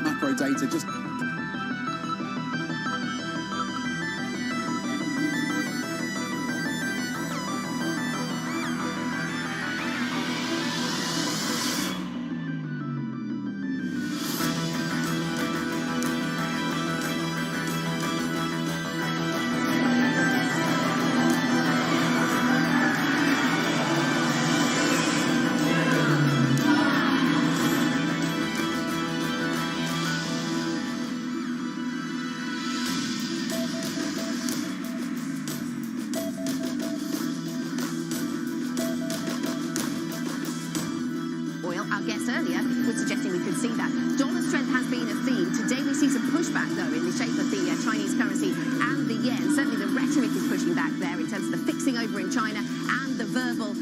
Macro data just our guest earlier was suggesting we could see that. Dollar strength has been a theme. Today we see some pushback, though, in the shape of the Chinese currency and the yen. Certainly the rhetoric is pushing back there in terms of the fixing over in China and the verbal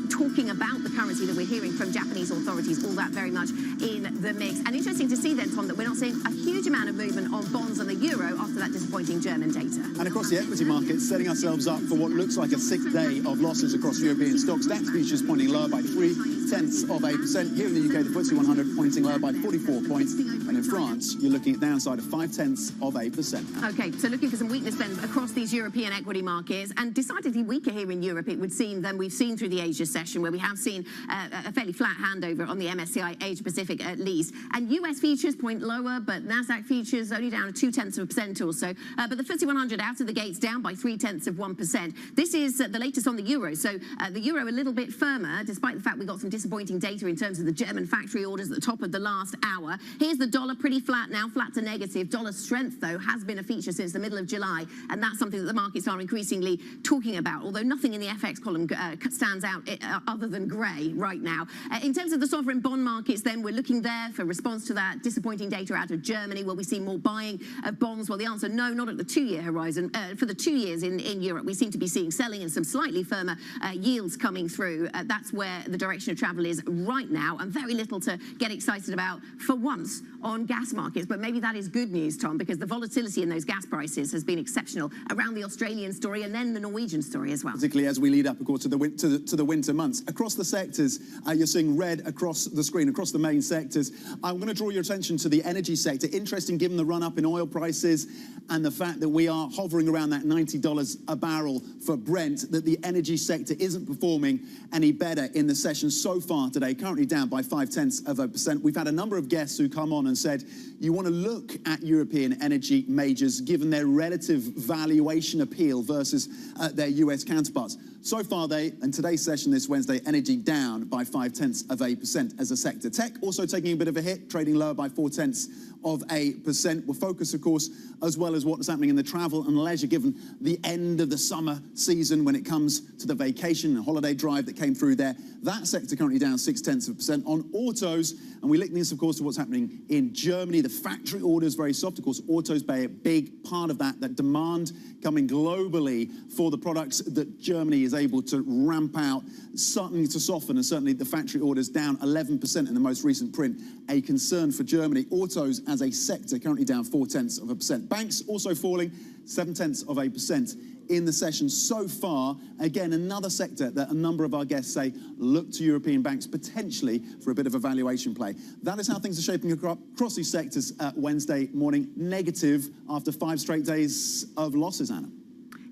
talking about the currency that we're hearing from Japanese authorities, all that very much in the mix. And interesting to see then, Tom, that we're not seeing a huge amount of movement on bonds and the euro after that disappointing German data. And across the equity markets, setting ourselves up for what looks like a sixth day of losses across European stocks. DAX futures pointing lower by 0.3%. Here in the UK, the FTSE 100 pointing lower by 44 points. And in France, you're looking at downside of 0.5%. OK, so looking for some weakness then across these European equity markets, and decidedly weaker here in Europe, it would seem, than we've seen through the Asia session, where we have seen a fairly flat handover on the MSCI Asia Pacific at least. And US futures point lower, but NASDAQ futures only down 0.2% or so. But the FTSE 100 out of the gates down by 0.3%. This is the latest on the euro. So the euro a little bit firmer, despite the fact we got some disappointing data in terms of the German factory orders at the top of the last hour. Here's the dollar, pretty flat now, flat to negative. Dollar strength, though, has been a feature since the middle of July, and that's something that the markets are increasingly talking about, although nothing in the FX column stands out other than grey right now. In terms of the sovereign bond markets, then, we're looking there for response to that disappointing data out of Germany. Will we see more buying of bonds? Well, the answer, no, not at the 2-year horizon. For the 2 years in Europe, we seem to be seeing selling and some slightly firmer yields coming through. That's where the direction of travel is right now, and very little to get excited about for once on gas markets. But maybe that is good news, Tom, because the volatility in those gas prices has been exceptional around the Australian story and then the Norwegian story as well. Particularly as we lead up, of course, to the winter months. Across the sectors, you're seeing red across the screen, across the main sectors. I'm going to draw your attention to the energy sector. Interesting, given the run-up in oil prices and the fact that we are hovering around that $90 a barrel for Brent, that the energy sector isn't performing any better in the session so far today, currently down by 0.5%. We've had a number of guests who come on and said, you want to look at European energy majors given their relative valuation appeal versus their US counterparts. So far, in today's session this Wednesday, energy down by 0.5% as a sector. Tech also taking a bit of a hit, trading lower by 0.4%. We'll focus, of course, as well as what's happening in the travel and leisure, given the end of the summer season when it comes to the vacation and holiday drive that came through there. That sector currently down 0.6% on autos. And we link this, of course, to what's happening in Germany. The factory orders very soft. Of course, autos play a big part of that demand coming globally for the products that Germany is able to ramp out, starting to soften, and certainly the factory orders down 11% in the most recent print, a concern for Germany. Autos as a sector currently down 0.4%. Banks also falling 0.7% in the session so far. Again, another sector that a number of our guests say look to European banks potentially for a bit of a valuation play. That is how things are shaping across these sectors Wednesday morning. Negative after 5 straight days of losses, Anna.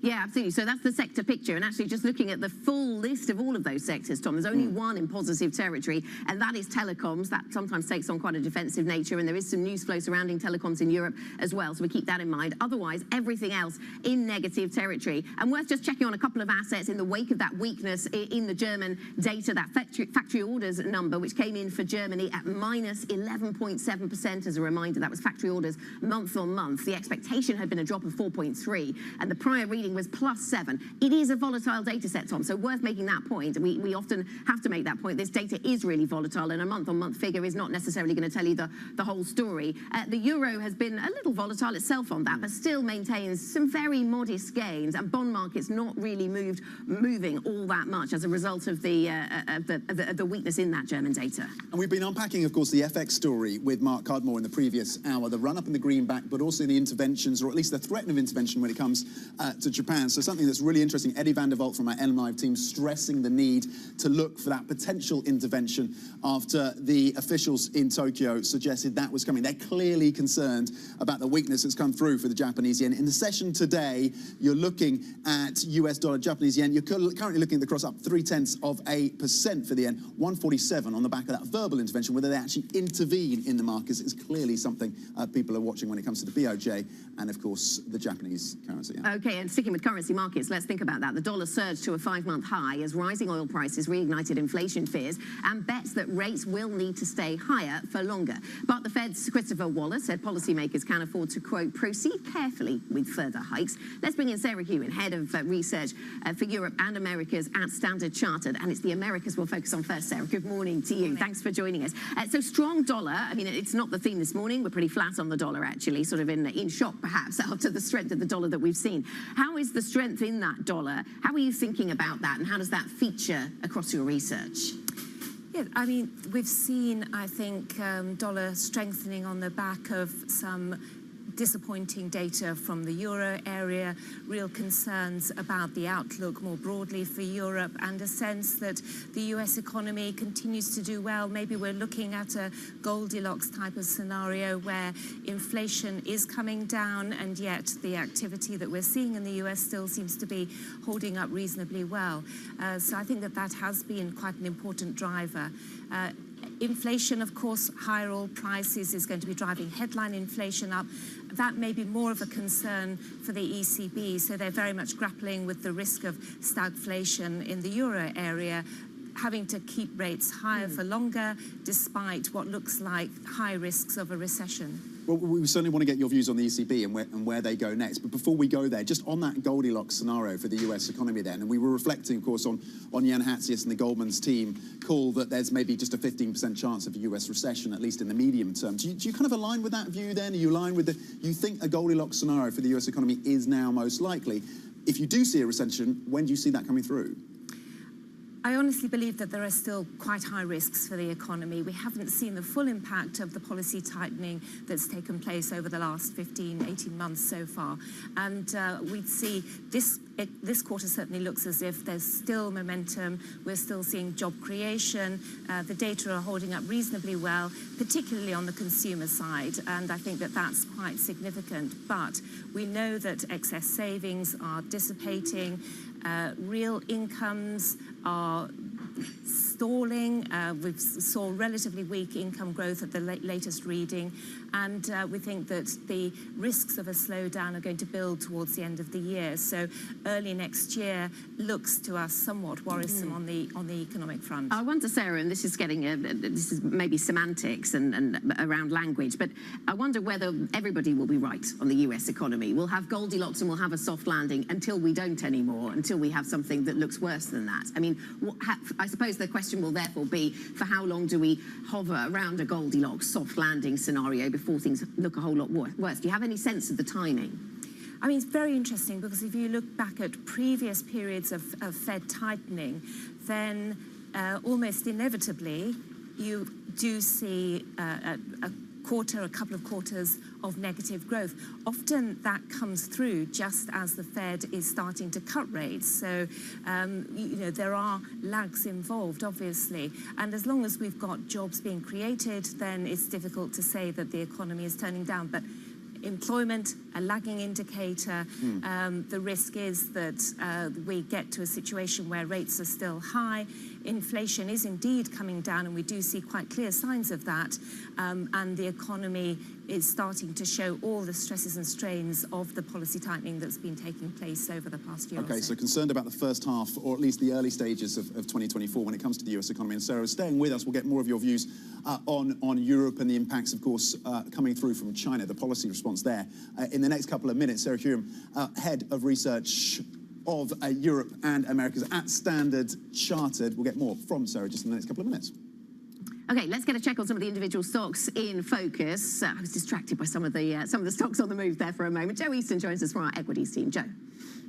Yeah, absolutely. So that's the sector picture. And actually, just looking at the full list of all of those sectors, Tom, there's only one in positive territory, and that is telecoms. That sometimes takes on quite a defensive nature, and there is some news flow surrounding telecoms in Europe as well, so we keep that in mind. Otherwise, everything else in negative territory. And worth just checking on a couple of assets in the wake of that weakness in the German data, that factory orders number, which came in for Germany at minus 11.7%. As a reminder, that was factory orders month on month. The expectation had been a drop of 4.3, and the prior reading reading was +7. It is a volatile data set, Tom, so worth making that point. We often have to make that point. This data is really volatile, and a month-on-month figure is not necessarily going to tell you the whole story. The euro has been a little volatile itself on that, but still maintains some very modest gains, and bond markets not really moving all that much as a result of the weakness in that German data. And we've been unpacking, of course, the FX story with Mark Cudmore in the previous hour, the run-up in the greenback, but also the interventions, or at least the threat of intervention when it comes to Japan. So something that's really interesting, Eddie van der Walt from our N-Live team stressing the need to look for that potential intervention after the officials in Tokyo suggested that was coming. They're clearly concerned about the weakness that's come through for the Japanese yen. In the session today, you're looking at US dollar, Japanese yen. You're currently looking at the cross up 0.3% for the yen, 147 on the back of that verbal intervention. Whether they actually intervene in the markets is clearly something people are watching when it comes to the BOJ and, of course, the Japanese currency. Yeah. Okay, and sticking with currency markets, let's think about that. The dollar surged to a 5-month high as rising oil prices reignited inflation fears and bets that rates will need to stay higher for longer. But the Fed's Christopher Wallace said policymakers can afford to, quote, proceed carefully with further hikes. Let's bring in Sarah Hewen, head of research for Europe and Americas at Standard Chartered. And it's the Americas we'll focus on first, Sarah. Good morning to you. Morning. Thanks for joining us. So strong dollar, I mean, it's not the theme this morning. We're pretty flat on the dollar, actually, sort of in shock, perhaps, after the strength of the dollar that we've seen. How is the strength in that dollar? How are you thinking about that, and how does that feature across your research? Yeah, I mean, we've seen, I think, dollar strengthening on the back of some disappointing data from the euro area, real concerns about the outlook more broadly for Europe, and a sense that the US economy continues to do well. Maybe we're looking at a Goldilocks type of scenario where inflation is coming down, and yet the activity that we're seeing in the US still seems to be holding up reasonably well. So I think that has been quite an important driver. Inflation, of course, higher oil prices is going to be driving headline inflation up. That may be more of a concern for the ECB, so they're very much grappling with the risk of stagflation in the euro area, having to keep rates higher for longer, despite what looks like high risks of a recession. Well, we certainly want to get your views on the ECB and where they go next. But before we go there, just on that Goldilocks scenario for the US economy then, and we were reflecting, of course, on Jan Hatzius and the Goldman's team call that there's maybe just a 15% chance of a US recession, at least in the medium term. Do you kind of align with that view then? Are you aligned with you think a Goldilocks scenario for the US economy is now most likely? If you do see a recession, when do you see that coming through? I honestly believe that there are still quite high risks for the economy. We haven't seen the full impact of the policy tightening that's taken place over the last 15, 18 months so far. And we'd see this quarter certainly looks as if there's still momentum. We're still seeing job creation. The data are holding up reasonably well, particularly on the consumer side. And I think that that's quite significant. But we know that excess savings are dissipating. Real incomes are stalling. We saw relatively weak income growth at the latest reading, and we think that the risks of a slowdown are going to build towards the end of the year. So early next year looks to us somewhat worrisome on the economic front. I wonder, Sarah, and this is this is maybe semantics and around language, but I wonder whether everybody will be right on the US economy. We'll have Goldilocks and we'll have a soft landing until we don't anymore, until we have something that looks worse than that. I mean, I suppose the question will therefore be, for how long do we hover around a Goldilocks soft landing scenario before things look a whole lot worse? Do you have any sense of the timing? I mean, it's very interesting, because if you look back at previous periods of Fed tightening, then almost inevitably you do see a couple of quarters of negative growth. Often that comes through just as the Fed is starting to cut rates. So, there are lags involved, obviously. And as long as we've got jobs being created, then it's difficult to say that the economy is turning down. But employment, a lagging indicator. The risk is that we get to a situation where rates are still high. Inflation is indeed coming down, and we do see quite clear signs of that. And the economy is starting to show all the stresses and strains of the policy tightening that's been taking place over the past year. Okay, so concerned about the first half, or at least the early stages of 2024 when it comes to the US economy. And Sarah, staying with us, we'll get more of your views on Europe and the impacts, of course, coming through from China, the policy response there in in the next couple of minutes. Sarah Hume, Head of Research of Europe and Americas at Standard Chartered. We'll get more from Sarah just in the next couple of minutes. Okay, let's get a check on some of the individual stocks in focus. I was distracted by some of the stocks on the move there for a moment. Joe Easton joins us from our equities team. Joe.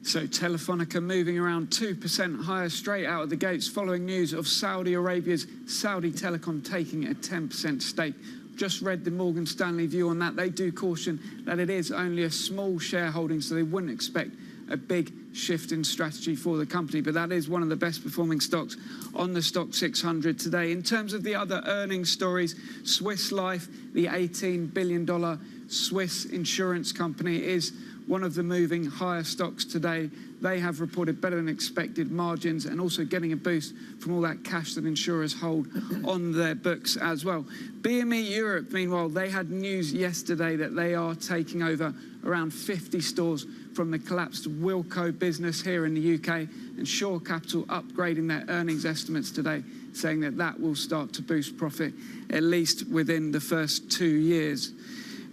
So Telefonica moving around 2% higher straight out of the gates following news of Saudi Arabia's Saudi Telecom taking a 10% stake. Just read the Morgan Stanley view on that. They do caution that it is only a small shareholding, so they wouldn't expect a big shift in strategy for the company, but that is one of the best performing stocks on the Stock 600 today. In terms of the other earnings stories, Swiss Life, the $18 billion Swiss insurance company, is one of the moving higher stocks today. They have reported better than expected margins and also getting a boost from all that cash that insurers hold on their books as well. BME Europe, meanwhile, they had news yesterday that they are taking over around 50 stores from the collapsed Wilko business here in the UK, and Shore Capital upgrading their earnings estimates today, saying that that will start to boost profit at least within the first 2 years.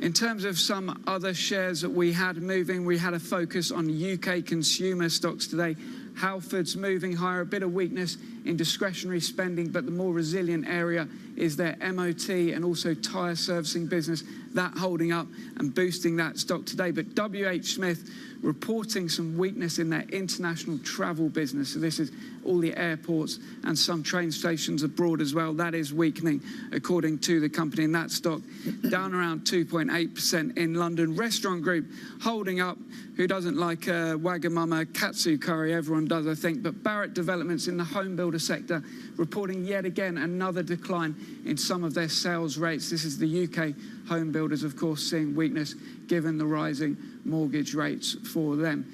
In terms of some other shares that we had moving, we had a focus on UK consumer stocks today. Halfords moving higher, a bit of weakness in discretionary spending, but the more resilient area is their MOT and also tyre servicing business, that holding up and boosting that stock today. But WH Smith reporting some weakness in their international travel business. So this is all the airports and some train stations abroad as well. That is weakening, according to the company. And that stock down around 2.8% in London. Restaurant Group holding up. Who doesn't like Wagamama katsu curry? Everyone does, I think. But Barratt Developments in the home builder sector reporting yet again another decline in some of their sales rates. This is the UK home builders, of course, seeing weakness given the rising mortgage rates for them.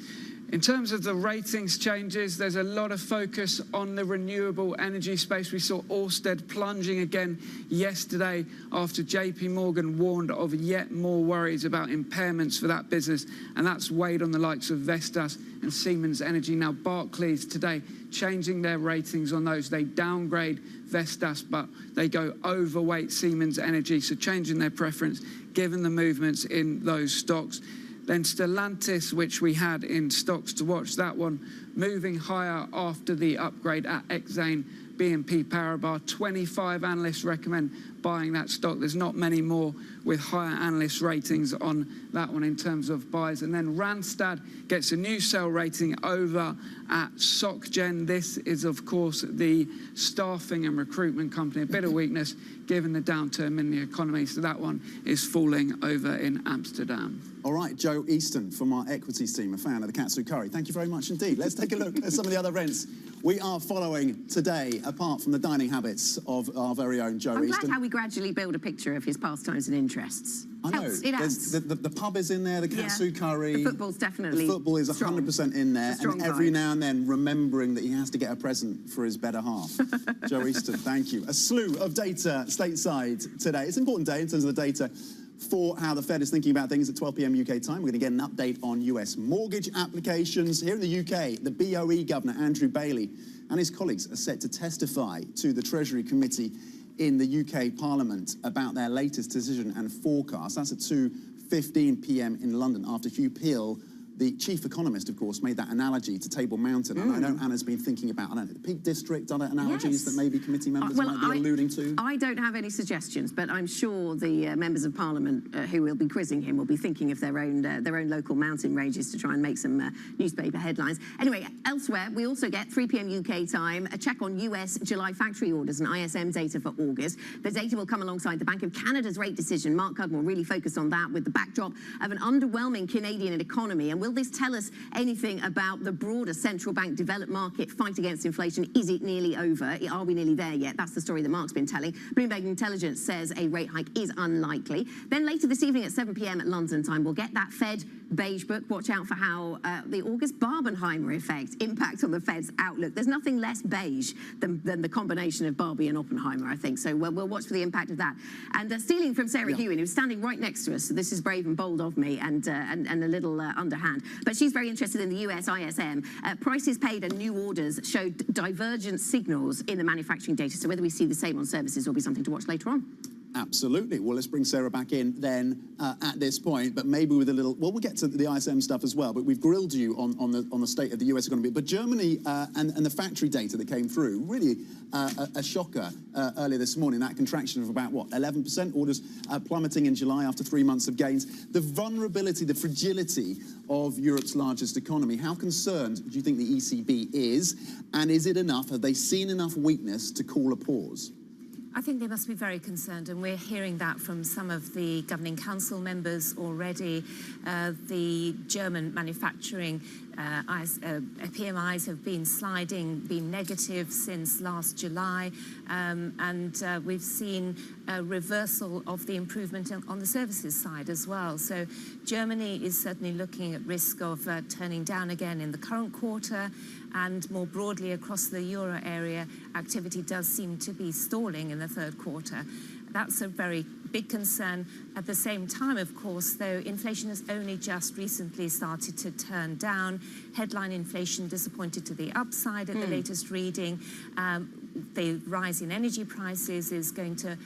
In terms of the ratings changes, there's a lot of focus on the renewable energy space. We saw Ørsted plunging again yesterday after JP Morgan warned of yet more worries about impairments for that business, and that's weighed on the likes of Vestas and Siemens Energy. Now Barclays today changing their ratings on those. They downgrade Vestas, but they go overweight Siemens Energy, so changing their preference given the movements in those stocks. Then Stellantis, which we had in stocks to watch, that one moving higher after the upgrade at Exane BNP Paribas. 25 analysts recommend buying that stock. There's not many more with higher analyst ratings on that one in terms of buys. And then Randstad gets a new sell rating over at SocGen. This is, of course, the staffing and recruitment company. A bit of weakness given the downturn in the economy. So that one is falling over in Amsterdam. All right, Joe Easton from our equities team, a fan of the katsu curry. Thank you very much indeed. Let's take a look at some of the other rents we are following today, apart from the dining habits of our very own Joe Easton. I'm glad how we gradually build a picture of his pastimes and interests. I know. It adds. The pub is in there, the katsu curry. The football's definitely The football is 100% in there. And every now and then remembering that he has to get a present for his better half. Joe Easton, thank you. A slew of data stateside today. It's an important day in terms of the data for how the Fed is thinking about things at 12 p.m. UK time. We're going to get an update on US mortgage applications. Here in the UK, the BOE Governor, Andrew Bailey, and his colleagues are set to testify to the Treasury Committee in the UK Parliament about their latest decision and forecast. That's at 2:15 p.m. in London after Hugh Peel, the chief economist, of course, made that analogy to Table Mountain. And I know Anna's been thinking about, I don't know, the Peak District, other analogies that maybe committee members might be alluding to. I don't have any suggestions, but I'm sure the members of Parliament who will be quizzing him will be thinking of their own local mountain ranges to try and make some newspaper headlines. Anyway, elsewhere, we also get 3 p.m. UK time, a check on US July factory orders and ISM data for August. The data will come alongside the Bank of Canada's rate decision. Mark Cudmore really focused on that with the backdrop of an underwhelming Canadian economy. And will this tell us anything about the broader central bank developed market fight against inflation? Is it nearly over? Are we nearly there yet? That's the story that Mark's been telling. Bloomberg Intelligence says a rate hike is unlikely. Then later this evening at 7 p.m. at London time, we'll get that Fed beige book. Watch out for how the August Barbenheimer effect impacts on the Fed's outlook. There's nothing less beige than the combination of Barbie and Oppenheimer, I think. So we'll watch for the impact of that. And stealing from Sarah Hewen, who's standing right next to us. So this is brave and bold of me and a little underhand. But she's very interested in the US ISM. Prices paid and new orders showed divergent signals in the manufacturing data. So whether we see the same on services will be something to watch later on. Absolutely. Well, let's bring Sarah back in then at this point, but maybe with a little. Well, we'll get to the ISM stuff as well. But we've grilled you on the state of the US economy. But Germany and the factory data that came through, really a shocker earlier this morning. That contraction of about what 11%, orders plummeting in July after 3 months of gains. The vulnerability, the fragility of Europe's largest economy. How concerned do you think the ECB is, and is it enough? Have they seen enough weakness to call a pause? I think they must be very concerned, and we're hearing that from some of the governing council members already. The German manufacturing PMIs have been sliding, been negative since last July, and we've seen a reversal of the improvement on the services side as well. So Germany is certainly looking at risk of turning down again in the current quarter, and more broadly across the euro area, activity does seem to be stalling in the third quarter. That's a very big concern. At the same time, of course, though, inflation has only just recently started to turn down. Headline inflation disappointed to the upside at the latest reading. The rise in energy prices is going to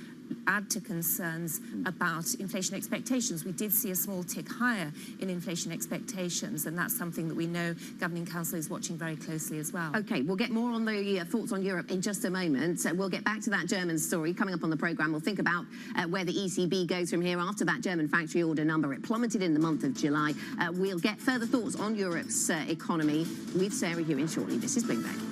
add to concerns about inflation expectations. We did see a small tick higher in inflation expectations, and that's something that we know Governing Council is watching very closely as well. Okay, we'll get more on the thoughts on Europe in just a moment. We'll get back to that German story coming up on the programme. We'll think about where the ECB goes from here after that German factory order number. It plummeted in the month of July. We'll get further thoughts on Europe's economy with Sarah Hewitt shortly. This is Bloomberg.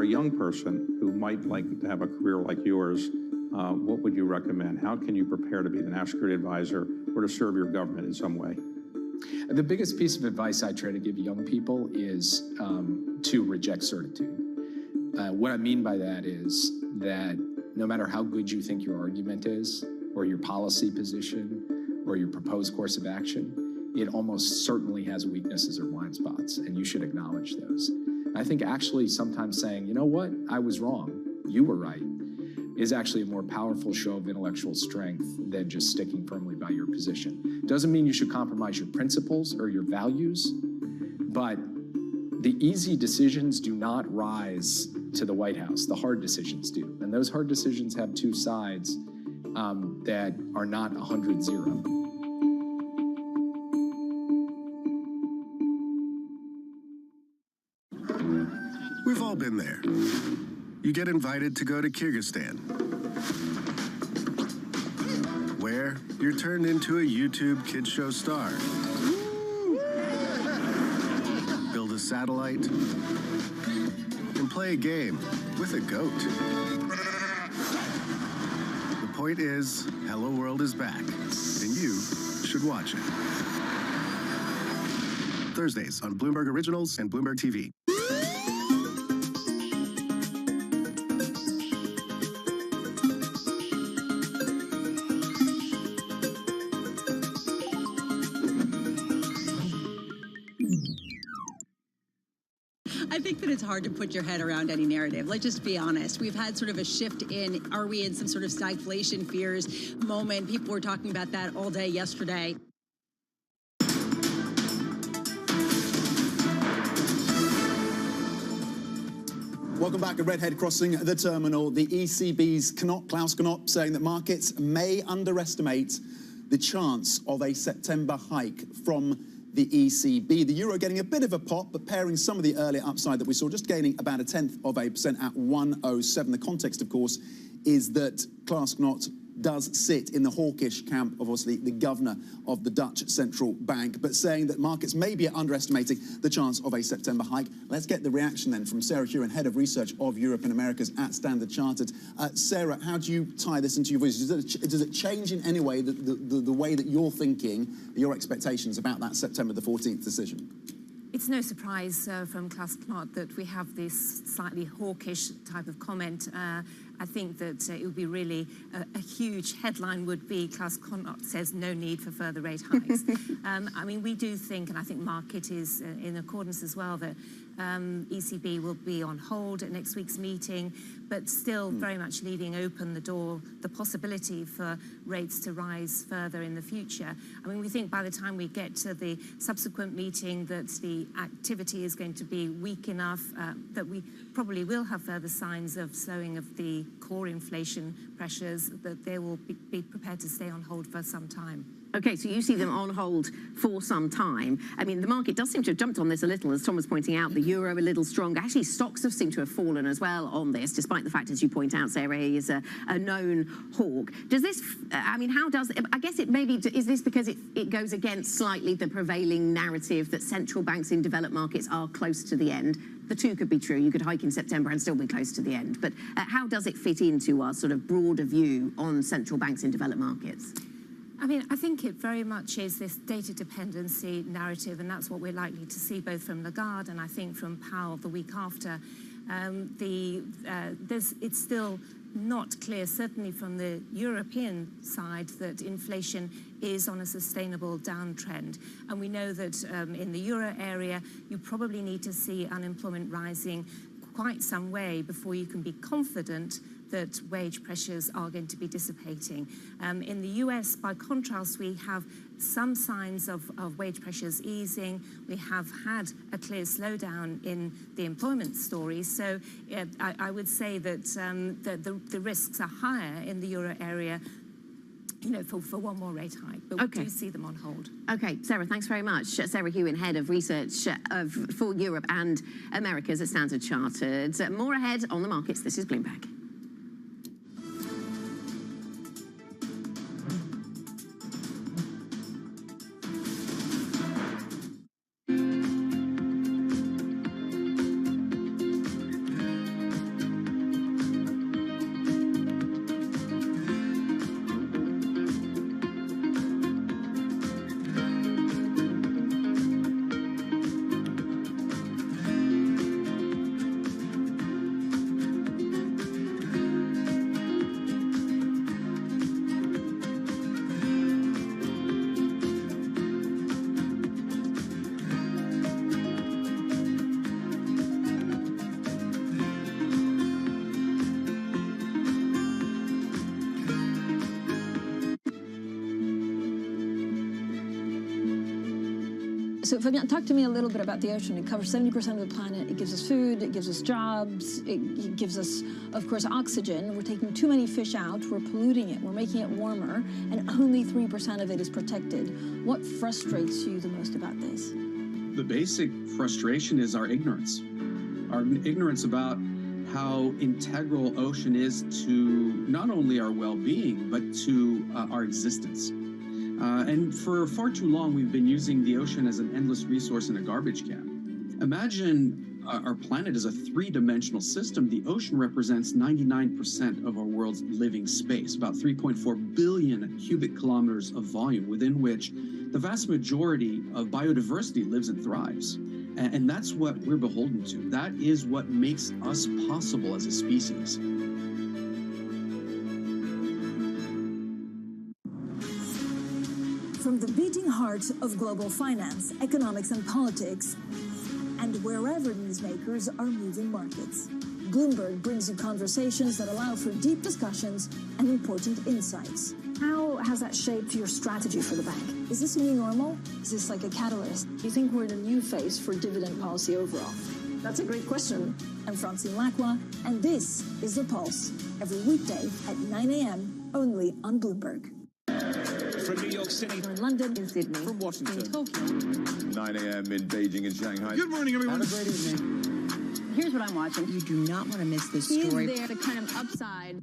Young person who might like to have a career like yours, what would you recommend? How can you prepare to be the national security advisor or to serve your government in some way? The biggest piece of advice I try to give young people is to reject certitude. What I mean by that is that no matter how good you think your argument is, or your policy position, or your proposed course of action, it almost certainly has weaknesses or blind spots, and you should acknowledge those. I think actually sometimes saying, you know what, I was wrong, you were right, is actually a more powerful show of intellectual strength than just sticking firmly by your position. Doesn't mean you should compromise your principles or your values, but the easy decisions do not rise to the White House. The hard decisions do. And those hard decisions have two sides that are not 100-0. We've all been there. You get invited to go to Kyrgyzstan, where you're turned into a YouTube kids show star. Build a satellite and play a game with a goat. The point is, Hello World is back, and you should watch it. Thursdays on Bloomberg Originals and Bloomberg TV. I think that it's hard to put your head around any narrative. Let's just be honest. We've had sort of a shift in, are we in some sort of stagflation fears moment? People were talking about that all day yesterday. Welcome back. A redhead crossing the terminal. The ECB's Klaus Knop saying that markets may underestimate the chance of a September hike from the ECB. The euro getting a bit of a pop, but pairing some of the earlier upside that we saw, just gaining about 1/10% at 107. The context, of course, is that Klaus Knop does sit in the hawkish camp of obviously the governor of the Dutch central bank, but saying that markets may be underestimating the chance of a September hike. Let's get the reaction then from Sarah Hewen, Head of Research of Europe and Americas at Standard Chartered. Sarah, how do you tie this into your views? Does it change in any way the way that you're thinking, your expectations about that September the 14th decision? It's no surprise from Klaus Knot that we have this slightly hawkish type of comment. I think that it would be really a huge headline would be Klaus Knot says no need for further rate hikes. I mean, we do think, and I think market is in accordance as well, that ECB will be on hold at next week's meeting, but still very much leaving open the door, the possibility for rates to rise further in the future. I mean, we think by the time we get to the subsequent meeting that the activity is going to be weak enough that we probably will have further signs of slowing of the core inflation pressures, that they will be prepared to stay on hold for some time. Okay, so you see them on hold for some time. I mean, the market does seem to have jumped on this a little, as Tom was pointing out, the euro a little stronger. Actually, stocks have seemed to have fallen as well on this, despite the fact, as you point out, Sarah, he is a known hawk. Does this, I mean, how does, I guess it maybe, is this because it goes against slightly the prevailing narrative that central banks in developed markets are close to the end? The two could be true. You could hike in September and still be close to the end. But how does it fit into our sort of broader view on central banks in developed markets? I mean, I think it very much is this data dependency narrative, and that's what we're likely to see both from Lagarde and I think from Powell the week after. It's still not clear, certainly from the European side, that inflation is on a sustainable downtrend. And we know that in the euro area, you probably need to see unemployment rising quite some way before you can be confident that wage pressures are going to be dissipating. In the US, by contrast, we have some signs of wage pressures easing. We have had a clear slowdown in the employment story. So I would say that the risks are higher in the euro area, you know, for one more rate hike, but we do see them on hold. Okay, Sarah, thanks very much. Sarah Hewen, Head of Research for Europe and Americas at Standard Chartered. More ahead on the markets. This is Bloomberg. So Fabian, talk to me a little bit about the ocean. It covers 70% of the planet. It gives us food, it gives us jobs, it gives us, of course, oxygen. We're taking too many fish out, we're polluting it, we're making it warmer, and only 3% of it is protected. What frustrates you the most about this? The basic frustration is our ignorance about how integral ocean is to not only our well-being, but to our existence. And for far too long, we've been using the ocean as an endless resource in a garbage can. Imagine our planet is a three-dimensional system. The ocean represents 99% of our world's living space, about 3.4 billion cubic kilometers of volume, within which the vast majority of biodiversity lives and thrives. And that's what we're beholden to. That is what makes us possible as a species. From the beating heart of global finance, economics and politics, and wherever newsmakers are moving markets, Bloomberg brings you conversations that allow for deep discussions and important insights. How has that shaped your strategy for the bank? Is this a new normal? Is this like a catalyst? Do you think we're in a new phase for dividend policy overall? That's a great question. I'm Francine Lacqua, and this is The Pulse, every weekday at 9 a.m. only on Bloomberg. From New York City, In London, in Sydney, from Washington, in Tokyo. 9 a.m. in Beijing and Shanghai. Good morning, everyone. Have a great evening. Here's what I'm watching. You do not want to miss this story. Is there the kind of upside?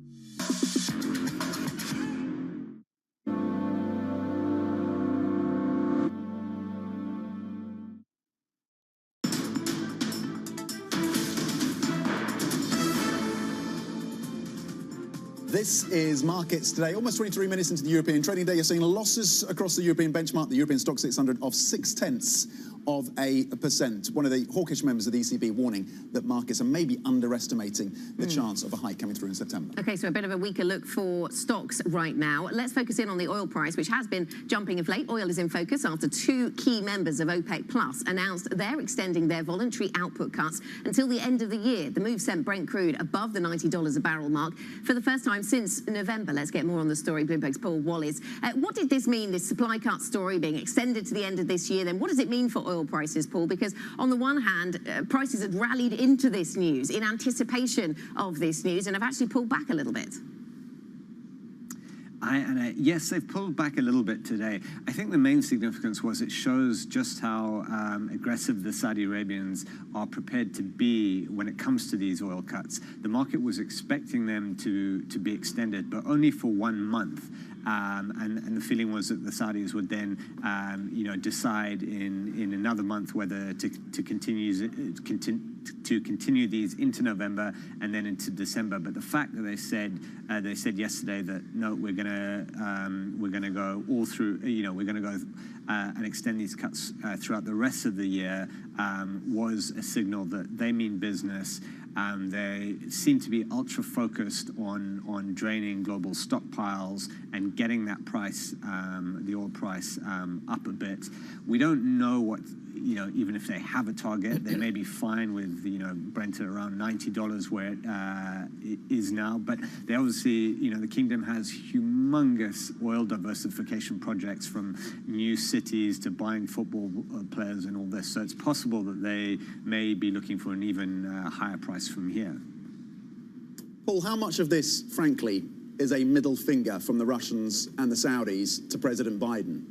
This is markets today, almost 23 minutes into the European trading day. You're seeing losses across the European benchmark, the European stock 600 of 0.6%. One of the hawkish members of the ECB warning that markets are maybe underestimating the chance of a hike coming through in September. Okay, so a bit of a weaker look for stocks right now. Let's focus in on the oil price, which has been jumping of late. Oil is in focus after two key members of OPEC Plus announced they're extending their voluntary output cuts until the end of the year. The move sent Brent crude above the $90 a barrel mark for the first time since November. Let's get more on the story. Bloomberg's Paul Wallace. What did this mean, this supply cut story being extended to the end of this year? Then what does it mean for oil prices, Paul? Because on the one hand, prices had rallied into this news in anticipation of this news and have actually pulled back a little bit. Yes, they've pulled back a little bit today. I think the main significance was it shows just how aggressive the Saudi Arabians are prepared to be when it comes to these oil cuts. The market was expecting them to be extended, but only for 1 month. And the feeling was that the Saudis would then, decide in another month whether to continue these into November and then into December. But the fact that they said yesterday that no, we're gonna go all through. We're gonna go and extend these cuts throughout the rest of the year was a signal that they mean business. They seem to be ultra focused on draining global stockpiles and getting that price, the oil price, up a bit. We don't know what, even if they have a target, they may be fine with, Brent at around $90 where it is now. But they obviously, the kingdom has humongous oil diversification projects from new cities to buying football players and all this. So it's possible that they may be looking for an even higher price from here. Paul, how much of this, frankly, is a middle finger from the Russians and the Saudis to President Biden?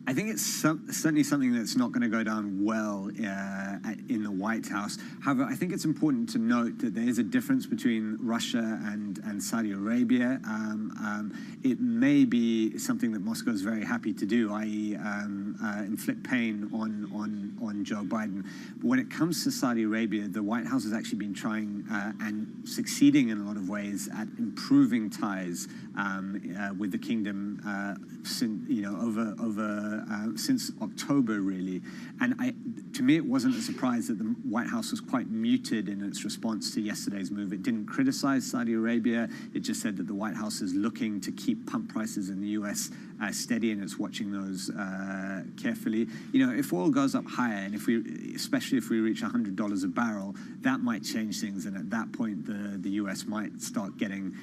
I think it's certainly something that's not going to go down well in the White House. However, I think it's important to note that there is a difference between Russia and Saudi Arabia. It may be something that Moscow is very happy to do, i.e. inflict pain on Joe Biden. But when it comes to Saudi Arabia, the White House has actually been trying and succeeding in a lot of ways at improving ties with the kingdom since October, really. And to me, it wasn't a surprise that the White House was quite muted in its response to yesterday's move. It didn't criticize Saudi Arabia. It just said that the White House is looking to keep pump prices in the U.S. Steady, and it's watching those carefully. If oil goes up higher, and especially if we reach $100 a barrel, that might change things. And at that point, the U.S. might start getting,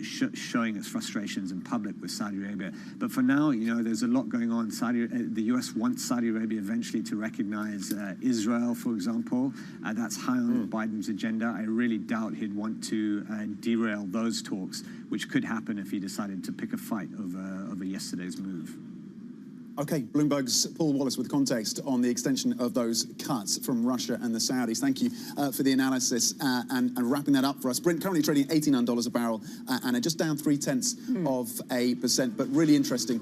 showing its frustrations in public with Saudi Arabia. But for now, there's a lot going on. The U.S. wants Saudi Arabia eventually to recognize Israel, for example. That's high on Biden's agenda. I really doubt he'd want to derail those talks, which could happen if he decided to pick a fight over yesterday's move. Okay, Bloomberg's Paul Wallace with context on the extension of those cuts from Russia and the Saudis. Thank you for the analysis and wrapping that up for us. Brent currently trading at $89 a barrel and just down 0.3%, but really interesting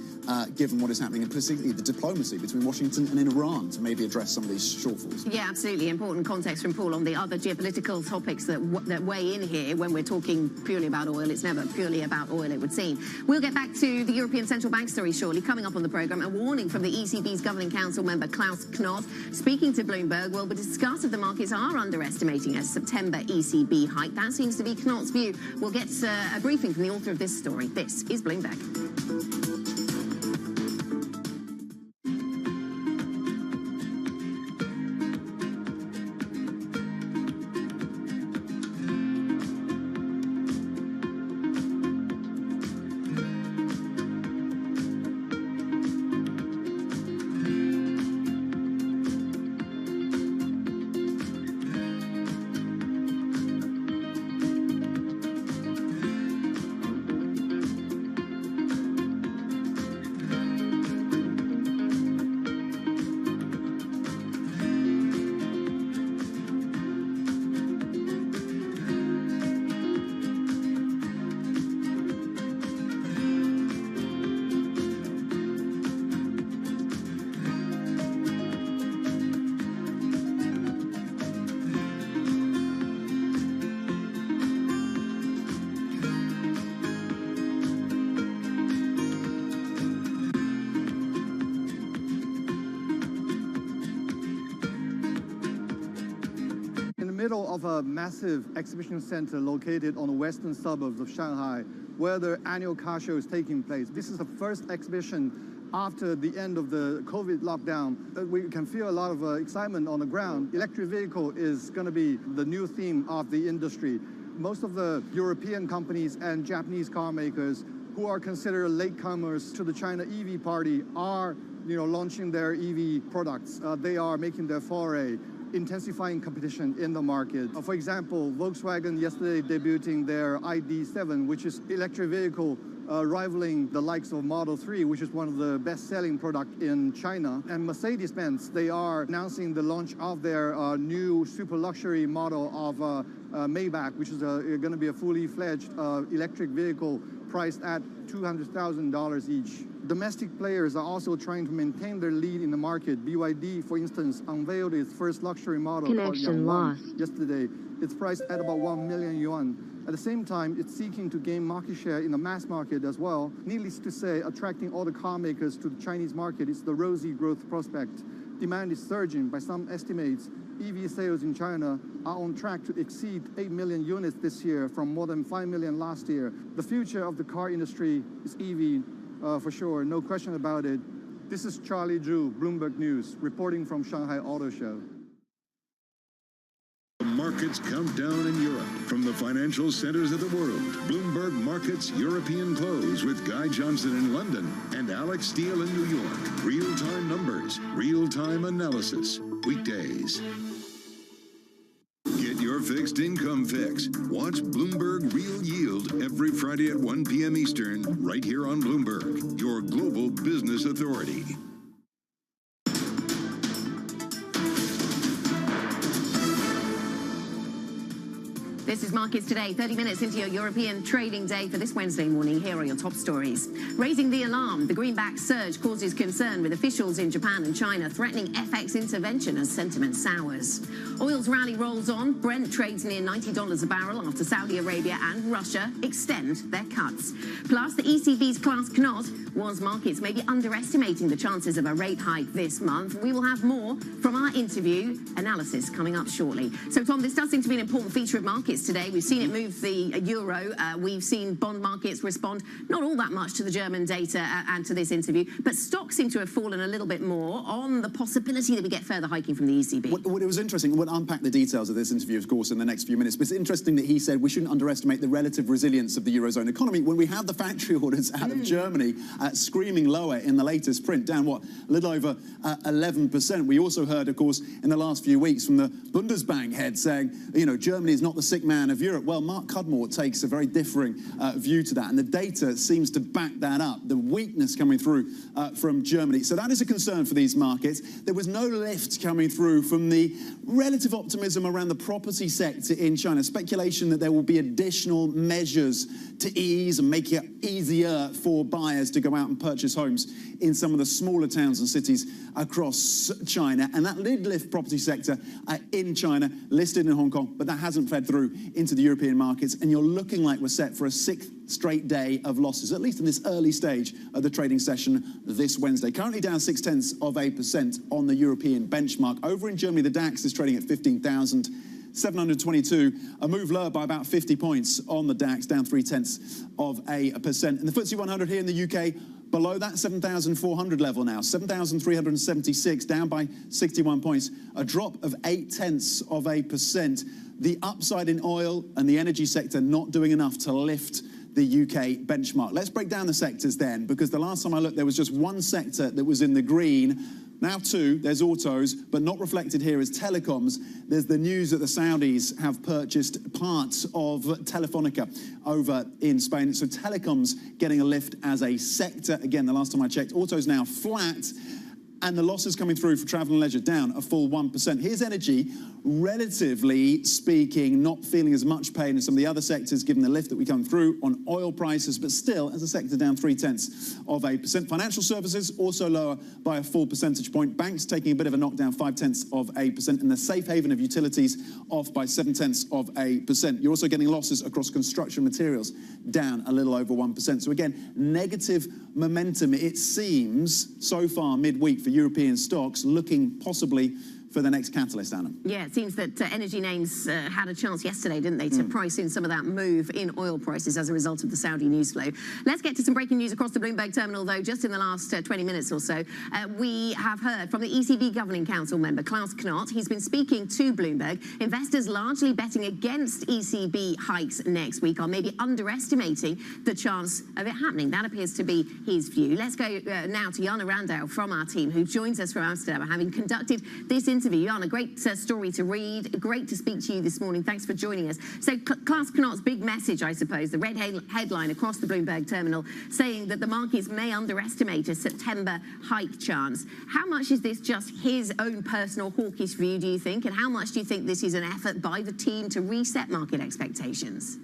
given what is happening, and particularly the diplomacy between Washington and Iran to maybe address some of these shortfalls. Yeah, absolutely. Important context from Paul on the other geopolitical topics that weigh in here when we're talking purely about oil. It's never purely about oil, it would seem. We'll get back to the European Central Bank story shortly. Coming up on the programme, a warning from the ECB's Governing Council member Klaus Knot. Speaking to Bloomberg, will discuss if the markets are underestimating a September ECB hike. That seems to be Knot's view. We'll get a briefing from the author of this story. This is Bloomberg. middle of a massive exhibition center located on the western suburbs of Shanghai, where the annual car show is taking place. This is the first exhibition after the end of the COVID lockdown. We can feel a lot of excitement on the ground. Electric vehicle is going to be the new theme of the industry. Most of the European companies and Japanese car makers who are considered latecomers to the China EV party are launching their EV products. They are making their foray, intensifying competition in the market. For example, Volkswagen yesterday debuting their ID.7, which is electric vehicle rivaling the likes of Model 3, which is one of the best-selling products in China. And Mercedes-Benz, they are announcing the launch of their new super luxury model of Maybach, which is going to be a fully fledged electric vehicle priced at $200,000 each. Domestic players are also trying to maintain their lead in the market. BYD, for instance, unveiled its first luxury model called Yangwang yesterday. It's priced at about 1 million yuan. At the same time, it's seeking to gain market share in the mass market as well. Needless to say, attracting all the car makers to the Chinese market is the rosy growth prospect. Demand is surging. By some estimates, EV sales in China are on track to exceed 8 million units this year from more than 5 million last year. The future of the car industry is EV, for sure, no question about it. This is Charlie Zhu, Bloomberg News, reporting from Shanghai Auto Show. Markets count down in Europe from the financial centers of the world. Bloomberg Markets European Close with Guy Johnson in London and Alex Steele in New York. Real-time numbers, real-time analysis. Weekdays. Get your fixed income fix. Watch Bloomberg Real Yield every Friday at 1 p.m. Eastern, right here on Bloomberg, your global business authority. This is Markets Today, 30 minutes into your European trading day for this Wednesday morning. Here are your top stories. Raising the alarm, the greenback surge causes concern with officials in Japan and China threatening FX intervention as sentiment sours. Oil's rally rolls on. Brent trades near $90 a barrel after Saudi Arabia and Russia extend their cuts. Plus, the ECB's Klaas Knot warns markets may be underestimating the chances of a rate hike this month. We will have more from our interview analysis coming up shortly. So, Tom, this does seem to be an important feature of markets today. We've seen it move the euro. We've seen bond markets respond not all that much to the German data and to this interview, but stocks seem to have fallen a little bit more on the possibility that we get further hiking from the ECB. What it was interesting, we'll unpack the details of this interview, of course, in the next few minutes, but it's interesting that he said we shouldn't underestimate the relative resilience of the Eurozone economy when we have the factory orders out of Germany screaming lower in the latest print, down, what, a little over 11%. We also heard, of course, in the last few weeks from the Bundesbank head saying, Germany is not the sick man of Europe. Well, Mark Cudmore takes a very differing view to that, and the data seems to back that up, the weakness coming through from Germany. So that is a concern for these markets. There was no lift coming through from the relative optimism around the property sector in China, speculation that there will be additional measures to ease and make it easier for buyers to go out and purchase homes in some of the smaller towns and cities across China. And that did lift property sector in China, listed in Hong Kong, but that hasn't fed through into the European markets. And you're looking like we're set for a sixth straight day of losses, at least in this early stage of the trading session this Wednesday. Currently down 0.6% on the European benchmark. Over in Germany, the DAX is trading at 15,722, a move lower by about 50 points on the DAX, down 0.3%. And the FTSE 100 here in the UK, below that 7,400 level now, 7,376, down by 61 points, a drop of 0.8%. The upside in oil and the energy sector not doing enough to lift the UK benchmark. Let's break down the sectors then, because the last time I looked, there was just one sector that was in the green. Now two, there's autos, but not reflected here is telecoms. There's the news that the Saudis have purchased parts of Telefonica over in Spain. So telecoms getting a lift as a sector. Again, the last time I checked, autos now flat. And the losses coming through for travel and leisure down a full 1%. Here's energy, relatively speaking, not feeling as much pain as some of the other sectors, given the lift that we come through on oil prices, but still, as a sector, down 0.3%. Financial services also lower by a full percentage point. Banks taking a bit of a knockdown, 0.5%, and the safe haven of utilities off by 0.7%. You're also getting losses across construction materials, down a little over 1%. So again, negative momentum, it seems, so far midweek for European stocks, looking possibly for the next catalyst, Anna? Yeah, it seems that energy names had a chance yesterday, didn't they, to price in some of that move in oil prices as a result of the Saudi news flow. Let's get to some breaking news across the Bloomberg terminal, though. Just in the last 20 minutes or so, we have heard from the ECB Governing Council member, Klaus Knot. He's been speaking to Bloomberg. Investors largely betting against ECB hikes next week are maybe underestimating the chance of it happening. That appears to be his view. Let's go now to Jana Randau from our team, who joins us from Amsterdam, having conducted this interview. Jana, great story to read. Great to speak to you this morning. Thanks for joining us. So Klaus Knot's big message, I suppose, the red headline across the Bloomberg terminal, saying that the markets may underestimate a September hike chance. How much is this just his own personal hawkish view, do you think? And how much do you think this is an effort by the team to reset market expectations?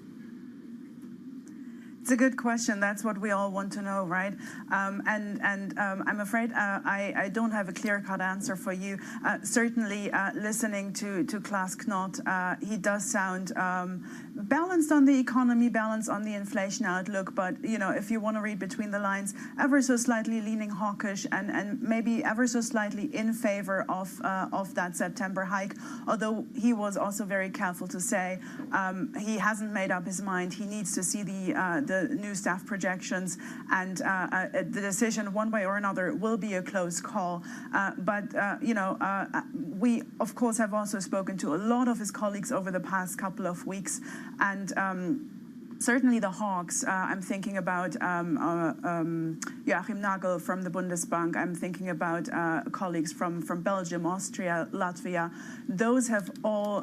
It's a good question. That's what we all want to know, right? I'm afraid I don't have a clear-cut answer for you. Certainly, listening to Klaus Knot, he does sound balanced on the economy, balanced on the inflation outlook. But if you want to read between the lines, ever so slightly leaning hawkish, and maybe ever so slightly in favor of that September hike. Although he was also very careful to say he hasn't made up his mind. He needs to see the new staff projections, and the decision one way or another will be a close call. We of course have also spoken to a lot of his colleagues over the past couple of weeks, and certainly the hawks. I'm thinking about Joachim Nagel from the Bundesbank. I'm thinking about colleagues from Belgium, Austria, Latvia. Those have all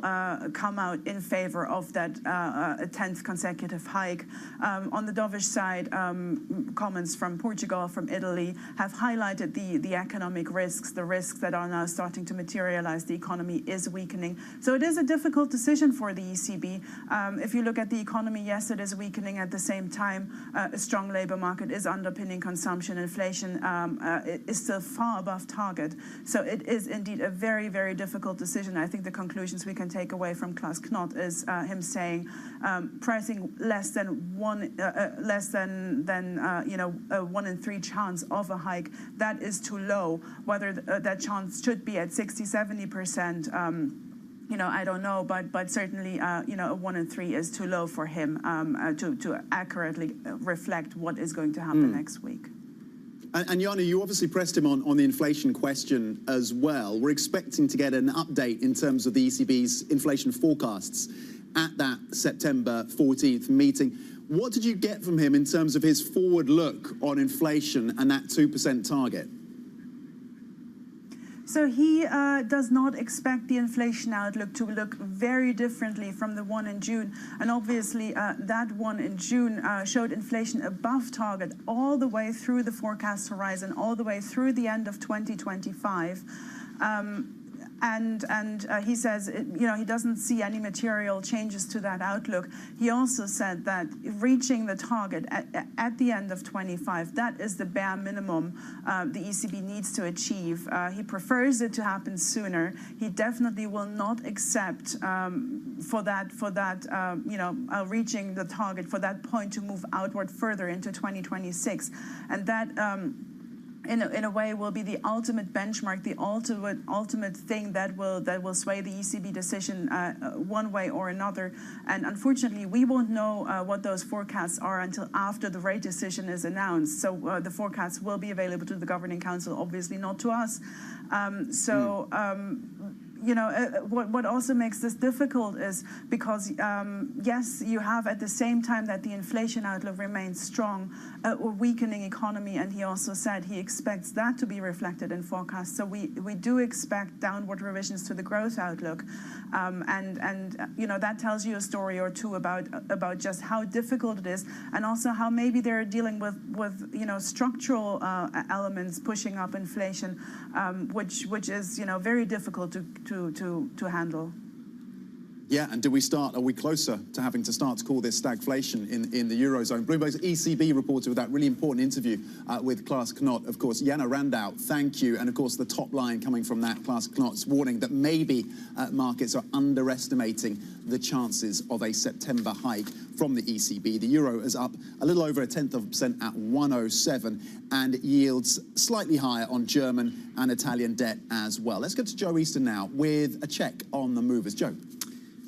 come out in favor of that 10th consecutive hike. On the dovish side, comments from Portugal, from Italy, have highlighted the economic risks, the risks that are now starting to materialize. The economy is weakening. So it is a difficult decision for the ECB. If you look at the economy, yes, it is weakening. At the same time, a strong labor market is underpinning consumption. Inflation is still far above target. So it is indeed a very, very difficult decision. I think the conclusions we can take away from Klaus Knot is him saying pricing less than a 1 in 3 chance of a hike. That is too low. Whether that chance should be at 60-70%. I don't know, but certainly, a 1 in 3 is too low for him to accurately reflect what is going to happen next week. And Jana, you obviously pressed him on the inflation question as well. We're expecting to get an update in terms of the ECB's inflation forecasts at that September 14th meeting. What did you get from him in terms of his forward look on inflation and that 2% target? So he does not expect the inflation outlook to look very differently from the one in June. And obviously, that one in June showed inflation above target all the way through the forecast horizon, all the way through the end of 2025. And he says, he doesn't see any material changes to that outlook. He also said that reaching the target at the end of 25, that is the bare minimum the ECB needs to achieve. He prefers it to happen sooner. He definitely will not accept reaching the target, for that point to move outward further into 2026. And that in a way will be the ultimate benchmark, the ultimate thing that will sway the ECB decision one way or another. And unfortunately, we won't know what those forecasts are until after the rate decision is announced. So the forecasts will be available to the Governing Council, obviously not to us. What also makes this difficult is because, yes, you have at the same time that the inflation outlook remains strong, a weakening economy, and he also said he expects that to be reflected in forecasts. So we do expect downward revisions to the growth outlook, that tells you a story or two about just how difficult it is, and also how maybe they're dealing with structural elements pushing up inflation, which is very difficult to handle. Yeah, and are we closer to having to start to call this stagflation in the Eurozone? Bloomberg's ECB reported with that really important interview with Klaas Knot. Of course, Jana Randau, thank you. And of course, the top line coming from that, Klaas Knot's warning that maybe markets are underestimating the chances of a September hike from the ECB. The euro is up a little over 0.1% at 107 and yields slightly higher on German and Italian debt as well. Let's go to Joe Easton now with a check on the movers. Joe.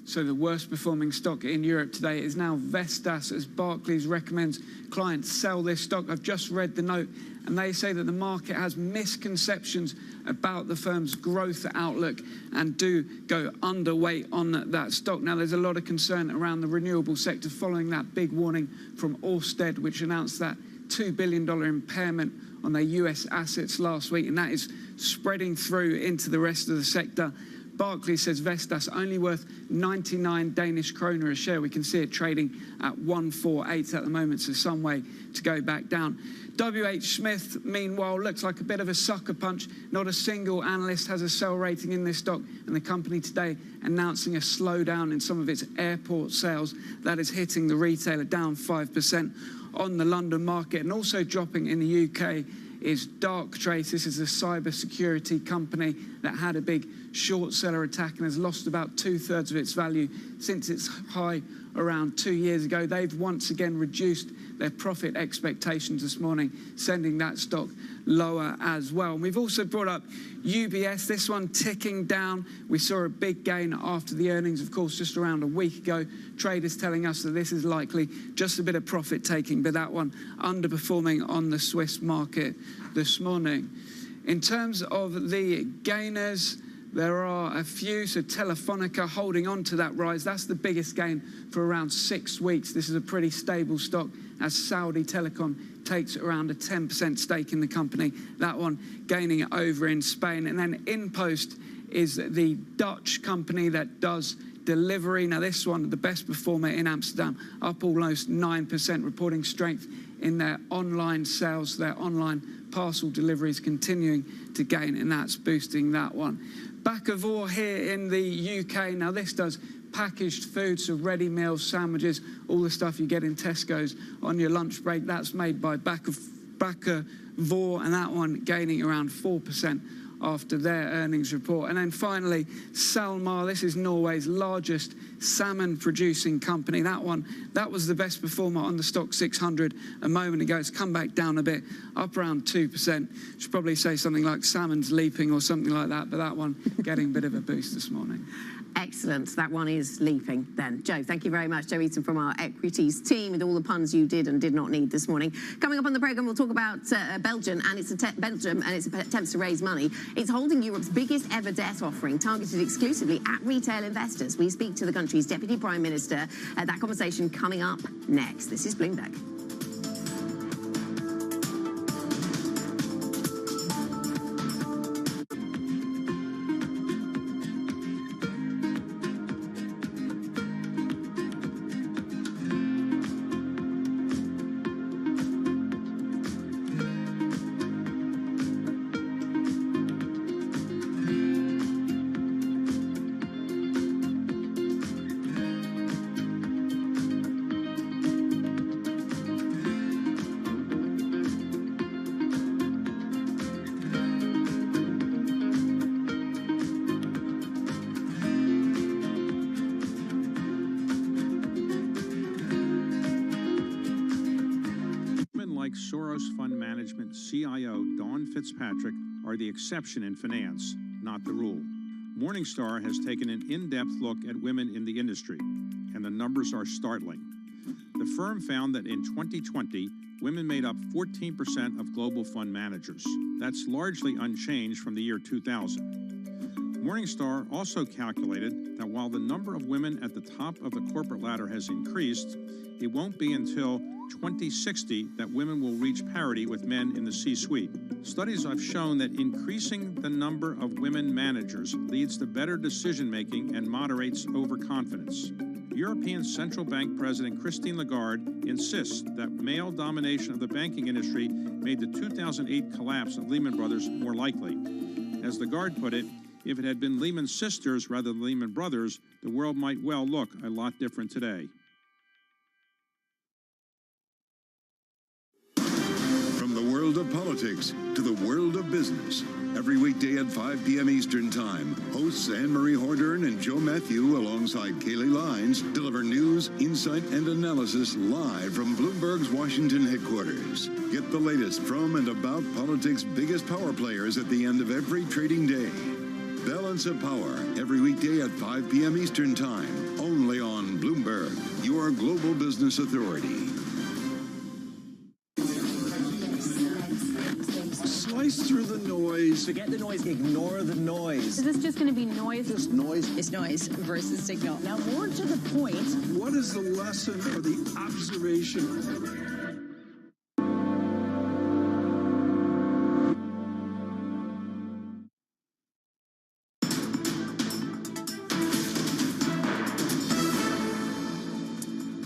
So the worst performing stock in Europe today is now Vestas, as Barclays recommends clients sell this stock. I've just read the note, and they say that the market has misconceptions about the firm's growth outlook and do go underweight on that stock. Now, there's a lot of concern around the renewable sector following that big warning from Ørsted, which announced that $2 billion impairment on their US assets last week, and that is spreading through into the rest of the sector. Barclays says Vestas only worth 99 Danish kroner a share. We can see it trading at 148 at the moment, so some way to go back down. WH Smith, meanwhile, looks like a bit of a sucker punch. Not a single analyst has a sell rating in this stock, and the company today announcing a slowdown in some of its airport sales. That is hitting the retailer down 5% on the London market, and also dropping in the UK is Darktrace. This is a cybersecurity company that had a big short seller attack and has lost about 2/3 of its value since its high around 2 years ago. They've once again reduced their profit expectations this morning, sending that stock lower as well. And we've also brought up UBS, this one ticking down. We saw a big gain after the earnings, of course, just around a week ago. Traders telling us that this is likely just a bit of profit taking, but that one underperforming on the Swiss market this morning. In terms of the gainers, there are a few. So Telefonica holding on to that rise. That's the biggest gain for around 6 weeks. This is a pretty stable stock as Saudi Telecom takes around a 10% stake in the company. That one gaining over in Spain. And then InPost is the Dutch company that does delivery. Now this one, the best performer in Amsterdam, up almost 9%, reporting strength in their online sales. Their online parcel deliveries continuing to gain, and that's boosting that one. Bakkavor here in the UK. Now this does packaged food, so ready meals, sandwiches, all the stuff you get in Tesco's on your lunch break. That's made by Bakkavor, and that one gaining around 4% after their earnings report. And then finally, SalMar. This is Norway's largest salmon producing company. That was the best performer on the stock 600 a moment ago. It's come back down a bit, up around 2%. Should probably say something like salmon's leaping or something like that, but that one getting a bit of a boost this morning. Excellent. That one is leaping then. Joe, thank you very much. Joe Eaton from our equities team with all the puns you did and did not need this morning. Coming up on the programme, we'll talk about Belgium and its attempts to raise money. It's holding Europe's biggest ever debt offering, targeted exclusively at retail investors. We speak to the country's Deputy Prime Minister. That conversation coming up next. This is Bloomberg. Soros Fund Management CIO Dawn Fitzpatrick are the exception in finance, not the rule. Morningstar has taken an in-depth look at women in the industry, and the numbers are startling. The firm found that in 2020, women made up 14% of global fund managers. That's largely unchanged from the year 2000. Morningstar also calculated that while the number of women at the top of the corporate ladder has increased, it won't be until 2060 that women will reach parity with men in the C-suite. Studies have shown that increasing the number of women managers leads to better decision-making and moderates overconfidence. European Central Bank President Christine Lagarde insists that male domination of the banking industry made the 2008 collapse of Lehman Brothers more likely. As Lagarde put it, If it had been Lehman Sisters rather than Lehman Brothers, the world might well look a lot different today. From the world of politics to the world of business, every weekday at 5 p.m. Eastern Time, hosts Anne-Marie Hordern and Joe Matthew alongside Kaylee Lines deliver news, insight, and analysis live from Bloomberg's Washington headquarters. Get the latest from and about politics' biggest power players at the end of every trading day. Balance of Power, every weekday at 5 p.m. Eastern Time, only on Bloomberg, your global business authority. Slice through the noise. Forget the noise. Ignore the noise. Is this just going to be noise? Just noise. It's noise versus signal. Now, more to the point. What is the lesson or the observation?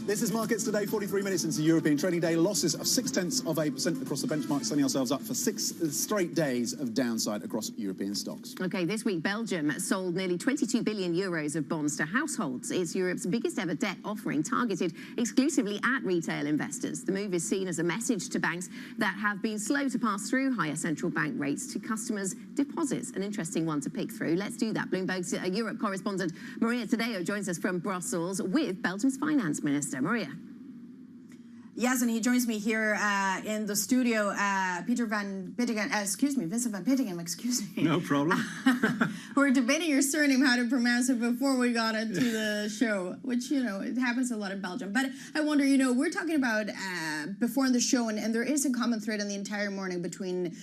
This is Markets Today, 43 minutes into European trading day. Losses of 0.6% across the benchmark, setting ourselves up for 6 straight days of downside across European stocks. Okay, this week Belgium sold nearly 22 billion euros of bonds to households. It's Europe's biggest ever debt offering, targeted exclusively at retail investors. The move is seen as a message to banks that have been slow to pass through higher central bank rates to customers' deposits. An interesting one to pick through. Let's do that. Bloomberg's Europe correspondent Maria Tadeo joins us from Brussels with Belgium's finance minister. Maria. Yes, and he joins me here in the studio. Vincent van Pittingen, excuse me. No problem. We're debating your surname, how to pronounce it, before we got into the show, which, you know, it happens a lot in Belgium. But I wonder, you know, we're talking about before in the show, and there is a common thread in the entire morning between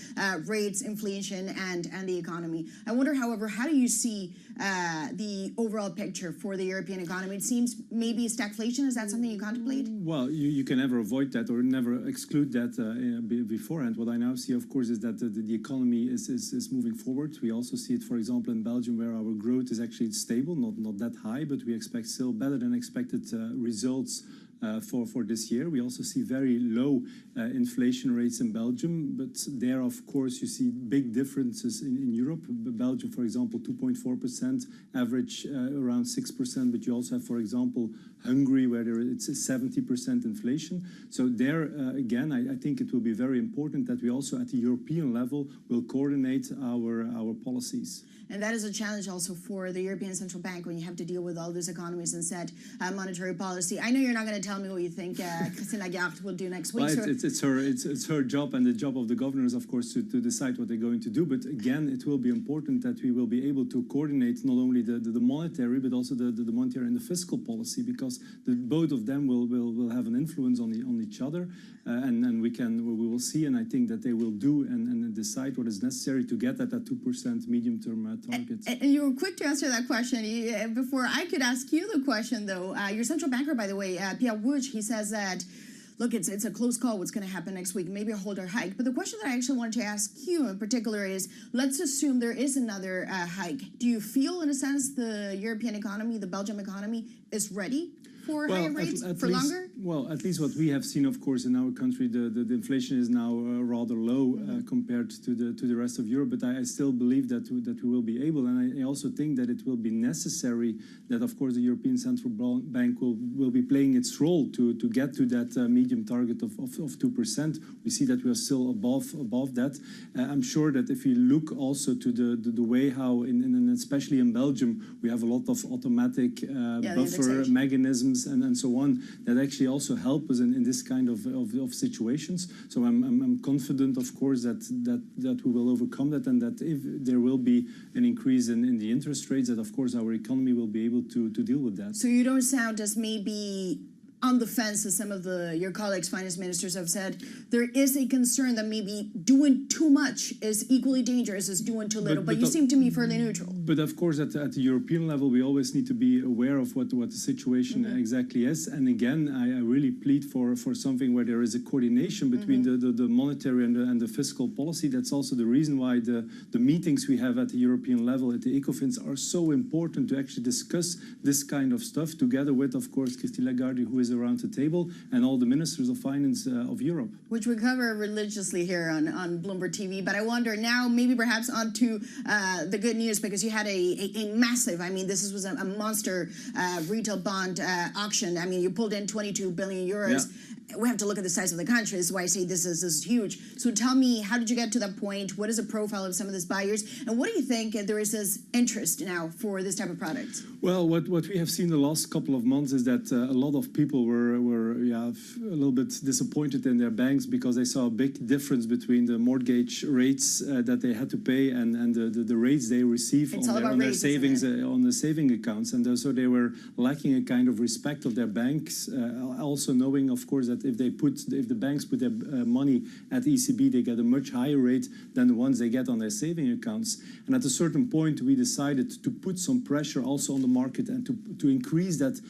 rates, inflation, and the economy. I wonder, however, how do you see the overall picture for the European economy? It seems maybe stagflation. Is that something you contemplate? Well, you can never avoid that or never exclude that beforehand. What I now see, of course, is that the economy is moving forward. We also see it, for example, in Belgium, where our growth is actually stable, not that high, but we expect still better than expected results for this year. We also see very low inflation rates in Belgium, but there, of course, you see big differences in Europe. Belgium, for example, 2.4%, average around 6%, but you also have, for example, Hungary, where it's 70% inflation. So there, again, I think it will be very important that we also at the European level will coordinate our policies. And that is a challenge also for the European Central Bank when you have to deal with all these economies and set monetary policy. I know you're not going to tell me what you think Christine Lagarde will do next week. Well, it's her job and the job of the governors, of course, to decide what they're going to do. But again, it will be important that we will be able to coordinate not only the monetary, but also the monetary and the fiscal policy, because both of them will have an influence on each other. And we will see, and I think that they will do and decide what is necessary to get at that 2% medium-term target. And you were quick to answer that question. Before I could ask you the question, though, your central banker, by the way, Pierre Wuch, he says that, look, it's a close call what's going to happen next week, maybe a hold or hike. But the question that I actually wanted to ask you in particular is, let's assume there is another hike. Do you feel, in a sense, the European economy, the Belgian economy, is ready for higher rates for longer? Well, at least what we have seen, of course, in our country, the inflation is now rather low compared to the rest of Europe. But I still believe that we will be able, and I also think that it will be necessary that, of course, the European Central Bank will be playing its role to get to that medium target of 2%. We see that we are still above that. I'm sure that if you look also to the way how, especially in Belgium, we have a lot of automatic buffer mechanisms and so on that actually also help us in this kind of situations. So I'm confident, of course, that we will overcome that, and that if there will be an increase in the interest rates, that of course our economy will be able to deal with that. So you don't sound as maybe on the fence, as some of your colleagues, finance ministers, have said. There is a concern that maybe doing too much is equally dangerous as doing too little, but you seem to me fairly neutral. But of course, at the European level, we always need to be aware of what the situation exactly is. And again, I really plead for something where there is a coordination between the monetary and the fiscal policy. That's also the reason why the meetings we have at the European level, at the ECOFINs, are so important to actually discuss this kind of stuff together with, of course, Christine Lagarde, who is around the table and all the ministers of finance of Europe. Which we cover religiously here on Bloomberg TV. But I wonder now, maybe perhaps onto the good news, because you had a massive, I mean, this was a monster retail bond auction. I mean, you pulled in 22 billion euros. Yeah. We have to look at the size of the country. This is why I say this is huge. So tell me, how did you get to that point? What is the profile of some of these buyers? And what do you think there is this interest now for this type of product? Well, what we have seen the last couple of months is that a lot of people were a little bit disappointed in their banks because they saw a big difference between the mortgage rates that they had to pay and the rates they receive on their savings, on the saving accounts. And so they were lacking a kind of respect of their banks, also knowing, of course, that if the banks put their money at the ECB, they get a much higher rate than the ones they get on their saving accounts. And at a certain point, we decided to put some pressure also on the market and to increase that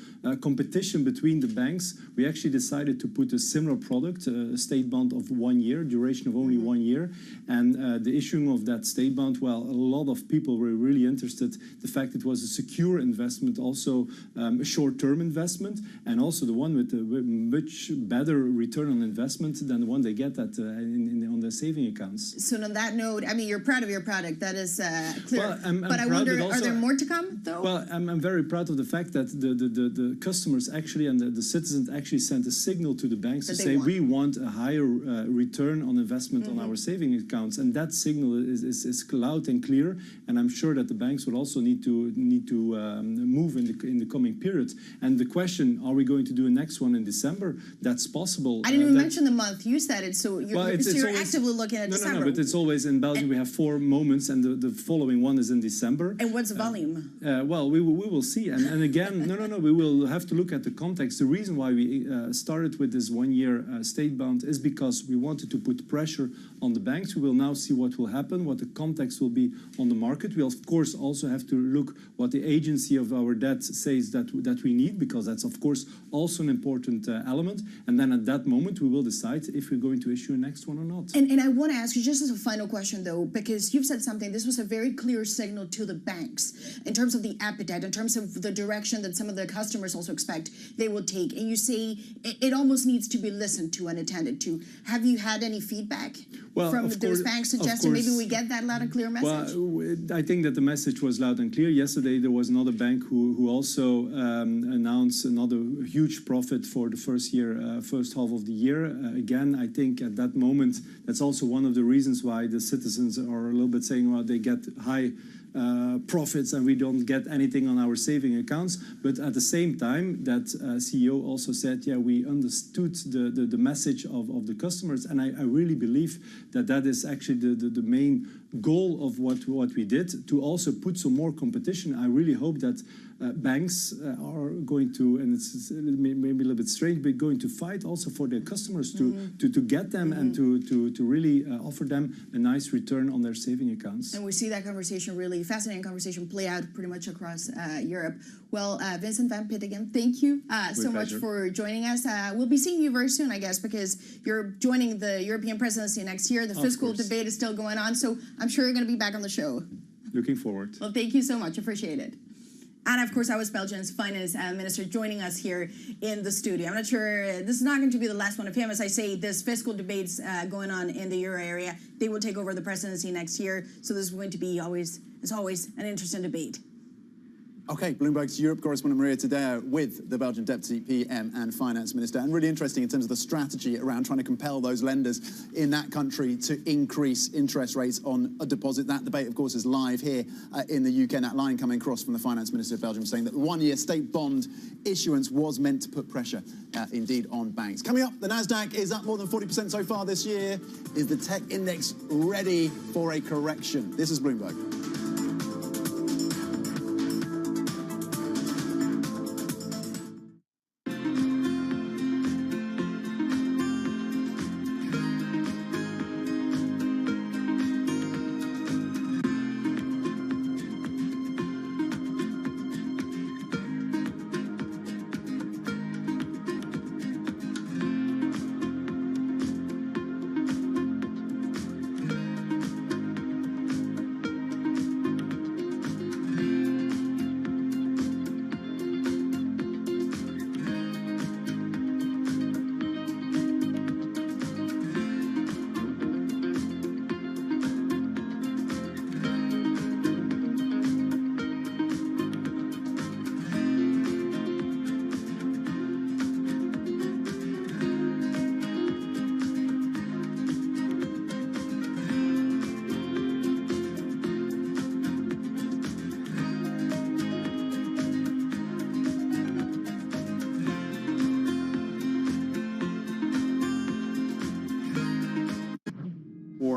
competition between the banks. We actually decided to put a similar product, a state bond of 1 year, duration of only 1 year. And the issuing of that state bond, well, a lot of people were really interested. The fact it was a secure investment, also a short-term investment, and also the one with a much better return on investment than the one they get on their saving accounts. So on that note, I mean, you're proud of your product. That is clear. Well, but I wonder, are there more to come, though? Well, I'm very proud of the fact that the customers actually and the citizens actually sent a signal to the banks to say we want a higher return on investment on our saving accounts, and that signal is loud and clear. And I'm sure that the banks will also need to move in the coming period. And the question, are we going to do a next one in December? That's possible. I didn't even mention the month. You said it, so you're always, actively looking at December. No, but it's always in Belgium. We have 4 moments, and the following one is in December. And what's the volume? Well, we will see. And again, no, we will have to look at the context. The reason why we started with this 1 year state bond is because we wanted to put pressure on the banks. We will now see what will happen, what the context will be on the market. We, of course, also have to look what the agency of our debt says that we need, because that's, of course, also an important element. And then at that moment, we will decide if we're going to issue a next one or not. And I want to ask you, just as a final question, though, because you've said something, this was a very clear signal to the banks in terms of the appetite, in terms of the direction that some of the customers also expect they will take. And you say it almost needs to be listened to and attended to. Have you had any feedback from those banks suggesting maybe we get that loud and clear message? Well, I think that the message was loud and clear. Yesterday, there was another bank who also announced another huge profit for the first half of the year. Again, I think at that moment, that's also one of the reasons why the citizens are a little bit saying, well, they get high profits and we don't get anything on our saving accounts. But at the same time, that CEO also said, yeah, we understood the message of the customers. And I really believe that is actually the main goal of what we did, to also put some more competition. I really hope that banks are going to, and it's maybe a little bit strange, but going to fight also for their customers to get them and to really offer them a nice return on their saving accounts. And we see that conversation, really fascinating conversation, play out pretty much across Europe. Well, Vincent van Pitt, again, thank you so much for joining us. We'll be seeing you very soon, I guess, because you're joining the European presidency next year. The fiscal debate is still going on, so I'm sure you're going to be back on the show. Looking forward. Well, thank you so much. Appreciate it. And of course, I was Belgium's finance minister joining us here in the studio. I'm not sure, this is not going to be the last one of him. As I say, this fiscal debate's going on in the euro area. They will take over the presidency next year. So this is going to be as always, an interesting debate. Okay, Bloomberg's Europe correspondent Maria Tadeo with the Belgian Deputy PM and Finance Minister. And really interesting in terms of the strategy around trying to compel those lenders in that country to increase interest rates on a deposit. That debate, of course, is live here in the UK. And that line coming across from the Finance Minister of Belgium saying that the 1 year state bond issuance was meant to put pressure, indeed, on banks. Coming up, the Nasdaq is up more than 40% so far this year. Is the tech index ready for a correction? This is Bloomberg.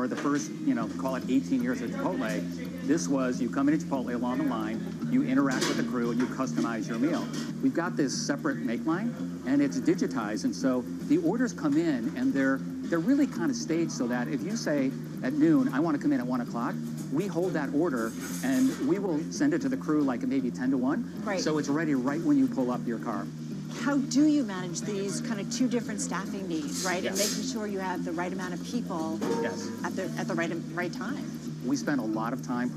for the first, call it 18 years at Chipotle, this was you come into Chipotle along the line, you interact with the crew, and you customize your meal. We've got this separate make line, and it's digitized, and so the orders come in, and they're really kind of staged so that if you say at noon, I want to come in at 1 o'clock, we hold that order, and we will send it to the crew like maybe 10 to 1. Right. So it's ready right when you pull up your car. How do you manage these kind of two different staffing needs, right? Yes. And making sure you have the right amount of people Yes. at the right time. We spend a lot of time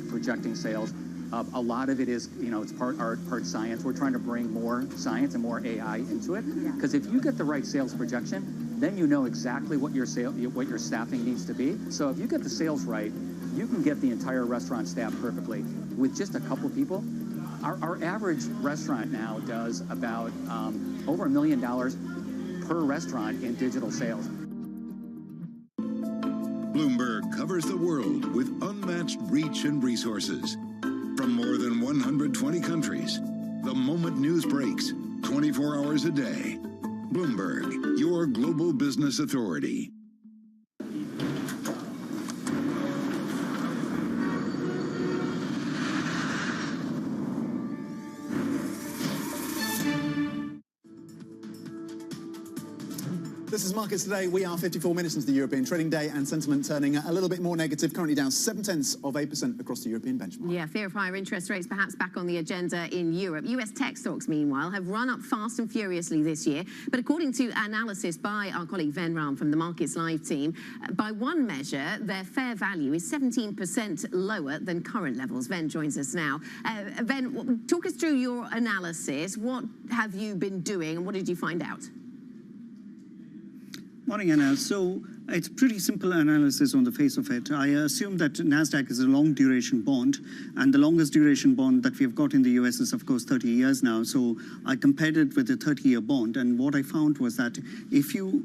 projecting sales. A lot of it is, it's part art, part science. We're trying to bring more science and more AI into it. Because if you get the right sales projection, then you know exactly what your staffing needs to be. So if you get the sales right, you can get the entire restaurant staffed perfectly. With just a couple people, our average restaurant now does about over $1 million per restaurant in digital sales. Bloomberg covers the world with unmatched reach and resources. From more than 120 countries, the moment news breaks, 24 hours a day. Bloomberg, your global business authority. This is Markets Today. We are 54 minutes into the European trading day and sentiment turning a little bit more negative, currently down 0.7% across the European benchmark. Yeah, fear of higher interest rates perhaps back on the agenda in Europe. US tech stocks, meanwhile, have run up fast and furiously this year. But according to analysis by our colleague Ven Ram from the Markets Live team, by one measure, their fair value is 17% lower than current levels. Ven joins us now. Ven, talk us through your analysis. What have you been doing and what did you find out? Morning, Anna. So it's pretty simple analysis on the face of it. I assume that NASDAQ is a long duration bond, and the longest duration bond that we've got in the US is, of course, 30 years now. So I compared it with a 30-year bond, and what I found was that if you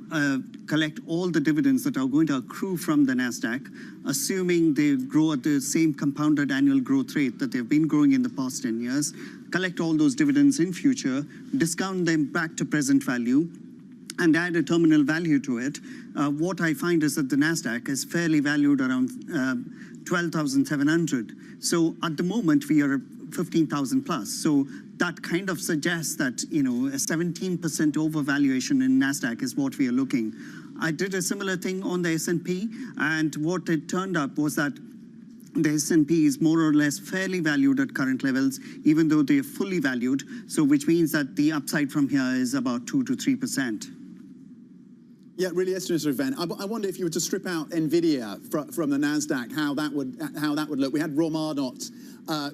collect all the dividends that are going to accrue from the NASDAQ, assuming they grow at the same compounded annual growth rate that they've been growing in the past 10 years, collect all those dividends in future, discount them back to present value, and add a terminal value to it, what I find is that the NASDAQ is fairly valued around 12,700. So at the moment, we are 15,000 plus. So that kind of suggests that, a 17% overvaluation in NASDAQ is what we are looking. I did a similar thing on the S&P, and what it turned up was that the S&P is more or less fairly valued at current levels, even though they are fully valued. So which means that the upside from here is about 2 to 3%. Yeah, really interesting event. I wonder if you were to strip out Nvidia from the Nasdaq, how that would look. We had Rob Arnott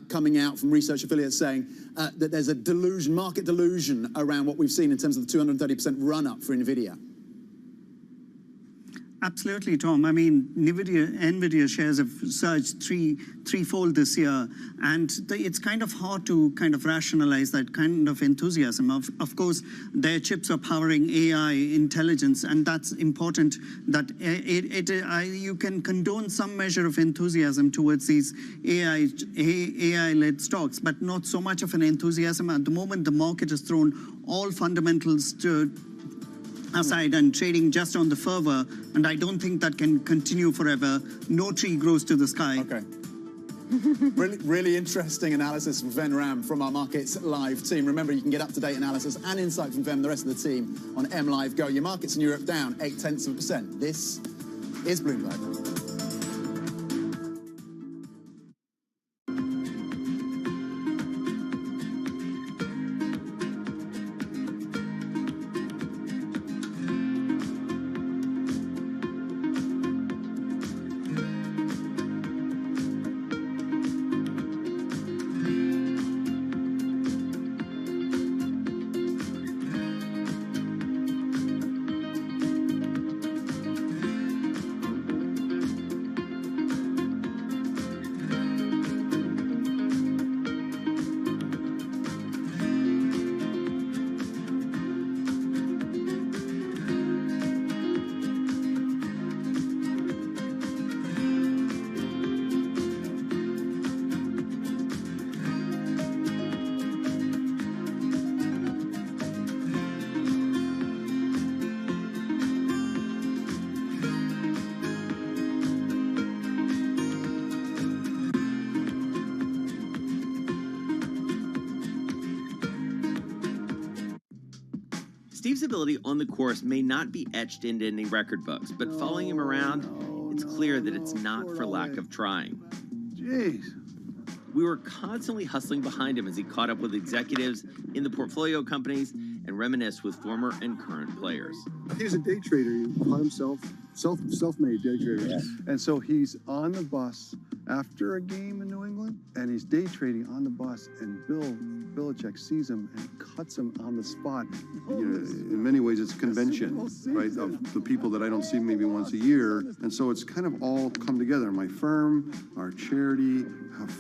coming out from research affiliates saying that there's a delusion, market delusion around what we've seen in terms of the 230% run up for Nvidia. Absolutely, Tom. I mean, NVIDIA shares have surged threefold this year, and it's kind of hard to kind of rationalize that kind of enthusiasm. Of course, their chips are powering AI intelligence, and that's important. That you can condone some measure of enthusiasm towards these AI-led stocks, but not so much of an enthusiasm. At the moment, the market has thrown all fundamentals aside and trading just on the fervor, and I don't think that can continue forever. No tree grows to the sky. Okay. Really interesting analysis from Ven Ram from our Markets Live team. Remember, you can get up-to-date analysis and insight from Ven and the rest of the team on M Live Go. Your markets in Europe down 0.8%. This is Bloomberg. Steve's ability on the course may not be etched into any record books, but following him around, it's clear that it's not for lack of trying. Jeez. We were constantly hustling behind him as he caught up with executives in the portfolio companies and reminisced with former and current players. He was a day trader. He taught himself, self-made day trader. Yeah. And so he's on the bus after a game in New England, and he's day trading on the bus, and Bill Belichick sees him and cuts him on the spot. You know, in many ways, it's a convention, right, of the people that I don't see maybe once a year. And so it's kind of all come together. My firm, our charity,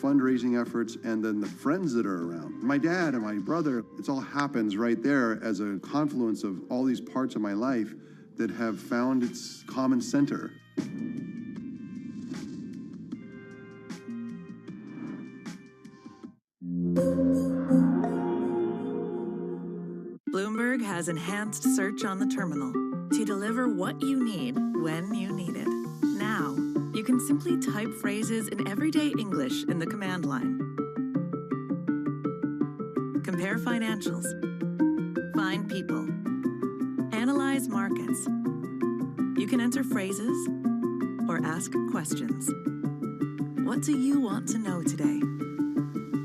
fundraising efforts, and then the friends that are around. My dad and my brother, it all happens right there as a confluence of all these parts of my life that have found its common center. Bloomberg has enhanced search on the terminal to deliver what you need when you need it. Now, you can simply type phrases in everyday English in the command line. Compare financials. Find people. Analyze markets. You can enter phrases or ask questions. What do you want to know today?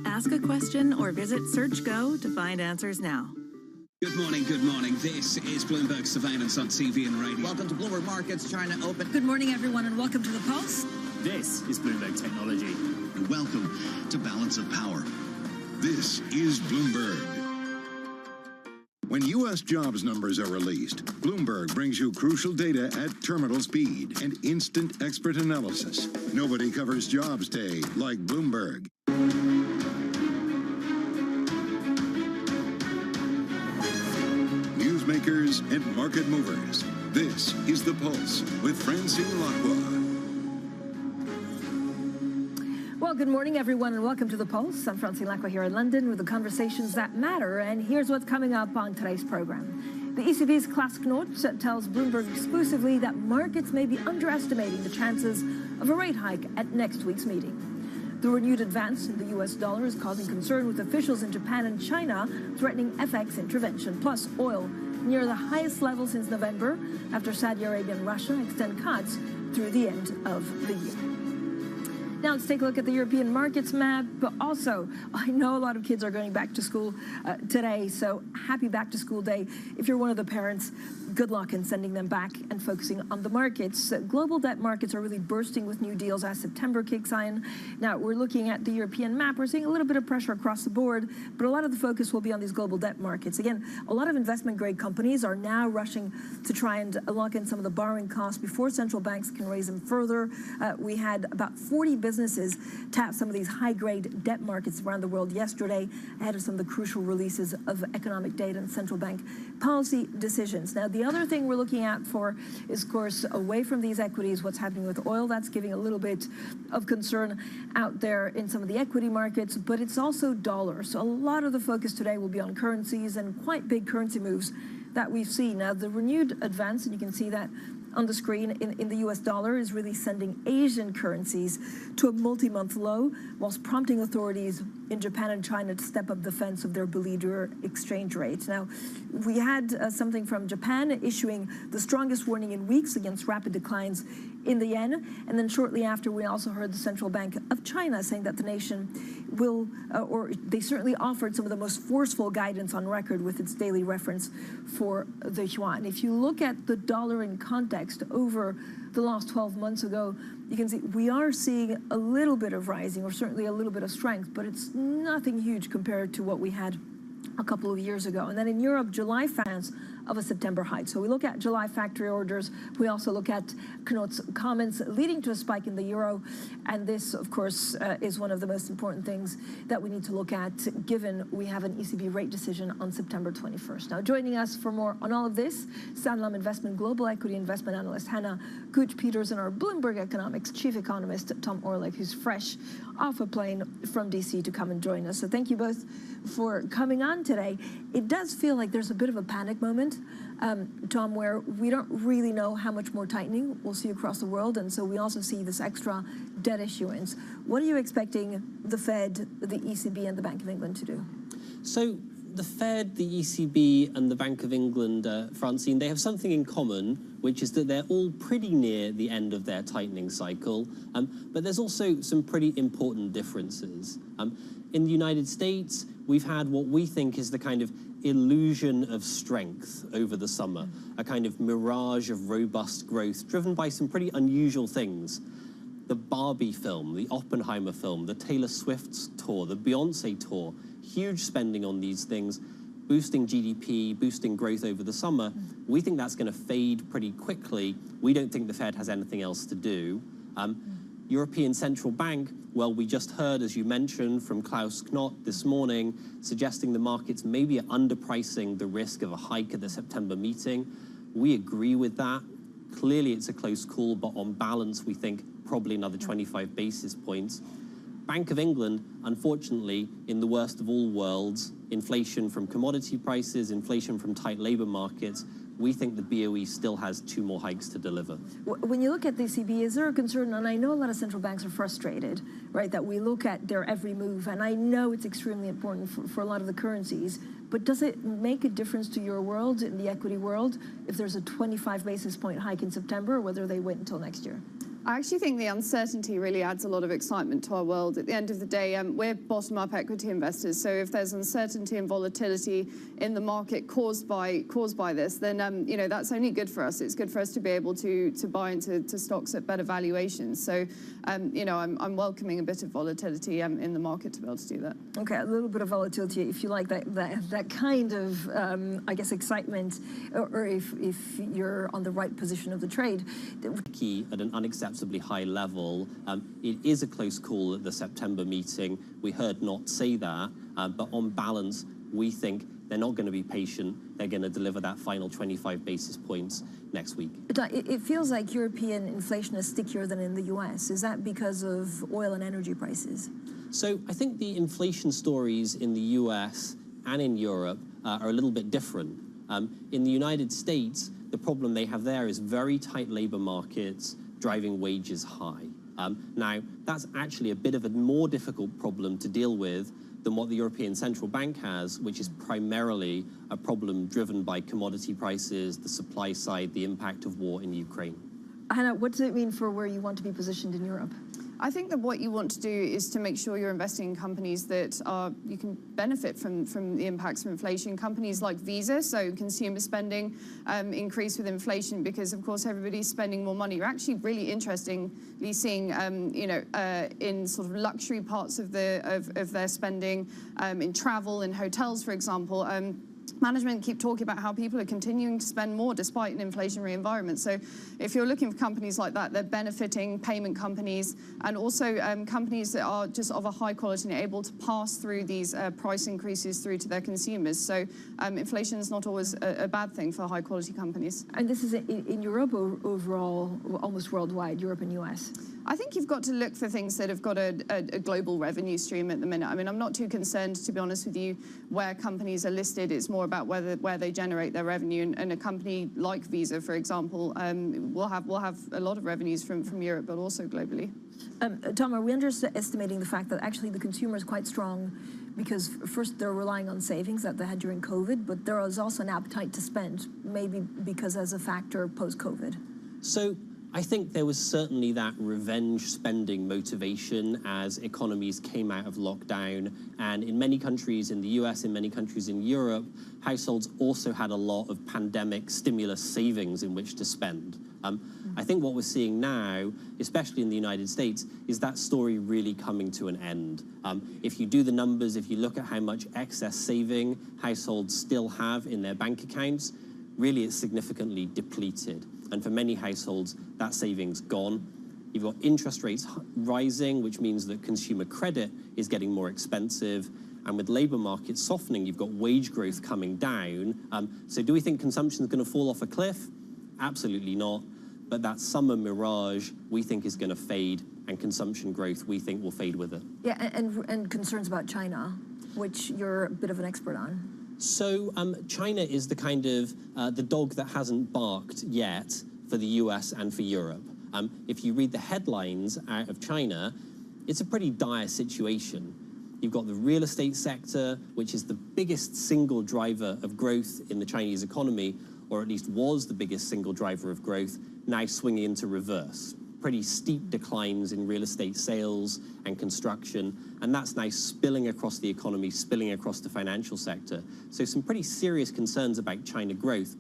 Ask a question or visit SearchGo to find answers now. Good morning, good morning. This is Bloomberg Surveillance on TV and radio. Welcome to Bloomberg Markets, China Open. Good morning, everyone, and welcome to The Pulse. This is Bloomberg Technology. And welcome to Balance of Power. This is Bloomberg. When U.S. jobs numbers are released, Bloomberg brings you crucial data at terminal speed and instant expert analysis. Nobody covers jobs day like Bloomberg. Newsmakers and market movers. This is The Pulse with Francine Lacqua. Well, good morning, everyone, and welcome to The Pulse. I'm Francine Lacqua here in London with the conversations that matter, and here's what's coming up on today's program. The ECB's classic note tells Bloomberg exclusively that markets may be underestimating the chances of a rate hike at next week's meeting. The renewed advance in the U.S. dollar is causing concern with officials in Japan and China threatening FX intervention, plus oil near the highest level since November after Saudi Arabia and Russia extend cuts through the end of the year. Now let's take a look at the European markets map, but also I know a lot of kids are going back to school today, so happy back to school day. If you're one of the parents, good luck in sending them back and focusing on the markets. Global debt markets are really bursting with new deals as September kicks in. Now we're looking at the European map. We're seeing a little bit of pressure across the board, but a lot of the focus will be on these global debt markets. Again, a lot of investment grade companies are now rushing to try and lock in some of the borrowing costs before central banks can raise them further. We had about 40 businesses tap some of these high-grade debt markets around the world yesterday ahead of some of the crucial releases of economic data and central bank policy decisions. Now, the other thing we're looking at for is, of course, away from these equities, what's happening with oil. That's giving a little bit of concern out there in some of the equity markets, but it's also dollars. So a lot of the focus today will be on currencies and quite big currency moves that we've seen. Now, the renewed advance, and you can see that on the screen in the US dollar, is really sending Asian currencies to a multi-month low, whilst prompting authorities in Japan and China to step up defense of their beleaguered exchange rates. Now, we had something from Japan issuing the strongest warning in weeks against rapid declines in the yen, and then shortly after, we also heard the Central Bank of China saying that the nation will, or they certainly offered some of the most forceful guidance on record with its daily reference for the yuan. If you look at the dollar in context over the last 12 months ago, you can see we are seeing a little bit of rising, or certainly a little bit of strength, but it's nothing huge compared to what we had a couple of years ago. And then in Europe, July fans of a September hike. So we look at July factory orders. We also look at Knot's comments leading to a spike in the euro. And this, of course, is one of the most important things that we need to look at, given we have an ECB rate decision on September 21st. Now, joining us for more on all of this, Sanlam Investment Global Equity Investment Analyst Hannah Gooch-Peters and our Bloomberg Economics Chief Economist Tom Orlik, who's fresh off a plane from DC to come and join us. So thank you both for coming on today. It does feel like there's a bit of a panic moment, Tom, where we don't really know how much more tightening we'll see across the world, and so we also see this extra debt issuance. What are you expecting the Fed, the ECB, and the Bank of England to do? So the Fed, the ECB, and the Bank of England, Francine, they have something in common, which is that they're all pretty near the end of their tightening cycle. But there's also some pretty important differences. In the United States, we've had what we think is the kind of illusion of strength over the summer, a kind of mirage of robust growth driven by some pretty unusual things. The Barbie film, the Oppenheimer film, the Taylor Swift tour, the Beyonce tour, huge spending on these things, boosting GDP, boosting growth over the summer. We think that's going to fade pretty quickly. We don't think the Fed has anything else to do. European Central Bank, well, we just heard, as you mentioned, from Klaus Knot this morning, suggesting the markets maybe are underpricing the risk of a hike at the September meeting. We agree with that. Clearly, it's a close call, but on balance, we think probably another 25 basis points. Bank of England, unfortunately, in the worst of all worlds, inflation from commodity prices, inflation from tight labor markets, we think the BOE still has 2 more hikes to deliver. When you look at the ECB, is there a concern, and I know a lot of central banks are frustrated, right, that we look at their every move, and I know it's extremely important for a lot of the currencies, but does it make a difference to your world, in the equity world, if there's a 25 basis point hike in September, or whether they wait until next year? I actually think the uncertainty really adds a lot of excitement to our world. At the end of the day, we're bottom-up equity investors, so if there's uncertainty and volatility in the market caused by this, then you know, that's only good for us. It's good for us to be able to buy into stocks at better valuations. So you know, I'm welcoming a bit of volatility in the market to be able to do that. Okay, a little bit of volatility, if you like, that kind of I guess excitement, or if you're on the right position of the trade. Key at an unacceptable high level. It is a close call at the September meeting. We heard Knot say that, but on balance, we think they're not going to be patient. They're going to deliver that final 25 basis points next week. It feels like European inflation is stickier than in the US. Is that because of oil and energy prices? So I think the inflation stories in the US and in Europe are a little bit different. In the United States, the problem they have there is very tight labor markets, driving wages high. Now, that's actually a bit of a more difficult problem to deal with than what the European Central Bank has, which is primarily a problem driven by commodity prices, the supply side, the impact of war in Ukraine. Hannah, what does it mean for where you want to be positioned in Europe? I think that what you want to do is to make sure you're investing in companies that you can benefit from the impacts of inflation. Companies like Visa, so consumer spending increase with inflation because, of course, everybody's spending more money. You're actually really interestingly seeing, you know, in sort of luxury parts of their spending, in travel, in hotels, for example. Management keep talking about how people are continuing to spend more despite an inflationary environment. So if you're looking for companies like that, they're benefiting payment companies and also companies that are just of a high quality and able to pass through these price increases through to their consumers. So inflation is not always a bad thing for high quality companies. And this is in Europe or overall, almost worldwide, Europe and US? I think you've got to look for things that have got a global revenue stream at the minute. I mean, I'm not too concerned, to be honest with you, where companies are listed. It's more about where they generate their revenue. And a company like Visa, for example, will have a lot of revenues from Europe, but also globally. Tom, are we underestimating the fact that actually the consumer is quite strong because first they're relying on savings that they had during COVID, but there is also an appetite to spend, maybe because as a factor post-COVID? So I think there was certainly that revenge spending motivation as economies came out of lockdown. And in many countries in the US, in many countries in Europe, households also had a lot of pandemic stimulus savings in which to spend. I think what we're seeing now, especially in the United States, is that story really coming to an end. If you do the numbers, if you look at how much excess saving households still have in their bank accounts, really it's significantly depleted. And for many households, that savings gone. You've got interest rates rising, which means that consumer credit is getting more expensive. And with labor markets softening, you've got wage growth coming down. So do we think consumption is going to fall off a cliff? Absolutely not. But that summer mirage, we think, is going to fade, and consumption growth, we think, will fade with it. Yeah, and concerns about China, which you're a bit of an expert on. So China is the kind of the dog that hasn't barked yet for the US and for Europe. If you read the headlines out of China, it's a pretty dire situation. You've got the real estate sector, which is the biggest single driver of growth in the Chinese economy, or at least was the biggest single driver of growth, now swinging into reverse. Pretty steep declines in real estate sales and construction, and that's now spilling across the economy, spilling across the financial sector. So some pretty serious concerns about China growth.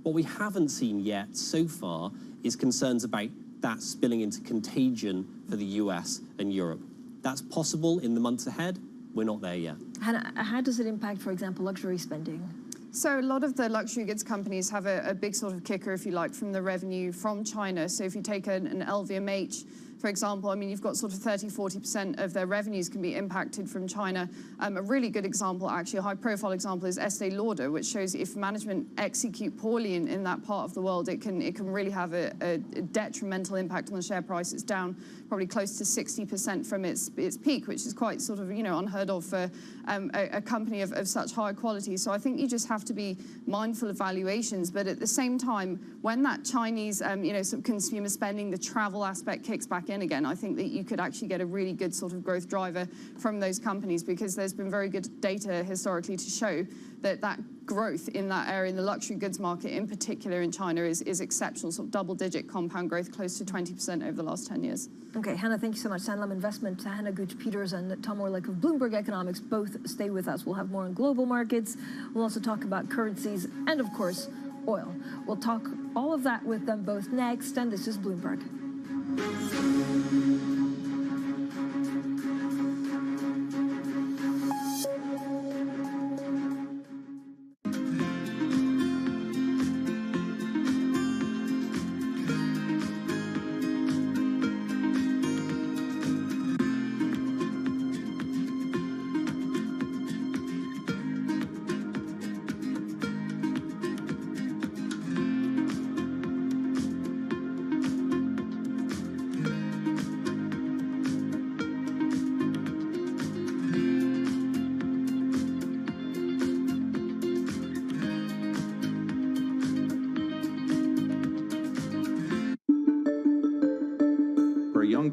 What we haven't seen yet so far is concerns about that spilling into contagion for the US and Europe. That's possible in the months ahead. We're not there yet. Hannah, how does it impact, for example, luxury spending? So a lot of the luxury goods companies have a big sort of kicker, if you like, from the revenue from China. So if you take an LVMH, for example, I mean, you've got sort of 30–40% of their revenues can be impacted from China. A really good example, actually, a high-profile example, is Estee Lauder, which shows if management execute poorly in that part of the world, it can really have a detrimental impact on the share price. It's down probably close to 60% from its peak, which is quite sort of, unheard of for a company of such high quality. So I think you just have to be mindful of valuations. But at the same time, when that Chinese, sort of consumer spending, the travel aspect kicks back in again, I think that you could actually get a really good sort of growth driver from those companies, because there's been very good data historically to show that growth in that area, in the luxury goods market in particular in China, is exceptional, sort of double-digit compound growth, close to 20% over the last 10 years. Okay, Hannah, thank you so much. Sanlam Investment, Hannah Gooch-Peters and Tom Orlick of Bloomberg Economics both stay with us. We'll have more on global markets. We'll also talk about currencies and, of course, oil. We'll talk all of that with them both next, and this is Bloomberg.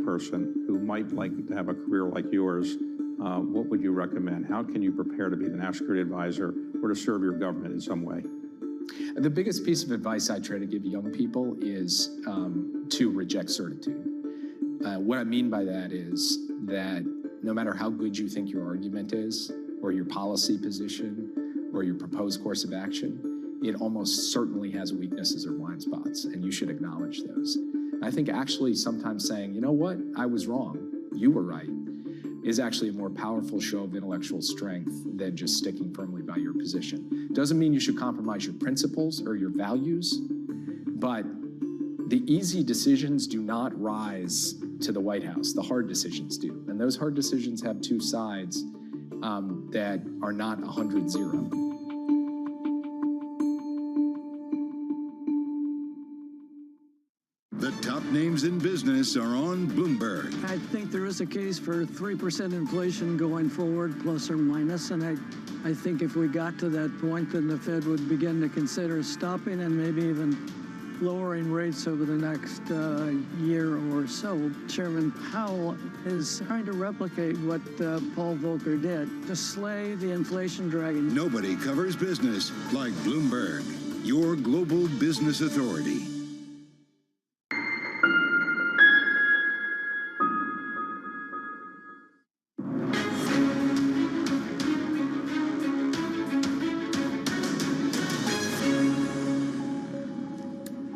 Person who might like to have a career like yours, what would you recommend? How can you prepare to be the national security advisor or to serve your government in some way? The biggest piece of advice I try to give young people is to reject certitude. What I mean by that is that no matter how good you think your argument is, or your policy position, or your proposed course of action, it almost certainly has weaknesses or blind spots, and you should acknowledge those. I think actually sometimes saying, you know what, I was wrong, you were right, is actually a more powerful show of intellectual strength than just sticking firmly by your position. Doesn't mean you should compromise your principles or your values, but the easy decisions do not rise to the White House. The hard decisions do. And those hard decisions have two sides that are not 100-0. The top names in business are on Bloomberg. I think there is a case for 3% inflation going forward, plus or minus, and I think if we got to that point, then the Fed would begin to consider stopping and maybe even lowering rates over the next year or so. Chairman Powell is trying to replicate what Paul Volcker did, to slay the inflation dragon. Nobody covers business like Bloomberg, your global business authority.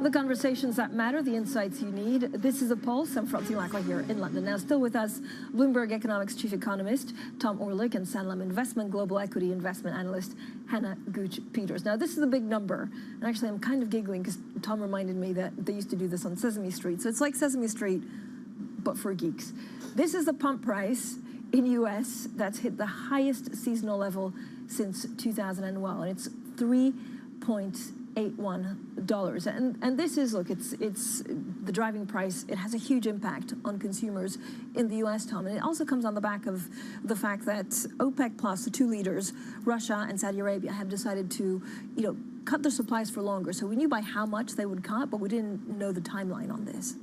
The conversations that matter, the insights you need. This is A Pulse. I'm Francine Lacqua here in London. Now, still with us, Bloomberg Economics Chief Economist Tom Orlick and Sanlam Investment Global Equity Investment Analyst Hannah Gooch-Peters. Now, this is a big number. And actually, I'm kind of giggling because Tom reminded me that they used to do this on Sesame Street. So it's like Sesame Street, but for geeks. This is the pump price in U.S. that's hit the highest seasonal level since 2001. And it's $3.81. And this is, look, it's the driving price. It has a huge impact on consumers in the U.S., Tom. And it also comes on the back of the fact that OPEC plus, the two leaders, Russia and Saudi Arabia, have decided to, cut their supplies for longer. So we knew by how much they would cut, but we didn't know the timeline on this.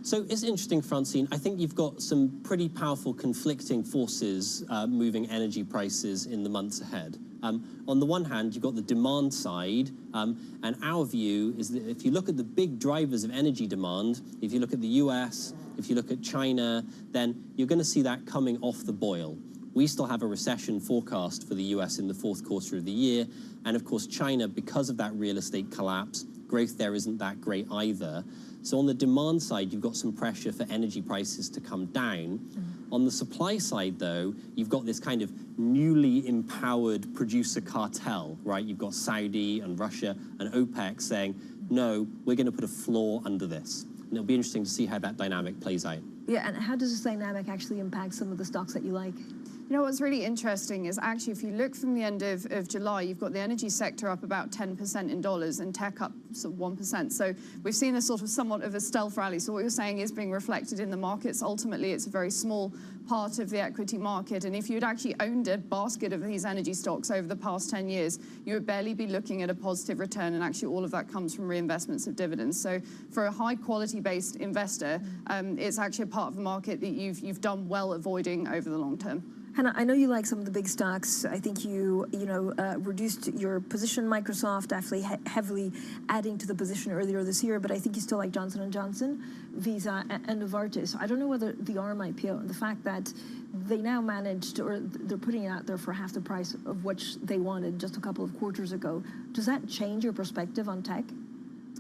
So it's interesting, Francine. I think you've got some pretty powerful conflicting forces moving energy prices in the months ahead. On the one hand, you've got the demand side, and our view is that if you look at the big drivers of energy demand, if you look at the US, if you look at China, then you're going to see that coming off the boil. We still have a recession forecast for the US in the fourth quarter of the year, and of course China, because of that real estate collapse, growth there isn't that great either. So on the demand side, you've got some pressure for energy prices to come down. On the supply side, though, you've got this kind of newly empowered producer cartel, right? You've got Saudi and Russia and OPEC saying, no, we're going to put a floor under this. And it'll be interesting to see how that dynamic plays out. Yeah, and how does this dynamic actually impact some of the stocks that you like? You know, what's really interesting is actually if you look from the end of July, you've got the energy sector up about 10% in dollars and tech up sort of 1%. So we've seen a sort of somewhat of a stealth rally. So what you're saying is being reflected in the markets. Ultimately, it's a very small part of the equity market. And if you'd actually owned a basket of these energy stocks over the past 10 years, you would barely be looking at a positive return. And actually all of that comes from reinvestments of dividends. So for a high quality based investor, it's actually a part of the market that you've done well avoiding over the long term. Hannah, I know you like some of the big stocks. I think you reduced your position in Microsoft, actually heavily adding to the position earlier this year, but I think you still like Johnson & Johnson, Visa, and Novartis. I don't know whether the ARM IPO and the fact that they now managed, or they're putting it out there for half the price of which they wanted just a couple of quarters ago. Does that change your perspective on tech?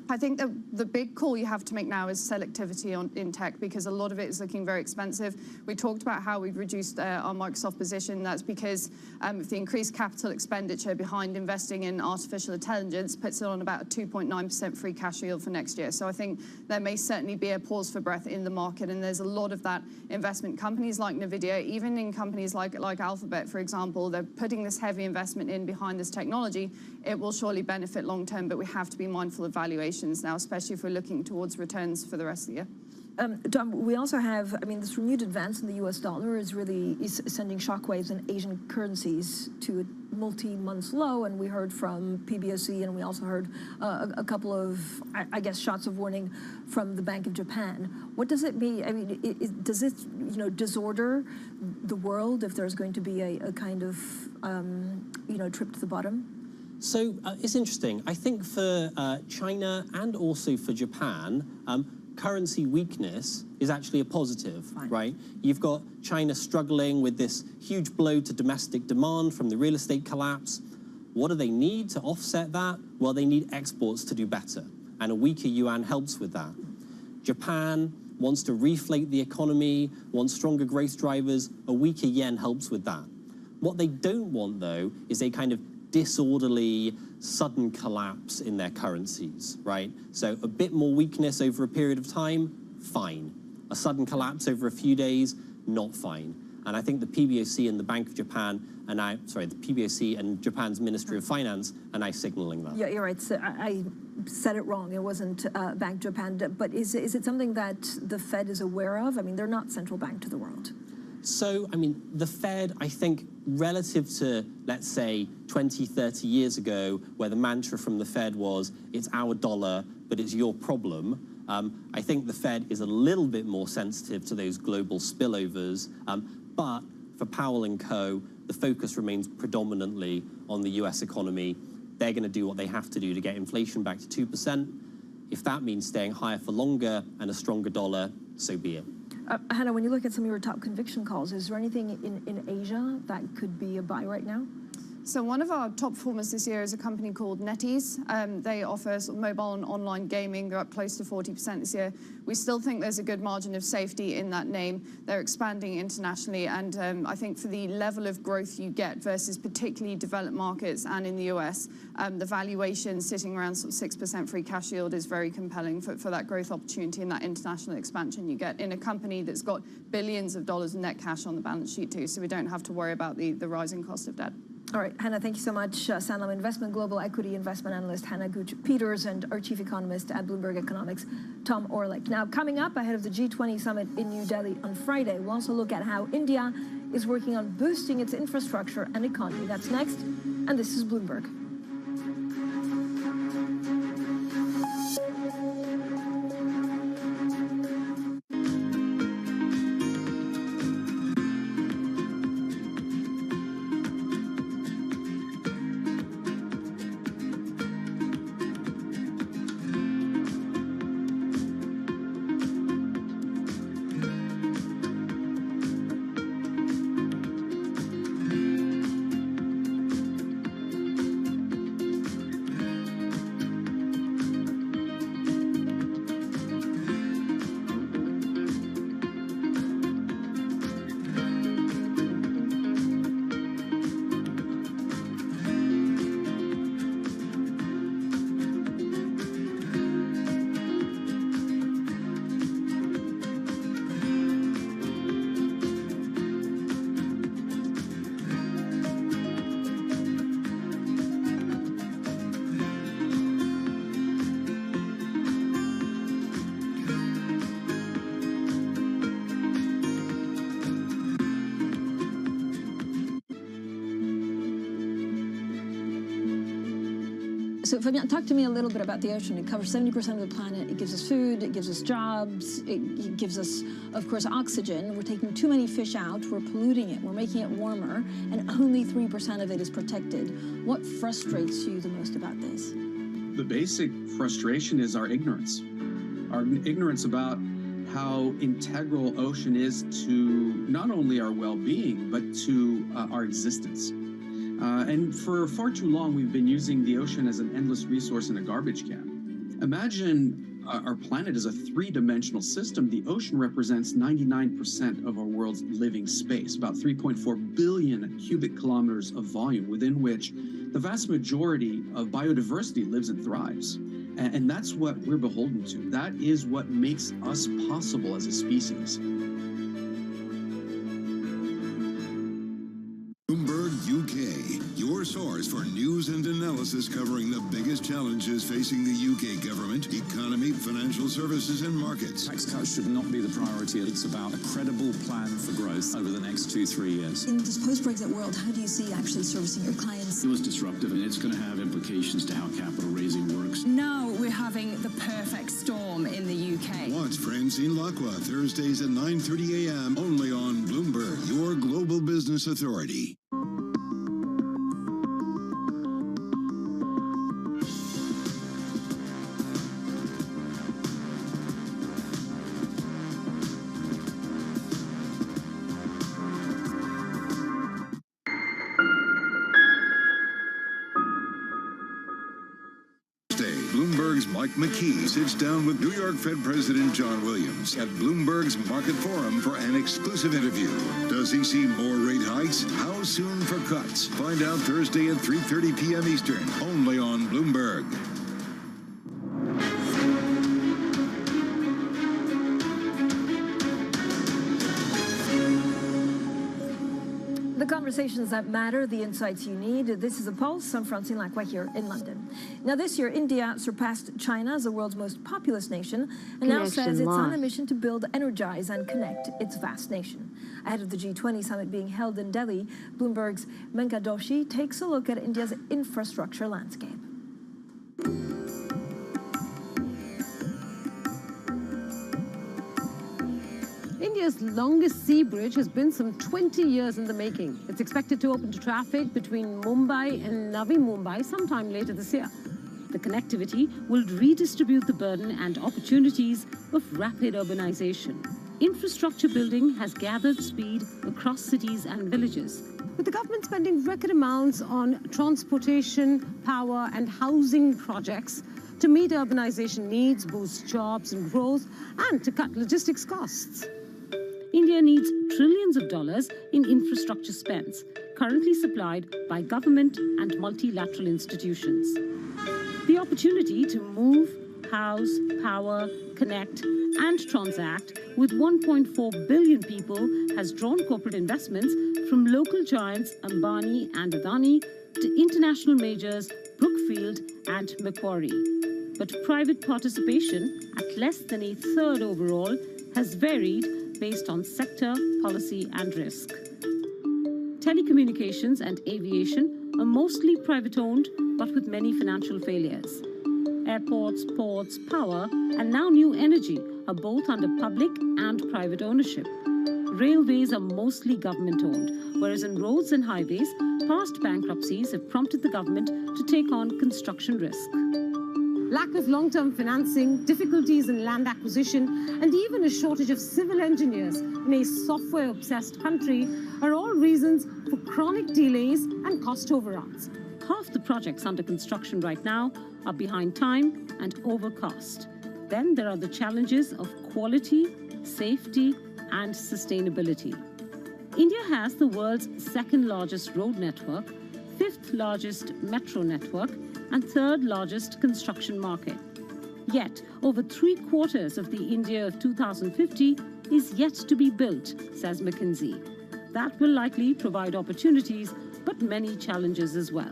I think the big call you have to make now is selectivity in tech, because a lot of it is looking very expensive. We talked about how we've reduced our Microsoft position. That's because of the increased capital expenditure behind investing in artificial intelligence puts it on about a 2.9% free cash yield for next year. So I think there may certainly be a pause for breath in the market, and there's a lot of that investment. Companies like NVIDIA, even in companies like Alphabet, for example, they're putting this heavy investment in behind this technology. It will surely benefit long term, but we have to be mindful of valuation now, especially if we're looking towards returns for the rest of the year. Tom, we also have, this renewed advance in the US dollar is sending shockwaves in Asian currencies to a multi-month low, and we heard from PBOC, and we also heard a couple of, I guess, shots of warning from the Bank of Japan. What does it mean? Does it, disorder the world if there's going to be a kind of, trip to the bottom? So it's interesting. I think for China and also for Japan, currency weakness is actually a positive, right? You've got China struggling with this huge blow to domestic demand from the real estate collapse. What do they need to offset that? Well, they need exports to do better, and a weaker yuan helps with that. Japan wants to reflate the economy, wants stronger growth drivers. A weaker yen helps with that. What they don't want, though, is a kind of disorderly, sudden collapse in their currencies, right? So a bit more weakness over a period of time, fine. A sudden collapse over a few days, not fine. And I think the PBOC and the Bank of Japan the PBOC and Japan's Ministry of Finance are now signaling that. Yeah, you're right. So I said it wrong. It wasn't Bank of Japan. But is it something that the Fed is aware of? They're not central bank to the world. So, the Fed, I think, relative to, let's say, 20, 30 years ago, where the mantra from the Fed was, it's our dollar, but it's your problem, I think the Fed is a little bit more sensitive to those global spillovers. But for Powell and co., the focus remains predominantly on the US economy. They're going to do what they have to do to get inflation back to 2%. If that means staying higher for longer and a stronger dollar, so be it. Hannah, when you look at some of your top conviction calls, is there anything in Asia that could be a buy right now? So one of our top performers this year is a company called NetEase. They offer sort of mobile and online gaming. They're up close to 40% this year. We still think there's a good margin of safety in that name. They're expanding internationally, and I think for the level of growth you get versus particularly developed markets and in the US, the valuation sitting around sort of 6% free cash yield is very compelling for that growth opportunity and that international expansion you get in a company that's got billions of dollars in net cash on the balance sheet too, so we don't have to worry about the rising cost of debt. All right, Hannah, thank you so much. Sanlam Investment Global Equity Investment Analyst Hannah Gooch-Peters and our Chief Economist at Bloomberg Economics, Tom Orlik. Now, coming up ahead of the G20 Summit in New Delhi on Friday, we'll also look at how India is working on boosting its infrastructure and economy. That's next, and this is Bloomberg. So Fabien, talk to me a little bit about the ocean. It covers 70% of the planet. It gives us food, it gives us jobs, it gives us, of course, oxygen. We're taking too many fish out, we're polluting it, we're making it warmer, and only 3% of it is protected. What frustrates you the most about this? The basic frustration is our ignorance about how integral ocean is to not only our well-being, but to our existence. And for far too long, we've been using the ocean as an endless resource in a garbage can. Imagine our planet is a three-dimensional system. The ocean represents 99% of our world's living space, about 3.4 billion cubic kilometers of volume, within which the vast majority of biodiversity lives and thrives. And that's what we're beholden to. That is what makes us possible as a species. Bloomberg UK, your source for news and analysis covering the biggest challenges facing the UK government, economy, financial services and markets. Tax cuts should not be the priority. It's about a credible plan for growth over the next 2-3 years. In this post-Brexit world, how do you see actually servicing your clients? It was disruptive, and it's going to have implications to how capital raising works. Now we're having the perfect storm in the UK. Watch Francine Lacqua Thursdays at 9:30 a.m. only on Bloomberg, your global business authority. Bloomberg's Mike McKee sits down with New York Fed President John Williams at Bloomberg's Market Forum for an exclusive interview. Does he see more rate hikes? How soon for cuts? Find out Thursday at 3:30 p.m. Eastern, only on Bloomberg. The conversations that matter, the insights you need. This is A Pulse. I'm Francine Lacqua here in London. Now, this year, India surpassed China as the world's most populous nation and now says it's on a mission to build, energize, and connect its vast nation. Ahead of the G20 summit being held in Delhi, Bloomberg's Menka Doshi takes a look at India's infrastructure landscape. India's longest sea bridge has been some 20 years in the making. It's expected to open to traffic between Mumbai and Navi Mumbai sometime later this year. The connectivity will redistribute the burden and opportunities of rapid urbanization. Infrastructure building has gathered speed across cities and villages, with the government spending record amounts on transportation, power, and housing projects to meet urbanization needs, boost jobs and growth, and to cut logistics costs. India needs trillions of dollars in infrastructure spends, currently supplied by government and multilateral institutions. The opportunity to move, house, power, connect, and transact with 1.4 billion people has drawn corporate investments from local giants Ambani and Adani to international majors Brookfield and Macquarie. But private participation, at less than a third overall, has varied based on sector, policy, and risk. Telecommunications and aviation are mostly private-owned, but with many financial failures. Airports, ports, power, and now new energy are both under public and private ownership. Railways are mostly government-owned, whereas in roads and highways, past bankruptcies have prompted the government to take on construction risk. Lack of long-term financing, difficulties in land acquisition, and even a shortage of civil engineers in a software-obsessed country are all reasons for chronic delays and cost overruns. Half the projects under construction right now are behind time and over cost. Then there are the challenges of quality, safety, and sustainability. India has the world's second largest road network, fifth largest metro network, and third largest construction market. Yet, over 3/4 of the India of 2050 is yet to be built, says McKinsey. That will likely provide opportunities, but many challenges as well.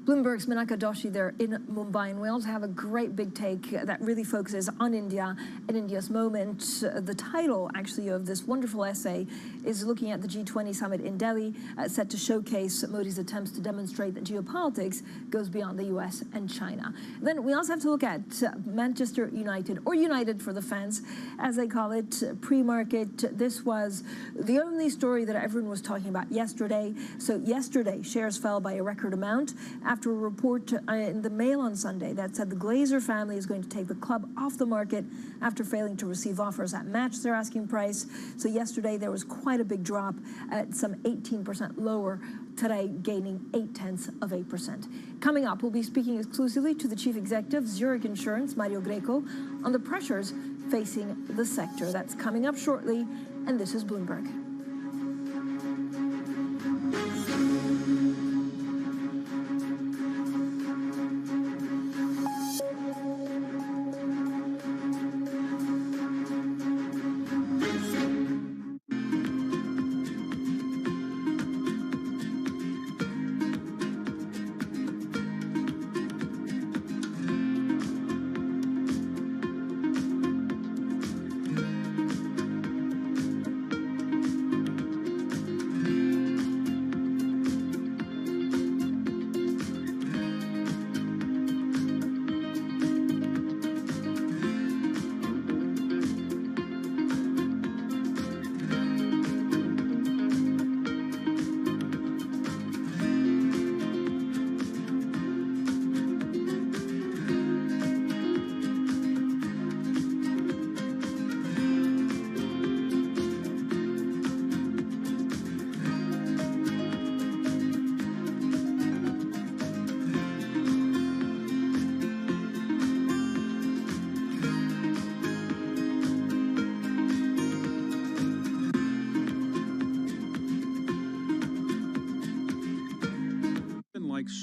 Bloomberg's Menaka Doshi there in Mumbai, and we also have a great big take that really focuses on India and India's moment. The title, actually, of this wonderful essay is looking at the G20 summit in Delhi, set to showcase Modi's attempts to demonstrate that geopolitics goes beyond the US and China. Then we also have to look at Manchester United, or United for the fans, as they call it, pre-market. This was the only story that everyone was talking about yesterday. So yesterday, shares fell by a record amount after a report in the Mail on Sunday that said the Glazer family is going to take the club off the market after failing to receive offers that match their asking price. So yesterday there was quite a big drop at some 18% lower, today gaining 0.8%. Coming up, we'll be speaking exclusively to the chief executive of Zurich Insurance, Mario Greco, on the pressures facing the sector. That's coming up shortly, and this is Bloomberg.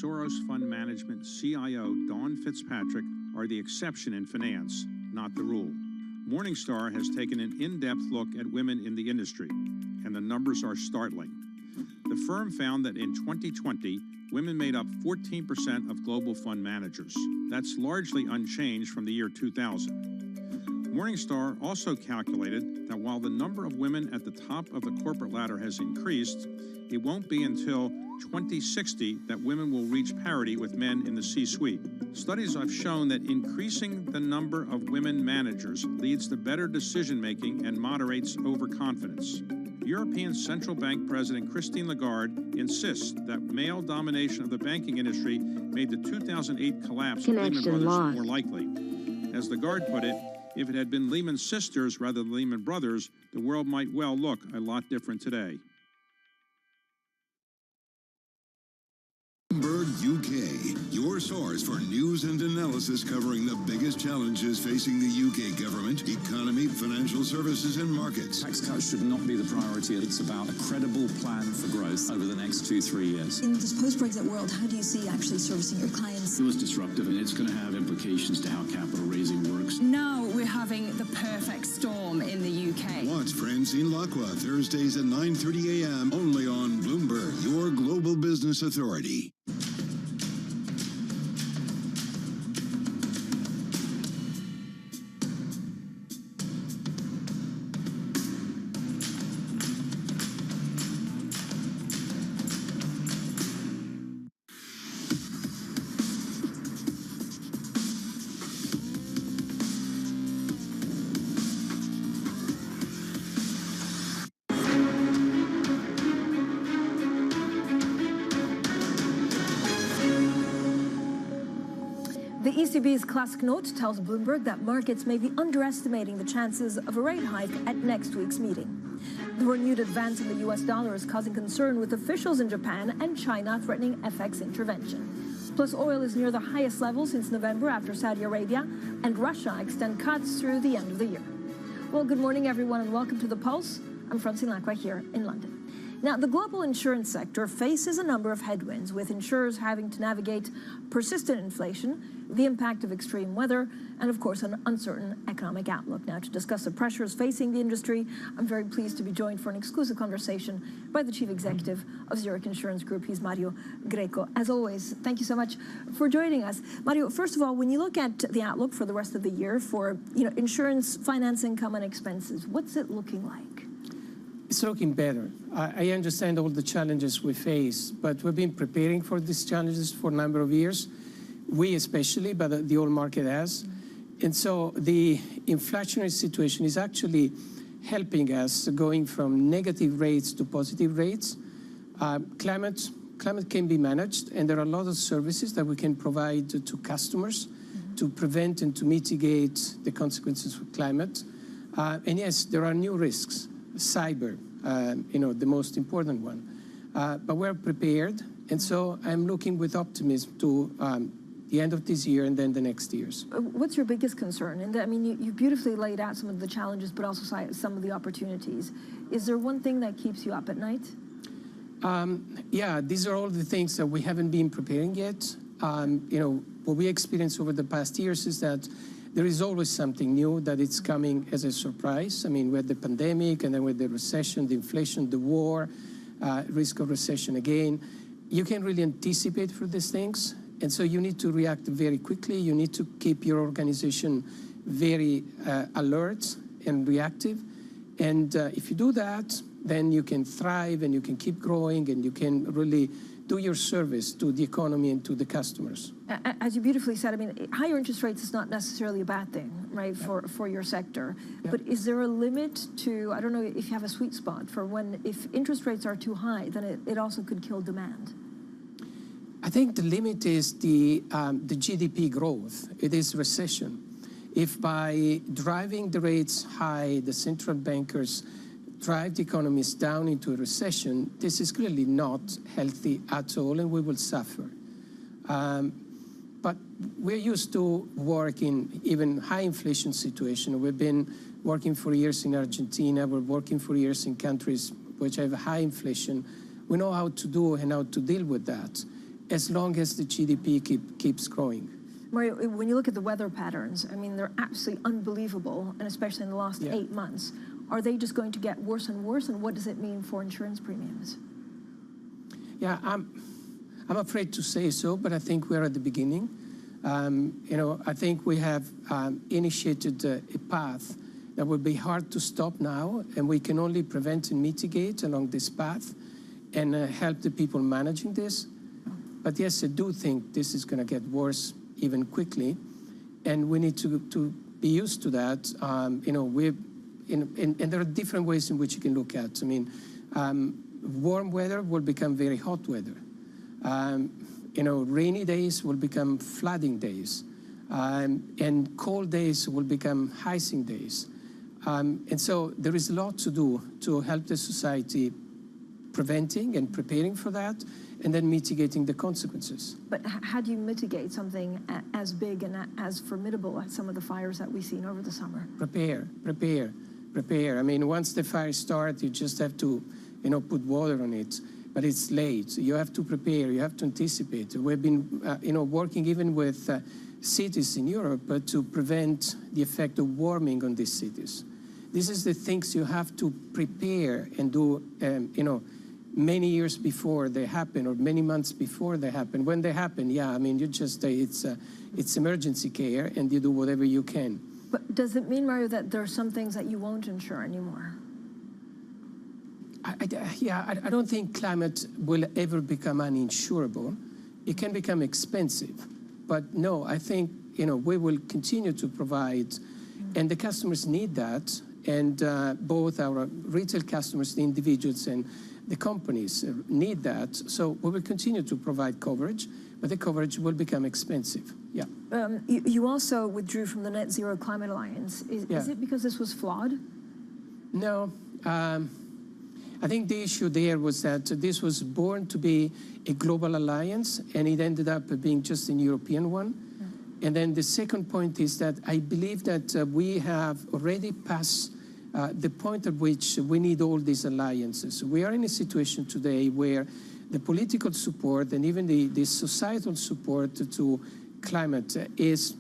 Soros Fund Management CIO Dawn Fitzpatrick are the exception in finance, not the rule. Morningstar has taken an in-depth look at women in the industry, and the numbers are startling. The firm found that in 2020, women made up 14% of global fund managers. That's largely unchanged from the year 2000. Morningstar also calculated that while the number of women at the top of the corporate ladder has increased, it won't be until 2060 that women will reach parity with men in the C-suite. Studies have shown that increasing the number of women managers leads to better decision-making and moderates overconfidence. European Central Bank President Christine Lagarde insists that male domination of the banking industry made the 2008 collapse of Lehman Brothers more likely. As Lagarde put it, if it had been Lehman Sisters rather than Lehman Brothers, the world might well look a lot different today. Bloomberg UK, your source for news and analysis covering the biggest challenges facing the UK government, economy, financial services and markets. Tax cuts should not be the priority. It's about a credible plan for growth over the next 2-3 years. In this post-Brexit world, how do you see actually servicing your clients? It was disruptive, and it's going to have implications to how capital raising works. Now we're having the perfect storm in the UK. Watch Francine Lacqua Thursdays at 9:30 a.m. only on Bloomberg, your global business authority. The ECB's classic note tells Bloomberg that markets may be underestimating the chances of a rate hike at next week's meeting. The renewed advance in the US dollar is causing concern with officials in Japan and China threatening FX intervention. Plus, oil is near the highest level since November after Saudi Arabia and Russia extend cuts through the end of the year. Well, good morning, everyone, and welcome to The Pulse. I'm Francine Lacqua here in London. Now, the global insurance sector faces a number of headwinds, with insurers having to navigate persistent inflation, the impact of extreme weather, and of course, an uncertain economic outlook. Now, to discuss the pressures facing the industry, I'm very pleased to be joined for an exclusive conversation by the Chief Executive of Zurich Insurance Group. He's Mario Greco. As always, thank you so much for joining us. Mario, first of all, when you look at the outlook for the rest of the year for insurance, finance income, and expenses, what's it looking like? It's looking better. I understand all the challenges we face, but we've been preparing for these challenges for a number of years. We especially, but the whole market has. And so the inflationary situation is actually helping us going from negative rates to positive rates. Climate can be managed, and there are a lot of services that we can provide to customers to prevent and to mitigate the consequences of climate. And yes, there are new risks. Cyber, the most important one. But we're prepared, and so I'm looking with optimism to the end of this year and then the next years. What's your biggest concern? And I mean, you beautifully laid out some of the challenges, but also some of the opportunities. Is there one thing that keeps you up at night? Yeah, these are all the things that we haven't been preparing yet. What we experienced over the past years is that there is always something new that it's coming as a surprise. I mean, with the pandemic and then with the recession, the inflation, the war, risk of recession again. You can't really anticipate for these things. And so you need to react very quickly. You need to keep your organization very alert and reactive. And if you do that, then you can thrive and you can keep growing and you can really do your service to the economy and to the customers. As you beautifully said, I mean, higher interest rates is not necessarily a bad thing, right, for your sector. Yeah. But is there a limit to, I don't know if you have a sweet spot for when, if interest rates are too high, then it also could kill demand? I think the limit is the GDP growth. It is recession. If by driving the rates high, the central bankers drive the economies down into a recession, this is clearly not healthy at all, and we will suffer. But we're used to work in even high inflation situation. We've been working for years in Argentina. We're working for years in countries which have high inflation. We know how to do and how to deal with that, as long as the GDP keeps growing. Mario, when you look at the weather patterns, I mean, they're absolutely unbelievable, and especially in the last 8 months. Are they just going to get worse and worse, and what does it mean for insurance premiums? Yeah, I'm afraid to say so, but I think we're at the beginning. I think we have initiated a path that will be hard to stop now, and we can only prevent and mitigate along this path and help the people managing this. But yes, I do think this is going to get worse even quickly, and we need to be used to that. And there are different ways in which you can look at. I mean, warm weather will become very hot weather. Rainy days will become flooding days. And cold days will become icing days. And so there is a lot to do to help the society preventing and preparing for that, and then mitigating the consequences. But how do you mitigate something as big and as formidable as some of the fires that we've seen over the summer? Prepare. I mean, once the fire starts, you just have to, put water on it. But it's late. You have to prepare. You have to anticipate. We've been, working even with cities in Europe to prevent the effect of warming on these cities. This is the things you have to prepare and do, many years before they happen or many months before they happen. When they happen, you just, it's emergency care and you do whatever you can. But does it mean, Mario, that there are some things that you won't insure anymore? I don't think climate will ever become uninsurable. It can become expensive. But no, I think, we will continue to provide, and the customers need that, and both our retail customers, the individuals, and the companies need that. So we will continue to provide coverage, but the coverage will become expensive. Yeah. You also withdrew from the Net Zero Climate Alliance. Is it because this was flawed? No. I think the issue there was that this was born to be a global alliance, and it ended up being just a European one. And then the second point is that I believe that we have already passed the point at which we need all these alliances. We are in a situation today where the political support and even the societal support to climate is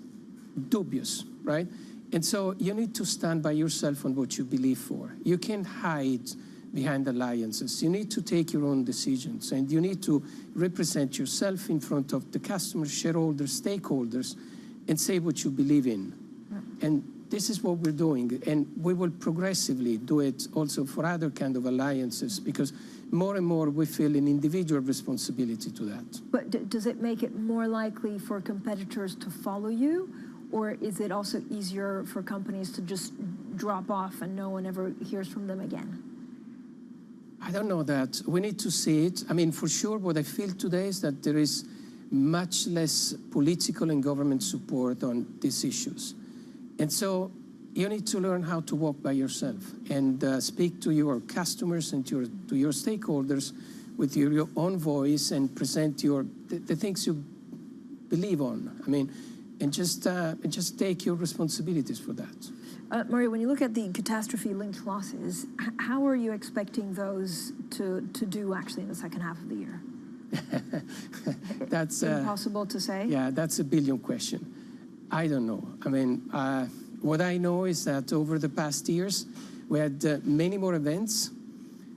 dubious, right? And so you need to stand by yourself on what you believe for. You can't hide behind alliances. You need to take your own decisions, and you need to represent yourself in front of the customers, shareholders, stakeholders, and say what you believe in. And this is what we're doing, and we will progressively do it also for other kind of alliances, because more and more we feel an individual responsibility to that. But does it make it more likely for competitors to follow you, or is it also easier for companies to just drop off and no one ever hears from them again? I don't know that. We need to see it. I mean, for sure, what I feel today is that there is much less political and government support on these issues. And so you need to learn how to walk by yourself and speak to your customers and to your stakeholders with your own voice and present the things you believe on. I mean, and just take your responsibilities for that. Mario, when you look at the catastrophe-linked losses, how are you expecting those to do actually in the second half of the year? That's impossible to say. Yeah, that's a billion question. I don't know. I mean, what I know is that over the past years, we had many more events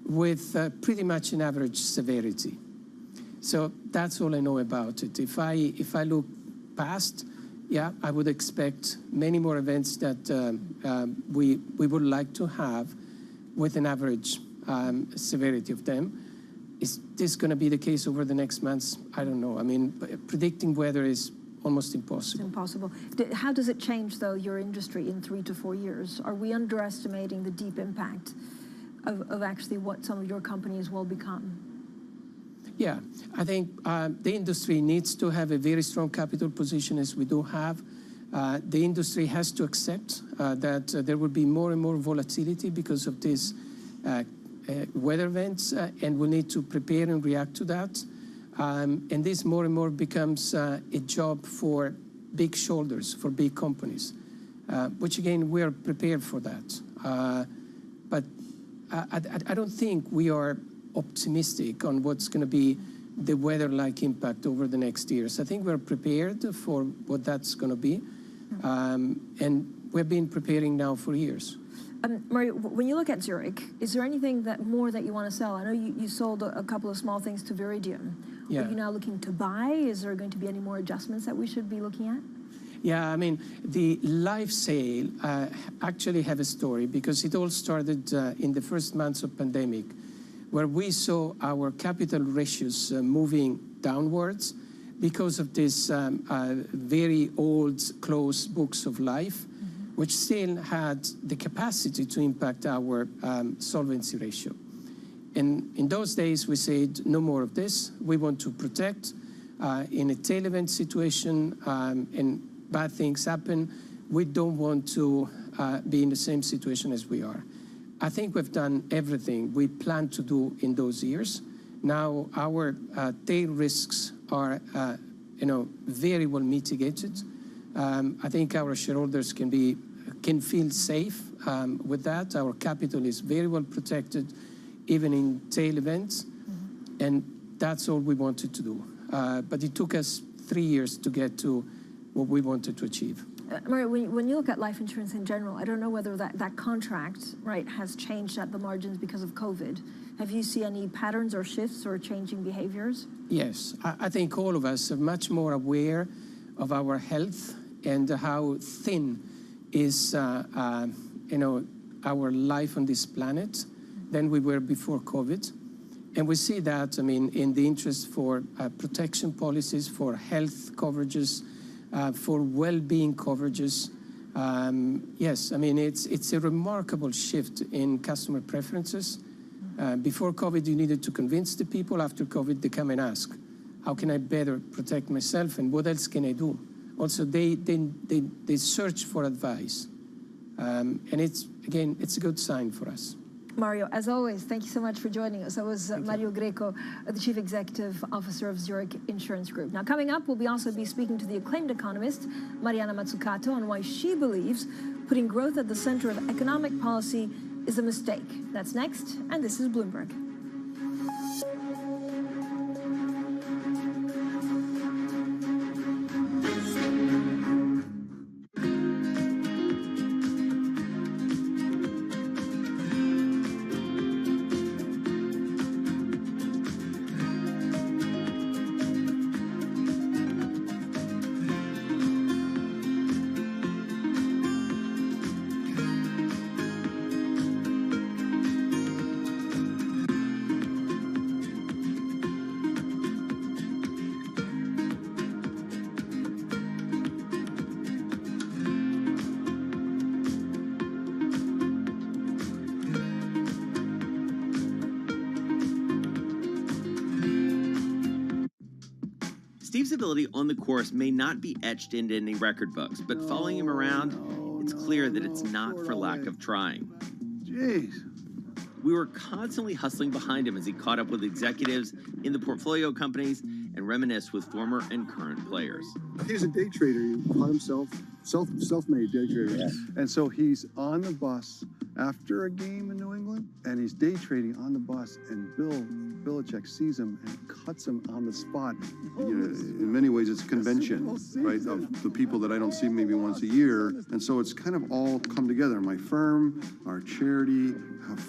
with pretty much an average severity. So that's all I know about it. If I look past, yeah, I would expect many more events that we would like to have with an average severity of them. Is this going to be the case over the next months? I don't know. I mean, predicting weather is almost impossible. It's impossible. How does it change, though, your industry in 3 to 4 years? Are we underestimating the deep impact of actually what some of your companies will become? Yeah, I think the industry needs to have a very strong capital position, as we do have. The industry has to accept that there will be more and more volatility because of these weather events, and we need to prepare and react to that. And this more and more becomes a job for big shoulders, for big companies, which again, we are prepared for that. But I don't think we are optimistic on what's going to be the weather-like impact over the next years. I think we're prepared for what that's going to be, and we've been preparing now for years. Mario, when you look at Zurich, is there anything more that you want to sell? I know you sold a couple of small things to Viridium. Yeah. Are you now looking to buy? Is there going to be any more adjustments that we should be looking at? Yeah, I mean, the life sale actually have a story, because it all started in the first months of pandemic, where we saw our capital ratios moving downwards because of this very old closed books of life, which still had the capacity to impact our solvency ratio. And in those days, we said, no more of this. We want to protect in a tail event situation, and bad things happen. We don't want to be in the same situation as we are. I think we've done everything we planned to do in those years. Now our tail risks are, very well mitigated. I think our shareholders can feel safe with that. Our capital is very well protected, even in tail events, and that's all we wanted to do. But it took us 3 years to get to what we wanted to achieve. Mario, when you look at life insurance in general, I don't know whether that contract, right, has changed at the margins because of COVID. Have you seen any patterns or shifts or changing behaviors? Yes, I think all of us are much more aware of our health and how thin is, our life on this planet than we were before COVID. And we see that, I mean, in the interest for protection policies, for health coverages, for well-being coverages. Yes, I mean, it's a remarkable shift in customer preferences. Before COVID, you needed to convince the people. After COVID, they come and ask, how can I better protect myself, and what else can I do? Also, they search for advice. And it's a good sign for us. Mario, as always, thank you so much for joining us. That was Mario Greco, the Chief Executive Officer of Zurich Insurance Group. Now, coming up, we'll also be speaking to the acclaimed economist, Mariana Mazzucato, on why she believes putting growth at the center of economic policy is a mistake. That's next, and this is Bloomberg. Steve's ability on the course may not be etched into any record books, but following him around, it's clear that it's not for lack of trying. Jeez. We were constantly hustling behind him as he caught up with executives in the portfolio companies and reminisced with former and current players. He's a day trader. He taught himself, self-made day trader. Yeah. And so he's on the bus after a game in New England, and he's day trading on the bus, and Bill Belichick sees him and cuts him on the spot. You know, in many ways, it's a convention, right, of the people that I don't see maybe once a year. And so it's kind of all come together. My firm, our charity,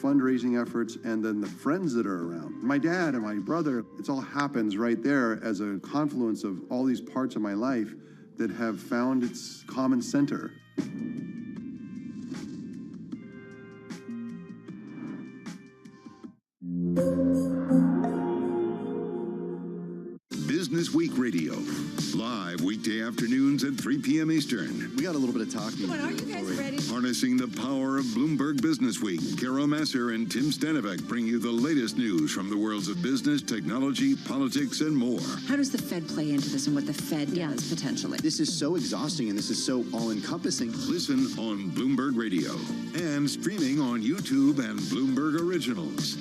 fundraising efforts, and then the friends that are around. My dad and my brother, it all happens right there as a confluence of all these parts of my life that have found its common center. Business Week Radio, live weekday afternoons at 3 p.m. Eastern. We got a little bit of talking. Come on, are you guys ready? Harnessing the power of Bloomberg Business Week, Carol Masser and Tim Stanovic bring you the latest news from the worlds of business, technology, politics, and more. How does the Fed play into this and what the Fed does potentially? This is so exhausting and this is so all-encompassing. Listen on Bloomberg Radio and streaming on YouTube and Bloomberg Originals.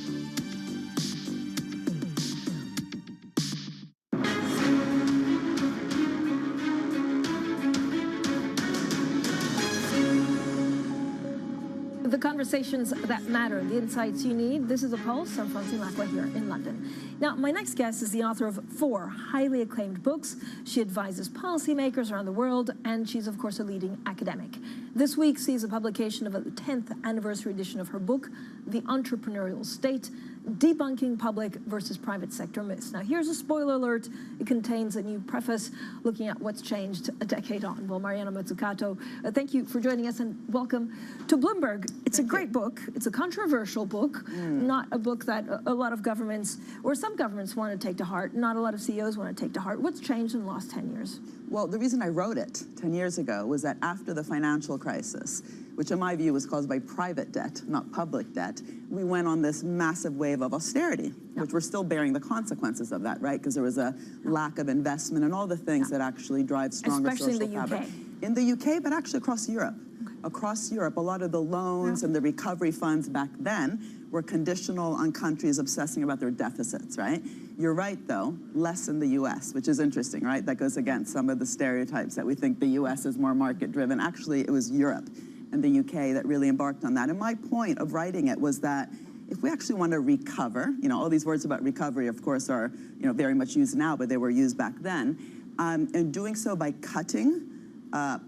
The conversations that matter, the insights you need. This is A Pulse. I'm Francine Lacqua here in London. Now, my next guest is the author of 4 highly acclaimed books. She advises policymakers around the world, and she's, of course, a leading academic. This week sees a publication of the 10th anniversary edition of her book, The Entrepreneurial State, Debunking Public versus Private Sector Myths. Now, here's a spoiler alert. It contains a new preface looking at what's changed a decade on. Well, Mariana Mazzucato, thank you for joining us and welcome to Bloomberg. It's a great book. It's a controversial book, not a book that a lot of governments, or some governments want to take to heart, not a lot of CEOs want to take to heart. What's changed in the last 10 years? Well, the reason I wrote it 10 years ago was that after the financial crisis, which in my view was caused by private debt, not public debt, we went on this massive wave of austerity, which we're still bearing the consequences of that, right? Because there was a lack of investment and all the things that actually drive stronger social fabric. In the UK, but actually across Europe. Across Europe, a lot of the loans and the recovery funds back then were conditional on countries obsessing about their deficits, right? You're right, though, less in the US, which is interesting, right? That goes against some of the stereotypes that we think the US is more market-driven. Actually, it was Europe and the UK that really embarked on that. And my point of writing it was that if we actually want to recover, you know, all these words about recovery, of course, are, you know, very much used now, but they were used back then, and doing so by cutting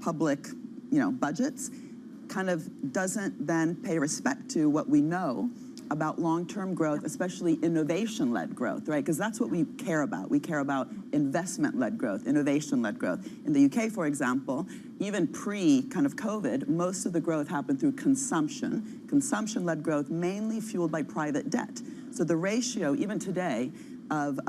public, you know, budgets, kind of doesn't then pay respect to what we know about long-term growth, especially innovation-led growth, right? Because that's what we care about. We care about investment-led growth, innovation-led growth. In the UK, for example, even pre-kind of COVID, most of the growth happened through consumption, consumption-led growth mainly fueled by private debt. So the ratio, even today, of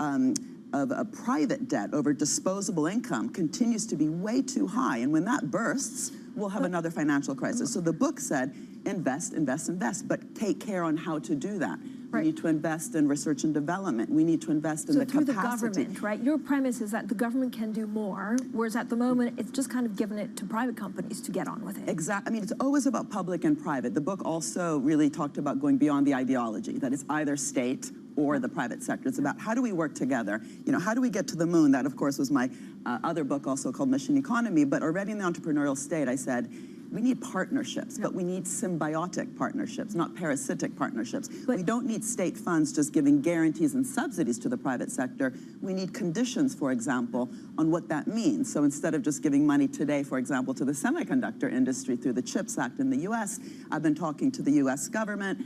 a private debt over disposable income continues to be way too high. And when that bursts, we'll have another financial crisis. So the book said, invest, invest, invest, but take care on how to do that. We need to invest in research and development. We need to invest in the capacity. So through the government, right? Your premise is that the government can do more, whereas at the moment, it's just kind of given it to private companies to get on with it. Exactly. I mean, it's always about public and private. The book also really talked about going beyond the ideology, that it's either state or the private sector. It's about how do we work together? You know, how do we get to the moon? That, of course, was my other book also called Mission Economy. But already in the entrepreneurial state, I said, We need partnerships, but we need symbiotic partnerships, not parasitic partnerships. We don't need state funds just giving guarantees and subsidies to the private sector. We need conditions, for example, on what that means. So instead of just giving money today, for example, to the semiconductor industry through the CHIPS Act in the US, I've been talking to the US government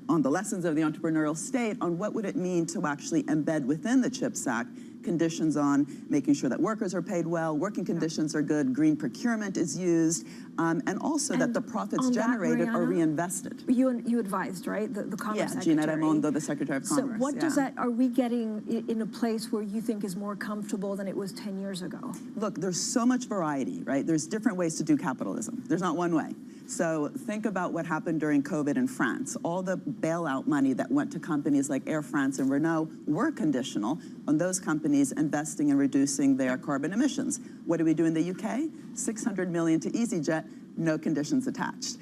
on the lessons of the entrepreneurial state, on what would it mean to actually embed within the CHIPS Act conditions on making sure that workers are paid well, working conditions are good, green procurement is used, and also that the profits generated are reinvested. You advised, right, the Commerce Secretary? Gina Raimondo, the Secretary of Commerce. So what does that, are we getting in a place where you think is more comfortable than it was 10 years ago? Look, there's so much variety, right? There's different ways to do capitalism. There's not one way. So think about what happened during COVID in France. All the bailout money that went to companies like Air France and Renault were conditional on those companies investing in reducing their carbon emissions. What do we do in the UK? 600 million to EasyJet, no conditions attached.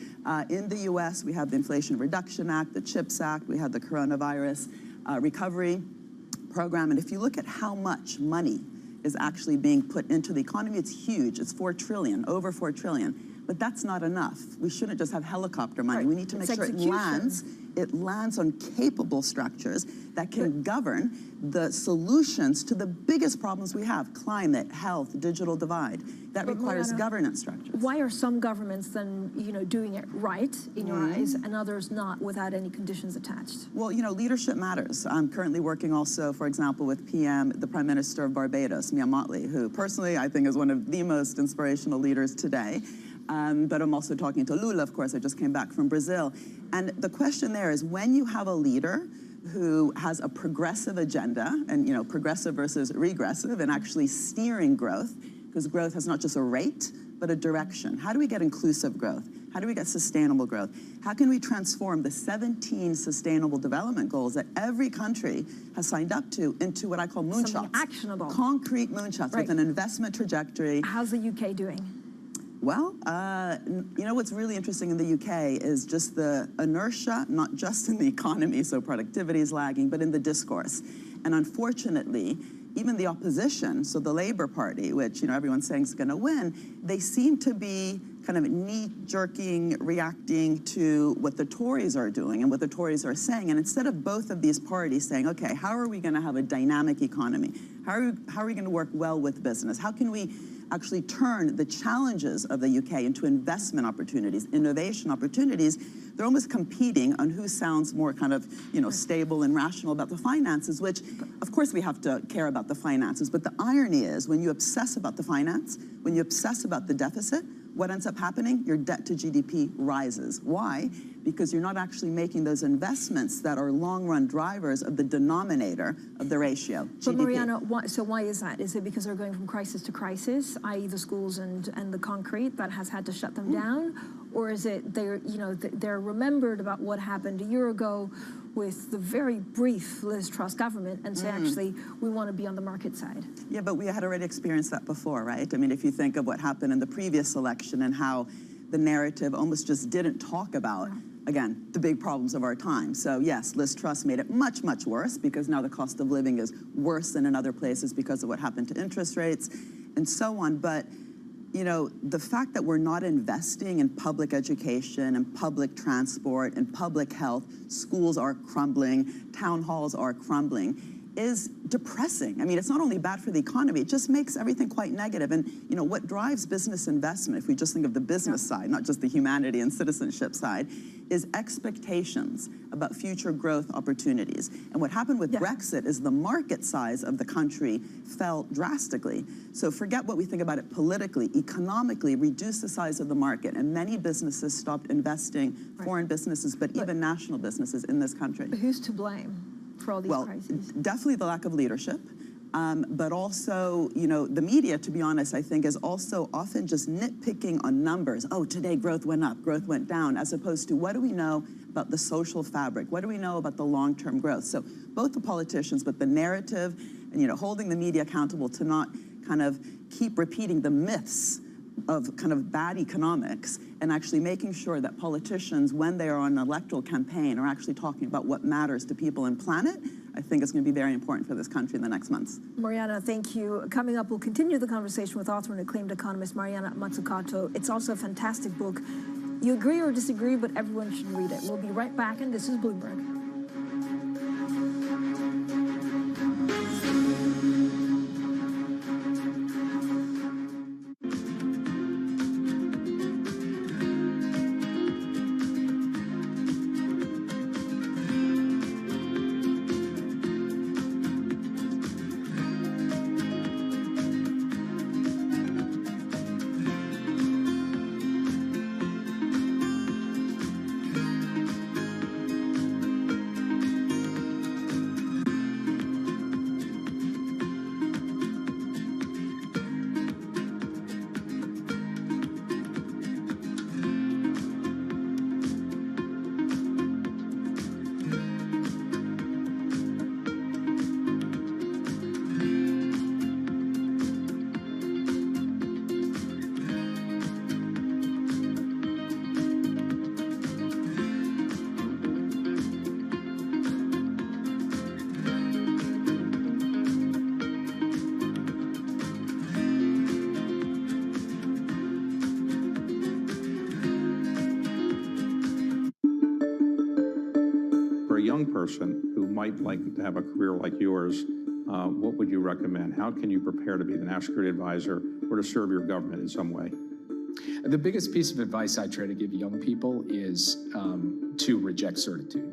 In the US, we have the Inflation Reduction Act, the CHIPS Act, we have the Coronavirus Recovery Program. And if you look at how much money is actually being put into the economy, it's huge. It's $4 trillion, over $4 trillion. But that's not enough. We shouldn't just have helicopter money. We need to make sure it lands on capable structures that can govern the solutions to the biggest problems we have: climate, health, digital divide. That requires governance structures. Why are some governments then, doing it right in your eyes, and others not, without any conditions attached? Well, leadership matters. I'm currently working also, for example, with the Prime Minister of Barbados, Mia Mottley, who personally I think is one of the most inspirational leaders today. But I'm also talking to Lula, of course. I just came back from Brazil. And the question there is, when you have a leader who has a progressive agenda, and progressive versus regressive, and actually steering growth, because growth has not just a rate, but a direction. How do we get inclusive growth? How do we get sustainable growth? How can we transform the 17 sustainable development goals that every country has signed up to into what I call moonshots? Something actionable. Concrete moonshots with an investment trajectory. How's the UK doing? Well, what's really interesting in the UK is just the inertia, not just in the economy, so productivity is lagging, but in the discourse. And unfortunately, even the opposition, so the Labour Party, which everyone's saying is going to win, they seem to be kind of knee-jerking, reacting to what the Tories are doing and what the Tories are saying. And instead of both of these parties saying, okay, how are we going to have a dynamic economy? How are we going to work well with business? How can we actually turn the challenges of the UK into investment opportunities, innovation opportunities? They're almost competing on who sounds more kind of, stable and rational about the finances, which, of course, we have to care about the finances. But the irony is, when you obsess about the finance, when you obsess about the deficit, what ends up happening? Your debt to GDP rises. Why? Because you're not actually making those investments that are long-run drivers of the denominator of the ratio, GDP. But Mariana, why is that? Is it because they're going from crisis to crisis, i.e. the schools and the concrete that has had to shut them down? Or is it they're remembered about what happened a year ago with the very brief Liz Truss government and say, actually, we want to be on the market side? Yeah, but we had already experienced that before, right? I mean, if you think of what happened in the previous election and how the narrative almost just didn't talk about, again, the big problems of our time. So yes, Liz Truss made it much, much worse because now the cost of living is worse than in other places because of what happened to interest rates and so on. But the fact that we're not investing in public education and public transport and public health, schools are crumbling, town halls are crumbling, is depressing. I mean, it's not only bad for the economy, it just makes everything quite negative. And what drives business investment, if we just think of the business side, not just the humanity and citizenship side, is expectations about future growth opportunities. And what happened with Brexit is the market size of the country fell drastically. So forget what we think about it politically, economically, reduce the size of the market. And many businesses stopped investing, foreign businesses, but even national businesses in this country. Who's to blame for all these crises? Definitely the lack of leadership. But also, the media, to be honest, I think is also often just nitpicking on numbers. Oh, today growth went up, growth went down, as opposed to what do we know about the social fabric? What do we know about the long-term growth? So both the politicians, but the narrative, and holding the media accountable to not kind of keep repeating the myths of kind of bad economics and actually making sure that politicians, when they are on an electoral campaign, are actually talking about what matters to people and planet. I think is going to be very important for this country in the next months. Mariana, thank you. Coming up, we'll continue the conversation with author and acclaimed economist Mariana Mazzucato. It's also a fantastic book. You agree or disagree, but everyone should read it. We'll be right back, and this is Bloomberg. Person who might like to have a career like yours, what would you recommend? How can you prepare to be the national security advisor or to serve your government in some way? The biggest piece of advice I try to give young people is to reject certitude.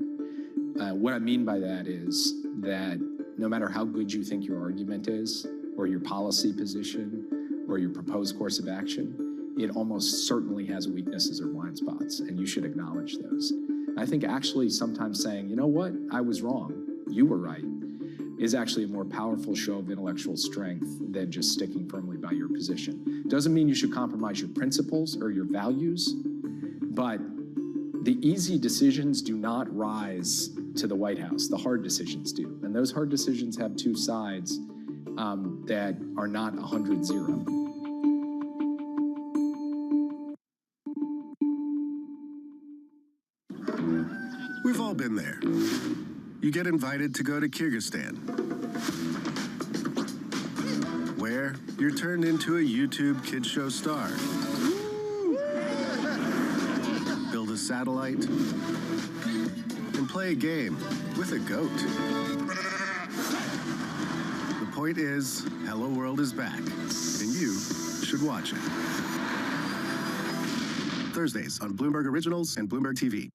What I mean by that is that no matter how good you think your argument is, or your policy position, or your proposed course of action, it almost certainly has weaknesses or blind spots, and you should acknowledge those. I think actually sometimes saying, you know what, I was wrong, you were right, is actually a more powerful show of intellectual strength than just sticking firmly by your position. Doesn't mean you should compromise your principles or your values, but the easy decisions do not rise to the White House. The hard decisions do. And those hard decisions have two sides that are not 100-0. We've all been there. You get invited to go to Kyrgyzstan, where you're turned into a YouTube kids show star. Build a satellite and play a game with a goat. The point is, Hello World is back, and you should watch it. Thursdays on Bloomberg Originals and Bloomberg TV.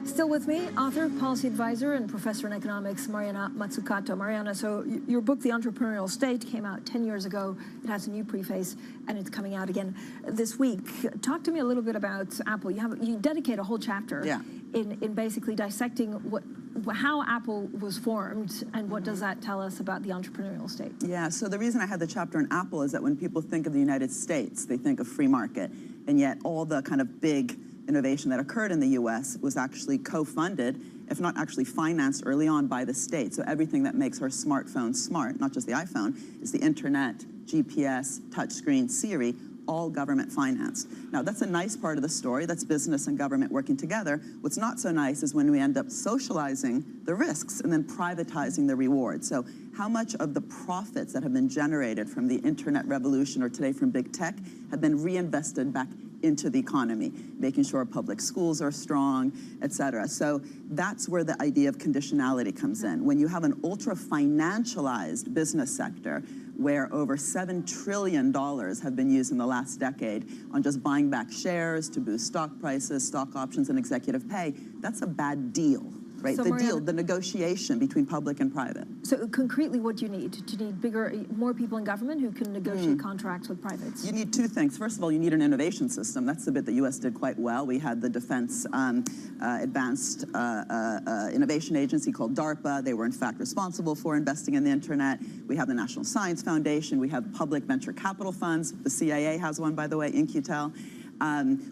Still with me, author, policy advisor, and professor in economics, Mariana Mazzucato. Mariana, so your book, The Entrepreneurial State, came out 10 years ago. It has a new preface, and it's coming out again this week. Talk to me a little bit about Apple. You dedicate a whole chapter in basically dissecting how Apple was formed, and what does that tell us about the entrepreneurial state? Yeah, so the reason I had the chapter on Apple is that when people think of the United States, they think of free market, and yet all the kind of big innovation that occurred in the U.S. was actually co-funded, if not actually financed early on by the state. So everything that makes our smartphones smart, not just the iPhone, is the internet, GPS, touchscreen, Siri, all government financed. Now that's a nice part of the story. That's business and government working together. What's not so nice is when we end up socializing the risks and then privatizing the rewards. So how much of the profits that have been generated from the internet revolution or today from big tech have been reinvested back into the economy, making sure public schools are strong, et cetera. So that's where the idea of conditionality comes in. When you have an ultra-financialized business sector where over $7 trillion have been used in the last decade on just buying back shares to boost stock prices, stock options, and executive pay, that's a bad deal. Right, So the Mariana, deal, the negotiation between public and private. So concretely, what do you need? Do you need more people in government who can negotiate contracts with privates? You need two things. First of all, you need an innovation system. That's the bit the U.S. did quite well. We had the Defense Advanced Innovation Agency called DARPA. They were, in fact, responsible for investing in the internet. We have the National Science Foundation. We have public venture capital funds. The CIA has one, by the way, InQtel.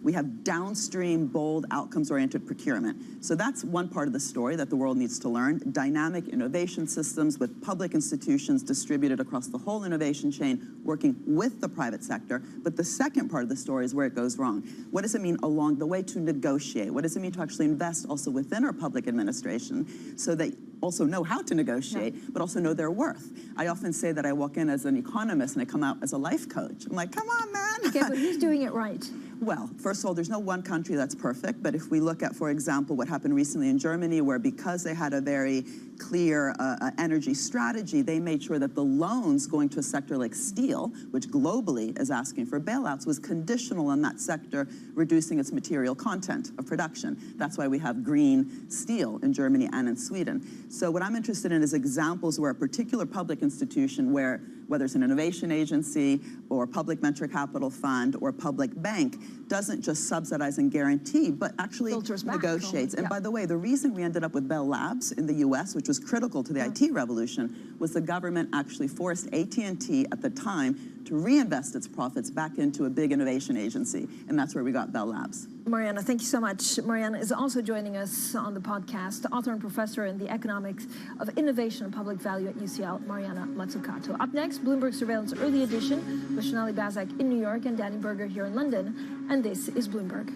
We have downstream, bold, outcomes-oriented procurement. So that's one part of the story that the world needs to learn. Dynamic innovation systems with public institutions distributed across the whole innovation chain, working with the private sector. But the second part of the story is where it goes wrong. What does it mean along the way to negotiate? What does it mean to actually invest also within our public administration so they also know how to negotiate, but also know their worth? I often say that I walk in as an economist and I come out as a life coach. I'm like, come on, man. Okay, but who's doing it right? Well, first of all, there's no one country that's perfect, but if we look at, for example, what happened recently in Germany, where because they had a very clear energy strategy, they made sure that the loans going to a sector like steel, which globally is asking for bailouts, was conditional on that sector reducing its material content of production. That's why we have green steel in Germany and in Sweden. So what I'm interested in is examples where a particular public institution, where whether it's an innovation agency or a public venture capital fund or a public bank, doesn't just subsidize and guarantee, but actually negotiates. And by the way, the reason we ended up with Bell Labs in the US, which was critical to the IT revolution, was the government actually forced AT&T at the time to reinvest its profits back into a big innovation agency. And that's where we got Bell Labs. Mariana, thank you so much. Mariana is also joining us on the podcast, author and professor in the economics of innovation and public value at UCL, Mariana Mazzucato. Up next, Bloomberg Surveillance Early Edition with Sonali Bazak in New York and Danny Berger here in London. And this is Bloomberg.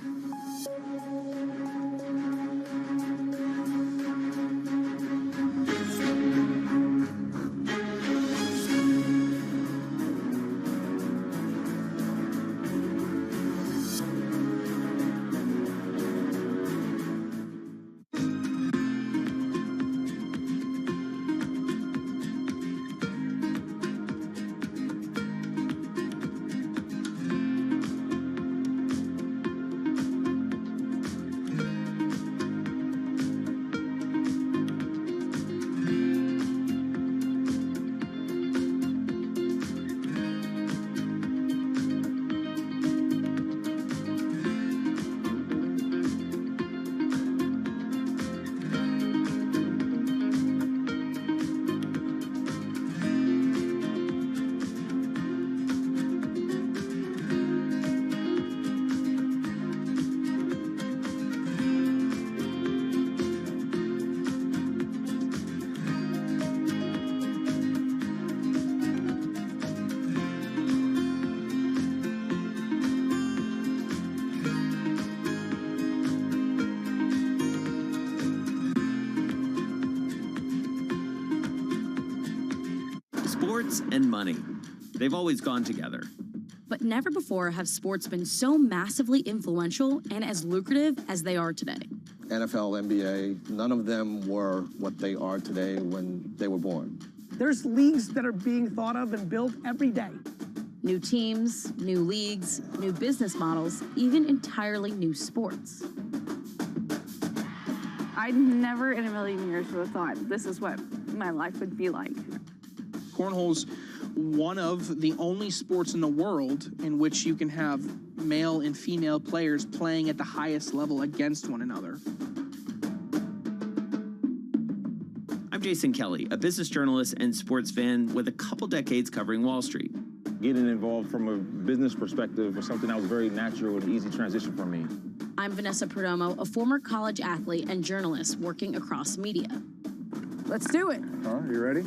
Sports and money. They've always gone together. But never before have sports been so massively influential and as lucrative as they are today. NFL, NBA, none of them were what they are today when they were born. There's leagues that are being thought of and built every day. New teams, new leagues, new business models, even entirely new sports. I never in a million years would have thought this is what my life would be like. Cornhole's one of the only sports in the world in which you can have male and female players playing at the highest level against one another. I'm Jason Kelly, a business journalist and sports fan with a couple decades covering Wall Street. Getting involved from a business perspective was something that was very natural and easy transition for me. I'm Vanessa Perdomo, a former college athlete and journalist working across media. Let's do it. All right, you ready?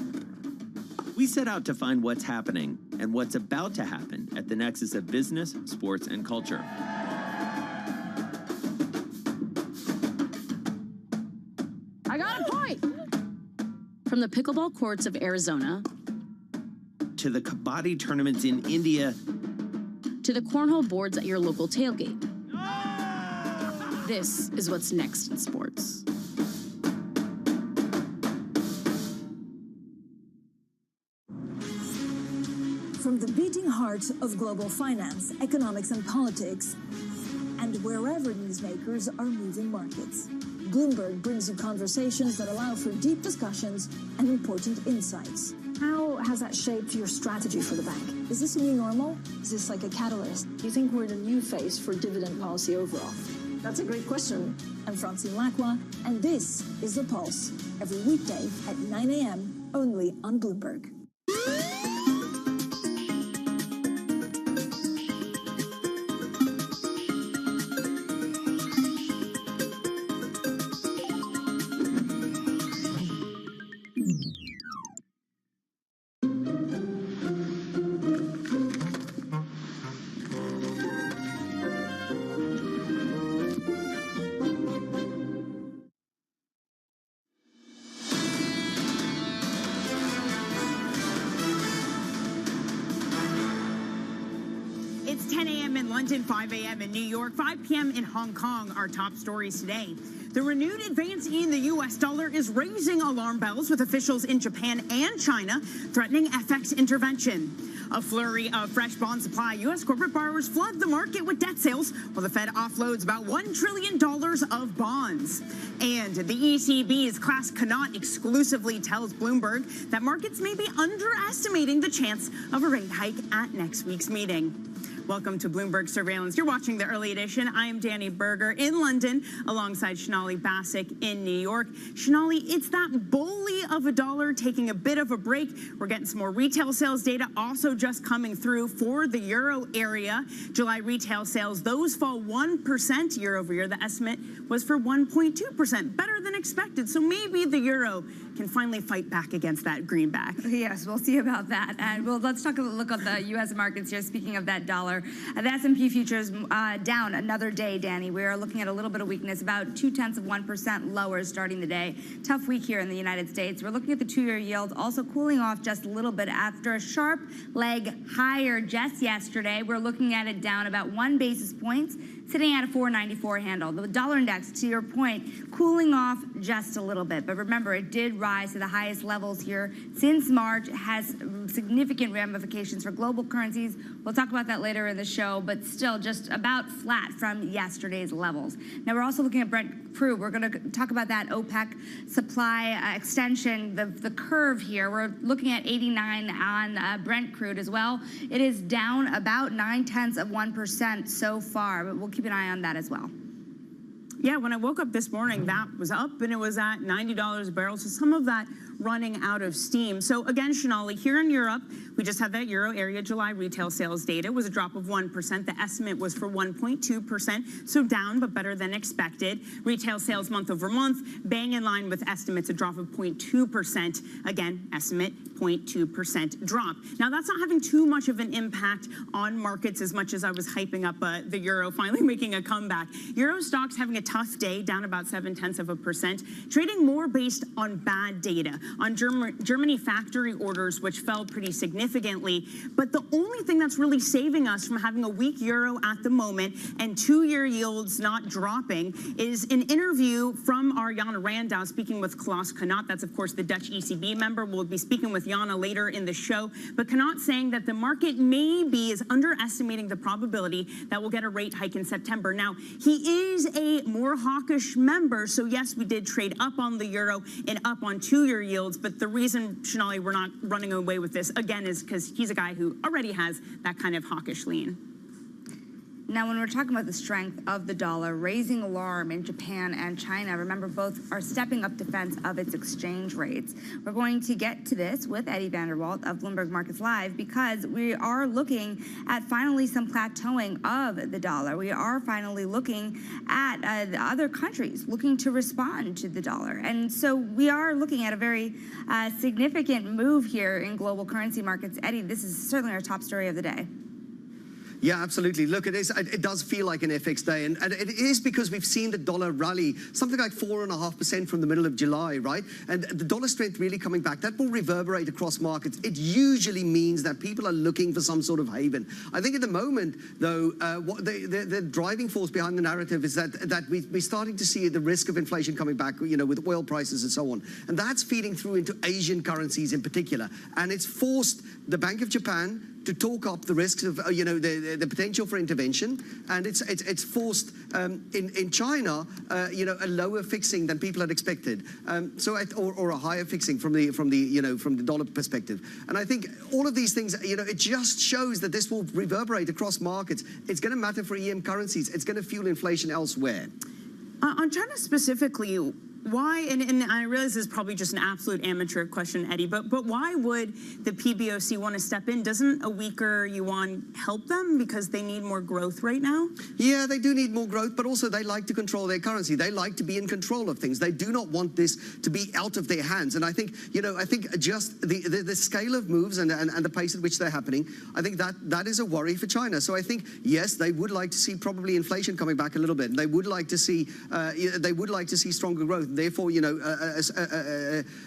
We set out to find what's happening and what's about to happen at the nexus of business, sports, and culture. I got a point. From the pickleball courts of Arizona to the kabaddi tournaments in India to the cornhole boards at your local tailgate. This is what's next in sports. From the beating heart of global finance, economics, and politics, and wherever newsmakers are moving markets, Bloomberg brings you conversations that allow for deep discussions and important insights. How has that shaped your strategy for the bank? Is this a new normal? Is this like a catalyst? Do you think we're in a new phase for dividend policy overall? That's a great question. I'm Francine Lacqua, and this is The Pulse, every weekday at 9 a.m. only on Bloomberg. a.m. in London, 5 a.m. in New York, 5 p.m. in Hong Kong. Our top stories today. The renewed advance in the U.S. dollar is raising alarm bells, with officials in Japan and China threatening FX intervention. A flurry of fresh bond supply. U.S. corporate borrowers flood the market with debt sales, while the Fed offloads about $1 trillion of bonds. And the ECB's Klaas Knot exclusively tells Bloomberg that markets may be underestimating the chance of a rate hike at next week's meeting. Welcome to Bloomberg Surveillance. You're watching the early edition. I am Danny Berger in London alongside Shonali Bassick in New York. Shonali, it's that bully of a dollar taking a bit of a break. We're getting some more retail sales data also just coming through for the euro area. July retail sales, those fall 1% year over year. The estimate was for 1.2%, better than expected. So maybe the euro can finally fight back against that greenback. Yes, we'll see about that. And well, let's take a look at the U.S. markets here. Speaking of that dollar, the S&P futures down another day, Danny. We are looking at a little bit of weakness, about 0.2% lower starting the day. Tough week here in the United States. We're looking at the two-year yield also cooling off just a little bit after a sharp leg higher just yesterday. We're looking at it down about 1 basis point, sitting at a 494 handle. The dollar index, to your point, cooling off just a little bit. But remember, it did rise to the highest levels here since March. It has significant ramifications for global currencies. We'll talk about that later in the show, but still just about flat from yesterday's levels. Now, we're also looking at Brent crude. We're going to talk about that OPEC supply extension, the curve here. We're looking at 89 on Brent crude as well. It is down about 0.9% so far, but we'll keep an eye on that as well. Yeah, when I woke up this morning, that was up and it was at $90 a barrel. So some of that running out of steam. So again, Shonali, here in Europe, we just had that euro area July retail sales data. It was a drop of 1%. The estimate was for 1.2%, so down but better than expected. Retail sales month over month, bang in line with estimates, a drop of 0.2%. Again, estimate 0.2% drop. Now that's not having too much of an impact on markets as much as I was hyping up the euro finally making a comeback. Euro stocks having a tough day, down about 0.7%, trading more based on bad data, on Germany factory orders, which fell pretty significantly. But the only thing that's really saving us from having a weak euro at the moment and two-year yields not dropping is an interview from our Jana Randau speaking with Klaas Knot. That's, of course, the Dutch ECB member. We'll be speaking with Jana later in the show. But Knot saying that the market maybe is underestimating the probability that we'll get a rate hike in September. Now, he is a more hawkish member, so yes, we did trade up on the euro and up on two-year yields, but the reason, Shonali, we're not running away with this, again, is because he's a guy who already has that kind of hawkish lean. Now, when we're talking about the strength of the dollar, raising alarm in Japan and China, remember both are stepping up defense of its exchange rates. We're going to get to this with Eddie Vanderwalt of Bloomberg Markets Live because we are looking at finally some plateauing of the dollar. We are finally looking at other countries looking to respond to the dollar. And so we are looking at a very significant move here in global currency markets. Eddie, this is certainly our top story of the day. Yeah, absolutely. Look, it does feel like an FX day, and it is because we've seen the dollar rally something like 4.5% from the middle of July, right? And the dollar strength really coming back. That will reverberate across markets. It usually means that people are looking for some sort of haven. I think at the moment, though, what the driving force behind the narrative is that we're starting to see the risk of inflation coming back, you know, with oil prices and so on. And that's feeding through into Asian currencies in particular. And it's forced the Bank of Japan to talk up the risks of, you know, the potential for intervention, and it's forced in China, you know, a lower fixing than people had expected, or a higher fixing from the dollar perspective. And I think all of these things, you know, it just shows that this will reverberate across markets. It's going to matter for EM currencies. It's going to fuel inflation elsewhere. On China specifically, why, and I realize this is probably just an absolute amateur question, Eddie, but why would the PBOC want to step in? Doesn't a weaker yuan help them because they need more growth right now? Yeah, they do need more growth, but also they like to control their currency. They like to be in control of things. They do not want this to be out of their hands. And I think, you know, just the scale of moves and the pace at which they're happening, I think that is a worry for China. So I think, yes, they would like to see probably inflation coming back a little bit. And they would like to see stronger growth. Therefore, you know,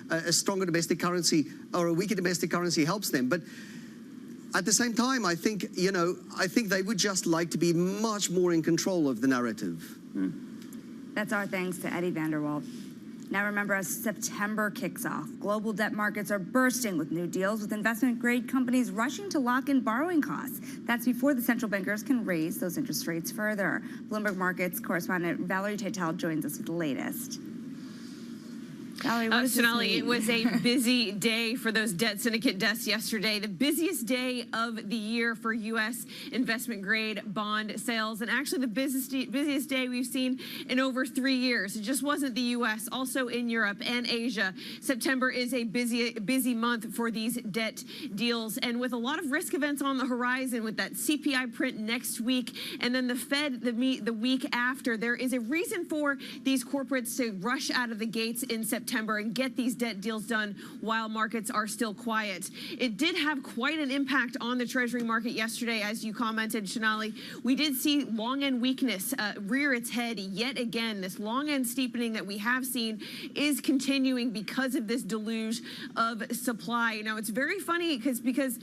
a stronger domestic currency or a weaker domestic currency helps them. But at the same time, I think, I think they would just like to be much more in control of the narrative. That's our thanks to Eddie Vanderwalt. Now remember, as September kicks off, global debt markets are bursting with new deals, with investment-grade companies rushing to lock in borrowing costs. That's before the central bankers can raise those interest rates further. Bloomberg Markets correspondent Valerie Teitel joins us with the latest. Valerie, what does this Sonali, mean? it was a busy day for those debt syndicate desks yesterday. The busiest day of the year for U.S. investment-grade bond sales, and actually the busiest day we've seen in over 3 years. It just wasn't the U.S., also in Europe and Asia. September is a busy month for these debt deals, and with a lot of risk events on the horizon, with that CPI print next week, and then the Fed the week after, there is a reason for these corporates to rush out of the gates in September and get these debt deals done while markets are still quiet. It did have quite an impact on the Treasury market yesterday, as you commented, Sonali. We did see long end weakness rear its head yet again. This long end steepening that we have seen is continuing because of this deluge of supply. Now, it's very funny because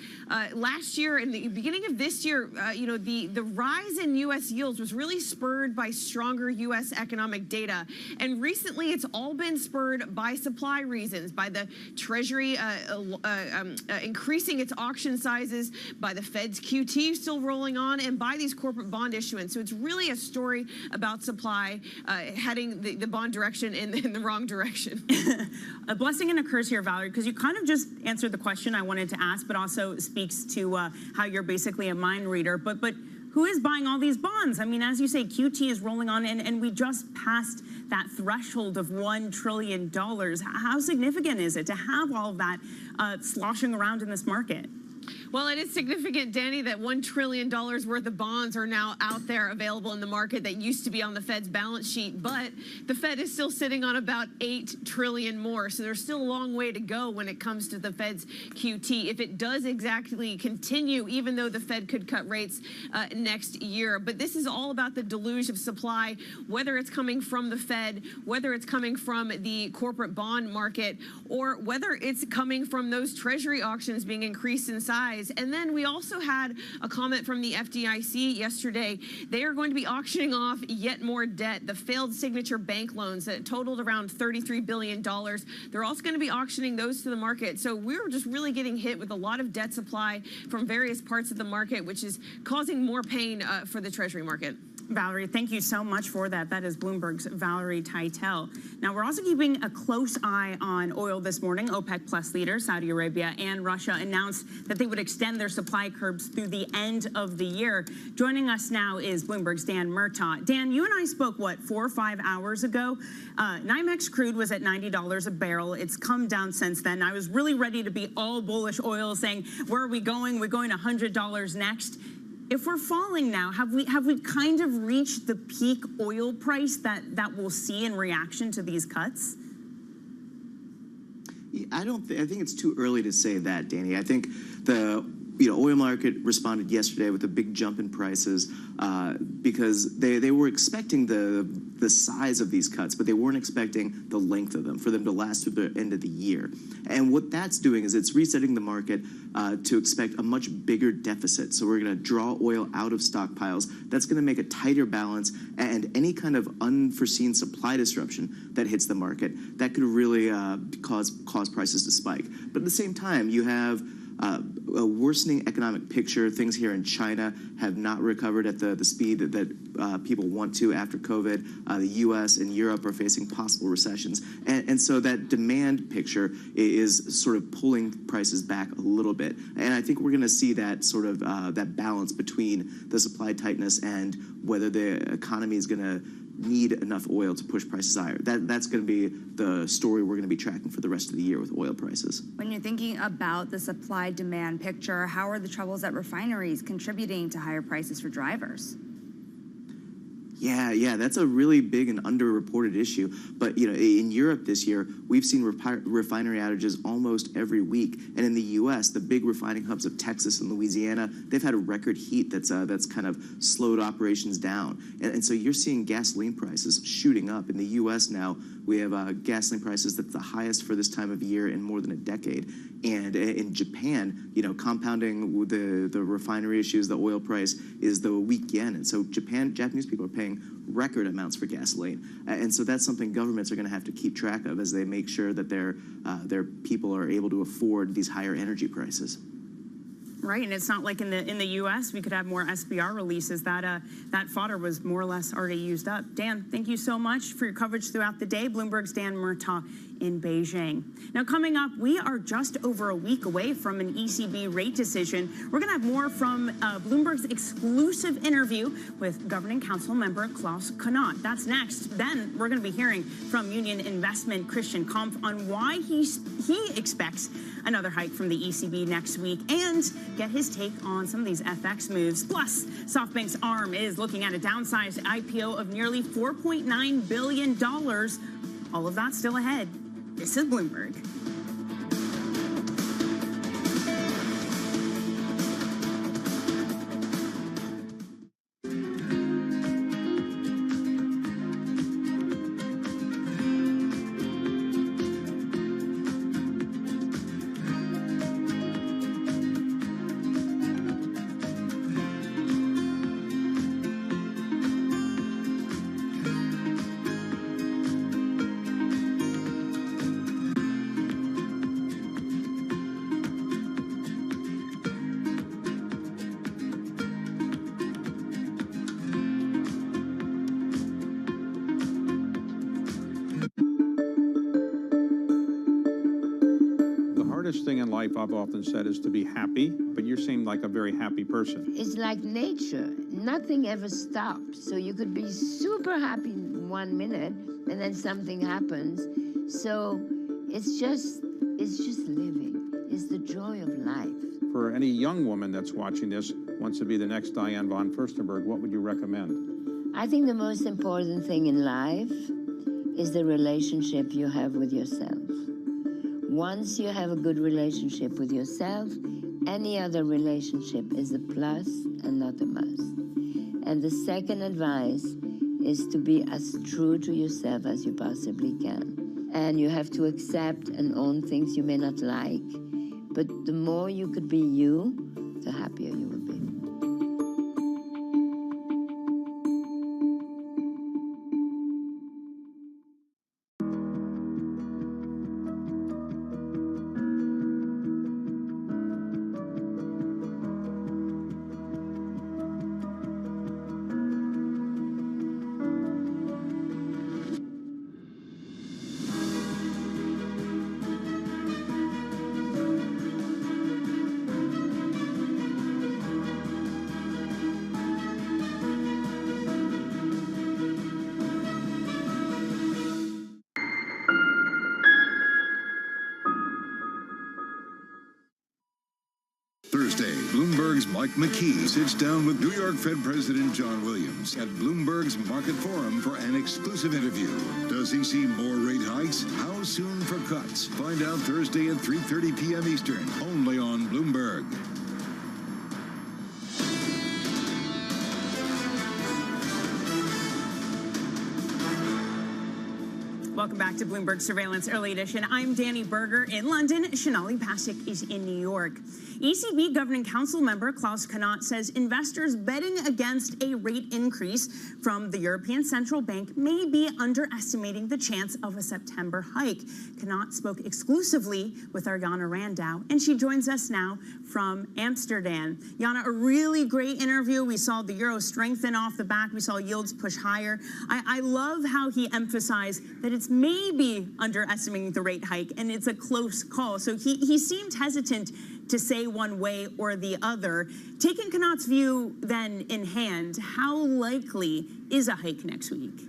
last year and the beginning of this year, the rise in U.S. yields was really spurred by stronger U.S. economic data. And recently, it's all been spurred by supply reasons, by the Treasury increasing its auction sizes, by the Fed's QT still rolling on, and by these corporate bond issuance. So it's really a story about supply heading the bond direction in the wrong direction. A blessing and a curse here, Valerie, because you kind of just answered the question I wanted to ask, but also speaks to how you're basically a mind reader. But who is buying all these bonds? I mean, as you say, QT is rolling on, and we just passed that threshold of $1 trillion. How significant is it to have all of that sloshing around in this market? Well, it is significant, Danny, that $1 trillion worth of bonds are now out there available in the market that used to be on the Fed's balance sheet. But the Fed is still sitting on about $8 trillion more. So there's still a long way to go when it comes to the Fed's QT. If it does exactly continue, even though the Fed could cut rates next year. But this is all about the deluge of supply, whether it's coming from the Fed, whether it's coming from the corporate bond market, or whether it's coming from those Treasury auctions being increased in size. And then we also had a comment from the FDIC yesterday. They are going to be auctioning off yet more debt, the failed signature bank loans that totaled around $33 billion. They're also going to be auctioning those to the market. So we're just really getting hit with a lot of debt supply from various parts of the market, which is causing more pain for the Treasury market. Valerie, thank you so much for that. That is Bloomberg's Valerie Teitel. Now, we're also keeping a close eye on oil this morning. OPEC Plus leaders, Saudi Arabia and Russia, announced that they would extend their supply curbs through the end of the year. Joining us now is Bloomberg's Dan Murtaugh. Dan, you and I spoke, 4 or 5 hours ago? NYMEX crude was at $90 a barrel. It's come down since then. I was really ready to be all bullish oil, saying, where are we going? We're going to $100 next. If we're falling now, have we kind of reached the peak oil price that we'll see in reaction to these cuts? I think it's too early to say that, Danny. I think the oil market responded yesterday with a big jump in prices because they were expecting the size of these cuts, but they weren't expecting the length of them, for them to last through the end of the year. And what that's doing is it's resetting the market to expect a much bigger deficit. So we're going to draw oil out of stockpiles. That's going to make a tighter balance, and any kind of unforeseen supply disruption that hits the market, that could really cause prices to spike. But at the same time, you have a worsening economic picture. Things here in China have not recovered at the speed that people want to after COVID. The U.S. and Europe are facing possible recessions. And so that demand picture is sort of pulling prices back a little bit. And I think we're going to see that sort of that balance between the supply tightness and whether the economy is going to need enough oil to push prices higher. That's going to be the story we're going to be tracking for the rest of the year with oil prices. When you're thinking about the supply-demand picture, how are the troubles at refineries contributing to higher prices for drivers? Yeah, that's a really big and underreported issue. But in Europe this year, we've seen refinery outages almost every week. And in the U.S., the big refining hubs of Texas and Louisiana, they've had a record heat that's kind of slowed operations down. And so you're seeing gasoline prices shooting up. In the U.S. now, We have gasoline prices that's the highest for this time of year in more than a decade. And in Japan, compounding the refinery issues, the oil price is the weak yen. And so Japanese people are paying record amounts for gasoline. And so that's something governments are going to have to keep track of as they make sure that their people are able to afford these higher energy prices. Right, and it's not like in the U.S. we could have more SBR releases. That fodder was more or less already used up. Dan, thank you so much for your coverage throughout the day. Bloomberg's Dan Murtaugh in Beijing. Now, coming up, we are just over a week away from an ECB rate decision. We're going to have more from Bloomberg's exclusive interview with Governing Council member Klaus Knot. That's next. Then we're going to be hearing from Union Investment Christian Kampf on why he expects another hike from the ECB next week and get his take on some of these FX moves. Plus, SoftBank's ARM is looking at a downsized IPO of nearly $4.9 billion. All of that still ahead. This is Bloomberg. Thing in life I've often said is to be happy, but you seem like a very happy person. It's like nature. Nothing ever stops. So you could be super happy 1 minute and then something happens. So it's just living. It's the joy of life. For any young woman that's watching this, wants to be the next Diane von Furstenberg, what would you recommend? I think the most important thing in life is the relationship you have with yourself. Once you have a good relationship with yourself, any other relationship is a plus and not a must. And the second advice is to be as true to yourself as you possibly can. And you have to accept and own things you may not like, but the more you could be you, the happier you would be. Thursday, Bloomberg's Mike McKee sits down with New York Fed President John Williams at Bloomberg's Market Forum for an exclusive interview. Does he see more rate hikes? How soon for cuts? Find out Thursday at 3:30 p.m. Eastern, only on Bloomberg. Welcome back to Bloomberg Surveillance Early Edition. I'm Danny Berger in London. Sonali Pasek is in New York. ECB Governing Council member Klaus Knot says investors betting against a rate increase from the European Central Bank may be underestimating the chance of a September hike. Knot spoke exclusively with our Jana Randau, and she joins us now from Amsterdam. Jana, a really great interview. We saw the euro strengthen off the back. We saw yields push higher. I love how he emphasized that it's maybe underestimating the rate hike, and it's a close call. So he seemed hesitant to say one way or the other. Taking Knot's view then in hand, how likely is a hike next week?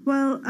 Well,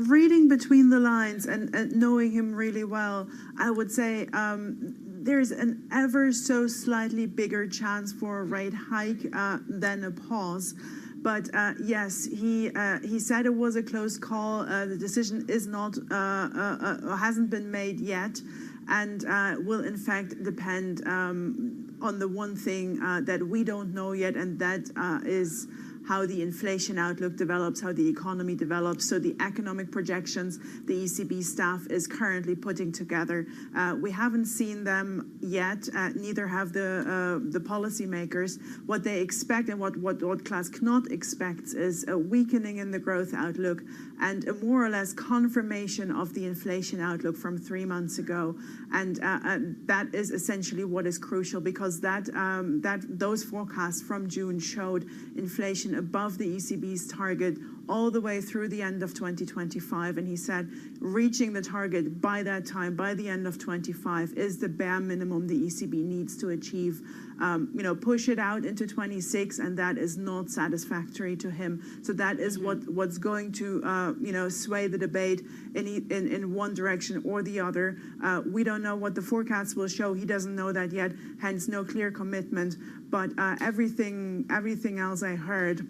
reading between the lines and knowing him really well, I would say there's an ever so slightly bigger chance for a rate hike than a pause. But yes, he said it was a close call. The decision is not hasn't been made yet, and will in fact depend on the one thing that we don't know yet, and that is how the inflation outlook develops, how the economy develops. So the economic projections the ECB staff is currently putting together, we haven't seen them yet. Neither have the policymakers. What they expect and what Klaas Knot expects is a weakening in the growth outlook and a more or less confirmation of the inflation outlook from 3 months ago. And that is essentially what is crucial, because those forecasts from June showed inflation above the ECB's target all the way through the end of 2025. And he said reaching the target by that time, by the end of 25, is the bare minimum the ECB needs to achieve. Push it out into 26, and that is not satisfactory to him. So that is what's going to sway the debate in one direction or the other. We don't know what the forecasts will show. He doesn't know that yet, hence no clear commitment. But everything else I heard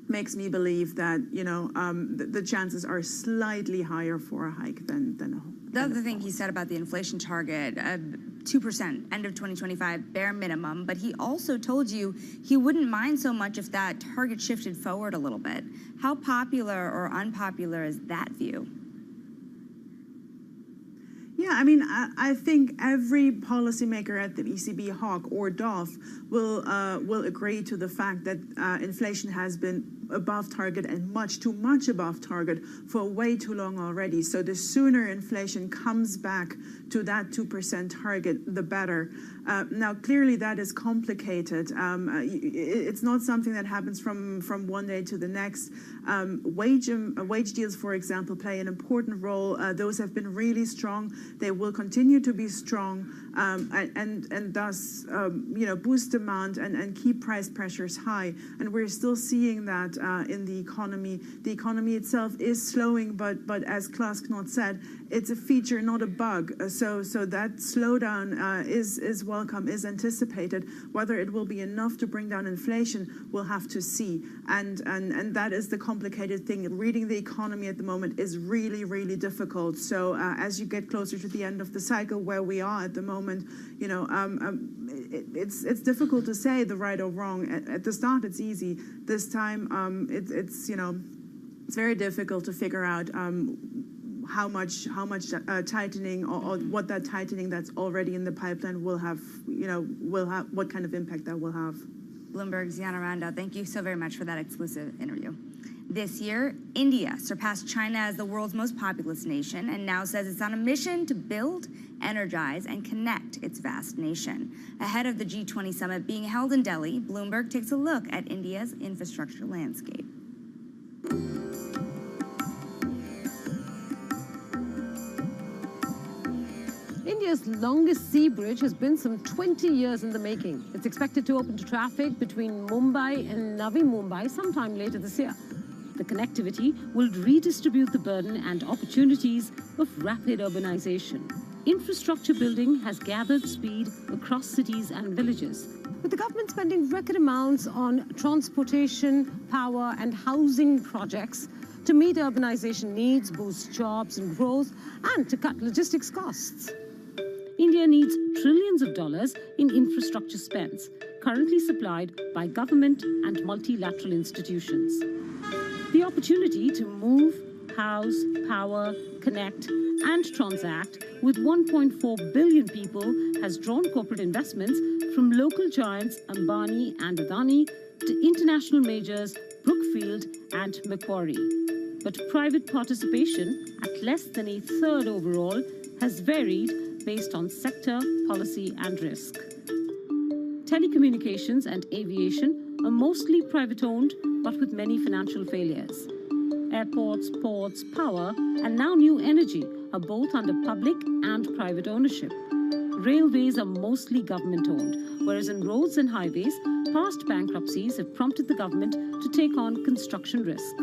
makes me believe that the chances are slightly higher for a hike than a. The other thing he said about the inflation target, 2%, end of 2025, bare minimum, but he also told you he wouldn't mind so much if that target shifted forward a little bit. How popular or unpopular is that view? Yeah, I mean, I think every policymaker at the ECB, Hawk or Dov, will agree to the fact that inflation has been above target and much too much above target for way too long already. So the sooner inflation comes back to that 2% target, the better. Now, clearly that is complicated. It's not something that happens from one day to the next. Wage deals, for example, play an important role. Those have been really strong. They will continue to be strong, and thus boost demand and keep price pressures high. And we're still seeing that in the economy. The economy itself is slowing, but as Klaas Knot said, it's a feature, not a bug. So that slowdown is welcome, is anticipated. Whether it will be enough to bring down inflation, we'll have to see. And that is the complicated thing. Reading the economy at the moment is really, really difficult. So as you get closer to the end of the cycle, where we are at the moment, it's difficult to say the right or wrong. At the start, it's easy. This time, it's very difficult to figure out how much tightening or what that tightening that's already in the pipeline will have what kind of impact that will have. Bloomberg's Yana Randa, thank you so very much for that exclusive interview. This year, India surpassed China as the world's most populous nation and now says it's on a mission to build, energize, and connect its vast nation. Ahead of the G20 summit being held in Delhi, Bloomberg takes a look at India's infrastructure landscape. India's longest sea bridge has been some 20 years in the making. It's expected to open to traffic between Mumbai and Navi Mumbai sometime later this year. The connectivity will redistribute the burden and opportunities of rapid urbanization. Infrastructure building has gathered speed across cities and villages, with the government spending record amounts on transportation, power, and housing projects to meet urbanization needs, boost jobs and growth, and to cut logistics costs. India needs trillions of dollars in infrastructure spends, currently supplied by government and multilateral institutions. The opportunity to move, house, power, connect, and transact with 1.4 billion people has drawn corporate investments from local giants Ambani and Adani to international majors Brookfield and Macquarie. But private participation, at less than a third overall, has varied based on sector, policy, and risk. Telecommunications and aviation are mostly private-owned, but with many financial failures. Airports, ports, power, and now new energy are both under public and private ownership. Railways are mostly government-owned, whereas in roads and highways, past bankruptcies have prompted the government to take on construction risk.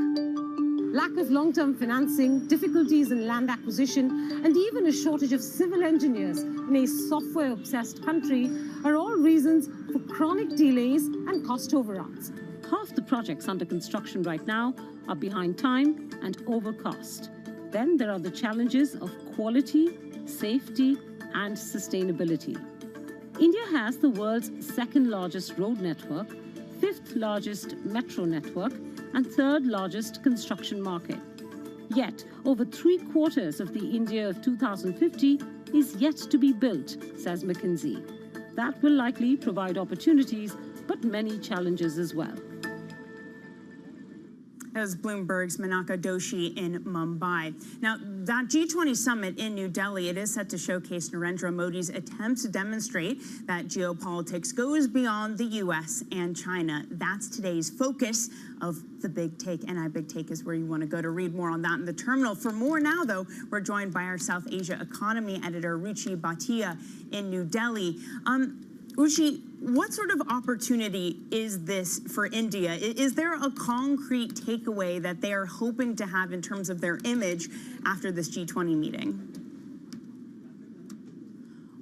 Lack of long-term financing, difficulties in land acquisition, and even a shortage of civil engineers in a software-obsessed country are all reasons for chronic delays and cost overruns. Half the projects under construction right now are behind time and over cost. Then there are the challenges of quality, safety, and sustainability. India has the world's second largest road network, fifth largest metro network and third largest construction market. Yet, over 3/4 of the India of 2050 is yet to be built, says McKinsey. That will likely provide opportunities, but many challenges as well. That was Bloomberg's Menaka Doshi in Mumbai. Now, that G20 summit in New Delhi, it is set to showcase Narendra Modi's attempts to demonstrate that geopolitics goes beyond the U.S. and China. That's today's focus of the Big Take. NI Big Take is where you want to go to read more on that in the terminal. For more now, though, we're joined by our South Asia economy editor, Ruchi Bhatia, in New Delhi. Ruchi, what sort of opportunity is this for India? Is there a concrete takeaway that they are hoping to have in terms of their image after this G20 meeting?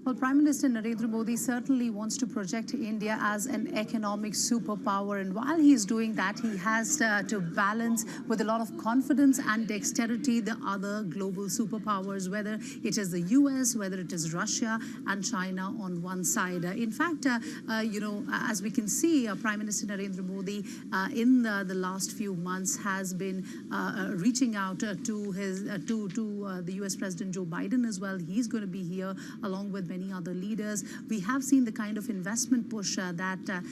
Well, Prime Minister Narendra Modi certainly wants to project India as an economic superpower. And while he's doing that, he has to balance with a lot of confidence and dexterity the other global superpowers, whether it is the US, whether it is Russia and China on one side. In fact, as we can see, Prime Minister Narendra Modi in the last few months has been reaching out to the US President Joe Biden as well. He's going to be here along with many other leaders. We have seen the kind of investment push that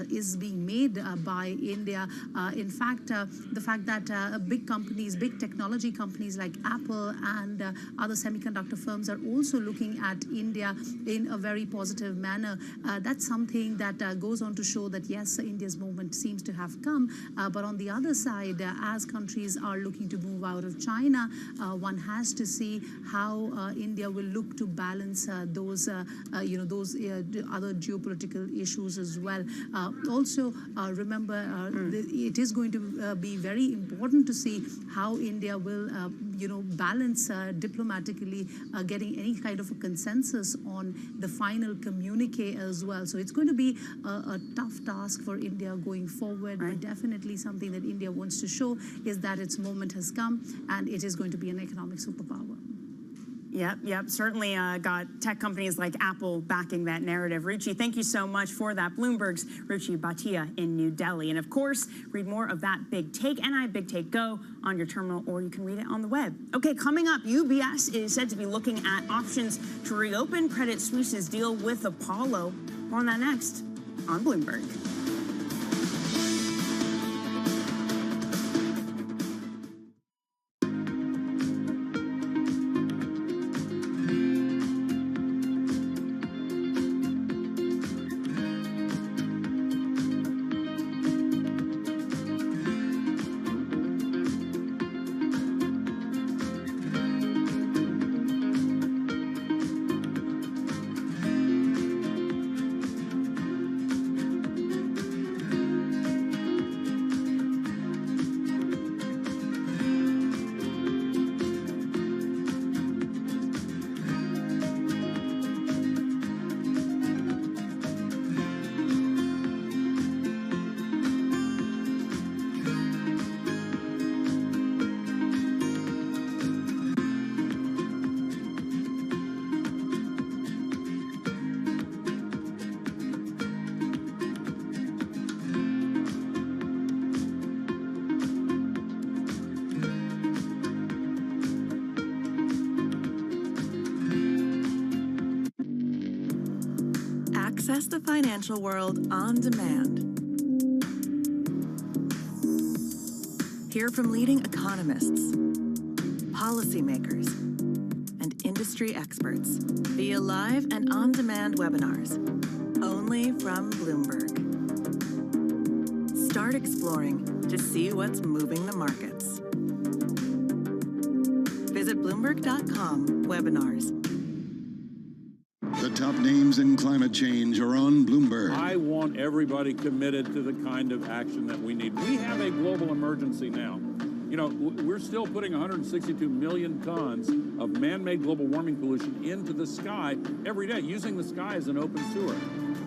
is being made by India. In fact, the fact that big companies, big technology companies like Apple and other semiconductor firms are also looking at India in a very positive manner. That's something that goes on to show that yes, India's moment seems to have come. But on the other side, as countries are looking to move out of China, one has to see how India will look to balance those other geopolitical issues as well. Also, remember, it is going to be very important to see how India will, balance diplomatically getting any kind of a consensus on the final communique as well. So it's going to be a tough task for India going forward, but definitely something that India wants to show is that its moment has come and it is going to be an economic superpower. Yep. Certainly got tech companies like Apple backing that narrative. Ruchi, thank you so much for that. Bloomberg's Ruchi Bhatia in New Delhi. And of course, read more of that Big Take, NI Big Take Go, on your terminal, or you can read it on the web. Okay, coming up, UBS is said to be looking at options to reopen Credit Suisse's deal with Apollo. More on that next on Bloomberg. Access the financial world on demand. Hear from leading economists, policymakers, and industry experts via live and on-demand webinars, only from Bloomberg. Start exploring to see what's moving the markets. Visit Bloomberg.com/webinars. The top names in climate change are on Bloomberg. I want everybody committed to the kind of action that we need. We have a global emergency now. We're still putting 162 million tons of man-made global warming pollution into the sky every day, using the sky as an open sewer.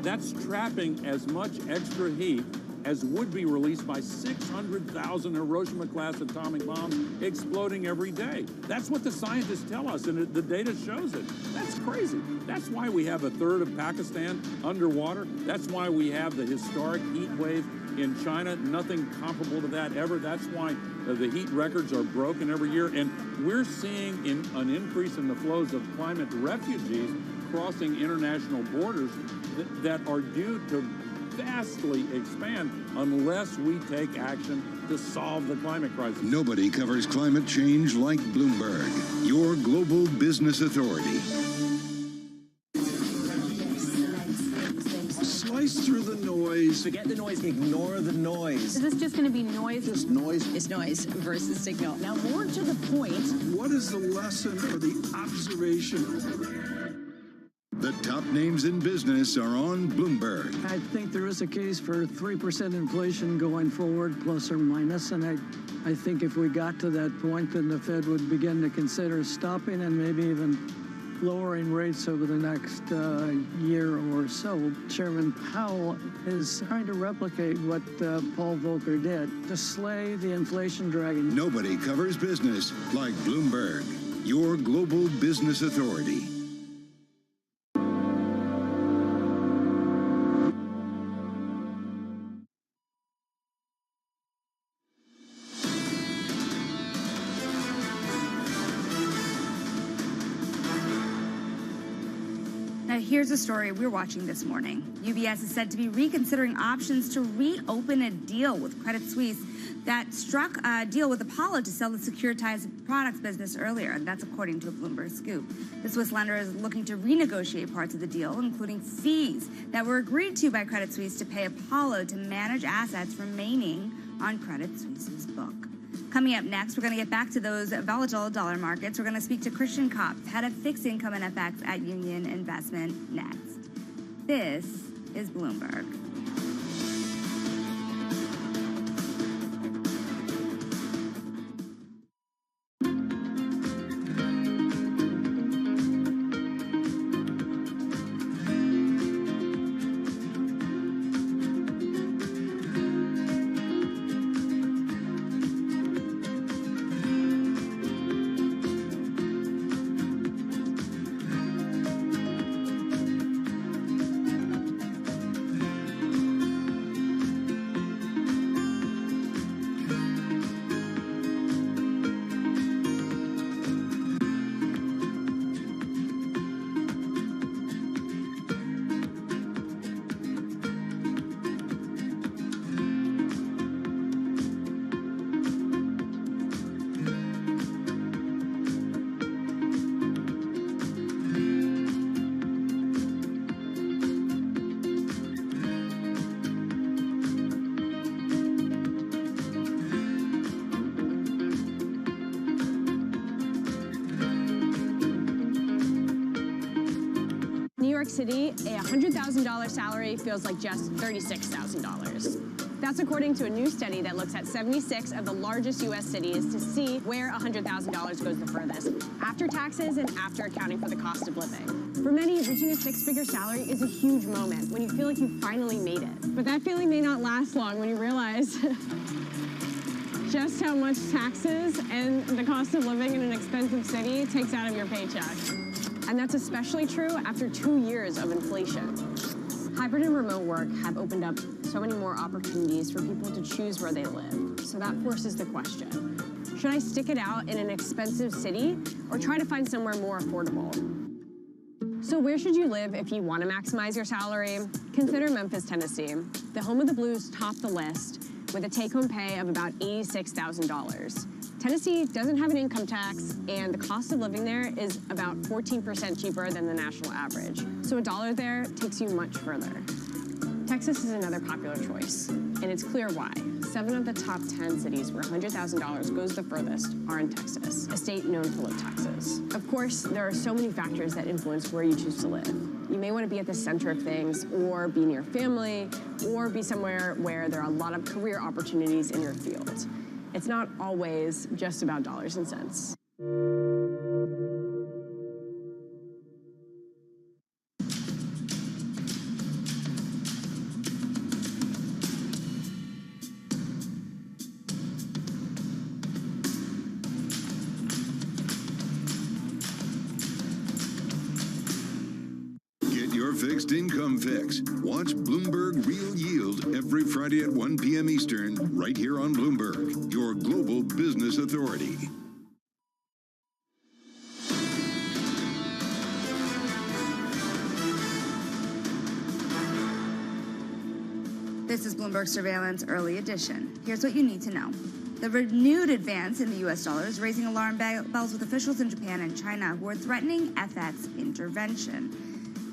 That's trapping as much extra heat as would be released by 600,000 Hiroshima-class atomic bombs exploding every day. That's what the scientists tell us, and the data shows it. That's crazy. That's why we have a third of Pakistan underwater. That's why we have the historic heat wave in China. Nothing comparable to that ever. That's why the heat records are broken every year. And we're seeing an increase in the flows of climate refugees crossing international borders that are due to vastly expand unless we take action to solve the climate crisis. Nobody covers climate change like Bloomberg, your global business authority. Slice through the noise. Forget the noise. Ignore the noise. Is this just going to be noise? Just noise. It's noise versus signal. Now, more to the point. What is the lesson or the observation? The top names in business are on Bloomberg. I think there is a case for 3% inflation going forward, plus or minus, and I think if we got to that point, then the Fed would begin to consider stopping and maybe even lowering rates over the next year or so. Chairman Powell is trying to replicate what Paul Volcker did, to slay the inflation dragon. Nobody covers business like Bloomberg, your global business authority. Now, here's a story we're watching this morning. UBS is said to be reconsidering options to reopen a deal with Credit Suisse that struck a deal with Apollo to sell the securitized products business earlier. And that's according to a Bloomberg scoop. The Swiss lender is looking to renegotiate parts of the deal, including fees that were agreed to by Credit Suisse to pay Apollo to manage assets remaining on Credit Suisse's book. Coming up next, we're going to get back to those volatile dollar markets. We're going to speak to Christian Kopp, head of fixed income and FX at Union Investment, next. This is Bloomberg. City, a $100,000 salary feels like just $36,000. That's according to a new study that looks at 76 of the largest U.S. cities to see where $100,000 goes the furthest, after taxes and after accounting for the cost of living. For many, reaching a six-figure salary is a huge moment when you feel like you finally made it. But that feeling may not last long when you realize just how much taxes and the cost of living in an expensive city takes out of your paycheck. And that's especially true after 2 years of inflation. Hybrid and remote work have opened up so many more opportunities for people to choose where they live. So that forces the question, should I stick it out in an expensive city or try to find somewhere more affordable? So where should you live if you want to maximize your salary? Consider Memphis, Tennessee. The home of the Blues topped the list with a take-home pay of about $86,000. Tennessee doesn't have an income tax, and the cost of living there is about 14% cheaper than the national average. So $1 there takes you much further. Texas is another popular choice, and it's clear why. 7 of the top 10 cities where $100,000 goes the furthest are in Texas, a state known for low taxes. Of course, there are so many factors that influence where you choose to live. You may want to be at the center of things, or be near family, or be somewhere where there are a lot of career opportunities in your field. It's not always just about dollars and cents. income fix. Watch Bloomberg Real Yield every Friday at 1 p.m. Eastern, right here on Bloomberg, your global business authority. This is Bloomberg Surveillance Early Edition. Here's what you need to know. The renewed advance in the U.S. dollar is raising alarm bells with officials in Japan and China who are threatening FX intervention.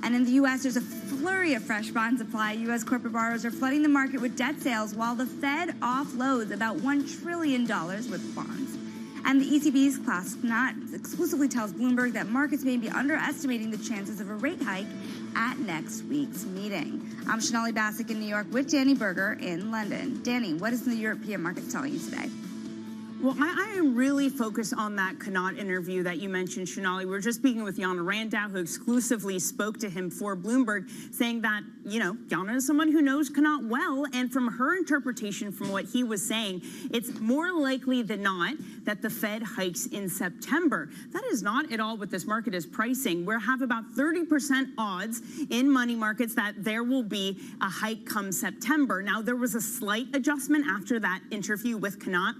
And in the U.S., there's a flurry of fresh bond supply. U.S. corporate borrowers are flooding the market with debt sales while the Fed offloads about $1 trillion with bonds. And the ECB's class not exclusively tells Bloomberg that markets may be underestimating the chances of a rate hike at next week's meeting. I'm Shonali Bassick in New York with Danny Berger in London. Danny, what is the European markets telling you today? Well, I am really focused on that Connaught interview that you mentioned, Shonali. We were just speaking with Jana Randau, who exclusively spoke to him for Bloomberg, saying that, Jana is someone who knows Connaught well, and from her interpretation, from what he was saying, it's more likely than not that the Fed hikes in September. That is not at all what this market is pricing. We have about 30% odds in money markets that there will be a hike come September. Now, there was a slight adjustment after that interview with Connaught,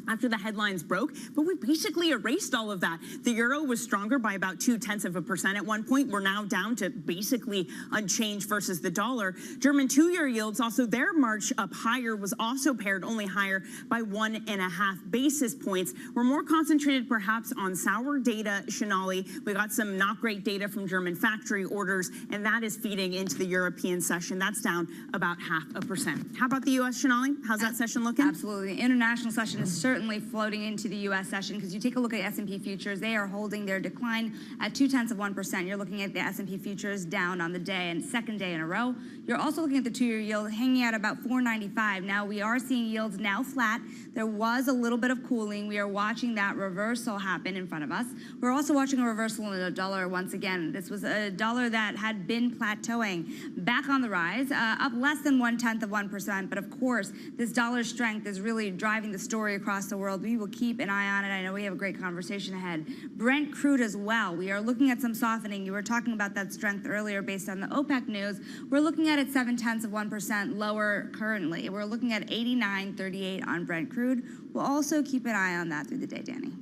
after the headlines broke, but we basically erased all of that. The euro was stronger by about 0.2% at one point. We're now down to basically unchanged versus the dollar. German two-year yields, also their march up higher, was also paired only higher by 1.5 basis points. We're more concentrated perhaps on sour data, Shonali. We got some not great data from German factory orders, and that is feeding into the European session. That's down about 0.5%. How about the U.S., Shonali? How's that session looking? Absolutely. The international session is certainly floating into the U.S. session because you take a look at S&P futures, they are holding their decline at 0.2%. You're looking at the S&P futures down on the day and second day in a row. You're also looking at the two-year yield hanging at about 4.95. Now we are seeing yields now flat. There was a little bit of cooling. We are watching that reversal happen in front of us. We're also watching a reversal in the dollar once again. This was a dollar that had been plateauing, back on the rise, up less than 0.1%. But of course, this dollar strength is really driving the story across the world. We will keep an eye on it. I know we have a great conversation ahead. Brent crude as well. We are looking at some softening. You were talking about that strength earlier based on the OPEC news. We're looking at it 0.7% lower currently. We're looking at 89.38 on Brent crude. We'll also keep an eye on that through the day, Danny.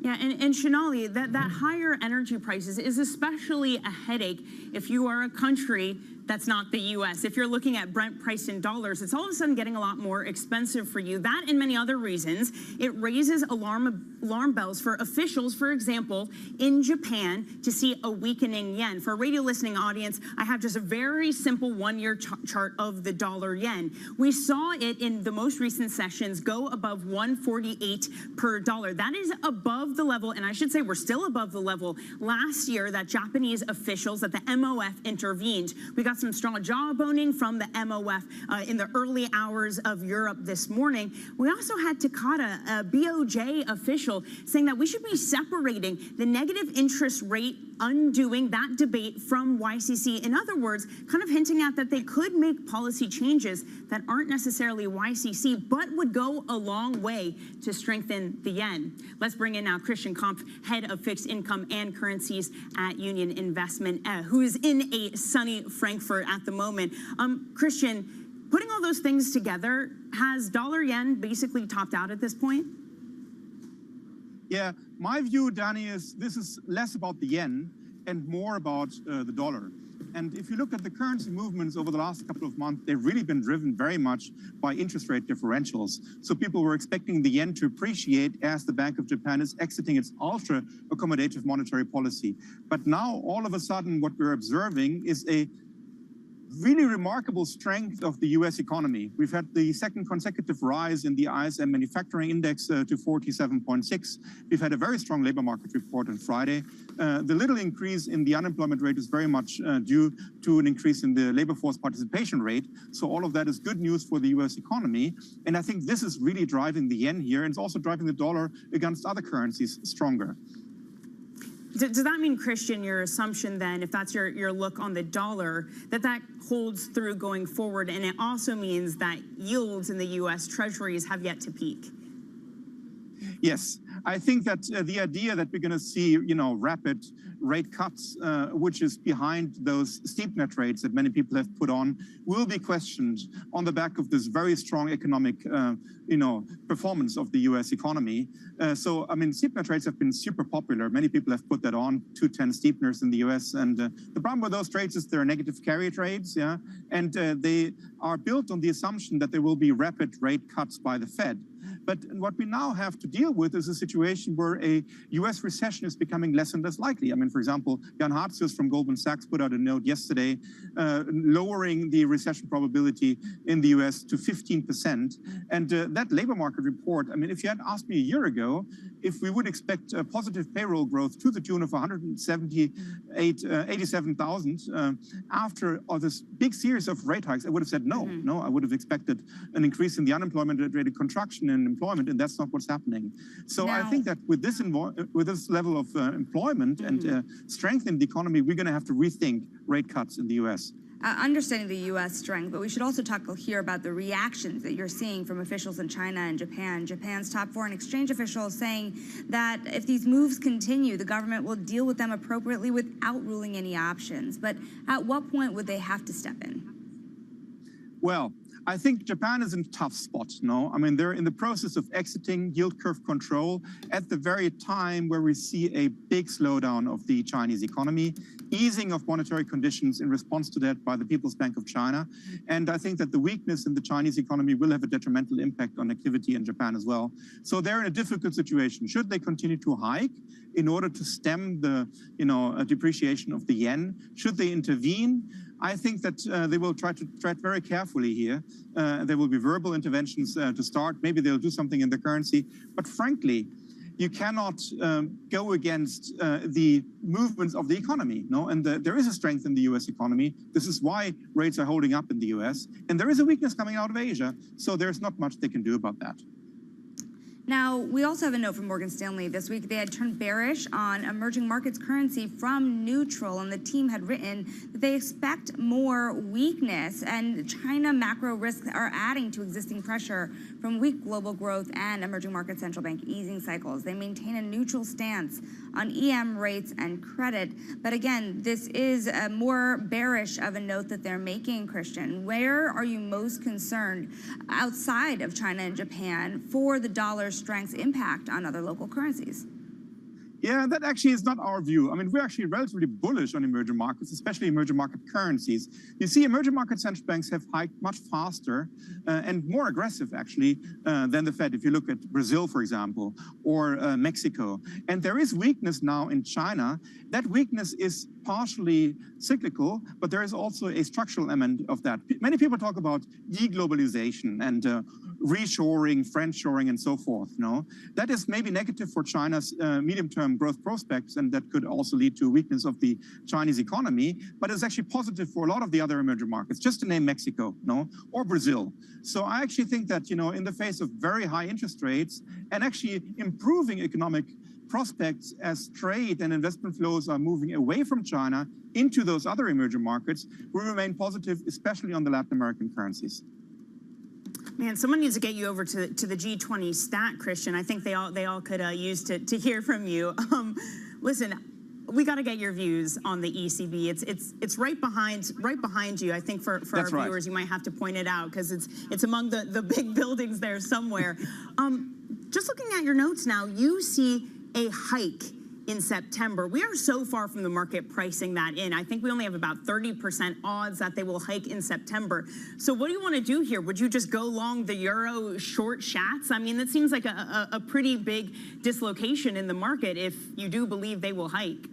Yeah, and Shonali, that higher energy prices is especially a headache if you are a country that's not the U.S. If you're looking at Brent priced in dollars, it's all of a sudden getting a lot more expensive for you. That and many other reasons. It raises alarm bells for officials, for example, in Japan to see a weakening yen. For a radio listening audience, I have just a very simple one-year chart of the dollar yen. We saw it in the most recent sessions go above 148 per dollar. That is above the level, and I should say we're still above the level last year that Japanese officials, that the MOF intervened. We got some strong jawboning from the MOF in the early hours of Europe this morning. We also had Takata, a BOJ official, saying that we should be separating the negative interest rate, undoing that debate from YCC. In other words, kind of hinting at that they could make policy changes that aren't necessarily YCC, but would go a long way to strengthen the yen. Let's bring in now Christian Kampf, head of fixed income and currencies at Union Investment, who is in a sunny Frankfurt at the moment. Christian, putting all those things together, has dollar yen basically topped out at this point? Yeah, my view, Danny, is this is less about the yen and more about the dollar. And if you look at the currency movements over the last couple of months, they've really been driven very much by interest rate differentials. So people were expecting the yen to appreciate as the Bank of Japan is exiting its ultra accommodative monetary policy. But now, all of a sudden, what we're observing is a really remarkable strength of the U.S. economy. We've had the second consecutive rise in the ISM manufacturing index to 47.6. We've had a very strong labor market report on Friday. The little increase in the unemployment rate is very much due to an increase in the labor force participation rate. So all of that is good news for the U.S. economy. And I think this is really driving the yen here, and it's also driving the dollar against other currencies stronger. Does that mean, Christian, your assumption then, if that's your look on the dollar, that holds through going forward, and it also means that yields in the U.S. Treasuries have yet to peak? Yes, I think that the idea that we're going to see, rapid rate cuts, which is behind those steep net rates that many people have put on, will be questioned on the back of this very strong economic, performance of the U.S. economy. So, I mean, steep net rates have been super popular. Many people have put that on, 210 steepeners in the U.S. And the problem with those trades is they're negative carry trades, yeah, and they are built on the assumption that there will be rapid rate cuts by the Fed. But what we now have to deal with is a situation where a U.S. recession is becoming less and less likely. I mean, for example, Jan Hartzius from Goldman Sachs put out a note yesterday lowering the recession probability in the U.S. to 15%. And that labor market report, I mean, if you had asked me a year ago if we would expect positive payroll growth to the tune of 87,000 after this big series of rate hikes, I would have said no. No, I would have expected an increase in the unemployment rate, a contraction in employment, and that's not what's happening. So I think that with this level of employment and strength in the economy, we're going to have to rethink rate cuts in the U.S. Understanding the U.S. strength, but we should also talk here about the reactions that you're seeing from officials in China and Japan. Japan's top foreign exchange officials saying that if these moves continue, the government will deal with them appropriately without ruling any options. But at what point would they have to step in? Well, I think Japan is in a tough spot, no? I mean, they're in the process of exiting yield curve control at the very time where we see a big slowdown of the Chinese economy, easing of monetary conditions in response to that by the People's Bank of China. And I think that the weakness in the Chinese economy will have a detrimental impact on activity in Japan as well. So they're in a difficult situation. Should they continue to hike in order to stem the, depreciation of the yen? Should they intervene? I think that they will try to tread very carefully here. There will be verbal interventions to start. Maybe they'll do something in the currency. But frankly, you cannot go against the movements of the economy, no? And there is a strength in the U.S. economy. This is why rates are holding up in the U.S. And there is a weakness coming out of Asia. So there's not much they can do about that. Now, we also have a note from Morgan Stanley this week. They had turned bearish on emerging markets currency from neutral, and the team had written that they expect more weakness, and China macro risks are adding to existing pressure from weak global growth and emerging market central bank easing cycles. They maintain a neutral stance on EM rates and credit. But again, this is a more bearish of a note that they're making, Christian. Where are you most concerned outside of China and Japan for the dollar's strength's impact on other local currencies? Yeah, that actually is not our view. I mean, we're actually relatively bullish on emerging markets, especially emerging market currencies. You see, emerging market central banks have hiked much faster and more aggressive, actually, than the Fed. If you look at Brazil, for example, or Mexico. And there is weakness now in China. That weakness is partially cyclical, but there is also a structural element of that. Many people talk about deglobalization and reshoring, friendshoring, and so forth. No, that is maybe negative for China's medium-term growth prospects, and that could also lead to a weakness of the Chinese economy. But it's actually positive for a lot of the other emerging markets, just to name Mexico, no, or Brazil. So I actually think that in the face of very high interest rates and actually improving economic prospects as trade and investment flows are moving away from China into those other emerging markets, we remain positive, especially on the Latin American currencies. Man, someone needs to get you over to the G20 stat, Christian. I think they all could use to hear from you. Listen, we got to get your views on the ECB. It's right behind you. I think for our viewers, you might have to point it out because it's among the big buildings there somewhere. Just looking at your notes now, you see a hike in September. We are so far from the market pricing that in. I think we only have about 30% odds that they will hike in September. So what do you want to do here? Would you just go long the euro short shats? I mean, that seems like a pretty big dislocation in the market if you do believe they will hike.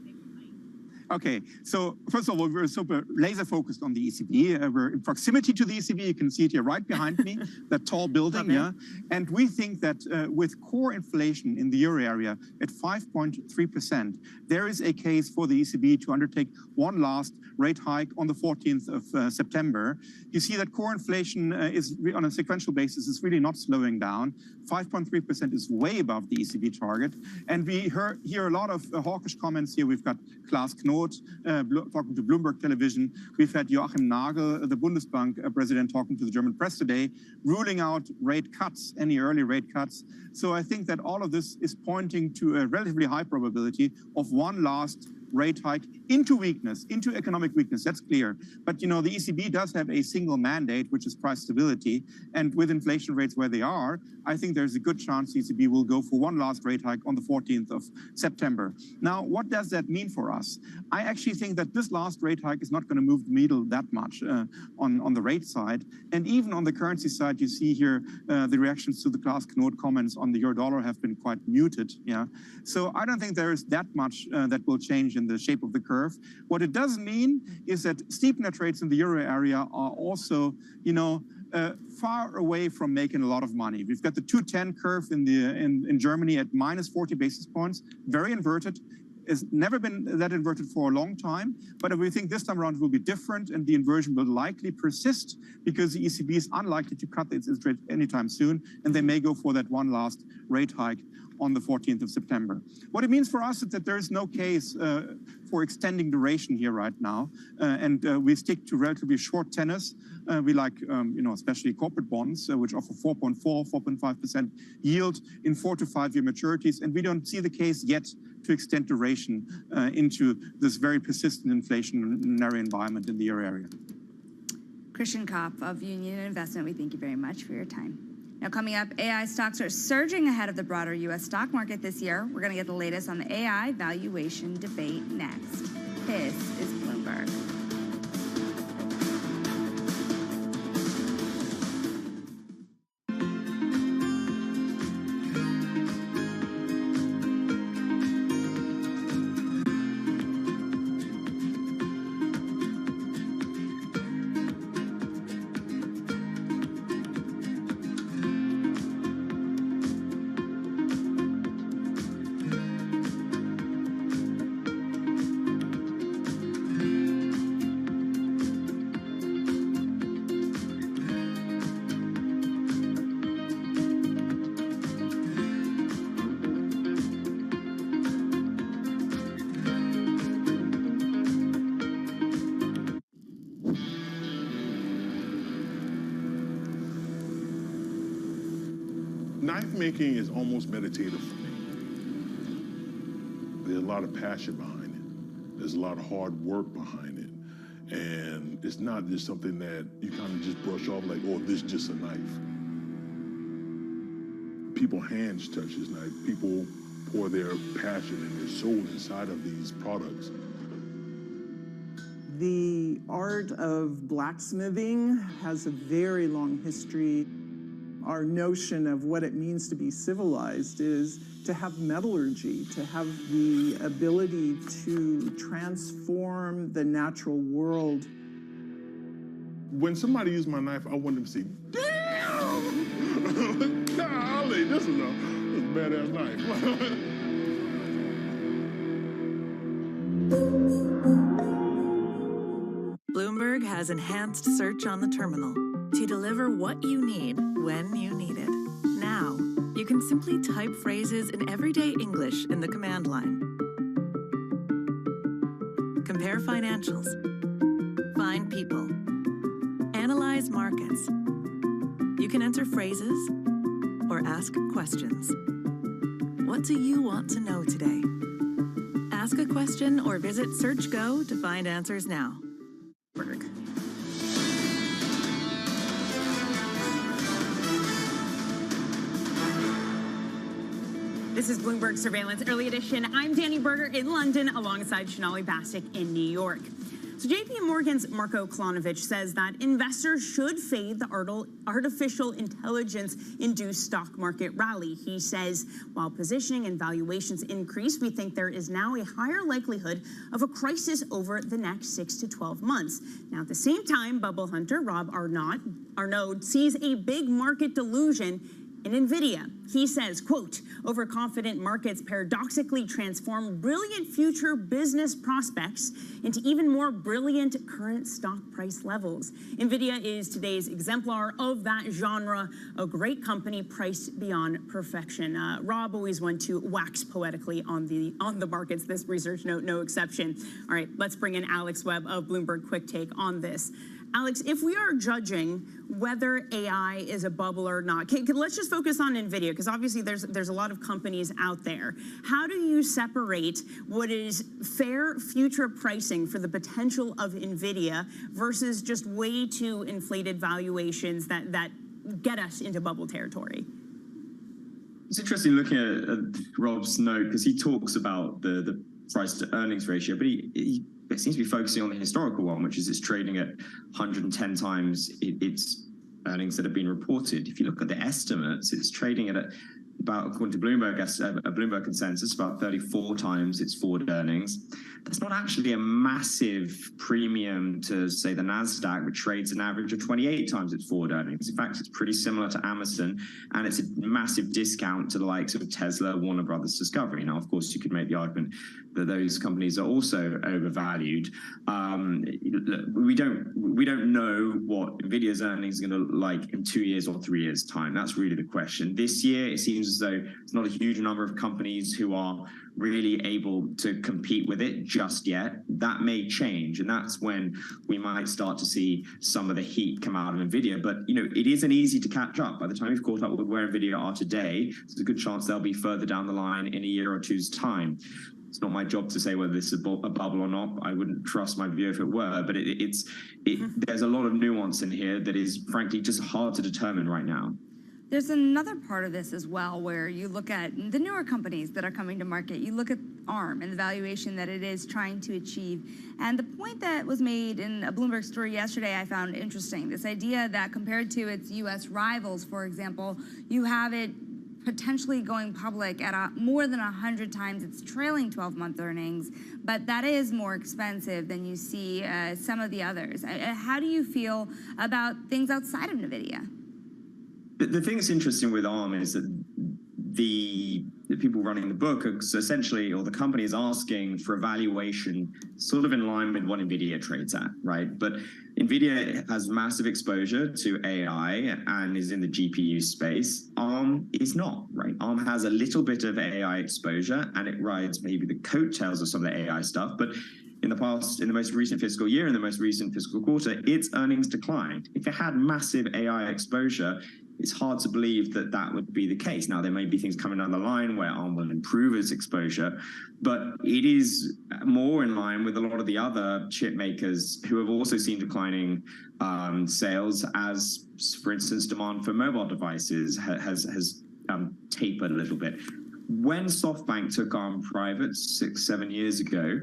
Okay, so first of all, we're super laser focused on the ECB. We're in proximity to the ECB. You can see it here right behind me, that tall building, yeah. And we think that with core inflation in the euro area at 5.3%, there is a case for the ECB to undertake one last rate hike on the 14th of September. You see that core inflation is on a sequential basis is really not slowing down. 5.3% is way above the ECB target. And we hear a lot of hawkish comments here. We've got Klaas Knot talking to Bloomberg Television. We've had Joachim Nagel, the Bundesbank president, talking to the German press today, ruling out rate cuts, any early rate cuts. So I think that all of this is pointing to a relatively high probability of one last rate hike into weakness, into economic weakness. That's clear. But the ECB does have a single mandate, which is price stability. And with inflation rates where they are, I think there's a good chance the ECB will go for one last rate hike on the 14th of September. Now, what does that mean for us? I actually think that this last rate hike is not going to move the needle that much on the rate side. And even on the currency side, you see here the reactions to the Klaas Knot comments on the euro-dollar have been quite muted. Yeah. So I don't think there is that much that will change in the shape of the curve. What it does mean is that steepener trades in the euro area are also, far away from making a lot of money. We've got the 210 curve in Germany at minus 40 basis points, very inverted. It's never been that inverted for a long time, but we think this time around will be different, and the inversion will likely persist because the ECB is unlikely to cut its interest rate anytime soon, and they may go for that one last rate hike on the 14th of September. What it means for us is that there is no case for extending duration here right now, and we stick to relatively short tenors. We like, especially corporate bonds, which offer 4.4, 4.5% yield in 4 to 5 year maturities, and we don't see the case yet to extend duration into this very persistent inflationary environment in the euro area. Christian Kopp of Union Investment, we thank you very much for your time. Now coming up, AI stocks are surging ahead of the broader U.S. stock market this year. We're going to get the latest on the AI valuation debate next. This is Bloomberg. Knife making is almost meditative for me. There's a lot of passion behind it. There's a lot of hard work behind it. And it's not just something that you kind of just brush off like, oh, this is just a knife. People's hands touch this knife. People pour their passion and their soul inside of these products. The art of blacksmithing has a very long history. Our notion of what it means to be civilized is to have metallurgy, to have the ability to transform the natural world. When somebody uses my knife, I want them to say, damn! Golly, this is a badass knife. Bloomberg has enhanced search on the terminal to deliver what you need when you need it. Now, you can simply type phrases in everyday English in the command line. Compare financials. Find people. Analyze markets. You can enter phrases or ask questions. What do you want to know today? Ask a question or visit SearchGo to find answers now. This is Bloomberg Surveillance Early Edition. I'm Danny Berger in London alongside Sonali Bastick in New York. So JP Morgan's Marko Klonovich says that investors should fade the artificial intelligence-induced stock market rally. He says, while positioning and valuations increase, we think there is now a higher likelihood of a crisis over the next 6 to 12 months. Now, at the same time, bubble hunter Rob Arnaud sees a big market delusion in NVIDIA. He says, quote, overconfident markets paradoxically transform brilliant future business prospects into even more brilliant current stock price levels. NVIDIA is today's exemplar of that genre, a great company priced beyond perfection. Rob always went to wax poetically on the markets. This research note, no exception. All right, let's bring in Alex Webb of Bloomberg Quick Take on this. Alex, if we are judging whether AI is a bubble or not, let's just focus on NVIDIA, because obviously there's a lot of companies out there. How do you separate what is fair future pricing for the potential of NVIDIA versus just way too inflated valuations that get us into bubble territory? It's interesting looking at Rob's note, because he talks about the price to earnings ratio, but he seems to be focusing on the historical one, which is it's trading at 110 times its earnings that have been reported. If you look at the estimates, it's trading at about, according to Bloomberg, a Bloomberg consensus, about 34 times its forward earnings. That's not actually a massive premium to, say, the NASDAQ, which trades an average of 28 times its forward earnings. In fact, it's pretty similar to Amazon, and it's a massive discount to the likes of Tesla, Warner Brothers Discovery. Now, of course, you could make the argument that those companies are also overvalued. We don't know what NVIDIA's earnings are going to look like in 2 years or 3 years' time. That's really the question. This year, it seems as though there's not a huge number of companies who are really able to compete with it just yet. That may change, and that's when we might start to see some of the heat come out of NVIDIA. But, it isn't easy to catch up. By the time you've caught up with where NVIDIA are today, there's a good chance they'll be further down the line in a year or two's time. It's not my job to say whether this is a bubble or not. I wouldn't trust my view if it were, but there's a lot of nuance in here that is, frankly, just hard to determine right now. There's another part of this as well, where you look at the newer companies that are coming to market. You look at ARM and the valuation that it is trying to achieve. And the point that was made in a Bloomberg story yesterday I found interesting. This idea that compared to its U.S. rivals, for example, you have it potentially going public at more than 100 times its trailing 12-month earnings, but that is more expensive than you see some of the others. How do you feel about things outside of NVIDIA? The thing that's interesting with ARM is that the people running the book are essentially, or the company is asking for a valuation sort of in line with what NVIDIA trades at, right? But NVIDIA has massive exposure to AI and is in the GPU space. ARM is not, right? ARM has a little bit of AI exposure, and it rides maybe the coattails of some of the AI stuff, but in the past, in the most recent fiscal year, in the most recent fiscal quarter, its earnings declined. If it had massive AI exposure, it's hard to believe that that would be the case. Now, there may be things coming down the line where ARM will improve its exposure, but it is more in line with a lot of the other chip makers who have also seen declining sales as, for instance, demand for mobile devices has tapered a little bit. When SoftBank took ARM private 6-7 years ago,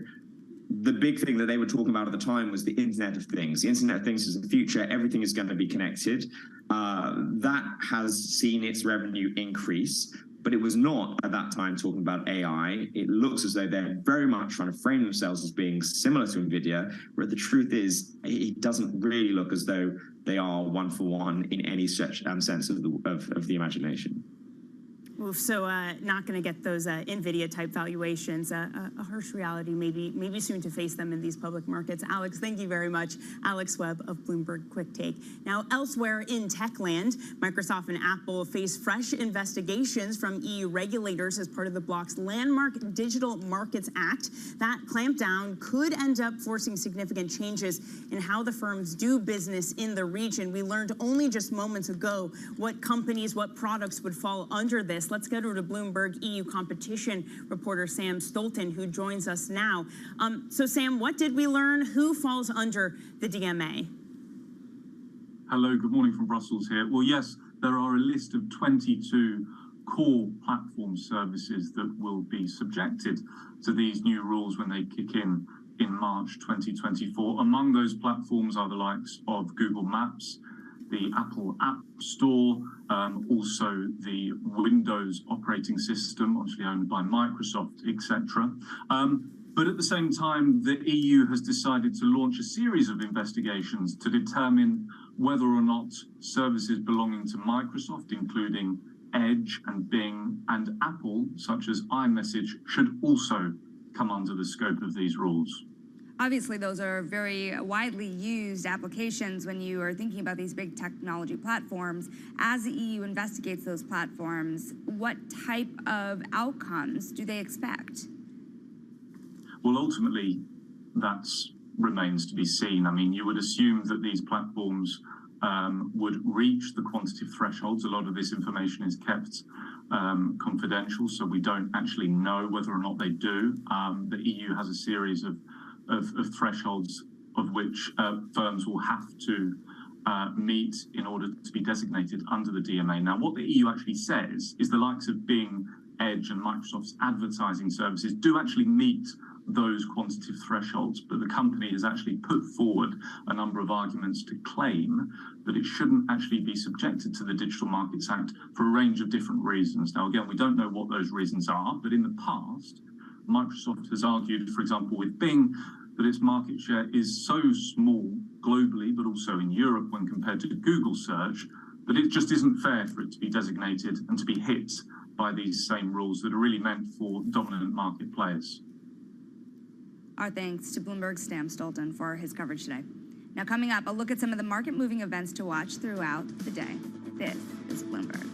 the big thing that they were talking about at the time was the Internet of Things. The Internet of Things is the future. Everything is going to be connected. That has seen its revenue increase, but it was not at that time talking about AI. It looks as though they're very much trying to frame themselves as being similar to NVIDIA, where the truth is it doesn't really look as though they are one for one in any stretch sense of the imagination. Oof, so not going to get those NVIDIA-type valuations. A harsh reality, maybe soon to face them in these public markets. Alex, thank you very much. Alex Webb of Bloomberg Quick Take. Now, elsewhere in tech land, Microsoft and Apple face fresh investigations from EU regulators as part of the bloc's landmark Digital Markets Act. That clampdown could end up forcing significant changes in how the firms do business in the region. We learned only just moments ago what companies, what products would fall under this. Let's go to Bloomberg EU competition reporter Sam Stolten, who joins us now. So, Sam, what did we learn? Who falls under the DMA? Hello, good morning from Brussels here. Well, yes, there are a list of 22 core platform services that will be subjected to these new rules when they kick in March 2024. Among those platforms are the likes of Google Maps, the Apple App Store, also the Windows operating system, obviously owned by Microsoft, etc. But at the same time, the EU has decided to launch a series of investigations to determine whether or not services belonging to Microsoft, including Edge and Bing and Apple, such as iMessage, should also come under the scope of these rules. Obviously, those are very widely used applications when you are thinking about these big technology platforms. As the EU investigates those platforms, what type of outcomes do they expect? Well, ultimately, that's remains to be seen. I mean, you would assume that these platforms would reach the quantitative thresholds. A lot of this information is kept confidential, so we don't actually know whether or not they do. The EU has a series of thresholds of which firms will have to meet in order to be designated under the DMA. Now, what the EU actually says is the likes of Bing, Edge, and Microsoft's advertising services do actually meet those quantitative thresholds, but the company has actually put forward a number of arguments to claim that it shouldn't actually be subjected to the Digital Markets Act for a range of different reasons. Now, again, we don't know what those reasons are, but in the past, Microsoft has argued, for example, with Bing, that its market share is so small globally, but also in Europe when compared to Google search, that it just isn't fair for it to be designated and to be hit by these same rules that are really meant for dominant market players. Our thanks to Bloomberg's Sam Stolten for his coverage today. Now coming up, a look at some of the market-moving events to watch throughout the day. This is Bloomberg.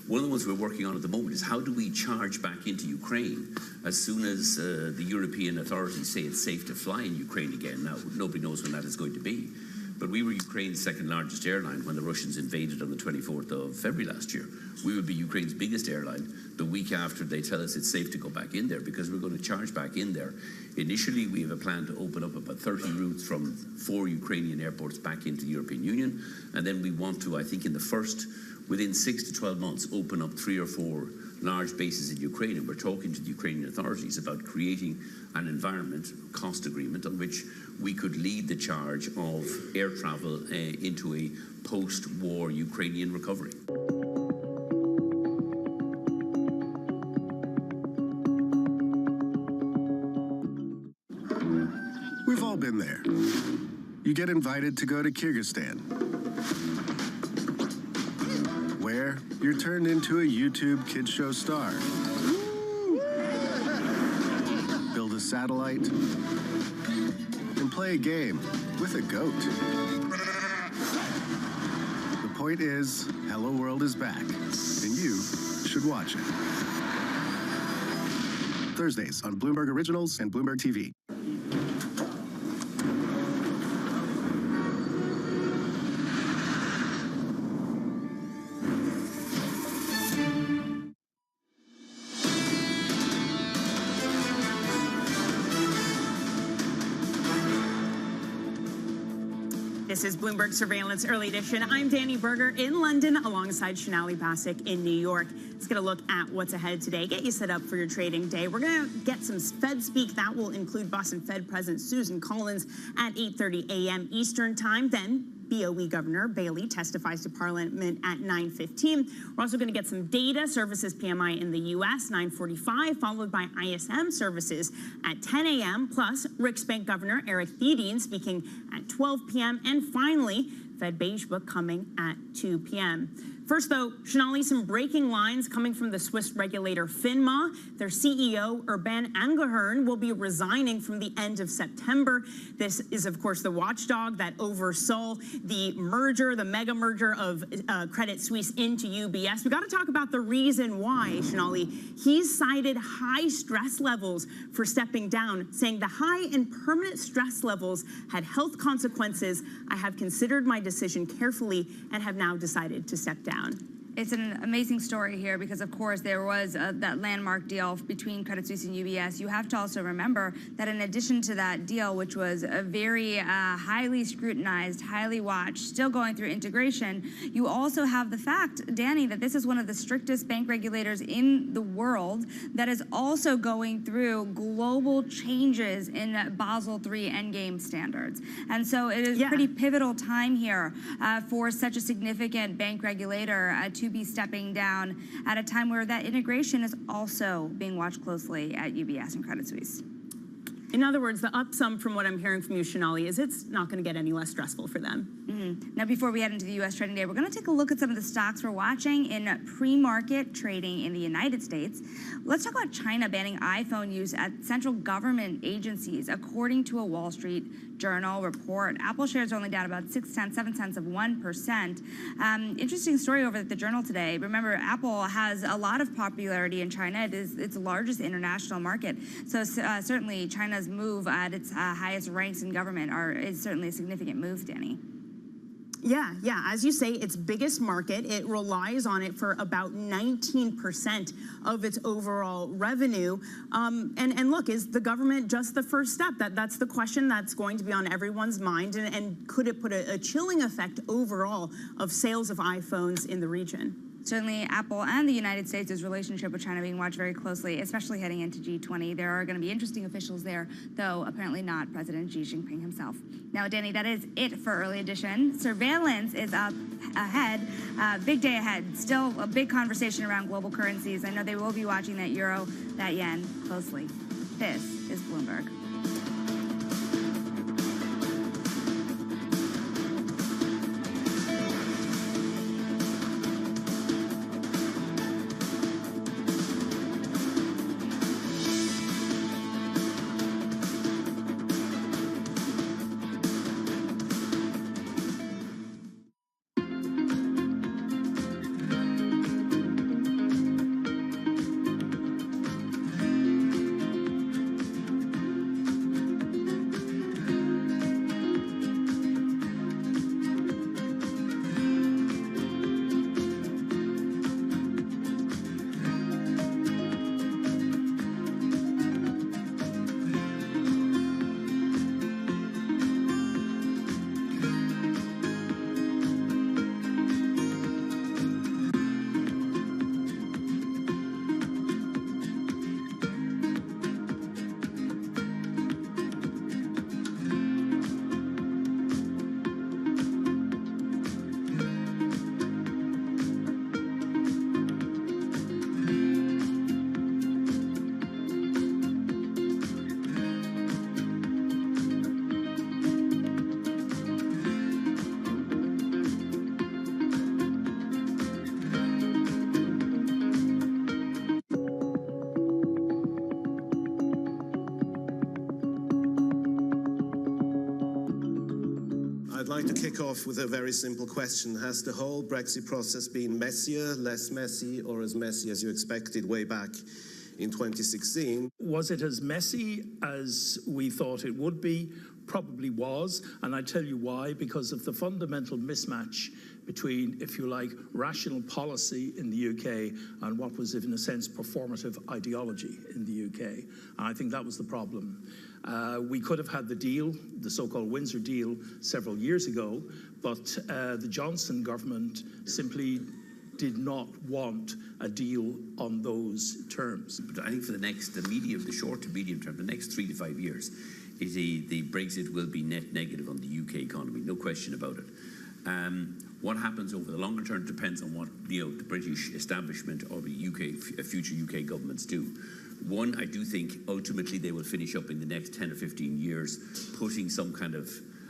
One of the ones we're working on at the moment is how do we charge back into Ukraine as soon as the European authorities say it's safe to fly in Ukraine again. Now, nobody knows when that is going to be. But we were Ukraine's second largest airline when the Russians invaded on the 24th of February last year. We would be Ukraine's biggest airline the week after they tell us it's safe to go back in there, because we're going to charge back in there. Initially, we have a plan to open up about 30 routes from 4 Ukrainian airports back into the European Union. And then we want to, I think within 6 to 12 months, open up 3 or 4 large bases in Ukraine. And we're talking to the Ukrainian authorities about creating an environment, cost agreement, on which we could lead the charge of air travel into a post-war Ukrainian recovery. We've all been there. You get invited to go to Kyrgyzstan, where you're turned into a YouTube kids show star. Build a satellite and play a game with a goat. The point is, Hello World is back, and you should watch it. Thursdays on Bloomberg Originals and Bloomberg TV. This is Bloomberg Surveillance Early Edition. I'm Danny Berger in London alongside Shonali Basak in New York. Let's get a look at what's ahead today. Get you set up for your trading day. We're going to get some Fed speak. That will include Boston Fed President Susan Collins at 8:30 a.m. Eastern Time. Then BOE Governor Bailey testifies to Parliament at 9:15. We're also going to get some data, services PMI in the U.S., 9:45, followed by ISM services at 10 a.m., plus Riksbank Governor Eric Thiedien speaking at 12 p.m., and finally, Fed Beige Book coming at 2 p.m. First, though, Sonali, some breaking lines coming from the Swiss regulator FINMA. Their CEO, Urban Angahern, will be resigning from the end of September. This is, of course, the watchdog that oversaw the merger, the mega merger of Credit Suisse into UBS. We got to talk about the reason why, Sonali. He's cited high stress levels for stepping down, saying the high and permanent stress levels had health consequences. I have considered my decision carefully and have now decided to step down. It's an amazing story here because, of course, there was that landmark deal between Credit Suisse and UBS. You have to also remember that in addition to that deal, which was a very highly scrutinized, highly watched, still going through integration, you also have the fact, Danny, that this is one of the strictest bank regulators in the world that is also going through global changes in Basel III endgame standards. And so it is pretty pivotal time here for such a significant bank regulator to be stepping down at a time where that integration is also being watched closely at UBS and Credit Suisse. In other words, the upsum from what I'm hearing from you, Sonali, is it's not going to get any less stressful for them. Now, before we head into the U.S. trading day, we're going to take a look at some of the stocks we're watching in pre-market trading in the United States. Let's talk about China banning iPhone use at central government agencies. According to a Wall Street Journal report, Apple shares are only down about 0.7% Interesting story over at the Journal today. Remember, Apple has a lot of popularity in China. It is its largest international market. So certainly China's move at its highest ranks in government is certainly a significant move, Danny. Yeah. As you say, its biggest market. It relies on it for about 19% of its overall revenue. And look, is the government just the first step? That's the question that's going to be on everyone's mind. And could it put a chilling effect overall of sales of iPhones in the region? Certainly, Apple and the United States' relationship with China being watched very closely, especially heading into G20. There are going to be interesting officials there, though apparently not President Xi Jinping himself. Now, Danny, that is it for Early Edition. Surveillance is up ahead, big day ahead. Still a big conversation around global currencies. I know they will be watching that euro, that yen closely. This is Bloomberg. I'd like to kick off with a very simple question. Has the whole Brexit process been messier, less messy, or as messy as you expected way back in 2016? Was it as messy as we thought it would be? Probably was, and I tell you why, because of the fundamental mismatch between, if you like, rational policy in the UK and what was, in a sense, performative ideology in the UK. And I think that was the problem. We could have had the deal, the so-called Windsor deal, several years ago, but the Johnson government simply did not want a deal on those terms. But I think for the short to medium term, the next 3 to 5 years, the Brexit will be net negative on the UK economy, no question about it. What happens over the longer term depends on what the British establishment or the future UK governments do. One, I do think ultimately they will finish up in the next 10 or 15 years putting some kind of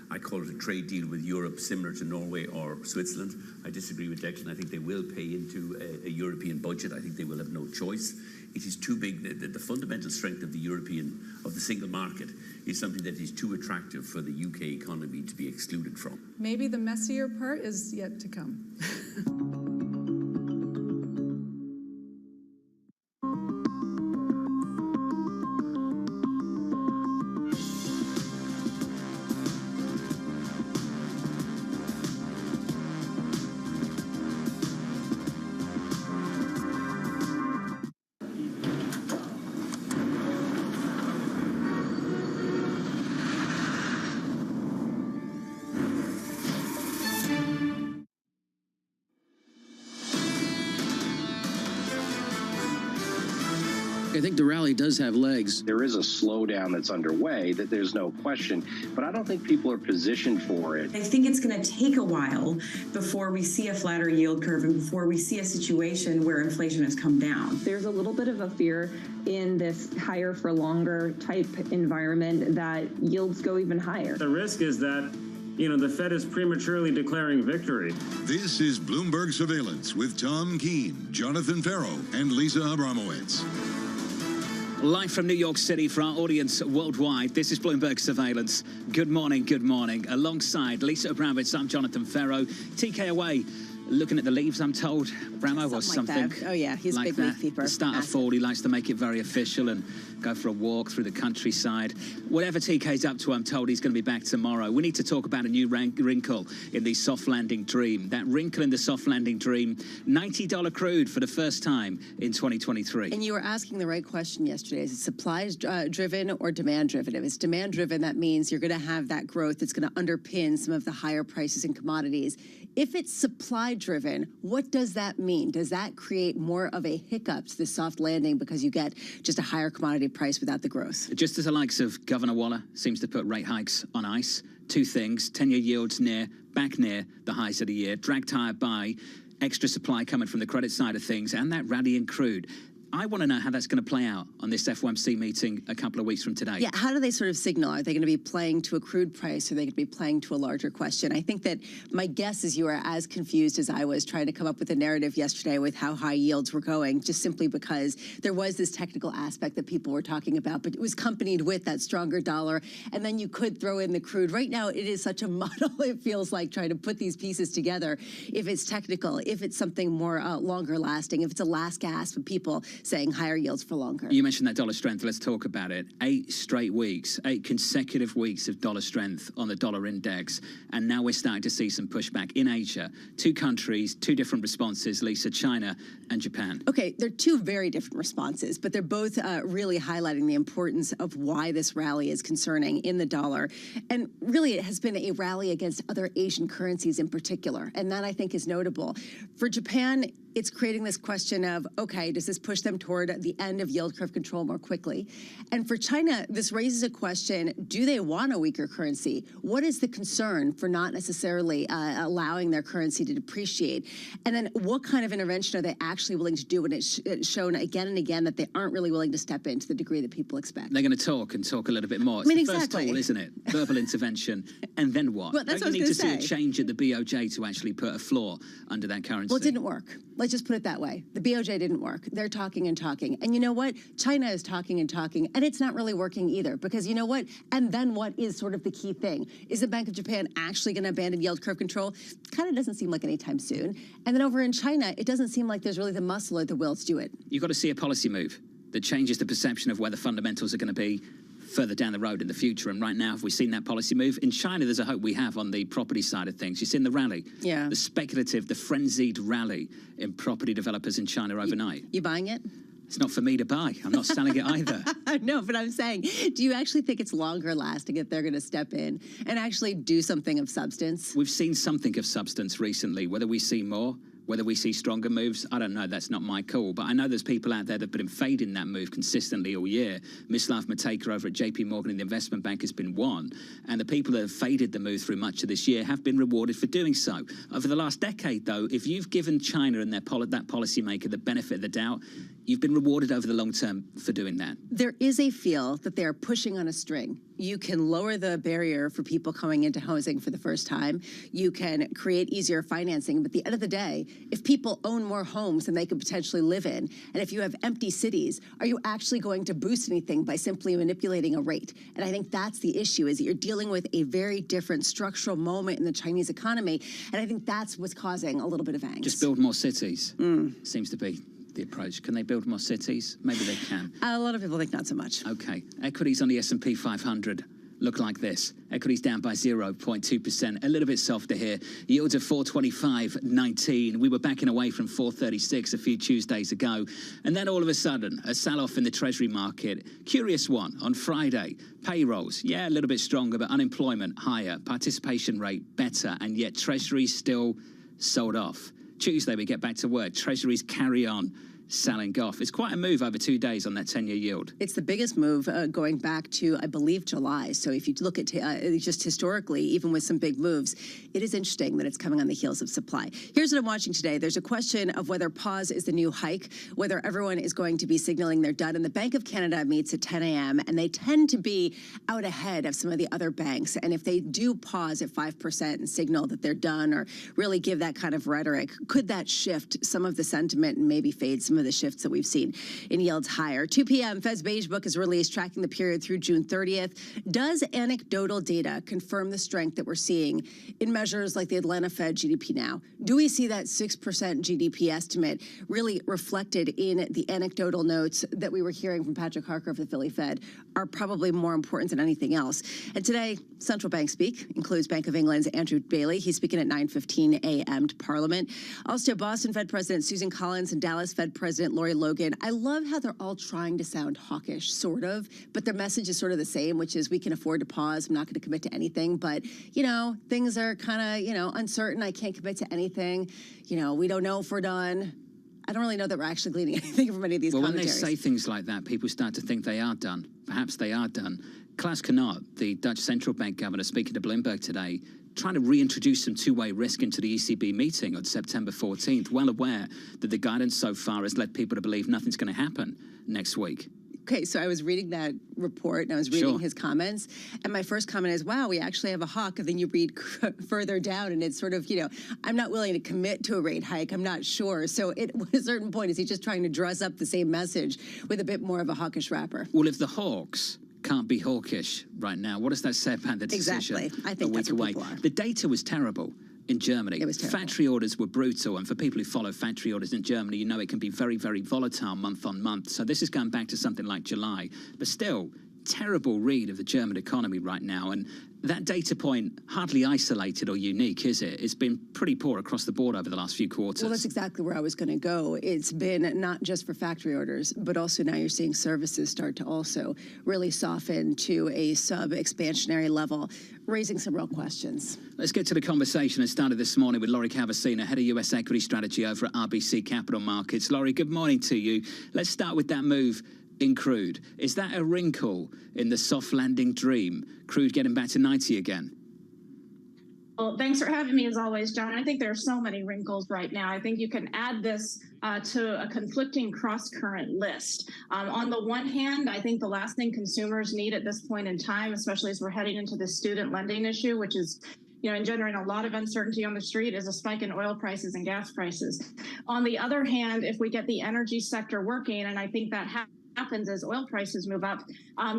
I call it a trade deal with Europe similar to Norway or Switzerland. I disagree with Declan. I think they will pay into a European budget. I think they will have no choice. It is too big. The fundamental strength of the single market is something that is too attractive for the UK economy to be excluded from. Maybe the messier part is yet to come. I think the rally does have legs. There is a slowdown that's underway, that there's no question, but I don't think people are positioned for it. I think it's going to take a while before we see a flatter yield curve and before we see a situation where inflation has come down. There's a little bit of a fear in this higher for longer type environment that yields go even higher. The risk is that the Fed is prematurely declaring victory. This is Bloomberg Surveillance with Tom Keene, Jonathan Farrow, and Lisa Abramowitz. Live from New York City for our audience worldwide, this is Bloomberg Surveillance. Good morning, good morning. Alongside Lisa Abramowitz, I'm Jonathan Farrow. TK away, looking at the leaves, I'm told. Bramo was something like that. Oh, yeah, he's like a big that. leaf peeper. The start of fall, he likes to make it very official and go for a walk through the countryside. Whatever TK's up to, I'm told he's going to be back tomorrow. We need to talk about a new wrinkle in the soft landing dream. That wrinkle in the soft landing dream, $90 crude for the first time in 2023. And you were asking the right question yesterday. Is it supply driven or demand driven? If it's demand driven, that means you're going to have that growth that's going to underpin some of the higher prices in commodities. If it's supply driven, what does that mean? Does that create more of a hiccup to the soft landing because you get just a higher commodity price without the growth? Just as the likes of Governor Waller seems to put rate hikes on ice, two things: 10-year yields back near the highs of the year, dragged higher by extra supply coming from the credit side of things, and that rally in crude. I want to know how that's going to play out on this FOMC meeting a couple of weeks from today. Yeah, how do they sort of signal? Are they going to be playing to a crude price, or are they going to be playing to a larger question? I think that my guess is you are as confused as I was trying to come up with a narrative yesterday with how high yields were going, just simply because there was this technical aspect that people were talking about, but it was accompanied with that stronger dollar, and then you could throw in the crude. Right now, it is such a muddle, it feels like, trying to put these pieces together. If it's technical, if it's something more longer lasting, if it's a last gasp of people saying higher yields for longer. You mentioned that dollar strength. Let's talk about it. 8 straight weeks, 8 consecutive weeks of dollar strength on the dollar index. And now we're starting to see some pushback in Asia. 2 countries, 2 different responses, Lisa, China and Japan. Okay, they're 2 very different responses, but they're both really highlighting the importance of why this rally is concerning in the dollar. And really, it has been a rally against other Asian currencies in particular. And that, I think, is notable. For Japan, it's creating this question of, okay, does this push them toward the end of yield curve control more quickly? And for China, this raises a question: do they want a weaker currency? What is the concern for not necessarily allowing their currency to depreciate? And then what kind of intervention are they actually willing to do when it's shown again and again that they aren't really willing to step in to the degree that people expect? They're going to talk a little bit more. It's the first tool, isn't it? Verbal intervention. And then what? Well, that's Don't you what I was need to gonna see say. a change at the BOJ to actually put a floor under that currency? Well, it didn't work. Let's just put it that way. The BOJ didn't work. They're talking and talking. And you know what? China is talking and talking, and it's not really working either. Because you know what? And then what is sort of the key thing? Is the Bank of Japan actually going to abandon yield curve control? Kind of doesn't seem like anytime soon. And then over in China, it doesn't seem like there's really the muscle or the will to do it. You've got to see a policy move that changes the perception of where the fundamentals are going to be further down the road in the future. And right now, have we seen that policy move? In China, there's a hope we have on the property side of things. You've seen the rally, the speculative, the frenzied rally in property developers in China overnight. You buying it? It's not for me to buy. I'm not selling it either. No, but I'm saying, do you actually think it's longer lasting if they're going to step in and actually do something of substance? We've seen something of substance recently. Whether we see more, whether we see stronger moves, I don't know. That's not my call. But I know there's people out there that have been fading that move consistently all year. Mislav Matejka over at JP Morgan in the investment bank has been one. And the people that have faded the move through much of this year have been rewarded for doing so. Over the last decade, though, if you've given China and that policymaker the benefit of the doubt, You've been rewarded over the long term for doing that. There is a feel that they're pushing on a string. You can lower the barrier for people coming into housing for the first time. You can create easier financing. But at the end of the day, if people own more homes than they could potentially live in, and if you have empty cities, are you actually going to boost anything by simply manipulating a rate? And I think that's the issue, is that you're dealing with a very different structural moment in the Chinese economy. And I think that's what's causing a little bit of angst. Just build more cities, seems to be the approach. Can they build more cities? Maybe they can. A lot of people think not so much. Okay. Equities on the S&P 500 look like this. Equities down by 0.2%. A little bit softer here. Yields at 425.19. We were backing away from 436 a few Tuesdays ago. And then all of a sudden, a sell-off in the Treasury market. Curious one. On Friday, payrolls, yeah, a little bit stronger, but unemployment higher. Participation rate better. And yet Treasuries still sold off. Tuesday, we get back to work. Treasuries carry on selling off. It's quite a move over 2 days on that 10-year yield. It's the biggest move going back to, I believe, July. So if you look at just historically, even with some big moves, it is interesting that it's coming on the heels of supply. Here's what I'm watching today. There's a question of whether pause is the new hike, whether everyone is going to be signaling they're done. And the Bank of Canada meets at 10 a.m., and they tend to be out ahead of some of the other banks. And if they do pause at 5% and signal that they're done, or really give that kind of rhetoric, could that shift some of the sentiment and maybe fade some of the shifts that we've seen in yields higher? 2 p.m., Fed's Beige Book is released, tracking the period through June 30th. Does anecdotal data confirm the strength that we're seeing in measures like the Atlanta Fed GDP now? Do we see that 6% GDP estimate really reflected in the anecdotal notes that we were hearing from Patrick Harker of the Philly Fed are probably more important than anything else? And today, central bank speak includes Bank of England's Andrew Bailey. He's speaking at 9:15 a.m. to Parliament. Also, Boston Fed President Susan Collins and Dallas Fed President Lori Logan. I love how they're all trying to sound hawkish, sort of, but their message is sort of the same, which is we can afford to pause. I'm not going to commit to anything, but, things are kind of, uncertain. I can't commit to anything. We don't know if we're done. I don't really know that we're actually gleaning anything from any of these commentaries. When they say things like that, people start to think they are done. Perhaps they are done. Klaas Knot, the Dutch central bank governor, speaking to Bloomberg today, trying to reintroduce some two-way risk into the ECB meeting on September 14th, well aware that the guidance so far has led people to believe nothing's going to happen next week. Okay, so I was reading that report and I was reading his comments, and my first comment is, wow, we actually have a hawk. And then you read further down and it's sort of, I'm not willing to commit to a rate hike. I'm not sure. So at a certain point, is he just trying to dress up the same message with a bit more of a hawkish wrapper? Well, if the hawks can't be hawkish right now, what does that say about the decision? Exactly. I think that's what people are. The data was terrible in Germany. It was terrible. Factory orders were brutal, and for people who follow factory orders in Germany, it can be very, very volatile month on month. So this is going back to something like July, but still, terrible read of the German economy right now. And that data point, hardly isolated or unique, is it? It's been pretty poor across the board over the last few quarters. Well, that's exactly where I was going to go. It's been not just for factory orders, but also now you're seeing services start to also really soften to a sub-expansionary level, raising some real questions. Let's get to the conversation. It started this morning with Laurie Cavacina, head of US equity strategy over at RBC Capital Markets. Laurie, good morning to you. Let's start with that move in crude. Is that a wrinkle in the soft landing dream? Crude getting back to 90 again? Well, thanks for having me as always, John. I think there are so many wrinkles right now. I think you can add this to a conflicting cross-current list. On the one hand, I think the last thing consumers need at this point in time, especially as we're heading into the student lending issue, which is engendering a lot of uncertainty on the street, is a spike in oil prices and gas prices. On the other hand, if we get the energy sector working, and I think that happens as oil prices move up,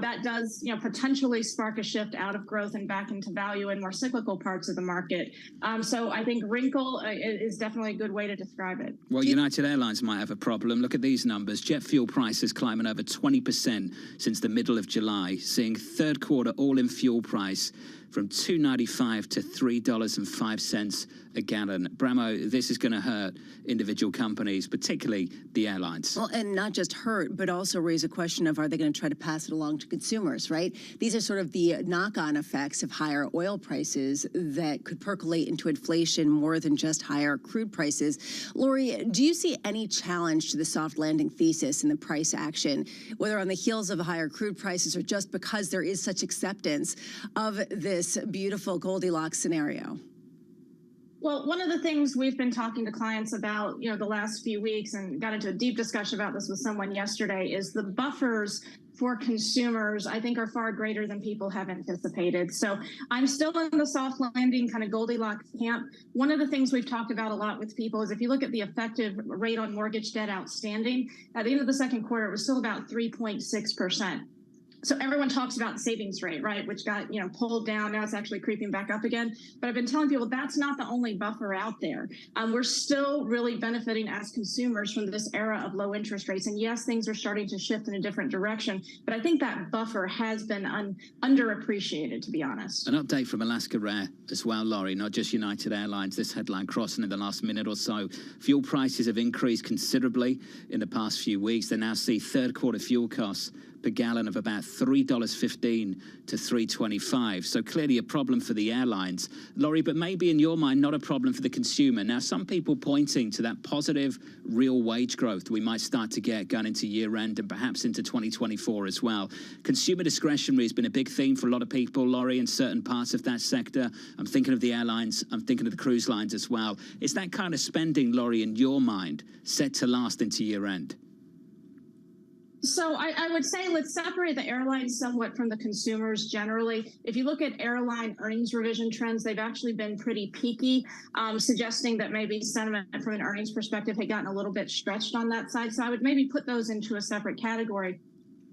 that does potentially spark a shift out of growth and back into value in more cyclical parts of the market. So I think wrinkle is definitely a good way to describe it. Well, United Airlines might have a problem. Look at these numbers. Jet fuel prices climbing over 20% since the middle of July, seeing third quarter all-in fuel price from $2.95 to $3.05 a gallon. Bramo, this is going to hurt individual companies, particularly the airlines. Well, and not just hurt, but also raise a question of, are they going to try to pass it along to consumers, right? These are sort of the knock-on effects of higher oil prices that could percolate into inflation more than just higher crude prices. Lori, do you see any challenge to the soft landing thesis in the price action, whether on the heels of higher crude prices or just because there is such acceptance of this beautiful Goldilocks scenario? Well, one of the things we've been talking to clients about, the last few weeks, and got into a deep discussion about this with someone yesterday, is the buffers for consumers, I think, are far greater than people have anticipated. So I'm still in the soft landing kind of Goldilocks camp. One of the things we've talked about a lot with people is if you look at the effective rate on mortgage debt outstanding, at the end of the second quarter, it was still about 3.6%. So everyone talks about the savings rate, right, which got pulled down. Now it's actually creeping back up again. But I've been telling people that's not the only buffer out there. We're still really benefiting as consumers from this era of low interest rates. And yes, things are starting to shift in a different direction. But I think that buffer has been underappreciated, to be honest. An update from Alaska Air as well, Laurie, not just United Airlines. This headline crossing in the last minute or so. Fuel prices have increased considerably in the past few weeks. They now see third quarter fuel costs per gallon of about $3.15 to $3.25. So clearly a problem for the airlines, Laurie, but maybe in your mind, not a problem for the consumer. Now, some people pointing to that positive real wage growth we might start to get going into year end and perhaps into 2024 as well. Consumer discretionary has been a big theme for a lot of people, Laurie, in certain parts of that sector. I'm thinking of the airlines. I'm thinking of the cruise lines as well. Is that kind of spending, Laurie, in your mind, set to last into year end? So I would say let's separate the airlines somewhat from the consumers generally. If you look at airline earnings revision trends, they've actually been pretty peaky, suggesting that maybe sentiment from an earnings perspective had gotten a little bit stretched on that side. So I would maybe put those into a separate category.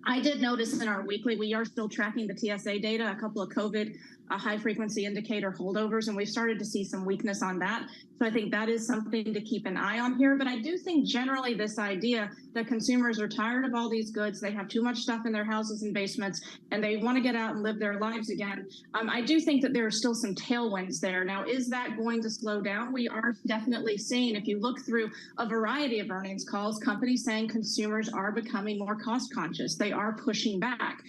I did notice in our weekly, we are still tracking the TSA data, a couple of COVID high frequency indicator holdovers, and we've started to see some weakness on that. So I think that is something to keep an eye on here. But I do think generally this idea that consumers are tired of all these goods, they have too much stuff in their houses and basements, and they want to get out and live their lives again. I do think that there are still some tailwinds there. Now, is that going to slow down? We are definitely seeing, if you look through a variety of earnings calls, companies saying consumers are becoming more cost conscious. They are pushing back.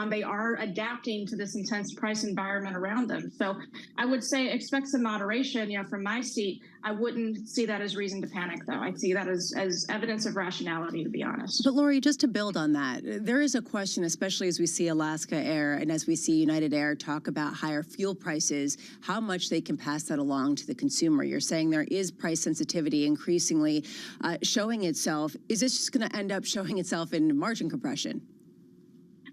They are adapting to this intense price environment around them. So I would say expect some moderation. From my seat, I wouldn't see that as reason to panic, though. I see that as evidence of rationality, to be honest. But Laurie, just to build on that, there is a question, especially as we see Alaska Air and as we see United Air talk about higher fuel prices, how much they can pass that along to the consumer. You're saying there is price sensitivity increasingly showing itself. Is this just going to end up showing itself in margin compression?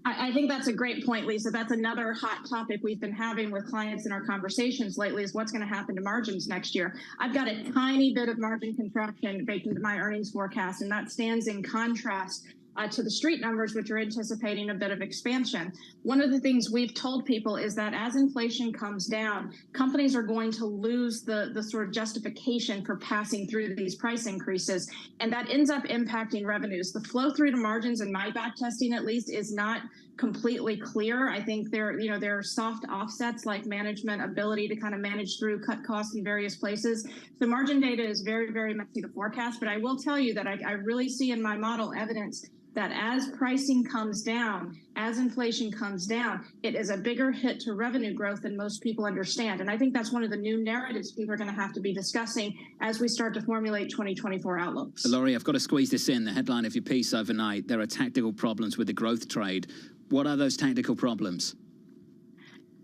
I think that's a great point, Lisa. That's another hot topic we've been having with clients in our conversations lately is what's going to happen to margins next year. I've got a tiny bit of margin contraction baked into my earnings forecast, and that stands in contrast to the street numbers, which are anticipating a bit of expansion. One of the things we've told people is that as inflation comes down, companies are going to lose the sort of justification for passing through these price increases, and that ends up impacting revenues. The flow through to margins in my back testing, at least, is not completely clear. I think there are soft offsets like management ability to kind of manage through, cut costs in various places. The margin data is very, very messy to forecast, but I will tell you that I really see in my model evidence that as pricing comes down, as inflation comes down, it is a bigger hit to revenue growth than most people understand. And I think that's one of the new narratives people are going to have to be discussing as we start to formulate 2024 outlooks. Laurie, I've got to squeeze this in. The headline of your piece overnight, there are tactical problems with the growth trade. What are those tactical problems?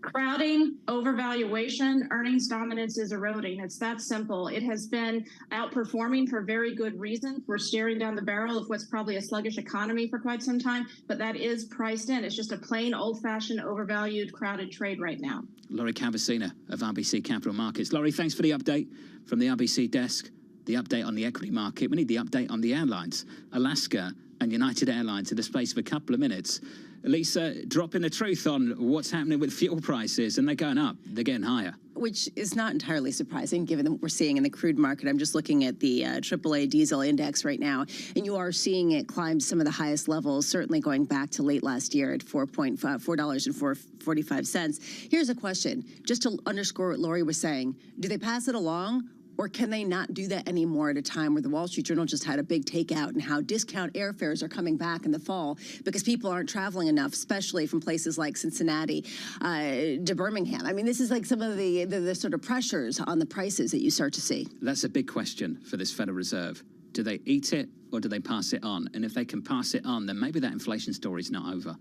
Crowding, overvaluation, earnings dominance is eroding. It's that simple. It has been outperforming for very good reason. We're staring down the barrel of what's probably a sluggish economy for quite some time, but that is priced in. It's just a plain old-fashioned, overvalued, crowded trade right now. Laurie Cavacina of RBC Capital Markets. Laurie, thanks for the update from the RBC desk, the update on the equity market. We need the update on the airlines, Alaska and United Airlines, in the space of a couple of minutes. Lisa, dropping the truth on what's happening with fuel prices, and they're going up, they're getting higher. Which is not entirely surprising, given what we're seeing in the crude market. I'm just looking at the AAA diesel index right now, and you are seeing it climb some of the highest levels, certainly going back to late last year at $4.45. Here's a question, just to underscore what Laurie was saying. Do they pass it along? Or can they not do that anymore at a time where the Wall Street Journal just had a big takeout and how discount airfares are coming back in the fall because people aren't traveling enough, especially from places like Cincinnati to Birmingham? I mean, this is like some of the sort of pressures on the prices that you start to see. That's a big question for this Federal Reserve. Do they eat it or do they pass it on? And if they can pass it on, then maybe that inflation story is not over.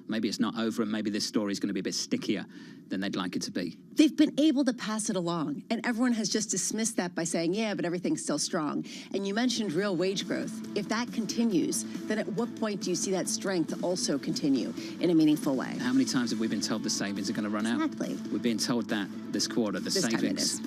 maybe it's not over and maybe this story is going to be a bit stickier than they'd like it to be. They've been able to pass it along, and everyone has just dismissed that by saying, yeah, but everything's still strong. And you mentioned real wage growth. If that continues, then at what point do you see that strength also continue in a meaningful way? How many times have we been told the savings are going to run out? Exactly. We've been told that this quarter, the savings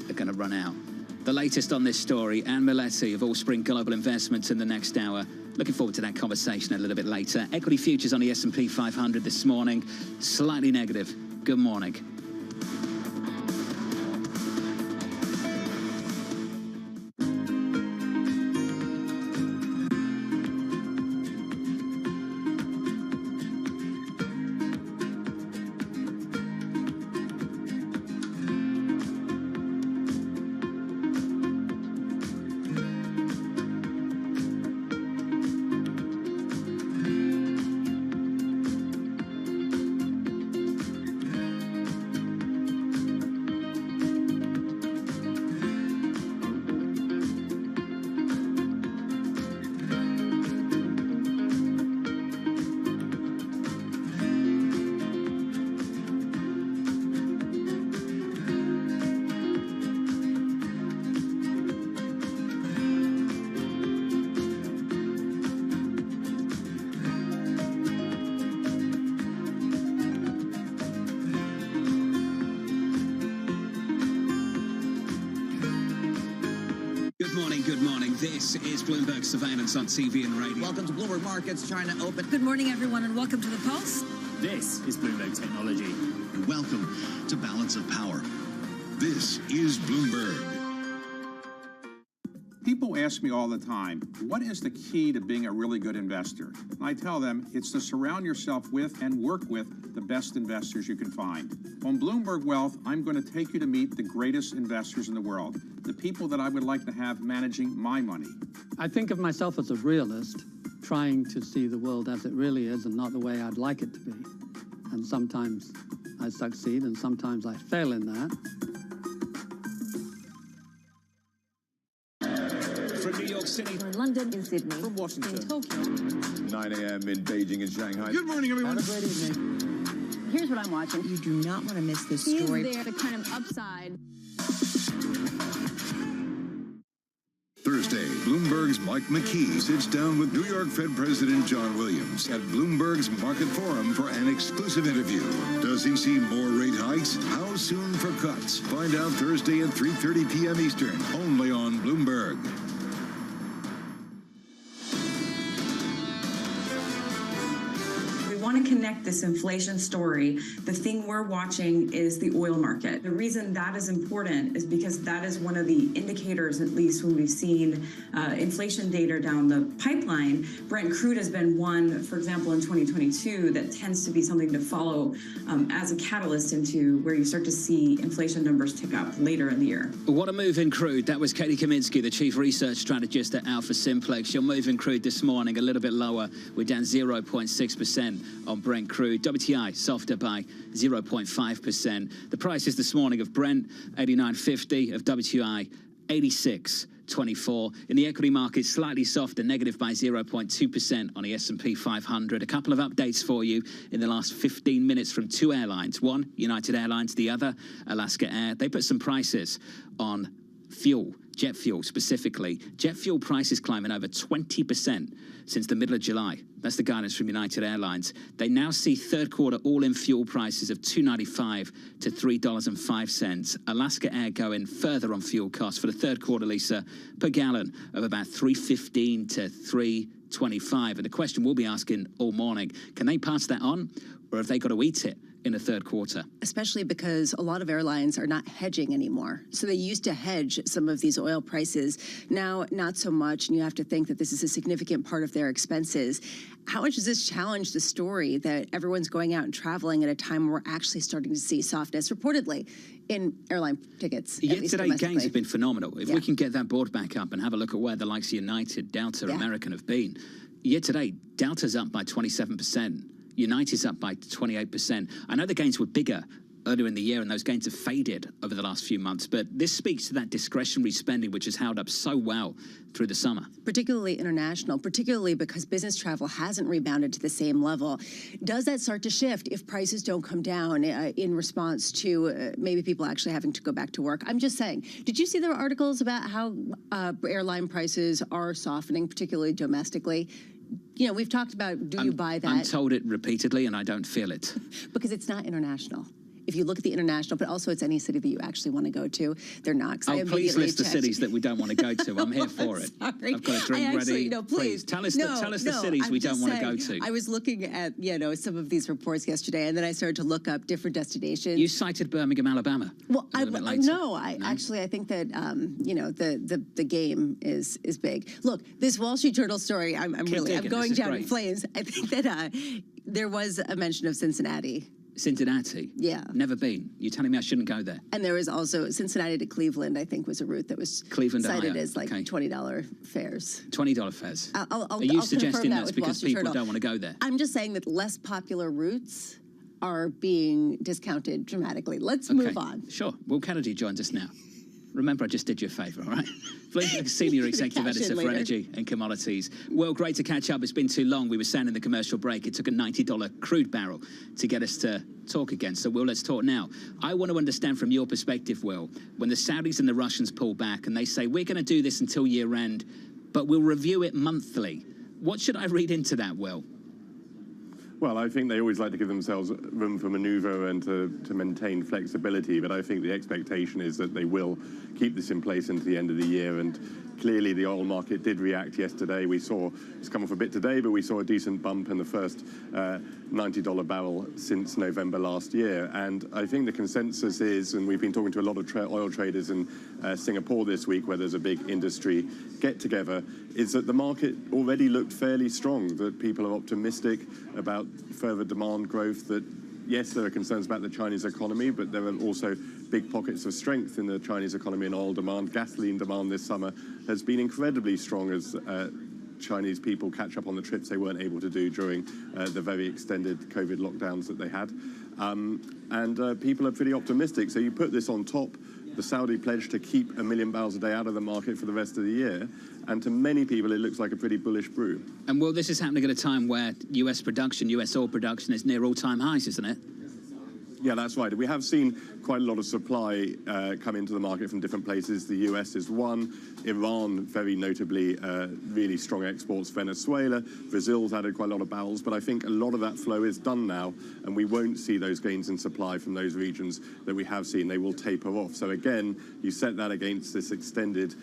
are going to run out. The latest on this story, Anne Milletti of Allspring Global Investments in the next hour. Looking forward to that conversation a little bit later. Equity futures on the S&P 500 this morning, slightly negative. Good morning. Good morning. This is Bloomberg Surveillance on TV and radio. Welcome to Bloomberg Markets, China Open. Good morning, everyone, and welcome to the Pulse. This is Bloomberg Technology. And welcome to Balance of Power. This is Bloomberg. People ask me all the time, what is the key to being a really good investor? And I tell them it's to surround yourself with and work with the best investors you can find. On Bloomberg Wealth, I'm going to take you to meet the greatest investors in the world, the people that I would like to have managing my money. I think of myself as a realist, trying to see the world as it really is and not the way I'd like it to be. And sometimes I succeed and sometimes I fail in that. From New York City. In London, in Sydney. From Washington. In Tokyo. 9 a.m. in Beijing and Shanghai. Good morning, everyone. Have a great evening. Here's what I'm watching. You do not want to miss this story. Is there the kind of upside? Thursday, Bloomberg's Mike McKee sits down with New York Fed President John Williams at Bloomberg's Market Forum for an exclusive interview. Does he see more rate hikes? How soon for cuts? Find out Thursday at 3:30 p.m. Eastern, only on Bloomberg. We want to connect this inflation story. The thing we're watching is the oil market. The reason that is important is because that is one of the indicators, at least when we've seen inflation data down the pipeline. Brent crude has been one, for example, in 2022, that tends to be something to follow as a catalyst into where you start to see inflation numbers tick up later in the year. What a move in crude. That was Katie Kaminsky, the chief research strategist at Alpha Simplex. Your move in crude this morning, a little bit lower. We're down 0.6% on Brent crude. WTI softer by 0.5%. The prices this morning of Brent, 89.50, of WTI, 86.24. In the equity market, slightly softer, negative by 0.2% on the S&P 500. A couple of updates for you in the last 15 minutes from two airlines. One, United Airlines, the other, Alaska Air. They put some prices on fuel, jet fuel specifically. Jet fuel prices climbing over 20% since the middle of July. That's the guidance from United Airlines. They now see third quarter all-in fuel prices of $2.95 to $3.05. Alaska Air going further on fuel costs for the third quarter, Lisa, per gallon of about $3.15 to $3.25. And the question we'll be asking all morning, can they pass that on, or have they got to eat it in the third quarter? Especially because a lot of airlines are not hedging anymore. So they used to hedge some of these oil prices. Now, not so much, and you have to think that this is a significant part of their expenses. How much does this challenge the story that everyone's going out and traveling at a time where we're actually starting to see softness, reportedly, in airline tickets? Yesterday, gains have been phenomenal. If we can get that board back up and have a look at where the likes of United, Delta, American have been, year to date, Delta's up by 27%. United's up by 28%. I know the gains were bigger earlier in the year, and those gains have faded over the last few months. But this speaks to that discretionary spending, which has held up so well through the summer. Particularly international, particularly because business travel hasn't rebounded to the same level. Does that start to shift if prices don't come down in response to maybe people actually having to go back to work? I'm just saying, did you see there were articles about how airline prices are softening, particularly domestically? You know, we've talked about, do you buy that? I'm told it repeatedly, and I don't feel it. Because it's not international. If you look at the international, but also it's any city that you actually want to go to, they're not. Oh, please list the cities that we don't want to go to. I'm here for it. Sorry. I've got a drink ready. No, please. Tell us the cities we don't want to go to. I was looking at, some of these reports yesterday, and then I started to look up different destinations. You cited Birmingham, Alabama. Well, I think that the game is big. Look, this Wall Street Journal story, I'm going down in flames. I think that there was a mention of Cincinnati. Cincinnati? Yeah. Never been. You're telling me I shouldn't go there? And there was also Cincinnati to Cleveland, I think, was a route that was cited as like $20 fares. $20 fares. Are you suggesting that's because people don't want to go there? I'm just saying that less popular routes are being discounted dramatically. Let's move on. Sure. Will Kennedy joins us now. Remember, I just did you a favour, all right? Senior Executive Editor for Energy and Commodities. Well, great to catch up. It's been too long. We were saying in the commercial break, it took a $90 crude barrel to get us to talk again. So, Will, let's talk now. I want to understand from your perspective, Will, when the Saudis and the Russians pull back and they say, we're going to do this until year end, but we'll review it monthly. What should I read into that, Will? Well, I think they always like to give themselves room for manoeuvre and to maintain flexibility, but I think the expectation is that they will keep this in place into the end of the year, and clearly the oil market did react yesterday. We saw, it's come off a bit today, but we saw a decent bump in the first $90 barrel since November last year, and I think the consensus is, and we've been talking to a lot of oil traders in Singapore this week, where there's a big industry get-together, is that the market already looked fairly strong, that people are optimistic about further demand growth, that yes, there are concerns about the Chinese economy, but there are also big pockets of strength in the Chinese economy and oil demand. Gasoline demand this summer has been incredibly strong as Chinese people catch up on the trips they weren't able to do during the very extended COVID lockdowns that they had. And people are pretty optimistic. So you put this on top, the Saudi pledge to keep 1 million barrels a day out of the market for the rest of the year. And to many people, it looks like a pretty bullish brew. And, Will, this is happening at a time where US oil production is near all-time highs, isn't it? Yeah, that's right. We have seen quite a lot of supply come into the market from different places. The US is one. Iran, very notably, really strong exports. Venezuela. Brazil's added quite a lot of barrels. But I think a lot of that flow is done now, and we won't see those gains in supply from those regions that we have seen. They will taper off. So again, you set that against this extended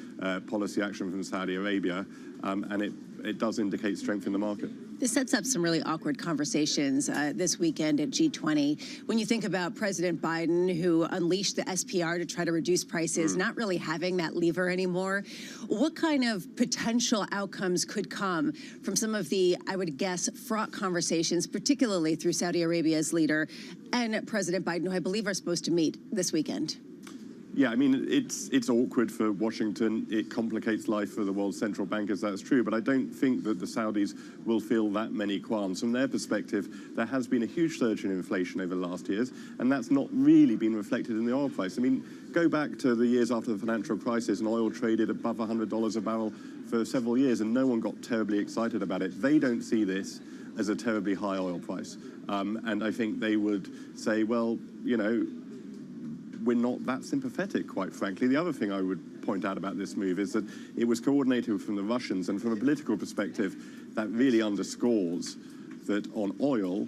policy action from Saudi Arabia, and it does indicate strength in the market. This sets up some really awkward conversations this weekend at G20. When you think about President Biden, who unleashed the SPR to try to reduce prices, not really having that lever anymore, what kind of potential outcomes could come from some of the, I would guess, fraught conversations, particularly through Saudi Arabia's leader and President Biden, who I believe are supposed to meet this weekend? Yeah, I mean, it's awkward for Washington. It complicates life for the world's central bankers, that's true. But I don't think that the Saudis will feel that many qualms. From their perspective, there has been a huge surge in inflation over the last years, and that's not really been reflected in the oil price. I mean, go back to the years after the financial crisis, and oil traded above $100 a barrel for several years, and no one got terribly excited about it. They don't see this as a terribly high oil price. And I think they would say, well, you know, we're not that sympathetic, quite frankly. The other thing I would point out about this move is that it was coordinated from the Russians, and from a political perspective, that really underscores that on oil,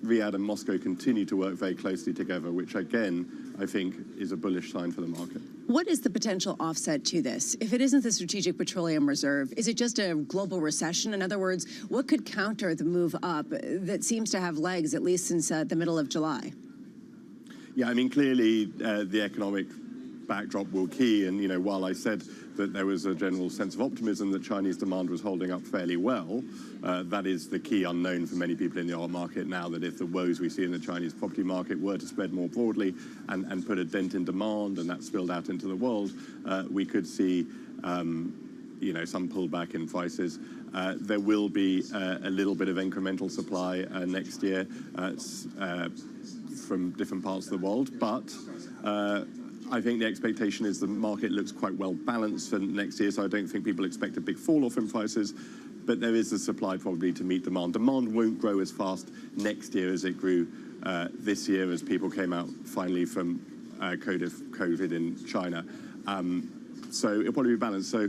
Riyadh and Moscow continue to work very closely together, which again, I think, is a bullish sign for the market. What is the potential offset to this? If it isn't the Strategic Petroleum Reserve, is it just a global recession? In other words, what could counter the move up that seems to have legs, at least since the middle of July? Yeah, I mean, clearly the economic backdrop will key, and, you know, while I said that there was a general sense of optimism that Chinese demand was holding up fairly well, that is the key unknown for many people in the oil market now, that if the woes we see in the Chinese property market were to spread more broadly and put a dent in demand, and that spilled out into the world, we could see, you know, some pullback in prices. There will be a little bit of incremental supply next year. from different parts of the world, but I think the expectation is the market looks quite well balanced for next year, so I don't think people expect a big fall off in prices, but there is the supply probably to meet demand. Demand won't grow as fast next year as it grew this year as people came out finally from COVID in China. So it'll probably be balanced. So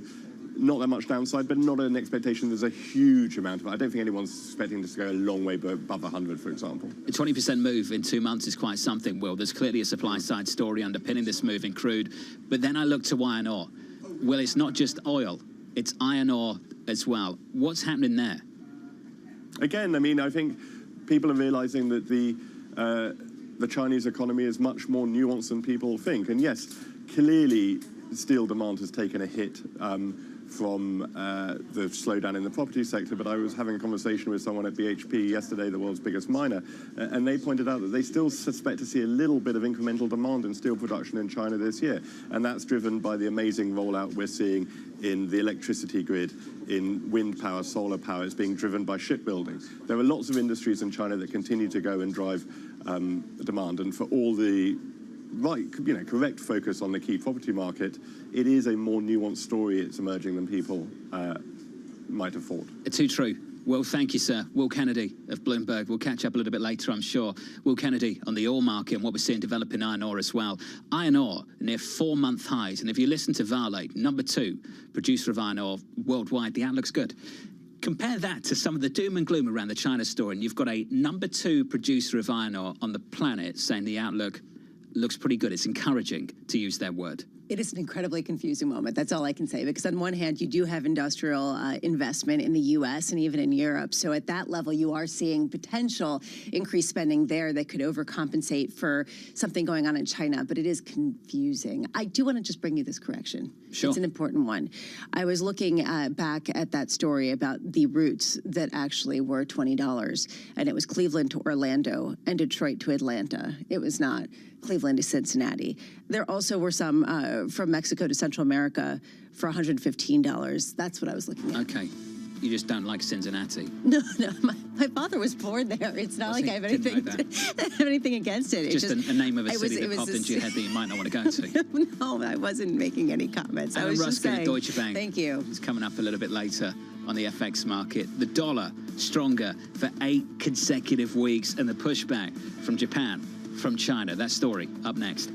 not that much downside, but not an expectation there's a huge amount of it. I don't think anyone's expecting this to go a long way above 100, for example. A 20% move in 2 months is quite something, Will. There's clearly a supply-side story underpinning this move in crude. But then I look to iron ore. Well, it's not just oil. It's iron ore as well. What's happening there? Again, I mean, I think people are realizing that the Chinese economy is much more nuanced than people think. And yes, clearly steel demand has taken a hit from the slowdown in the property sector, but I was having a conversation with someone at BHP yesterday, the world's biggest miner, and they pointed out that they still suspect to see a little bit of incremental demand in steel production in China this year, and that's driven by the amazing rollout we're seeing in the electricity grid, in wind power, solar power. It's being driven by shipbuilding. There are lots of industries in China that continue to go and drive demand, and for all the correct focus on the key property market, it is a more nuanced story it's emerging than people might have thought. Too true. Well, thank you, sir. Will Kennedy of Bloomberg. We'll catch up a little bit later, I'm sure. Will Kennedy on the ore market and what we're seeing develop in iron ore as well. Iron ore near 4-month highs. And if you listen to Vale, number 2 producer of iron ore worldwide, the outlook's good. Compare that to some of the doom and gloom around the China story, and you've got a number 2 producer of iron ore on the planet saying the outlook looks pretty good. It's encouraging, to use their word. It is an incredibly confusing moment. That's all I can say, because on one hand, you do have industrial investment in the U.S. and even in Europe. So at that level, you are seeing potential increased spending there that could overcompensate for something going on in China. But it is confusing. I do want to just bring you this correction. Sure. It's an important one. I was looking back at that story about the routes that actually were $20, and it was Cleveland to Orlando and Detroit to Atlanta. It was not Cleveland to Cincinnati. There also were some from Mexico to Central America for $115. That's what I was looking at. Okay. You just don't like Cincinnati. No. My father was born there. It's not like I have anything against it. It's just a name of a city that popped into your head that you might not want to go to. No, I wasn't making any comments. Alan Ruskin at Deutsche Bank. Thank you. It's coming up a little bit later on the FX market. The dollar stronger for 8 consecutive weeks, and the pushback from Japan, from China. That story up next.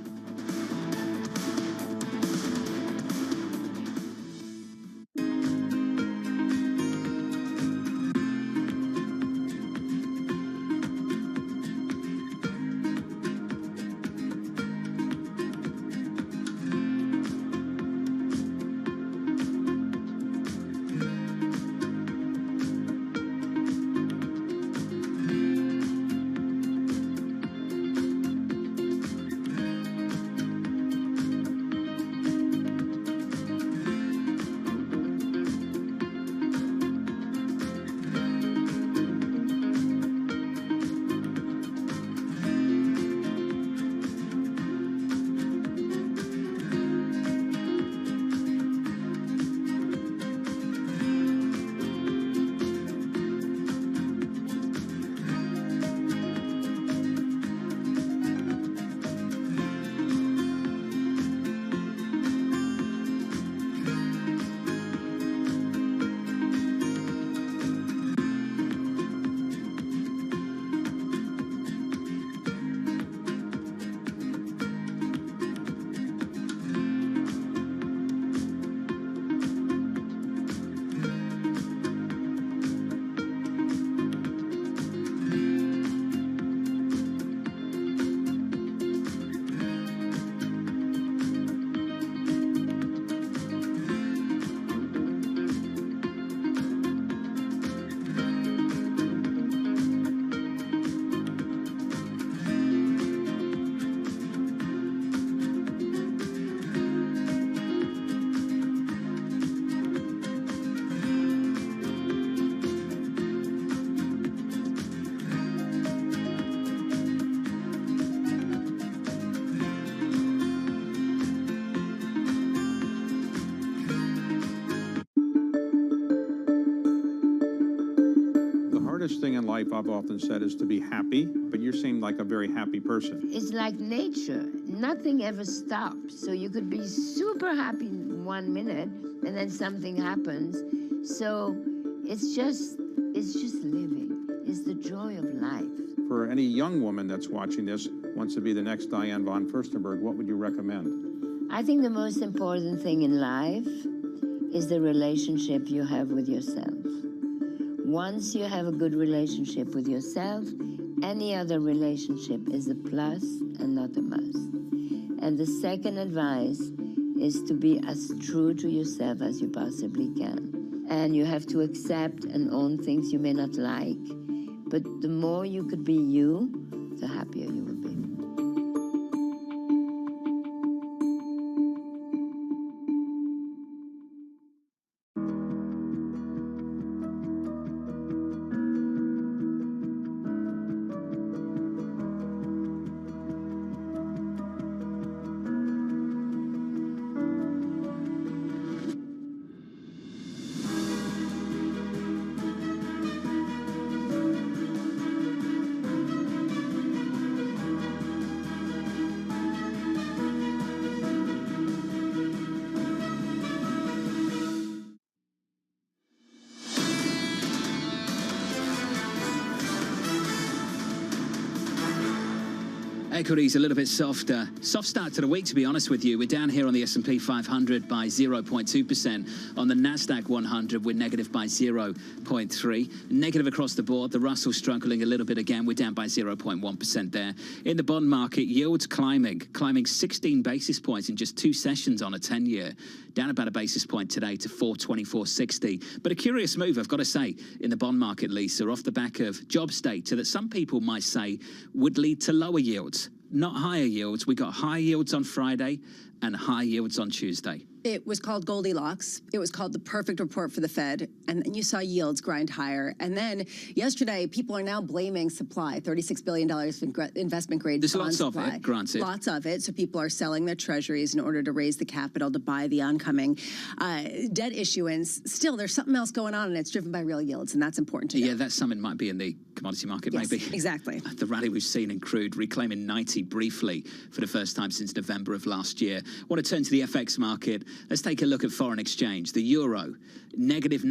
hardest thing in life, I've often said, is to be happy, but you seem like a very happy person. It's like nature. Nothing ever stops. So you could be super happy 1 minute and then something happens. So it's just living. It's the joy of life. For any young woman that's watching this, wants to be the next Diane von Furstenberg, what would you recommend? I think the most important thing in life is the relationship you have with yourself. Once you have a good relationship with yourself, any other relationship is a plus and not a must. And the second advice is to be as true to yourself as you possibly can. And you have to accept and own things you may not like, but the more you could be you, the happier you will be. Equities a little bit softer. Soft start to the week, to be honest with you. We're down here on the S&P 500 by 0.2%. On the Nasdaq 100, we're negative by 0.3. Negative across the board. The Russell struggling a little bit again. We're down by 0.1% there. In the bond market, yields climbing 16 basis points in just 2 sessions on a 10-year. Down about a basis point today to 424.60. But a curious move, I've got to say, in the bond market, Lisa, off the back of jobs data that some people might say would lead to lower yields, not higher yields. We got high yields on Friday and high yields on Tuesday. It was called Goldilocks. It was called the perfect report for the Fed. And then you saw yields grind higher. And then yesterday, people are now blaming supply, $36 billion in investment grade There's bond lots supply. of it, granted. Lots of it. So people are selling their treasuries in order to raise the capital to buy the oncoming debt issuance. Still, there's something else going on, and it's driven by real yields, and that's important to know. Yeah, that something might be in the commodity market, Yes, maybe. exactly. The rally we've seen in crude, reclaiming 90 briefly for the first time since November of last year. I want to turn to the FX market. Let's take a look at foreign exchange. The euro, negative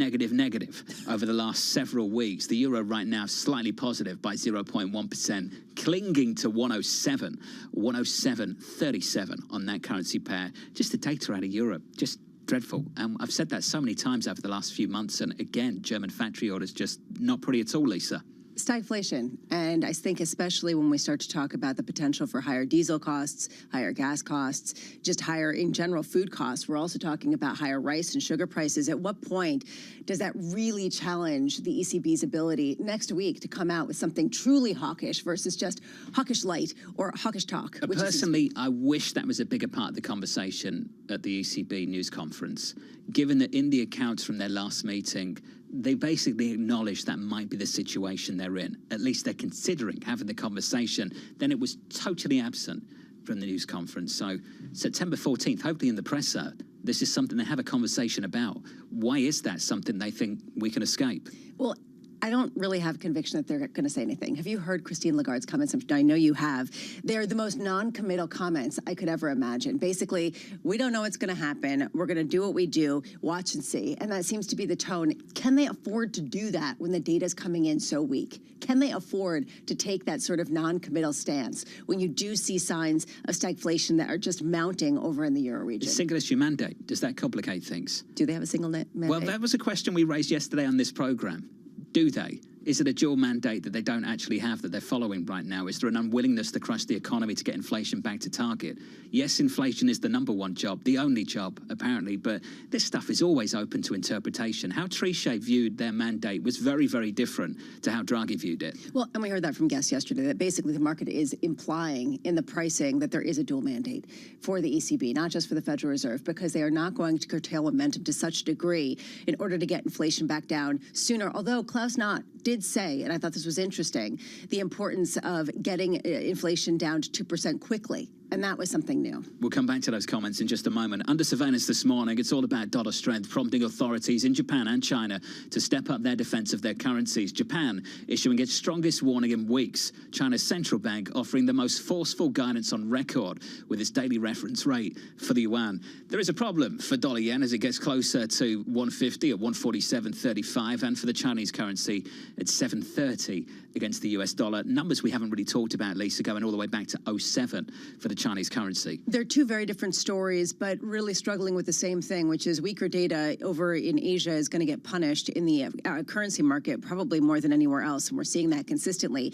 over the last several weeks. The euro right now slightly positive by 0.1%, clinging to 107.37 on that currency pair. Just the data out of Europe, just dreadful. And I've said that so many times over the last few months. And again, German factory orders just not pretty at all, Lisa. Stagflation. And I think especially when we start to talk about the potential for higher diesel costs, higher gas costs, just higher in general food costs, we're also talking about higher rice and sugar prices. At what point does that really challenge the ECB's ability next week to come out with something truly hawkish versus just hawkish light or hawkish talk? Personally, I wish that was a bigger part of the conversation at the ECB news conference, given that in the accounts from their last meeting, they basically acknowledged that might be the situation they're in. At least they're considering having the conversation. Then it was totally absent from the news conference. So September 14th, hopefully in the presser, this is something they have a conversation about. Why is that something they think we can escape? Well, I don't really have conviction that they're going to say anything. Have you heard Christine Lagarde's comments? I know you have. They're the most non-committal comments I could ever imagine. Basically, we don't know what's going to happen. We're going to do what we do, watch and see. And that seems to be the tone. Can they afford to do that when the data's coming in so weak? Can they afford to take that sort of non-committal stance when you do see signs of stagflation that are just mounting over in the Euro region? The single issue mandate, does that complicate things? Do they have a single mandate? Well, that was a question we raised yesterday on this program. Do they? Is it a dual mandate that they don't actually have that they're following right now? Is there an unwillingness to crush the economy to get inflation back to target? Yes, inflation is the number one job, the only job, apparently, but this stuff is always open to interpretation. How Trichet viewed their mandate was very, very different to how Draghi viewed it. Well, and we heard that from guests yesterday, that basically the market is implying in the pricing that there is a dual mandate for the ECB, not just for the Federal Reserve, because they are not going to curtail momentum to such a degree in order to get inflation back down sooner. Although Klaus Knott did say, and I thought this was interesting, the importance of getting inflation down to 2% quickly. And that was something new. We'll come back to those comments in just a moment. Under surveillance this morning, it's all about dollar strength, prompting authorities in Japan and China to step up their defense of their currencies. Japan issuing its strongest warning in weeks. China's central bank offering the most forceful guidance on record with its daily reference rate for the yuan. There is a problem for dollar yen as it gets closer to 150 at 147.35, and for the Chinese currency at 730 against the US dollar. Numbers we haven't really talked about, Lisa, going all the way back to 07 for the Chinese currency. They're two very different stories, but really struggling with the same thing, which is weaker data over in Asia is going to get punished in the currency market probably more than anywhere else, and we're seeing that consistently.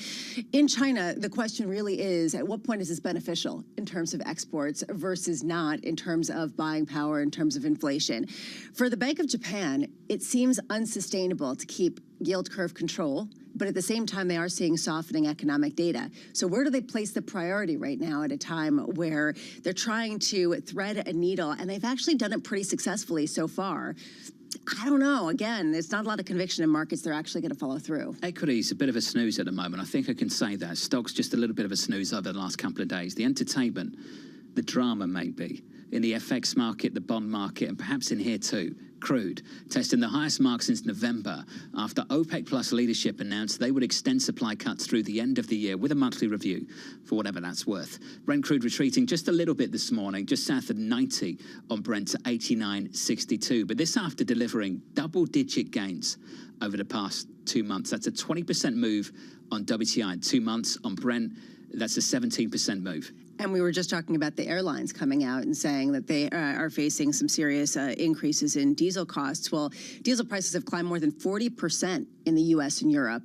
In China, the question really is, at what point is this beneficial in terms of exports versus not in terms of buying power, in terms of inflation? For the Bank of Japan, it seems unsustainable to keep yield curve control, but at the same time, they are seeing softening economic data. So where do they place the priority right now at a time where they're trying to thread a needle, and they've actually done it pretty successfully so far? I don't know. Again, there's not a lot of conviction in markets they're actually going to follow through. Equity's a bit of a snooze at the moment. I think I can say that. Stock's just a little bit of a snooze over the last couple of days. The entertainment, the drama maybe, in the FX market, the bond market, and perhaps in here too. Crude, testing the highest mark since November after OPEC Plus leadership announced they would extend supply cuts through the end of the year with a monthly review, for whatever that's worth. Brent crude retreating just a little bit this morning, just south of 90 on Brent to 89.62. But this after delivering double-digit gains over the past 2 months. That's a 20% move on WTI in 2 months. On Brent, that's a 17% move. And we were just talking about the airlines coming out and saying that they are facing some serious increases in diesel costs. Well, diesel prices have climbed more than 40% in the U.S. and Europe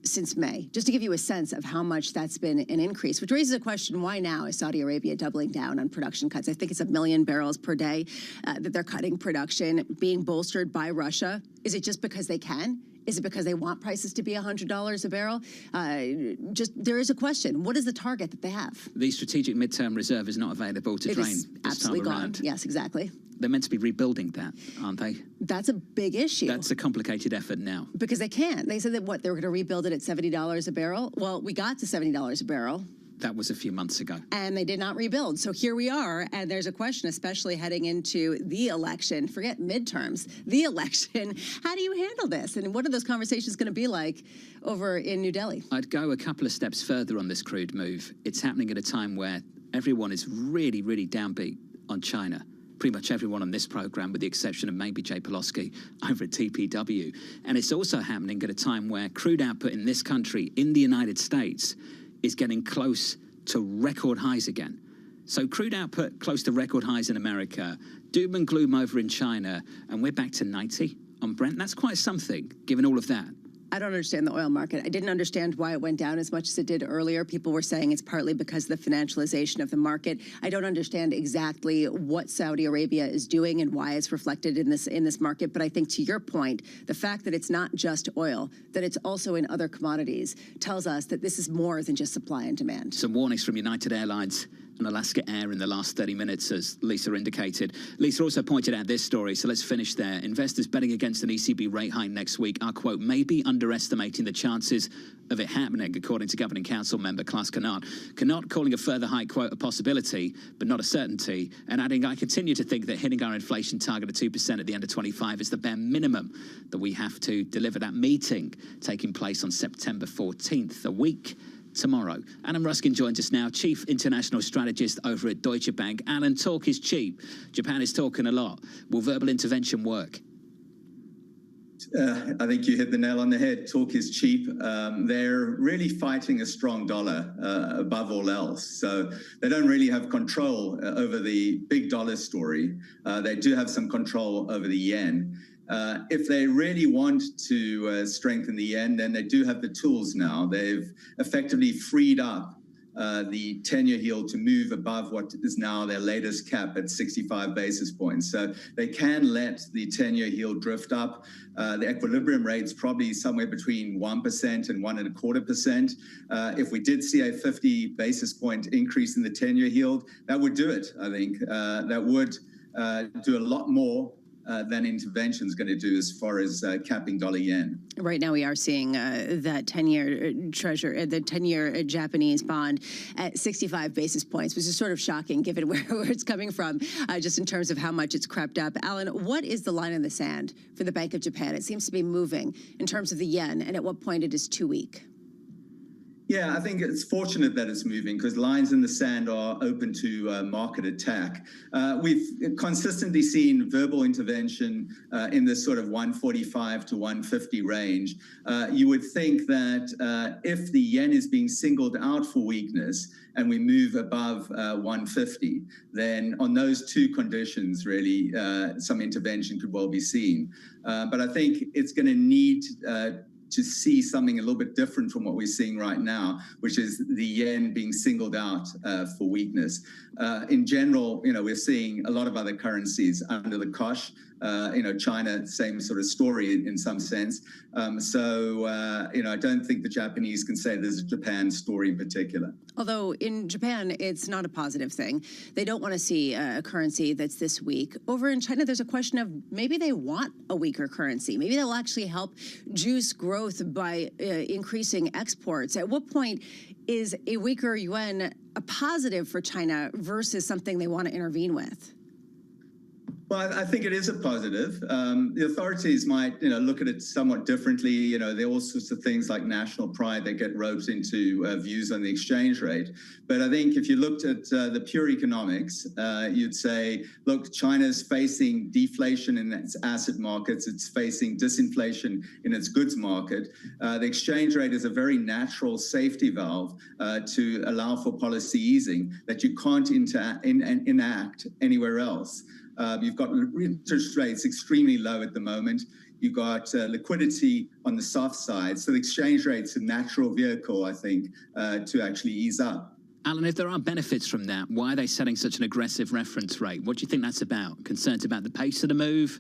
since May, just to give you a sense of how much that's been an increase, which raises a question, why now is Saudi Arabia doubling down on production cuts? I think it's 1 million barrels per day that they're cutting production, being bolstered by Russia. Is it just because they can? Is it because they want prices to be $100 a barrel? There is a question. What is the target that they have? The strategic midterm reserve is not available to drain. It is absolutely gone. Yes, exactly. They're meant to be rebuilding that, aren't they? That's a big issue. That's a complicated effort now. Because they can't. They said that, they were going to rebuild it at $70 a barrel? Well, we got to $70 a barrel. That was a few months ago. And they did not rebuild. So here we are, and there's a question, especially heading into the election, forget midterms, the election. How do you handle this? And what are those conversations going to be like over in New Delhi? I'd go a couple of steps further on this crude move. It's happening at a time where everyone is really, really downbeat on China. Pretty much everyone on this program, with the exception of maybe Jay Poloski over at TPW. And it's also happening at a time where crude output in this country, in the United States, is getting close to record highs again. So crude output close to record highs in America, doom and gloom over in China, and we're back to 90 on Brent. That's quite something, given all of that. I don't understand the oil market. I didn't understand why it went down as much as it did earlier. People were saying it's partly because of the financialization of the market. I don't understand exactly what Saudi Arabia is doing and why it's reflected in this market. But I think, to your point, the fact that it's not just oil, that it's also in other commodities, tells us that this is more than just supply and demand. Some warnings from United Airlines and Alaska Air in the last 30 minutes, as Lisa indicated. Lisa also pointed out this story, so let's finish there. Investors betting against an ECB rate hike next week are, quote, maybe underestimating the chances of it happening, according to Governing Council member Klaas Knot. Knot calling a further hike, quote, a possibility, but not a certainty, and adding, I continue to think that hitting our inflation target of 2% at the end of 25 is the bare minimum that we have to deliver. That meeting taking place on September 14th, a week tomorrow. Alan Ruskin joins us now, Chief International Strategist over at Deutsche Bank. Alan, talk is cheap. Japan is talking a lot. Will verbal intervention work? I think you hit the nail on the head. Talk is cheap. They're really fighting a strong dollar above all else. So they don't really have control over the big dollar story. They do have some control over the yen. If they really want to strengthen the yen, then they do have the tools now. They've effectively freed up the 10-year yield to move above what is now their latest cap at 65 basis points. So they can let the 10-year yield drift up. The equilibrium rate's probably somewhere between 1% and 1.25%. If we did see a 50 basis point increase in the 10-year yield, that would do it, I think. That would do a lot more than intervention is going to do as far as capping dollar yen. Right now, we are seeing that 10-year Japanese bond at 65 basis points, which is sort of shocking given where it's coming from, just in terms of how much it's crept up. Alan, what is the line in the sand for the Bank of Japan? It seems to be moving in terms of the yen, and at what point it is too weak. Yeah, I think it's fortunate that it's moving because lines in the sand are open to market attack. We've consistently seen verbal intervention in this sort of 145 to 150 range. You would think that if the yen is being singled out for weakness and we move above 150, then on those two conditions, really, some intervention could well be seen. But I think it's going to need to see something a little bit different from what we're seeing right now, which is the yen being singled out for weakness. In general, we're seeing a lot of other currencies under the cosh. China, same sort of story in some sense. I don't think the Japanese can say there's a Japan story in particular. Although in Japan, it's not a positive thing. They don't want to see a currency that's this weak. Over in China, there's a question of maybe they want a weaker currency. Maybe they'll actually help juice growth by increasing exports. At what point is a weaker yuan a positive for China versus something they want to intervene with? Well, I think it is a positive. The authorities might, look at it somewhat differently. There are all sorts of things like national pride that get roped into views on the exchange rate. But I think if you looked at the pure economics, you'd say, look, China's facing deflation in its asset markets. It's facing disinflation in its goods market. The exchange rate is a very natural safety valve to allow for policy easing that you can't enact anywhere else. You've got interest rates extremely low at the moment. You've got liquidity on the soft side. So the exchange rate's a natural vehicle, I think, to actually ease up. Alan, if there are benefits from that, why are they setting such an aggressive reference rate? What do you think that's about? Concerns about the pace of the move?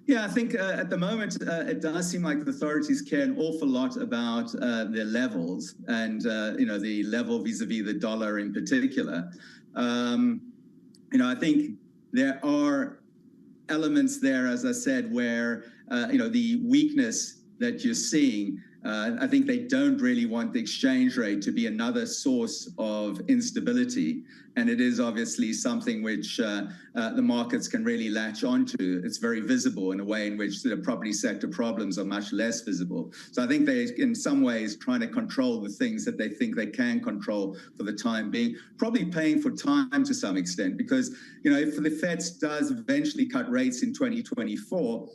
Yeah, I think at the moment, it does seem like the authorities care an awful lot about their levels and, the level vis-a-vis the dollar in particular. I think there are elements there, as I said, where, the weakness that you're seeing, I think they don't really want the exchange rate to be another source of instability. And it is obviously something which the markets can really latch onto. It's very visible in a way in which the property sector problems are much less visible. So I think they, in some ways, trying to control the things that they think they can control for the time being, probably paying for time to some extent, because, if the Fed does eventually cut rates in 2024,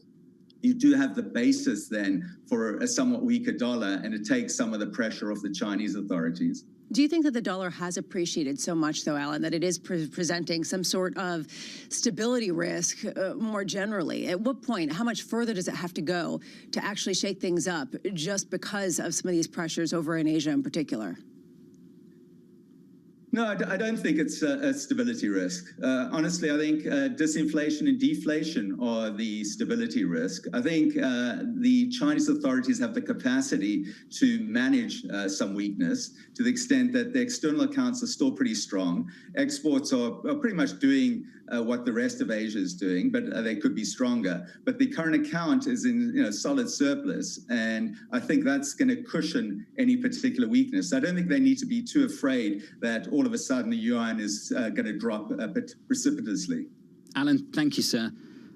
you do have the basis then for a somewhat weaker dollar, and it takes some of the pressure off the Chinese authorities. Do you think that the dollar has appreciated so much, though, Alan, that it is presenting some sort of stability risk more generally? At what point, how much further does it have to go to actually shake things up just because of some of these pressures over in Asia in particular? No, I don't think it's a stability risk. Honestly, I think disinflation and deflation are the stability risk. I think the Chinese authorities have the capacity to manage some weakness to the extent that the external accounts are still pretty strong. Exports are pretty much doing what the rest of Asia is doing, but they could be stronger. But the current account is in solid surplus, and I think that's going to cushion any particular weakness. I don't think they need to be too afraid that all of a sudden the yuan is going to drop a bit precipitously. Alan, thank you, sir.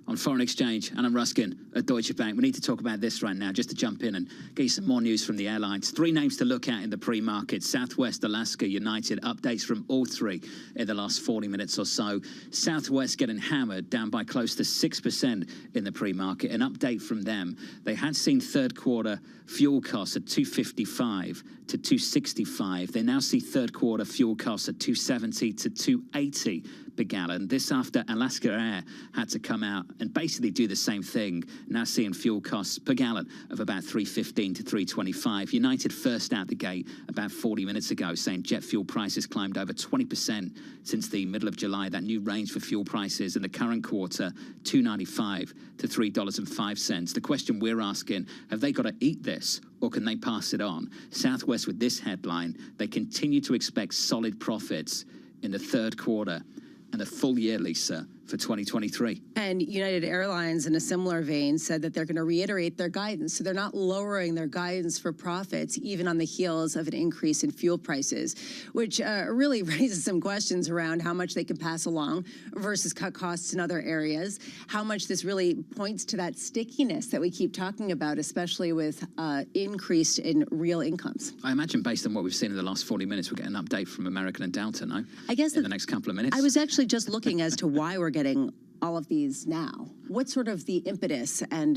On foreign exchange, Alan Ruskin at Deutsche Bank. We need to talk about this right now, just to jump in and get you some more news from the airlines. 3 names to look at in the pre-market: Southwest, Alaska, United. Updates from all 3 in the last 40 minutes or so. Southwest getting hammered, down by close to 6% in the pre-market. An update from them: they had seen third quarter fuel costs at $2.55 to $2.65. They now see third quarter fuel costs at $2.70 to $2.80 per gallon. This after Alaska Air had to come out and basically do the same thing, now seeing fuel costs per gallon of about $3.15 to $3.25. United first out the gate about 40 minutes ago, saying jet fuel prices climbed over 20% since the middle of July. That new range for fuel prices in the current quarter, $2.95 to $3.05. The question we're asking: have they got to eat this, or can they pass it on? Southwest with this headline: they continue to expect solid profits in the third quarter and the full year, Lisa, for 2023. And United Airlines, in a similar vein, said that they're going to reiterate their guidance. So they're not lowering their guidance for profits, even on the heels of an increase in fuel prices, which really raises some questions around how much they can pass along versus cut costs in other areas, how much this really points to that stickiness that we keep talking about, especially with increase in real incomes. I imagine based on what we've seen in the last 40 minutes, we'll get an update from American and Delta, no? I guess in the next couple of minutes. I was actually just looking as to why we're getting all of these now. What's sort of the impetus and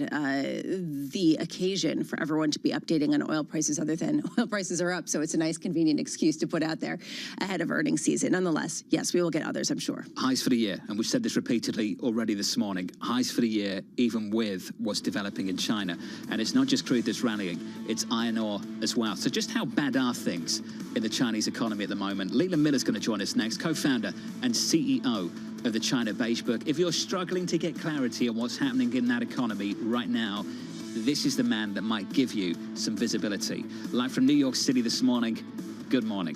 the occasion for everyone to be updating on oil prices other than oil prices are up, so it's a nice convenient excuse to put out there ahead of earnings season. Nonetheless, yes, we will get others, I'm sure. Highs for the year, and we've said this repeatedly already this morning, highs for the year, even with what's developing in China. And it's not just crude that's rallying, it's iron ore as well. So just how bad are things in the Chinese economy at the moment? Leland Miller's going to join us next, co-founder and CEO of the China Beige Book. If you're struggling to get clarity on what's happening in that economy right now, this is the man that might give you some visibility. Live from New York City this morning, good morning.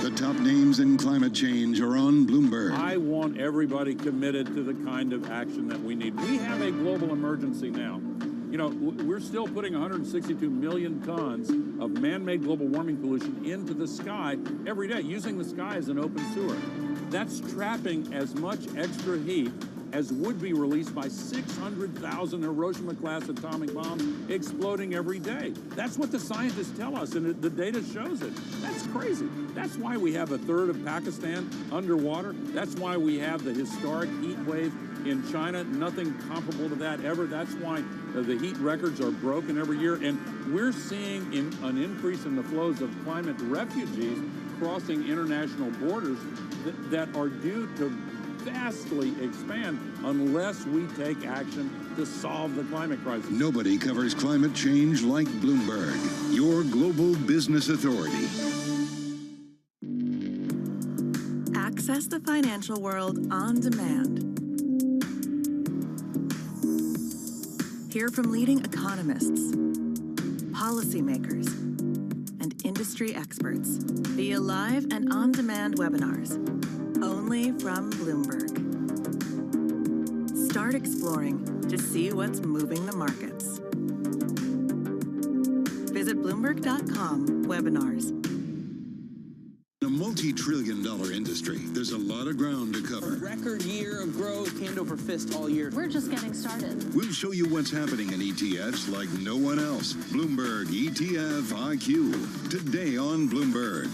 The top names in climate change are on Bloomberg. I want everybody committed to the kind of action that we need. We have a global emergency now. You know, we're still putting 162 million tons of man-made global warming pollution into the sky every day, using the sky as an open sewer. That's trapping as much extra heat as would be released by 600,000 Hiroshima-class atomic bombs exploding every day. That's what the scientists tell us, and the data shows it. That's crazy. That's why we have a third of Pakistan underwater. That's why we have the historic heat wave in China, nothing comparable to that ever. That's why the heat records are broken every year. And we're seeing an increase in the flows of climate refugees crossing international borders that are due to vastly expand unless we take action to solve the climate crisis. Nobody covers climate change like Bloomberg, your global business authority. Access the financial world on demand. Hear from leading economists, policymakers, and industry experts via live and on-demand webinars, only from Bloomberg. Start exploring to see what's moving the markets. Visit Bloomberg.com/webinars. In a multi-trillion-dollar industry, there's a lot of ground to cover. A record year of growth, hand over fist all year. We're just getting started. We'll show you what's happening in ETFs like no one else. Bloomberg ETF IQ, today on Bloomberg.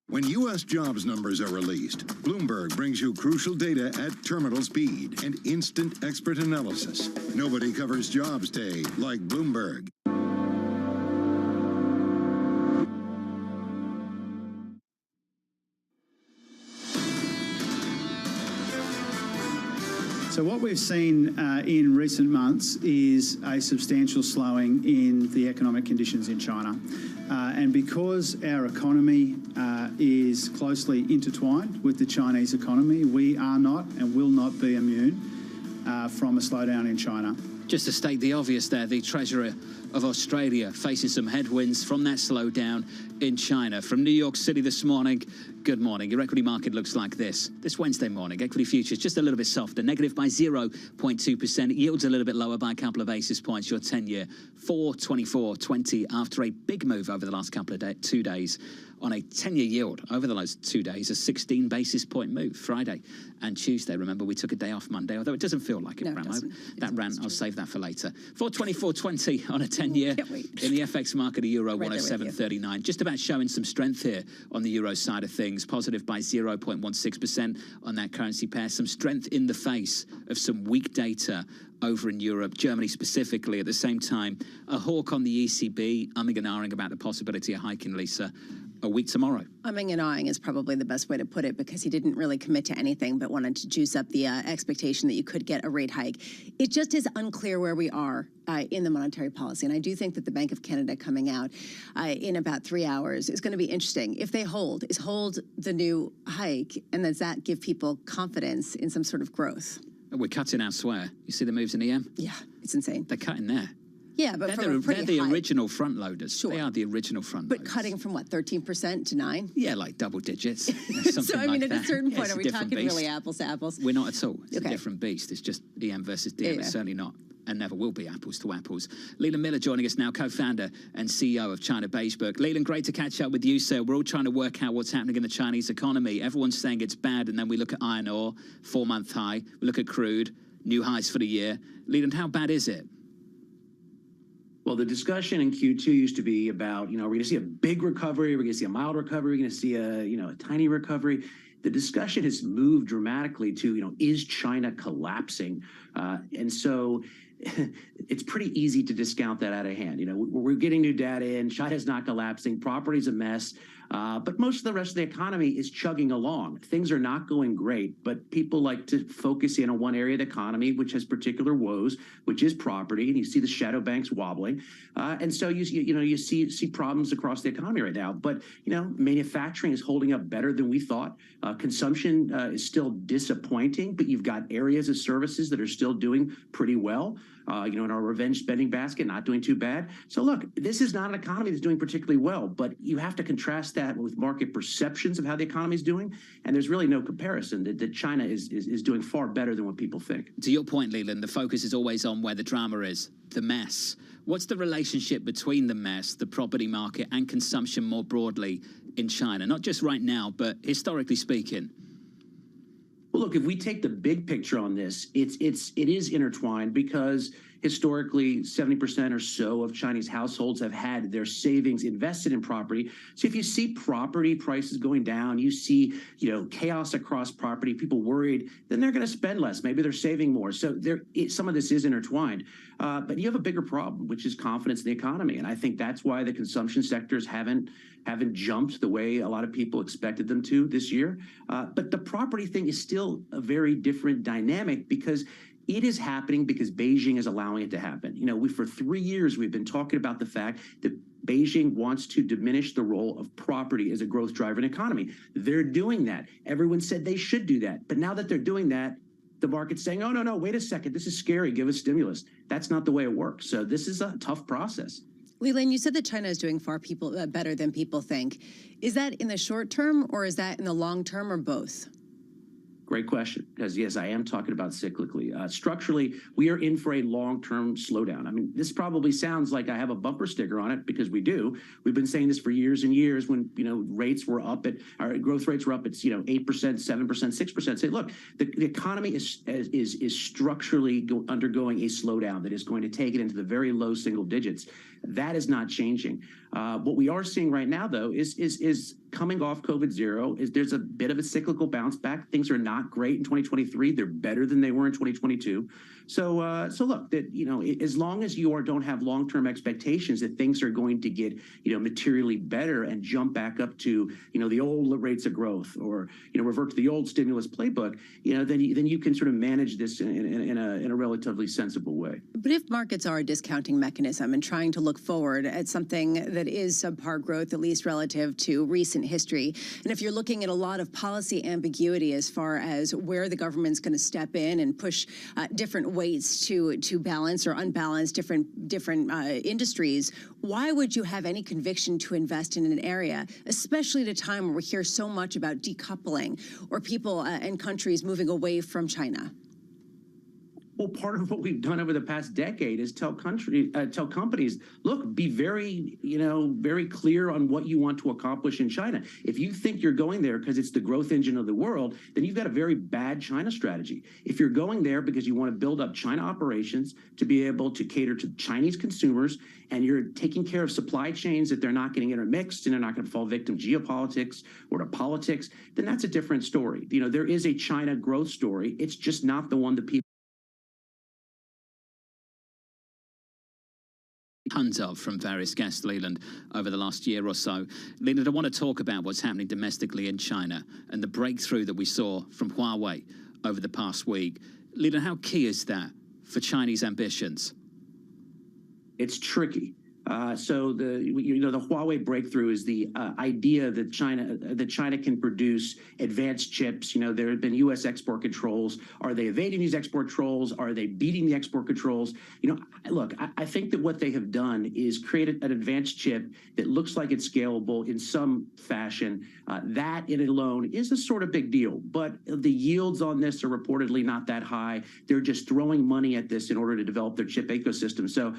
When U.S. jobs numbers are released, Bloomberg brings you crucial data at terminal speed and instant expert analysis. Nobody covers jobs day like Bloomberg. So what we've seen in recent months is a substantial slowing in the economic conditions in China. And because our economy is closely intertwined with the Chinese economy, we are not and will not be immune from a slowdown in China. Just to state the obvious there, the Treasurer of Australia facing some headwinds from that slowdown in China. From New York City this morning, good morning. Your equity market looks like this. This Wednesday morning, equity futures just a little bit softer, negative by 0.2%. Yields a little bit lower by a couple of basis points. Your 10-year, 4.2420 after a big move over the last couple of 2 days. On a 10-year yield over the last 2 days, a 16 basis point move Friday and Tuesday. Remember, we took a day off Monday, although it doesn't feel like it, Ramo. That rant, I'll save that for later. 4.2420 on a 10-year. In the FX market, a euro 107.39. Just about showing some strength here on the euro side of things. Positive by 0.16% on that currency pair. Some strength in the face of some weak data over in Europe, Germany specifically. At the same time, a hawk on the ECB, umming and ahhing about the possibility of hiking, Lisa, a week tomorrow. Umming and ahhing is probably the best way to put it, because he didn't really commit to anything but wanted to juice up the expectation that you could get a rate hike. It just is unclear where we are in the monetary policy. And I do think that the Bank of Canada coming out in about 3 hours is going to be interesting. If they hold the new hike, and does that give people confidence in some sort of growth? We're cutting elsewhere. You see the moves in EM? Yeah, it's insane. They're cutting there. Yeah, but they're from the original front loaders. Sure. They are the original front But loaders. cutting from what, 13% to 9? Yeah, like double digits. So I mean, like at that. a certain Yeah, point, it's are a we different talking beast. really apples to apples? We're not at all. It's Okay. a different beast. It's just EM versus DM. Yeah. It's certainly not, and never will be, apples to apples. Leland Miller joining us now, co-founder and CEO of China Beigebook. Leland, great to catch up with you, sir. We're all trying to work out what's happening in the Chinese economy. Everyone's saying it's bad, and then we look at iron ore, 4-month high. We look at crude, new highs for the year. Leland, how bad is it? Well, the discussion in Q2 used to be about, we're going to see a big recovery, we're going to see a mild recovery, we're going to see a tiny recovery. The discussion has moved dramatically to, is China collapsing? And so it's pretty easy to discount that out of hand. We're getting new data in, China's not collapsing, property's a mess. But most of the rest of the economy is chugging along. Things are not going great, but people like to focus in on one area of the economy, which has particular woes, which is property, and you see the shadow banks wobbling. And so you see problems across the economy right now. But manufacturing is holding up better than we thought. Consumption is still disappointing, but you've got areas of services that are still doing pretty well. In our revenge spending basket, not doing too bad. So look, this is not an economy that's doing particularly well, but you have to contrast that with market perceptions of how the economy is doing, and there's really no comparison that China is doing far better than what people think. To your point, Leland, the focus is always on where the drama is, the mess. What's the relationship between the mess, the property market, and consumption more broadly in China? Not just right now, but historically speaking. Well, look, if we take the big picture on this, it is intertwined because historically 70% or so of Chinese households have had their savings invested in property. So if you see property prices going down, you see, chaos across property, people worried, then they're going to spend less. Maybe they're saving more. So some of this is intertwined. But you have a bigger problem, which is confidence in the economy. And I think that's why the consumption sectors haven't jumped the way a lot of people expected them to this year. But the property thing is still a very different dynamic because it is happening because Beijing is allowing it to happen. For 3 years, we've been talking about the fact that Beijing wants to diminish the role of property as a growth driver in the economy. They're doing that. Everyone said they should do that. But now that they're doing that, the market's saying, oh, no, wait a second. This is scary. Give us stimulus. That's not the way it works. So this is a tough process. Leland, you said that China is doing far better than people think. Is that in the short term or is that in the long term or both? Great question, because yes, I am talking about cyclically. Structurally, we are in for a long-term slowdown. I mean, this probably sounds like I have a bumper sticker on it because we do. We've been saying this for years and years when, rates were up our growth rates were up at, 8%, 7%, 6%. Say, look, the economy is structurally undergoing a slowdown that is going to take it into the very low single digits. That is not changing. What we are seeing right now, though, is coming off COVID zero. There's a bit of a cyclical bounce back. Things are not great in 2023. They're better than they were in 2022. So look, that as long as you don't have long-term expectations that things are going to get materially better and jump back up to the old rates of growth or revert to the old stimulus playbook, then you can sort of manage this in a relatively sensible way. But if markets are a discounting mechanism and trying to look forward at something that is subpar growth, at least relative to recent history, and if you're looking at a lot of policy ambiguity as far as where the government's going to step in and push different weights to balance or unbalance different industries, why would you have any conviction to invest in an area, especially at a time where we hear so much about decoupling or people and countries moving away from China? Well, part of what we've done over the past decade is tell companies, look, be very, very clear on what you want to accomplish in China. If you think you're going there because it's the growth engine of the world, then you've got a very bad China strategy. If you're going there because you want to build up China operations to be able to cater to Chinese consumers, and you're taking care of supply chains that they're not getting intermixed and they're not going to fall victim to geopolitics or to politics, then that's a different story. There is a China growth story. It's just not the one that people Tons of from various guests, Leland, over the last year or so. Leland, I want to talk about what's happening domestically in China and the breakthrough that we saw from Huawei over the past week. Leland, how key is that for Chinese ambitions? It's tricky So the Huawei breakthrough is the idea that China can produce advanced chips. There have been U.S. export controls. Are they evading these export controls? Are they beating the export controls? Look, I think that what they have done is created an advanced chip that looks like it's scalable in some fashion. That in alone is a sort of big deal, but the yields on this are reportedly not that high. They're just throwing money at this in order to develop their chip ecosystem. So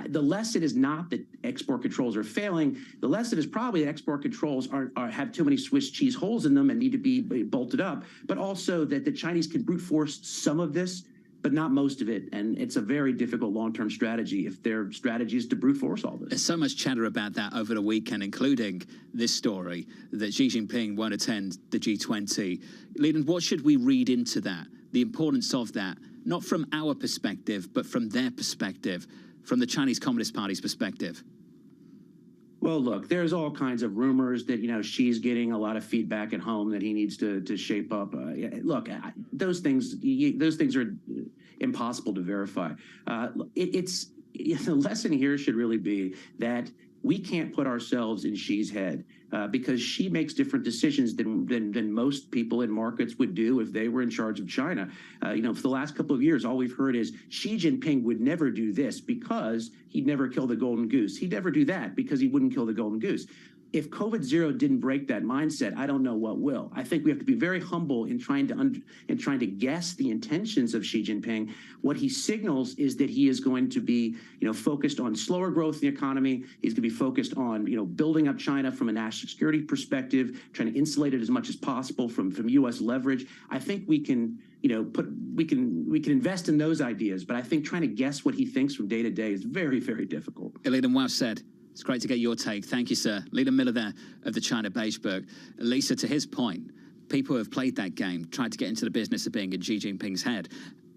the lesson is not that export controls are failing. The lesson is probably that export controls have too many Swiss cheese holes in them and need to be bolted up, but also that the Chinese can brute force some of this, but not most of it. And it's a very difficult long-term strategy if their strategy is to brute force all this. There's so much chatter about that over the weekend, including this story that Xi Jinping won't attend the G20. Leland, what should we read into that? The importance of that, not from our perspective, but from their perspective, from the Chinese Communist Party's perspective? Well, look, there's all kinds of rumors that, Xi's getting a lot of feedback at home that he needs to shape up. Look, those things are impossible to verify. The lesson here should really be that we can't put ourselves in Xi's head because Xi makes different decisions than most people in markets would do if they were in charge of China. For the last couple of years, all we've heard is Xi Jinping would never do this because he'd never kill the golden goose. He'd never do that because he wouldn't kill the golden goose. If COVID-0 didn't break that mindset, I don't know what will. I think we have to be very humble in trying to guess the intentions of Xi Jinping. What he signals is that he is going to be, focused on slower growth in the economy. He's going to be focused on, building up China from a national security perspective, trying to insulate it as much as possible from U.S. leverage. I think we can, we can invest in those ideas, but I think trying to guess what he thinks from day to day is very, very difficult. Leland, well said. It's great to get your take. Thank you, sir. Leland Miller there of the China Beige-Book. Lisa, to his point, people who have played that game, tried to get into the business of being in Xi Jinping's head,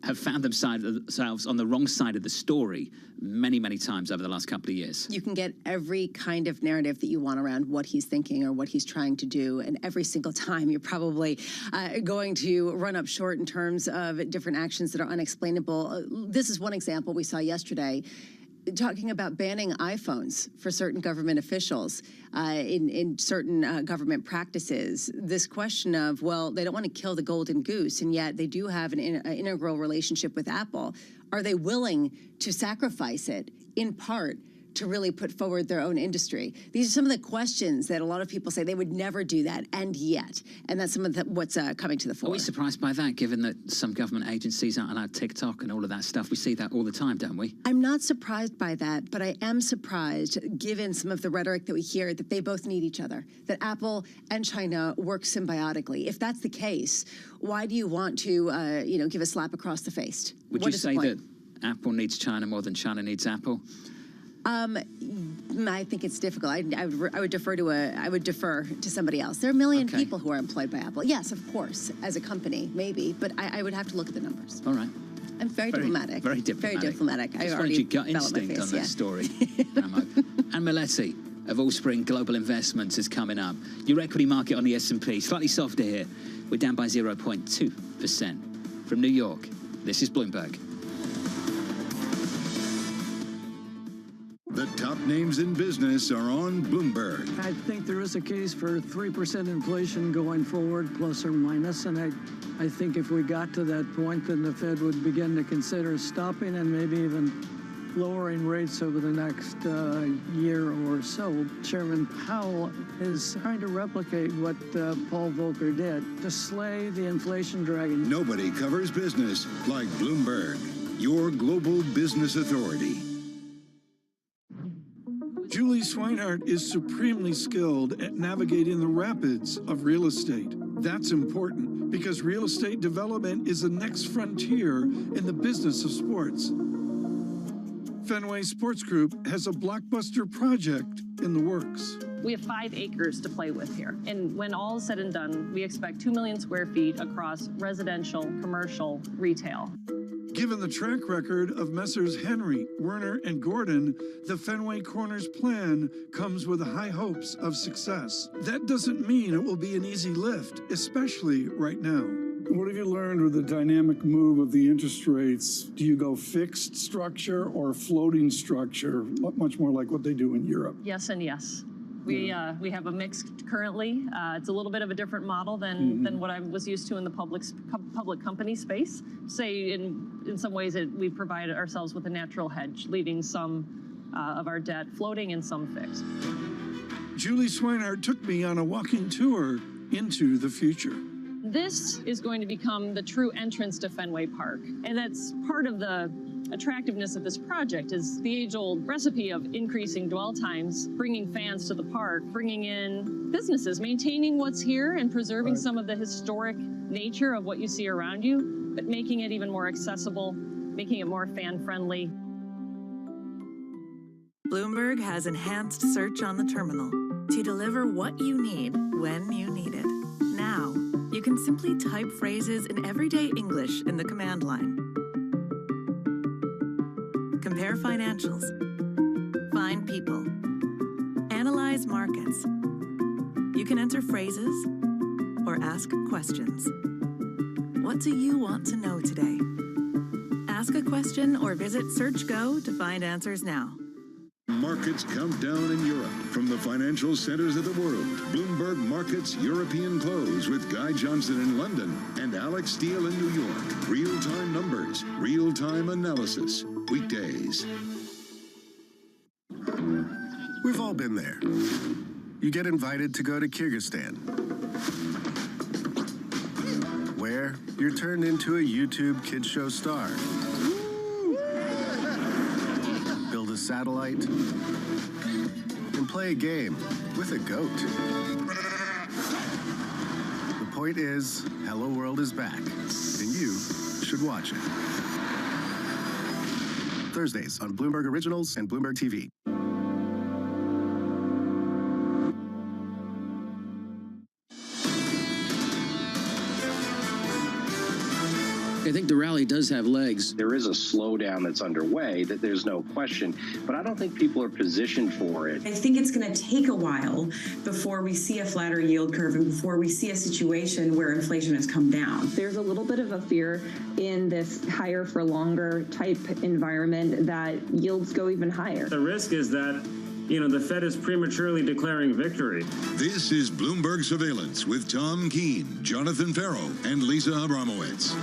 have found themselves on the wrong side of the story many, many times over the last couple of years. You can get every kind of narrative that you want around what he's thinking or what he's trying to do, and every single time you're probably going to run up short in terms of different actions that are unexplainable. This is one example we saw yesterday, talking about banning iPhones for certain government officials in certain government practices. This question of, well, they don't want to kill the golden goose, and yet they do have an integral relationship with Apple. Are they willing to sacrifice it in part to really put forward their own industry? These are some of the questions that a lot of people say they would never do that, and that's some of what's coming to the fore. Are we surprised by that, given that some government agencies aren't allowed TikTok and all of that stuff? We see that all the time, don't we? I'm not surprised by that, but I am surprised, given some of the rhetoric that we hear, that they both need each other, that Apple and China work symbiotically. If that's the case, why do you want to, give a slap across the face? Would you say that Apple needs China more than China needs Apple? I think it's difficult. I would defer to somebody else. There are a million people who are employed by Apple. Yes, of course, as a company, maybe, but I would have to look at the numbers. All right. I'm very diplomatic. Very diplomatic. Very diplomatic. I just wanted your gut instinct on that story. Anne Milletti of Allspring Global Investments is coming up. Your equity market on the S&P, slightly softer here. We're down by 0.2%. From New York, this is Bloomberg. The top names in business are on Bloomberg. I think there is a case for 3% inflation going forward, plus or minus, and I think if we got to that point, then the Fed would begin to consider stopping and maybe even lowering rates over the next year or so. Chairman Powell is trying to replicate what Paul Volcker did, to slay the inflation dragon. Nobody covers business like Bloomberg, your global business authority. Julie Swinehart is supremely skilled at navigating the rapids of real estate. That's important because real estate development is the next frontier in the business of sports. Fenway Sports Group has a blockbuster project in the works. We have 5 acres to play with here. And when all is said and done, we expect 2 million square feet across residential, commercial, retail. Given the track record of Messrs. Henry, Werner, and Gordon, the Fenway Corners plan comes with high hopes of success. That doesn't mean it will be an easy lift, especially right now. What have you learned with the dynamic move of the interest rates? Do you go fixed structure or floating structure, much more like what they do in Europe? Yes and yes. We have a mix currently. It's a little bit of a different model than what I was used to in the public company space. Say in some ways we provide ourselves with a natural hedge, leaving some of our debt floating and some fixed. Julie Swinehart took me on a walking tour into the future. This is going to become the true entrance to Fenway Park, and that's part of the attractiveness of this project is the age-old recipe of increasing dwell times, bringing fans to the park, bringing in businesses, maintaining what's here and preserving some of the historic nature of what you see around you, but making it even more accessible, making it more fan-friendly. Bloomberg has enhanced search on the terminal to deliver what you need when you need it. Now, you can simply type phrases in everyday English in the command line. Compare financials, find people, analyze markets. You can enter phrases or ask questions. What do you want to know today? Ask a question or visit SearchGo to find answers now. Markets count down in Europe from the financial centers of the world. Bloomberg Markets European Close with Guy Johnson in London and Alex Steele in New York. Real-time numbers, real-time analysis. Weekdays. We've all been there. You get invited to go to Kyrgyzstan, where you're turned into a YouTube kids show star. Build a satellite and play a game with a goat. The point is, Hello World is back, and you should watch it. Thursdays on Bloomberg Originals and Bloomberg TV. I think the rally does have legs. There is a slowdown that's underway, that there's no question, but I don't think people are positioned for it. I think it's going to take a while before we see a flatter yield curve and before we see a situation where inflation has come down. There's a little bit of a fear in this higher for longer type environment that yields go even higher. The risk is that the Fed is prematurely declaring victory. This is Bloomberg Surveillance with Tom Keene, Jonathan Farrow, and Lisa Abramowitz.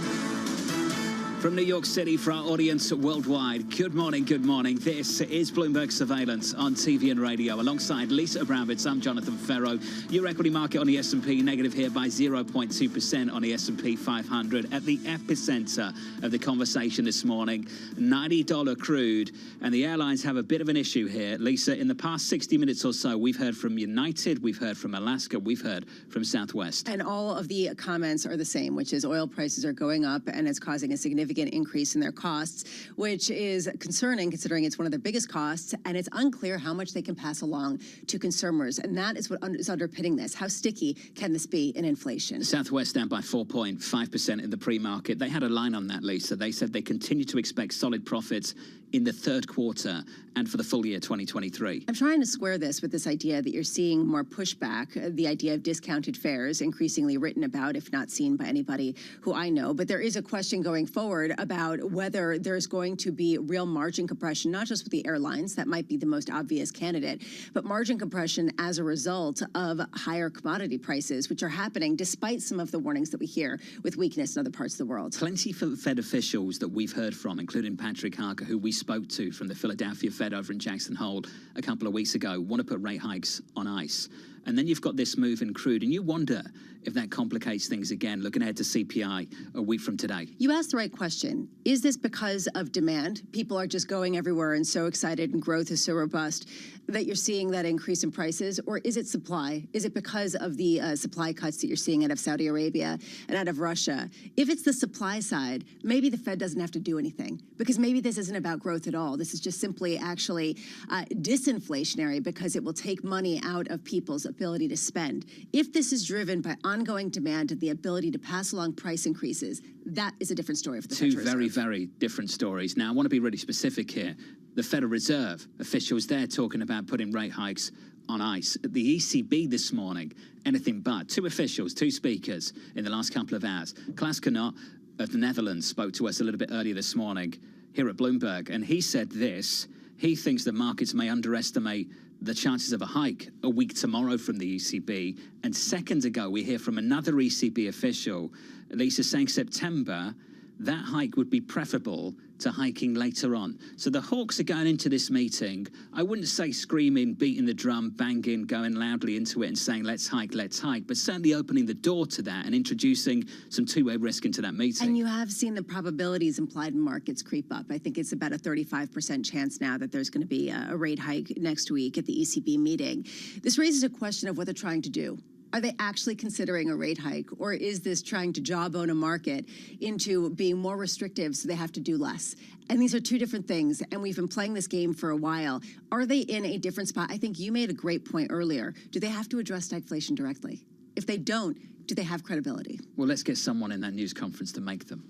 From New York City for our audience worldwide, good morning, good morning. This is Bloomberg Surveillance on TV and radio. Alongside Lisa Abramowitz, I'm Jonathan Farrow. Your equity market on the S&P negative here by 0.2% on the S&P 500. At the epicenter of the conversation this morning, $90 crude, and the airlines have a bit of an issue here. Lisa, in the past 60 minutes or so, we've heard from United, we've heard from Alaska, we've heard from Southwest. And all of the comments are the same, which is oil prices are going up and it's causing a significant increase in their costs, which is concerning considering it's one of their biggest costs, and it's unclear how much they can pass along to consumers. And that is what is underpinning this. How sticky can this be in inflation? Southwest down by 4.5% in the pre-market. They had a line on that, Lisa. They said they continue to expect solid profits in the third quarter and for the full year 2023. I'm trying to square this with this idea that you're seeing more pushback, the idea of discounted fares, increasingly written about, if not seen by anybody who I know. But there is a question going forward about whether there's going to be real margin compression, not just with the airlines, that might be the most obvious candidate, but margin compression as a result of higher commodity prices, which are happening despite some of the warnings that we hear with weakness in other parts of the world. Plenty of Fed officials that we've heard from, including Patrick Harker, who we spoke to from the Philadelphia Fed over in Jackson Hole a couple of weeks ago, want to put rate hikes on ice. And then you've got this move in crude, and you wonder if that complicates things again, looking ahead to CPI a week from today. You asked the right question. Is this because of demand? People are just going everywhere and so excited and growth is so robust that you're seeing that increase in prices? Or is it supply? Is it because of the supply cuts that you're seeing out of Saudi Arabia and out of Russia? If it's the supply side, maybe the Fed doesn't have to do anything, because maybe this isn't about growth at all. This is just simply actually disinflationary, because it will take money out of people's ability to spend. If this is driven by ongoing demand and the ability to pass along price increases, that is a different story for the Federal Reserve. Two very different stories. Now, I want to be really specific here. The Federal Reserve officials there talking about putting rate hikes on ice. The ECB this morning, anything but. Two officials, two speakers in the last couple of hours. Klaas Knot of the Netherlands spoke to us a little bit earlier this morning here at Bloomberg, and he said this. He thinks the markets may underestimate the chances of a hike a week tomorrow from the ECB. And seconds ago, we hear from another ECB official, Lisa, saying September, that hike would be preferable to hiking later on. So the hawks are going into this meeting, I wouldn't say screaming, beating the drum, banging, going loudly into it and saying, let's hike, but certainly opening the door to that and introducing some two-way risk into that meeting. And you have seen the probabilities implied in markets creep up. I think it's about a 35% chance now that there's going to be a rate hike next week at the ECB meeting. This raises a question of what they're trying to do. Are they actually considering a rate hike, or is this trying to jawbone a market into being more restrictive so they have to do less? And these are two different things, and we've been playing this game for a while. Are they in a different spot? I think you made a great point earlier. Do they have to address stagflation directly? If they don't, do they have credibility? Well, let's get someone in that news conference to make them.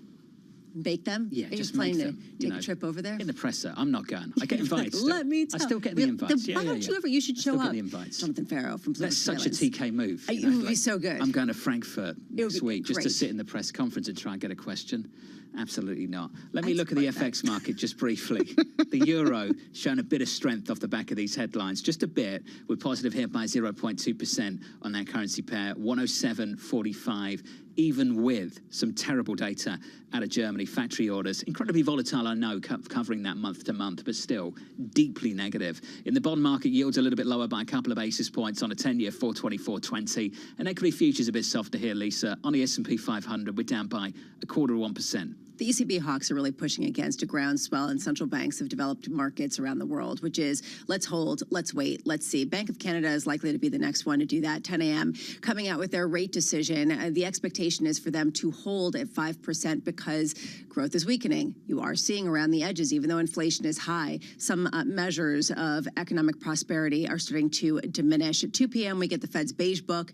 Bake them? Yeah, Are just you planning make them. to take a trip over there? In the presser. I'm not going. I get invited. Let me tell. I still get the invites. Why don't you ever? You should show up. I still get the invites. Jonathan Farrow from That's such a TK move. It would be so good. I'm going to Frankfurt next week just to great. sit in the press conference and try and get a question. Absolutely not. Let me look at the FX market just briefly. The euro showing a bit of strength off the back of these headlines, just a bit. We're positive here by 0.2% on that currency pair, 107.45, even with some terrible data out of Germany, factory orders. Incredibly volatile, I know, covering that month to month, but still deeply negative. In the bond market, yields a little bit lower by a couple of basis points on a 10-year 424.20. And equity futures a bit softer here, Lisa. On the S&P 500, we're down by 0.25%. The ECB hawks are really pushing against a groundswell in central banks of developed markets around the world, which is let's hold, let's wait, let's see. Bank of Canada is likely to be the next one to do that. 10 a.m. coming out with their rate decision. The expectation is for them to hold at 5% because growth is weakening. You are seeing around the edges, even though inflation is high, some measures of economic prosperity are starting to diminish. At 2 p.m., we get the Fed's beige book.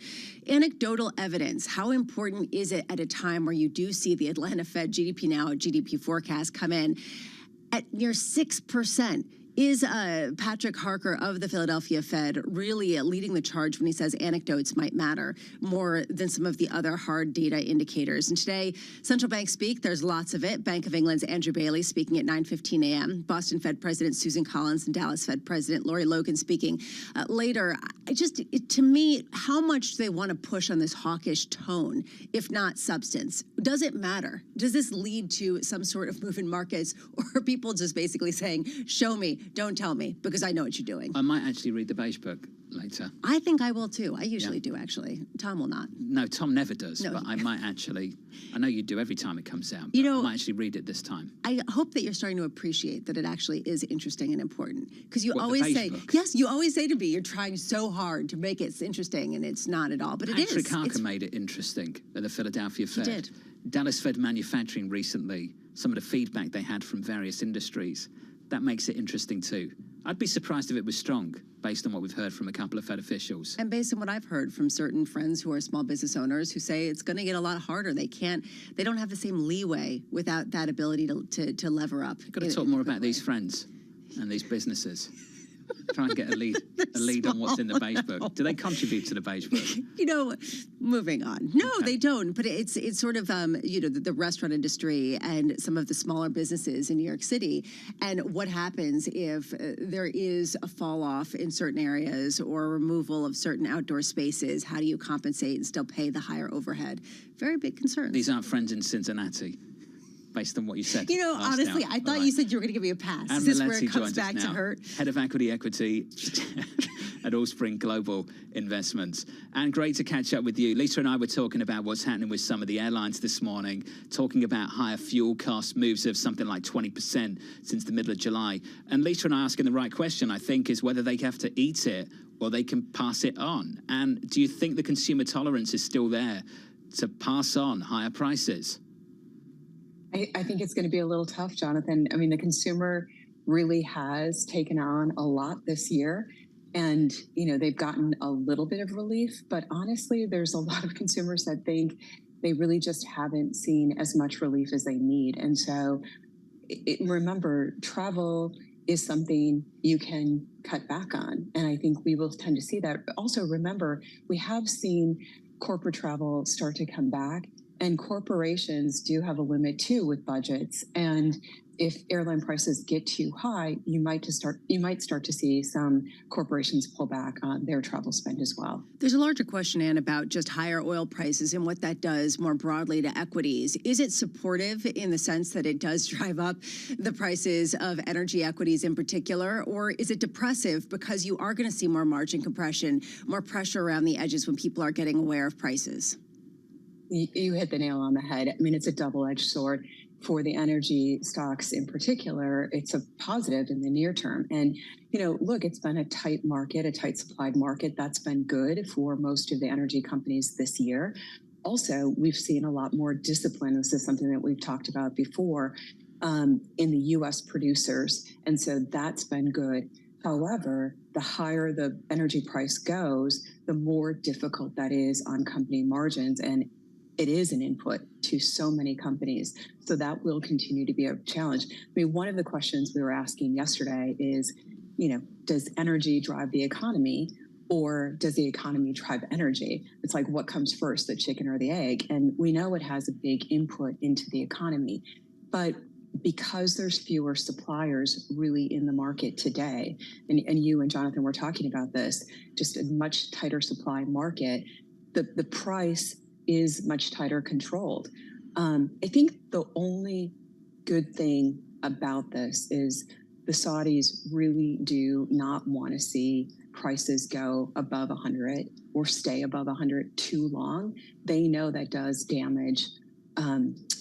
Anecdotal evidence. How important is it at a time where you do see the Atlanta Fed GDP forecast come in at near 6%? Is Patrick Harker of the Philadelphia Fed really leading the charge when he says anecdotes might matter more than some of the other hard data indicators? And today, central bank speak, there's lots of it. Bank of England's Andrew Bailey speaking at 9:15 a.m. Boston Fed President Susan Collins and Dallas Fed President Lori Logan speaking later. To me, how much do they want to push on this hawkish tone, if not substance? Does it matter? Does this lead to some sort of move in markets, or are people just basically saying, show me, don't tell me, because I know what you're doing? I might actually read the beige book later. I think I will too. I usually do, actually. Tom will not. No, Tom never does, No. but I might actually, I know you do every time it comes out, but You know- I might actually read it this time. I hope that you're starting to appreciate that it actually is interesting and important. Because you What, the always beige say, book? yes, you always say to me, you're trying so hard to make it interesting, and it's not at all. But it is. Patrick Harker It's- made it interesting at the Philadelphia Fed. did. Dallas Fed Manufacturing recently, some of the feedback they had from various industries, that makes it interesting too. I'd be surprised if it was strong, based on what we've heard from a couple of Fed officials. And based on what I've heard from certain friends who are small business owners who say it's going to get a lot harder. They don't have the same leeway without that ability to lever up. Got to talk more about these friends and these businesses. Try and get a lead on what's in the beige book. Do they contribute to the beige book? Moving on. No, they don't. But it's sort of, the restaurant industry and some of the smaller businesses in New York City. And what happens if there is a fall off in certain areas or removal of certain outdoor spaces? How do you compensate and still pay the higher overhead? Very big concerns. These aren't friends in Cincinnati, based on what you said. last Honestly, hour. I thought All you said you were going to give me a pass. Anne Is this where Malenzi it comes joins us back to now, hurt? Head of Equity at Allspring Global Investments. And great to catch up with you. Lisa and I were talking about what's happening with some of the airlines this morning, talking about higher fuel costs, moves of something like 20% since the middle of July. And Lisa and I asking the right question, I think, is whether they have to eat it or they can pass it on. And do you think the consumer tolerance is still there to pass on higher prices? I think it's going to be a little tough, Jonathan. I mean, the consumer really has taken on a lot this year, and they've gotten a little bit of relief. But honestly, there's a lot of consumers that think they really just haven't seen as much relief as they need. And so, remember, travel is something you can cut back on. And I think we will tend to see that. But also remember, we have seen corporate travel start to come back, and corporations do have a limit too with budgets. And if airline prices get too high, you might start to see some corporations pull back on their travel spend as well. There's a larger question, Anne, about just higher oil prices and what that does more broadly to equities. Is it supportive in the sense that it does drive up the prices of energy equities in particular, or is it depressive because you are going to see more margin compression, more pressure around the edges when people are getting aware of prices? You hit the nail on the head. I mean, it's a double-edged sword. For the energy stocks in particular, it's a positive in the near term. And, look, it's been a tight market, a tight supplied market. That's been good for most of the energy companies this year. Also, we've seen a lot more discipline. This is something that we've talked about before in the U.S. producers. And so that's been good. However, the higher the energy price goes, the more difficult that is on company margins. And it is an input to so many companies. So that will continue to be a challenge. I mean, one of the questions we were asking yesterday is, does energy drive the economy, or does the economy drive energy? It's like, what comes first, the chicken or the egg? And we know it has a big input into the economy. But because there's fewer suppliers really in the market today, and you and Jonathan were talking about this, just a much tighter supply market, the price is much tighter controlled. I think the only good thing about this is the Saudis really do not want to see prices go above 100 or stay above 100 too long. They know that does damage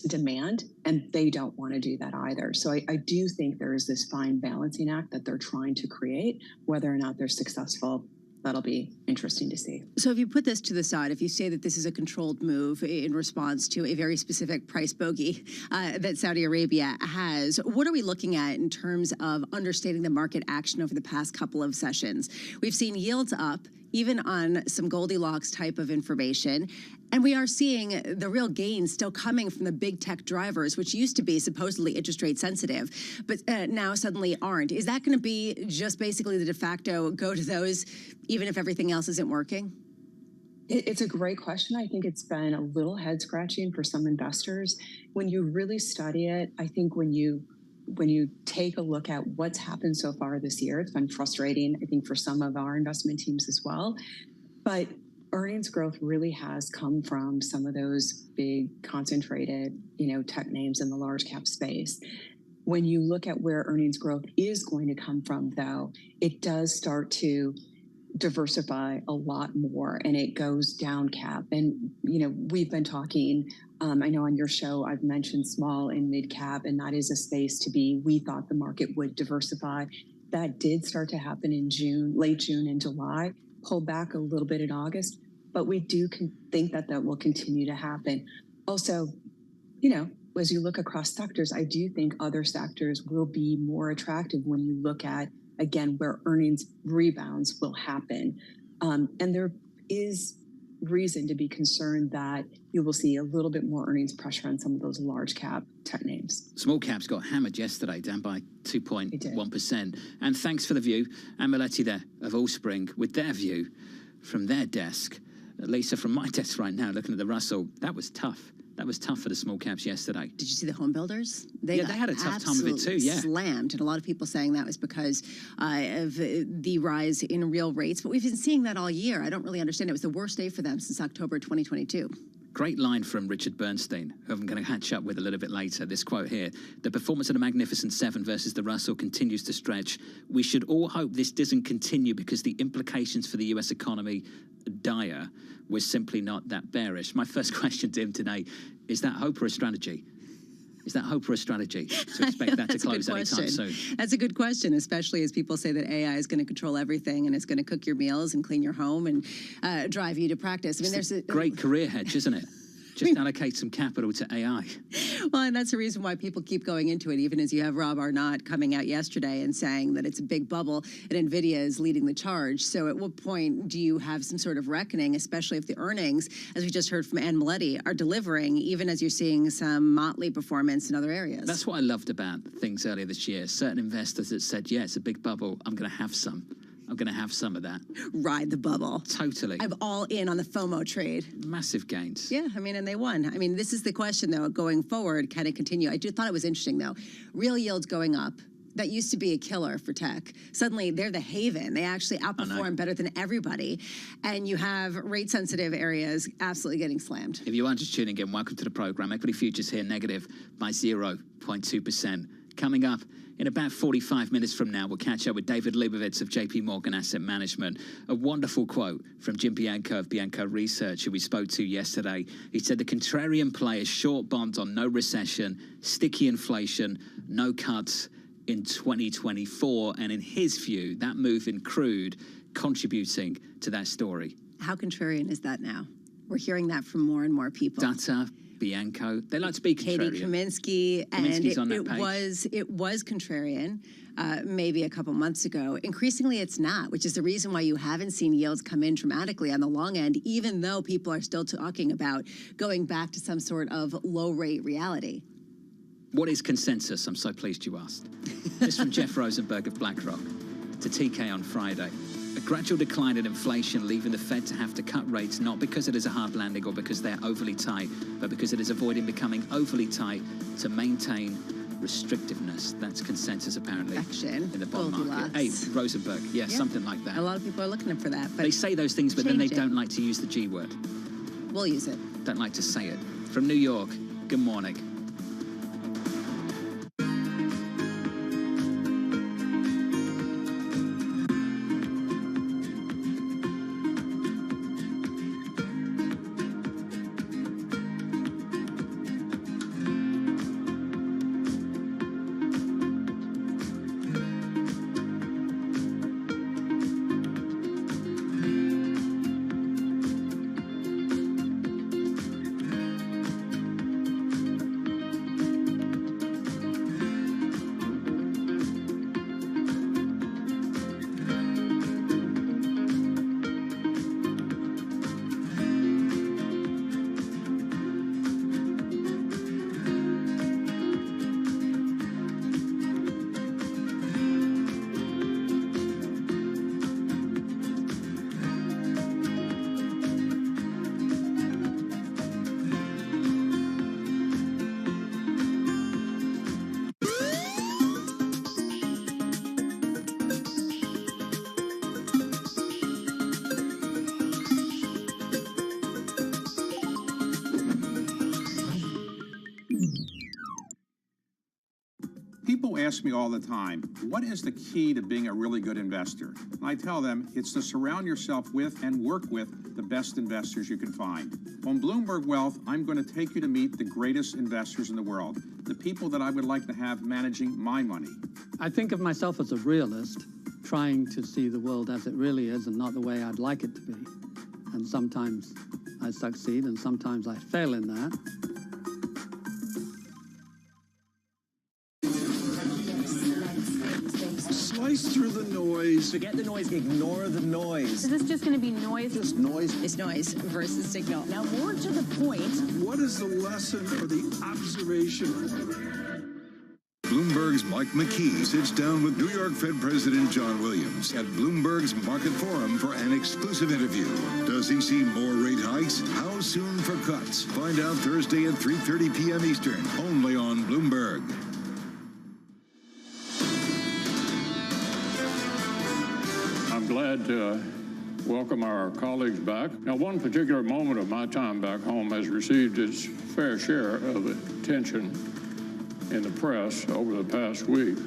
demand, and they don't want to do that either. So I do think there is this fine balancing act that they're trying to create. Whether or not they're successful, that'll be interesting to see. So if you put this to the side, if you say that this is a controlled move in response to a very specific price bogey that Saudi Arabia has, what are we looking at in terms of understanding the market action over the past couple of sessions? We've seen yields up, even on some Goldilocks type of information. And we are seeing the real gains still coming from the big tech drivers, which used to be supposedly interest rate sensitive, but now suddenly aren't. Is that going to be just basically the de facto go to those, even if everything else isn't working? It's a great question. I think it's been a little head scratching for some investors. When you really study it, I think when you take a look at what's happened so far this year, it's been frustrating, I think, for some of our investment teams as well. But earnings growth really has come from some of those big concentrated, tech names in the large cap space. When you look at where earnings growth is going to come from, though, it does start to diversify a lot more, and it goes down cap. And, we've been talking, I know on your show, I've mentioned small and mid cap, and that is a space to be. We thought the market would diversify. That did start to happen in late June and July, pulled back a little bit in August, but we do think that will continue to happen. Also, as you look across sectors, I do think other sectors will be more attractive when you look at, again, where earnings rebounds will happen. And there is reason to be concerned that you will see a little bit more earnings pressure on some of those large cap tech names. Small caps got hammered yesterday, down by 2.1%. And thanks for the view. And Miletti there of Allspring with their view from their desk. Lisa, from my desk right now, looking at the Russell, that was tough. That was tough for the small caps yesterday. Did you see the home builders? They had a tough time of it too, yeah. Slammed, and a lot of people saying that was because of the rise in real rates. But we've been seeing that all year. I don't really understand. It was the worst day for them since October 2022. Great line from Richard Bernstein, who I'm going to catch up with a little bit later. This quote here: the performance of the Magnificent Seven versus the Russell continues to stretch. We should all hope this doesn't continue because the implications for the US economy are dire. We're simply not that bearish. My first question to him today: is that hope or a strategy? Is that hope or a strategy to expect that to close anytime soon? That's a good question, especially as people say that AI is going to control everything and it's going to cook your meals and clean your home and drive you to practice. I mean, there's a great career hedge, isn't it? Just allocate some capital to AI. Well, and that's the reason why people keep going into it, even as you have Rob Arnott coming out yesterday and saying that it's a big bubble and NVIDIA is leading the charge. So at what point do you have some sort of reckoning, especially if the earnings, as we just heard from Ann Maletti, are delivering, even as you're seeing some motley performance in other areas? That's what I loved about things earlier this year. Certain investors that said, yeah, it's a big bubble, I'm going to have some. I'm going to have some of that. Ride the bubble. Totally. I'm all in on the FOMO trade. Massive gains. Yeah, I mean, and they won. I mean, this is the question, though, going forward, can it continue? I thought it was interesting, though. Real yields going up. That used to be a killer for tech. Suddenly, they're the haven. They actually outperform better than everybody. And you have rate-sensitive areas absolutely getting slammed. If you are just tuning in, welcome to the program. Equity futures here negative by 0.2%. Coming up in about 45 minutes from now, we'll catch up with David Leibovitz of JP Morgan Asset Management. A wonderful quote from Jim Bianco of Bianco Research, who we spoke to yesterday. He said the contrarian play is short bonds on no recession, sticky inflation, no cuts in 2024. And in his view, that move in crude contributing to that story. How contrarian is that now? We're hearing that from more and more people. Data. Bianco, they like to be contrarian. Katie Kaminsky, and it was contrarian maybe a couple months ago. Increasingly, it's not, which is the reason why you haven't seen yields come in dramatically on the long end, even though people are still talking about going back to some sort of low-rate reality. What is consensus? I'm so pleased you asked. This from Jeff Rosenberg of BlackRock to TK on Friday. A gradual decline in inflation, leaving the Fed to have to cut rates, not because it is a hard landing or because they're overly tight, but because it is avoiding becoming overly tight to maintain restrictiveness. That's consensus, apparently, in the bond market. Hey, Rosenberg, yeah, something like that. A lot of people are looking for that. But they say those things, but then they don't like to use the G word. We'll use it. Don't like to say it. From New York, good morning. People ask me all the time, what is the key to being a really good investor? And I tell them it's to surround yourself with and work with the best investors you can find. On Bloomberg Wealth, I'm going to take you to meet the greatest investors in the world, the people that I would like to have managing my money. I think of myself as a realist, trying to see the world as it really is and not the way I'd like it to be. And sometimes I succeed and sometimes I fail in that. Slice through the noise. Forget the noise, ignore the noise. Is this just going to be noise? Just noise. It's noise versus signal. Now, more to the point. What is the lesson or the observation? Bloomberg's Mike McKee sits down with New York Fed President John Williams at Bloomberg's Market Forum for an exclusive interview. Does he see more rate hikes? How soon for cuts? Find out Thursday at 3:30 p.m. Eastern, only on Bloomberg. I'm glad to welcome our colleagues back. Now, one particular moment of my time back home has received its fair share of attention in the press over the past week.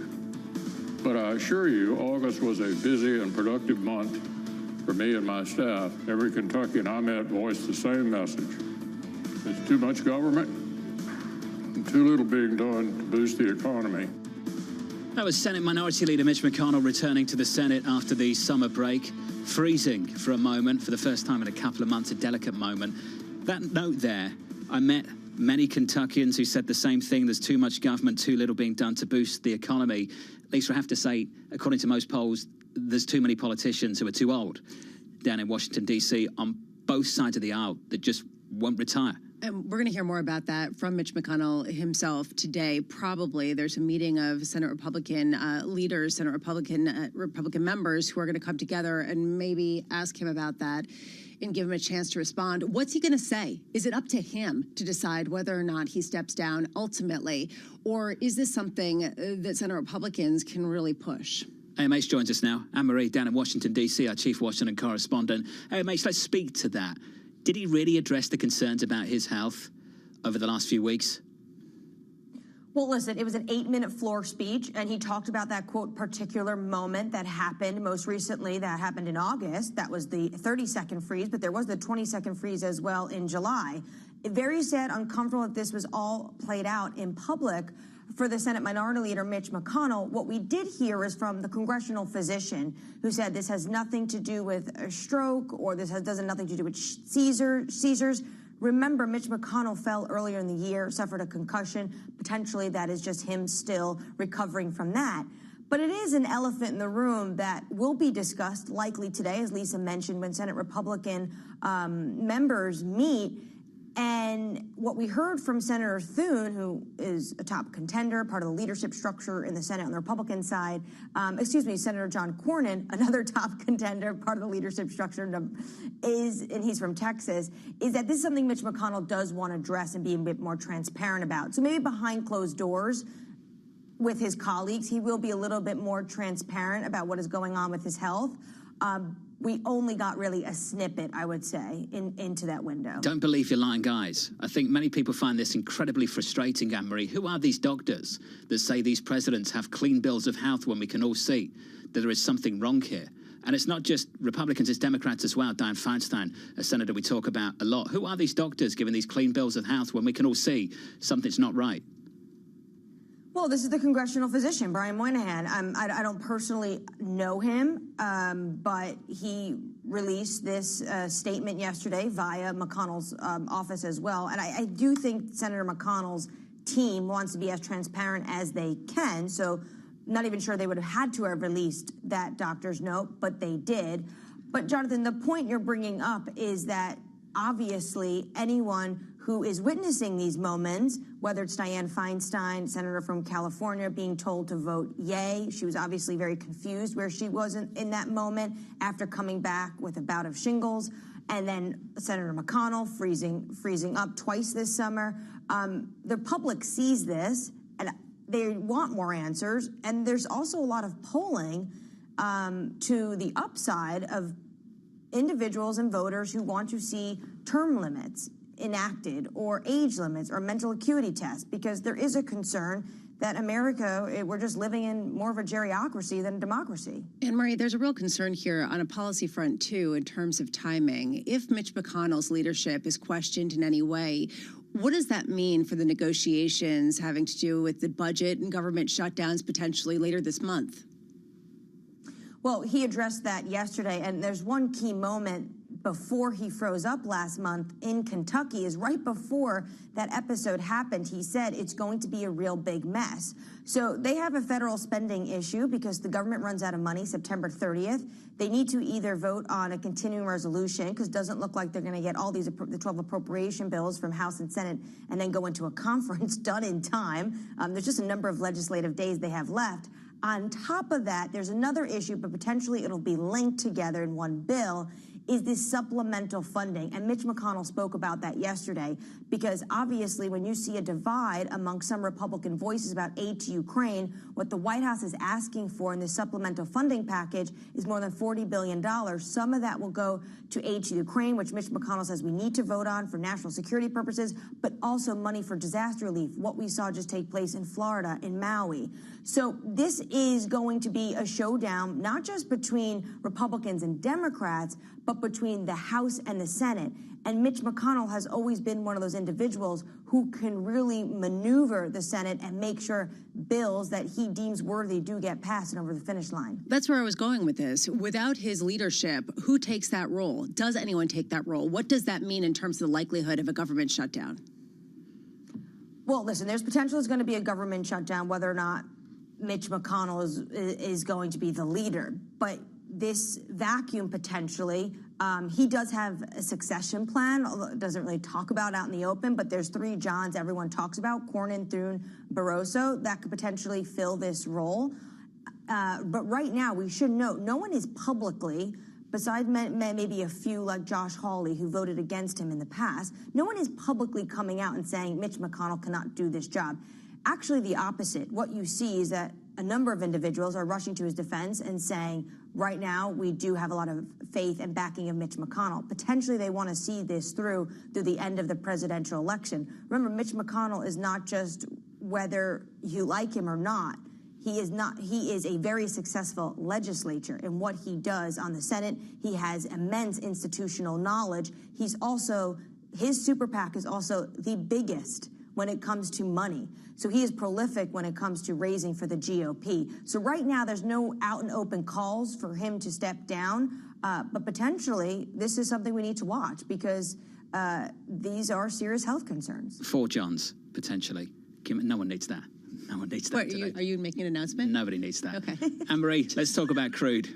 But I assure you, August was a busy and productive month for me and my staff. Every Kentuckian I met voiced the same message. There's too much government and too little being done to boost the economy. That was Senate Minority Leader Mitch McConnell returning to the Senate after the summer break, freezing for a moment for the first time in a couple of months, a delicate moment. That note there I met many Kentuckians who said the same thing. There's too much government, too little being done to boost the economy. Lisa, I have to say, according to most polls, there's too many politicians who are too old down in Washington, D.C. on both sides of the aisle that just won't retire. And we're going to hear more about that from Mitch McConnell himself today. Probably there's a meeting of Senate Republican leaders, Senate Republican members who are going to come together and maybe ask him about that and give him a chance to respond. What's he going to say? Is it up to him to decide whether or not he steps down ultimately? Or is this something that Senate Republicans can really push? AMH joins us now. Anne-Marie down in Washington, D.C., our chief Washington correspondent. AMH, let's speak to that. Did he really address the concerns about his health over the last few weeks? Well, listen, it was an 8-minute floor speech, and he talked about that, quote, particular moment that happened most recently, that happened in August. That was the 30-second freeze, but there was the 20-second freeze as well in July. Very sad, uncomfortable that this was all played out in public for the Senate Minority Leader Mitch McConnell. What we did hear is from the congressional physician who said this has nothing to do with a stroke or this has nothing to do with seizures. Remember, Mitch McConnell fell earlier in the year, suffered a concussion. Potentially that is just him still recovering from that. But it is an elephant in the room that will be discussed likely today, as Lisa mentioned, when Senate Republican members meet. And what we heard from Senator Thune, who is a top contender, part of the leadership structure in the Senate on the Republican side, Senator John Cornyn, another top contender, part of the leadership structure, and he's from Texas, is that this is something Mitch McConnell does want to address and be a bit more transparent about. So maybe behind closed doors with his colleagues, he will be a little bit more transparent about what is going on with his health. We only got really a snippet, I would say, into that window. Don't believe your lying guys. I think many people find this incredibly frustrating, Anne-Marie. Who are these doctors that say these presidents have clean bills of health when we can all see that there is something wrong here? And it's not just Republicans, it's Democrats as well. Dianne Feinstein, a senator we talk about a lot. Who are these doctors giving these clean bills of health when we can all see something's not right? Well, this is the congressional physician, Brian Moynihan. I don't personally know him, but he released this statement yesterday via McConnell's office as well. And I do think Senator McConnell's team wants to be as transparent as they can. So not even sure they would have had to have released that doctor's note, but they did. But Jonathan, the point you're bringing up is that obviously anyone who is witnessing these moments, whether it's Dianne Feinstein, senator from California, being told to vote yay. She was obviously very confused where she was in that moment after coming back with a bout of shingles. And then Senator McConnell freezing up twice this summer. The public sees this, and they want more answers. And there's also a lot of polling to the upside of individuals and voters who want to see term limits enacted or age limits or mental acuity tests, because there is a concern that America, we're just living in more of a geriocracy than a democracy. Anne-Marie, there's a real concern here on a policy front, too, in terms of timing. If Mitch McConnell's leadership is questioned in any way, what does that mean for the negotiations having to do with the budget and government shutdowns potentially later this month? Well, he addressed that yesterday, and there's one key moment before he froze up last month in Kentucky, is right before that episode happened. He said it's going to be a real big mess. So they have a federal spending issue because the government runs out of money September 30th. They need to either vote on a continuing resolution, because it doesn't look like they're going to get all the 12 appropriation bills from House and Senate and then go into a conference done in time. There's just a number of legislative days they have left. On top of that, there's another issue, but potentially it'll be linked together in one bill, is this supplemental funding. And Mitch McConnell spoke about that yesterday, because obviously when you see a divide among some Republican voices about aid to Ukraine, what the White House is asking for in this supplemental funding package is more than $40 billion. Some of that will go to aid to Ukraine, which Mitch McConnell says we need to vote on for national security purposes, but also money for disaster relief, what we saw just take place in Florida, in Maui. So this is going to be a showdown, not just between Republicans and Democrats, but between the House and the Senate. And Mitch McConnell has always been one of those individuals who can really maneuver the Senate and make sure bills that he deems worthy do get passed and over the finish line. That's where I was going with this. Without his leadership, who takes that role? Does anyone take that role? What does that mean in terms of the likelihood of a government shutdown? Well, listen, there's potential there's going to be a government shutdown, whether or not Mitch McConnell is going to be the leader. But this vacuum potentially, he does have a succession plan, although it doesn't really talk about out in the open, but there's 3 Johns everyone talks about, Cornyn, Thune, Barroso, that could potentially fill this role. But right now, we should note, no one is publicly, besides maybe a few like Josh Hawley, who voted against him in the past, no one is publicly coming out and saying Mitch McConnell cannot do this job. Actually, the opposite. What you see is that a number of individuals are rushing to his defense and saying, right now, we do have a lot of faith and backing of Mitch McConnell. Potentially, they want to see this through the end of the presidential election. Remember, Mitch McConnell is not just whether you like him or not. He is a very successful legislator in what he does on the Senate. He has immense institutional knowledge. His super PAC is also the biggest when it comes to money. So he is prolific when it comes to raising for the GOP. So right now, there's no out and open calls for him to step down. But potentially, this is something we need to watch because these are serious health concerns. 4 Johns, potentially. No one needs that. No one needs that. Are you making an announcement? Nobody needs that. Okay. Anne-Marie, let's talk about crude.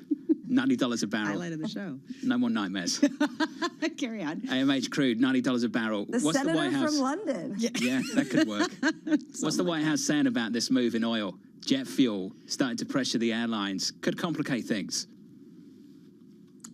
$90 a barrel. Highlight of the show. No more nightmares. Carry on. AMH crude, $90 a barrel. The What's senator the White House? from London. Yeah, that could work. What's the White House saying about this move in oil? Jet fuel starting to pressure the airlines. Could complicate things.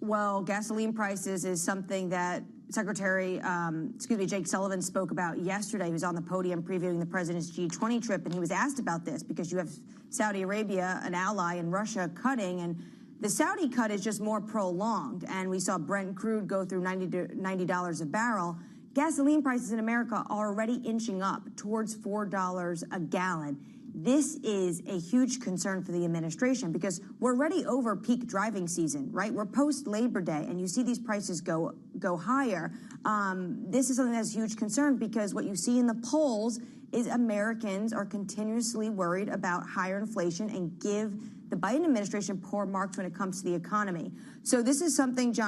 Well, gasoline prices is something that Jake Sullivan spoke about yesterday. He was on the podium previewing the president's G20 trip, and he was asked about this because you have Saudi Arabia, an ally, and Russia cutting, and the Saudi cut is just more prolonged, and we saw Brent crude go through $90 a barrel. Gasoline prices in America are already inching up towards $4 a gallon. This is a huge concern for the administration because we're already over peak driving season, right? We're post-Labor Day, and you see these prices go higher. This is something that's a huge concern because what you see in the polls is Americans are continuously worried about higher inflation and give the Biden administration poor marks when it comes to the economy. So this is something, John,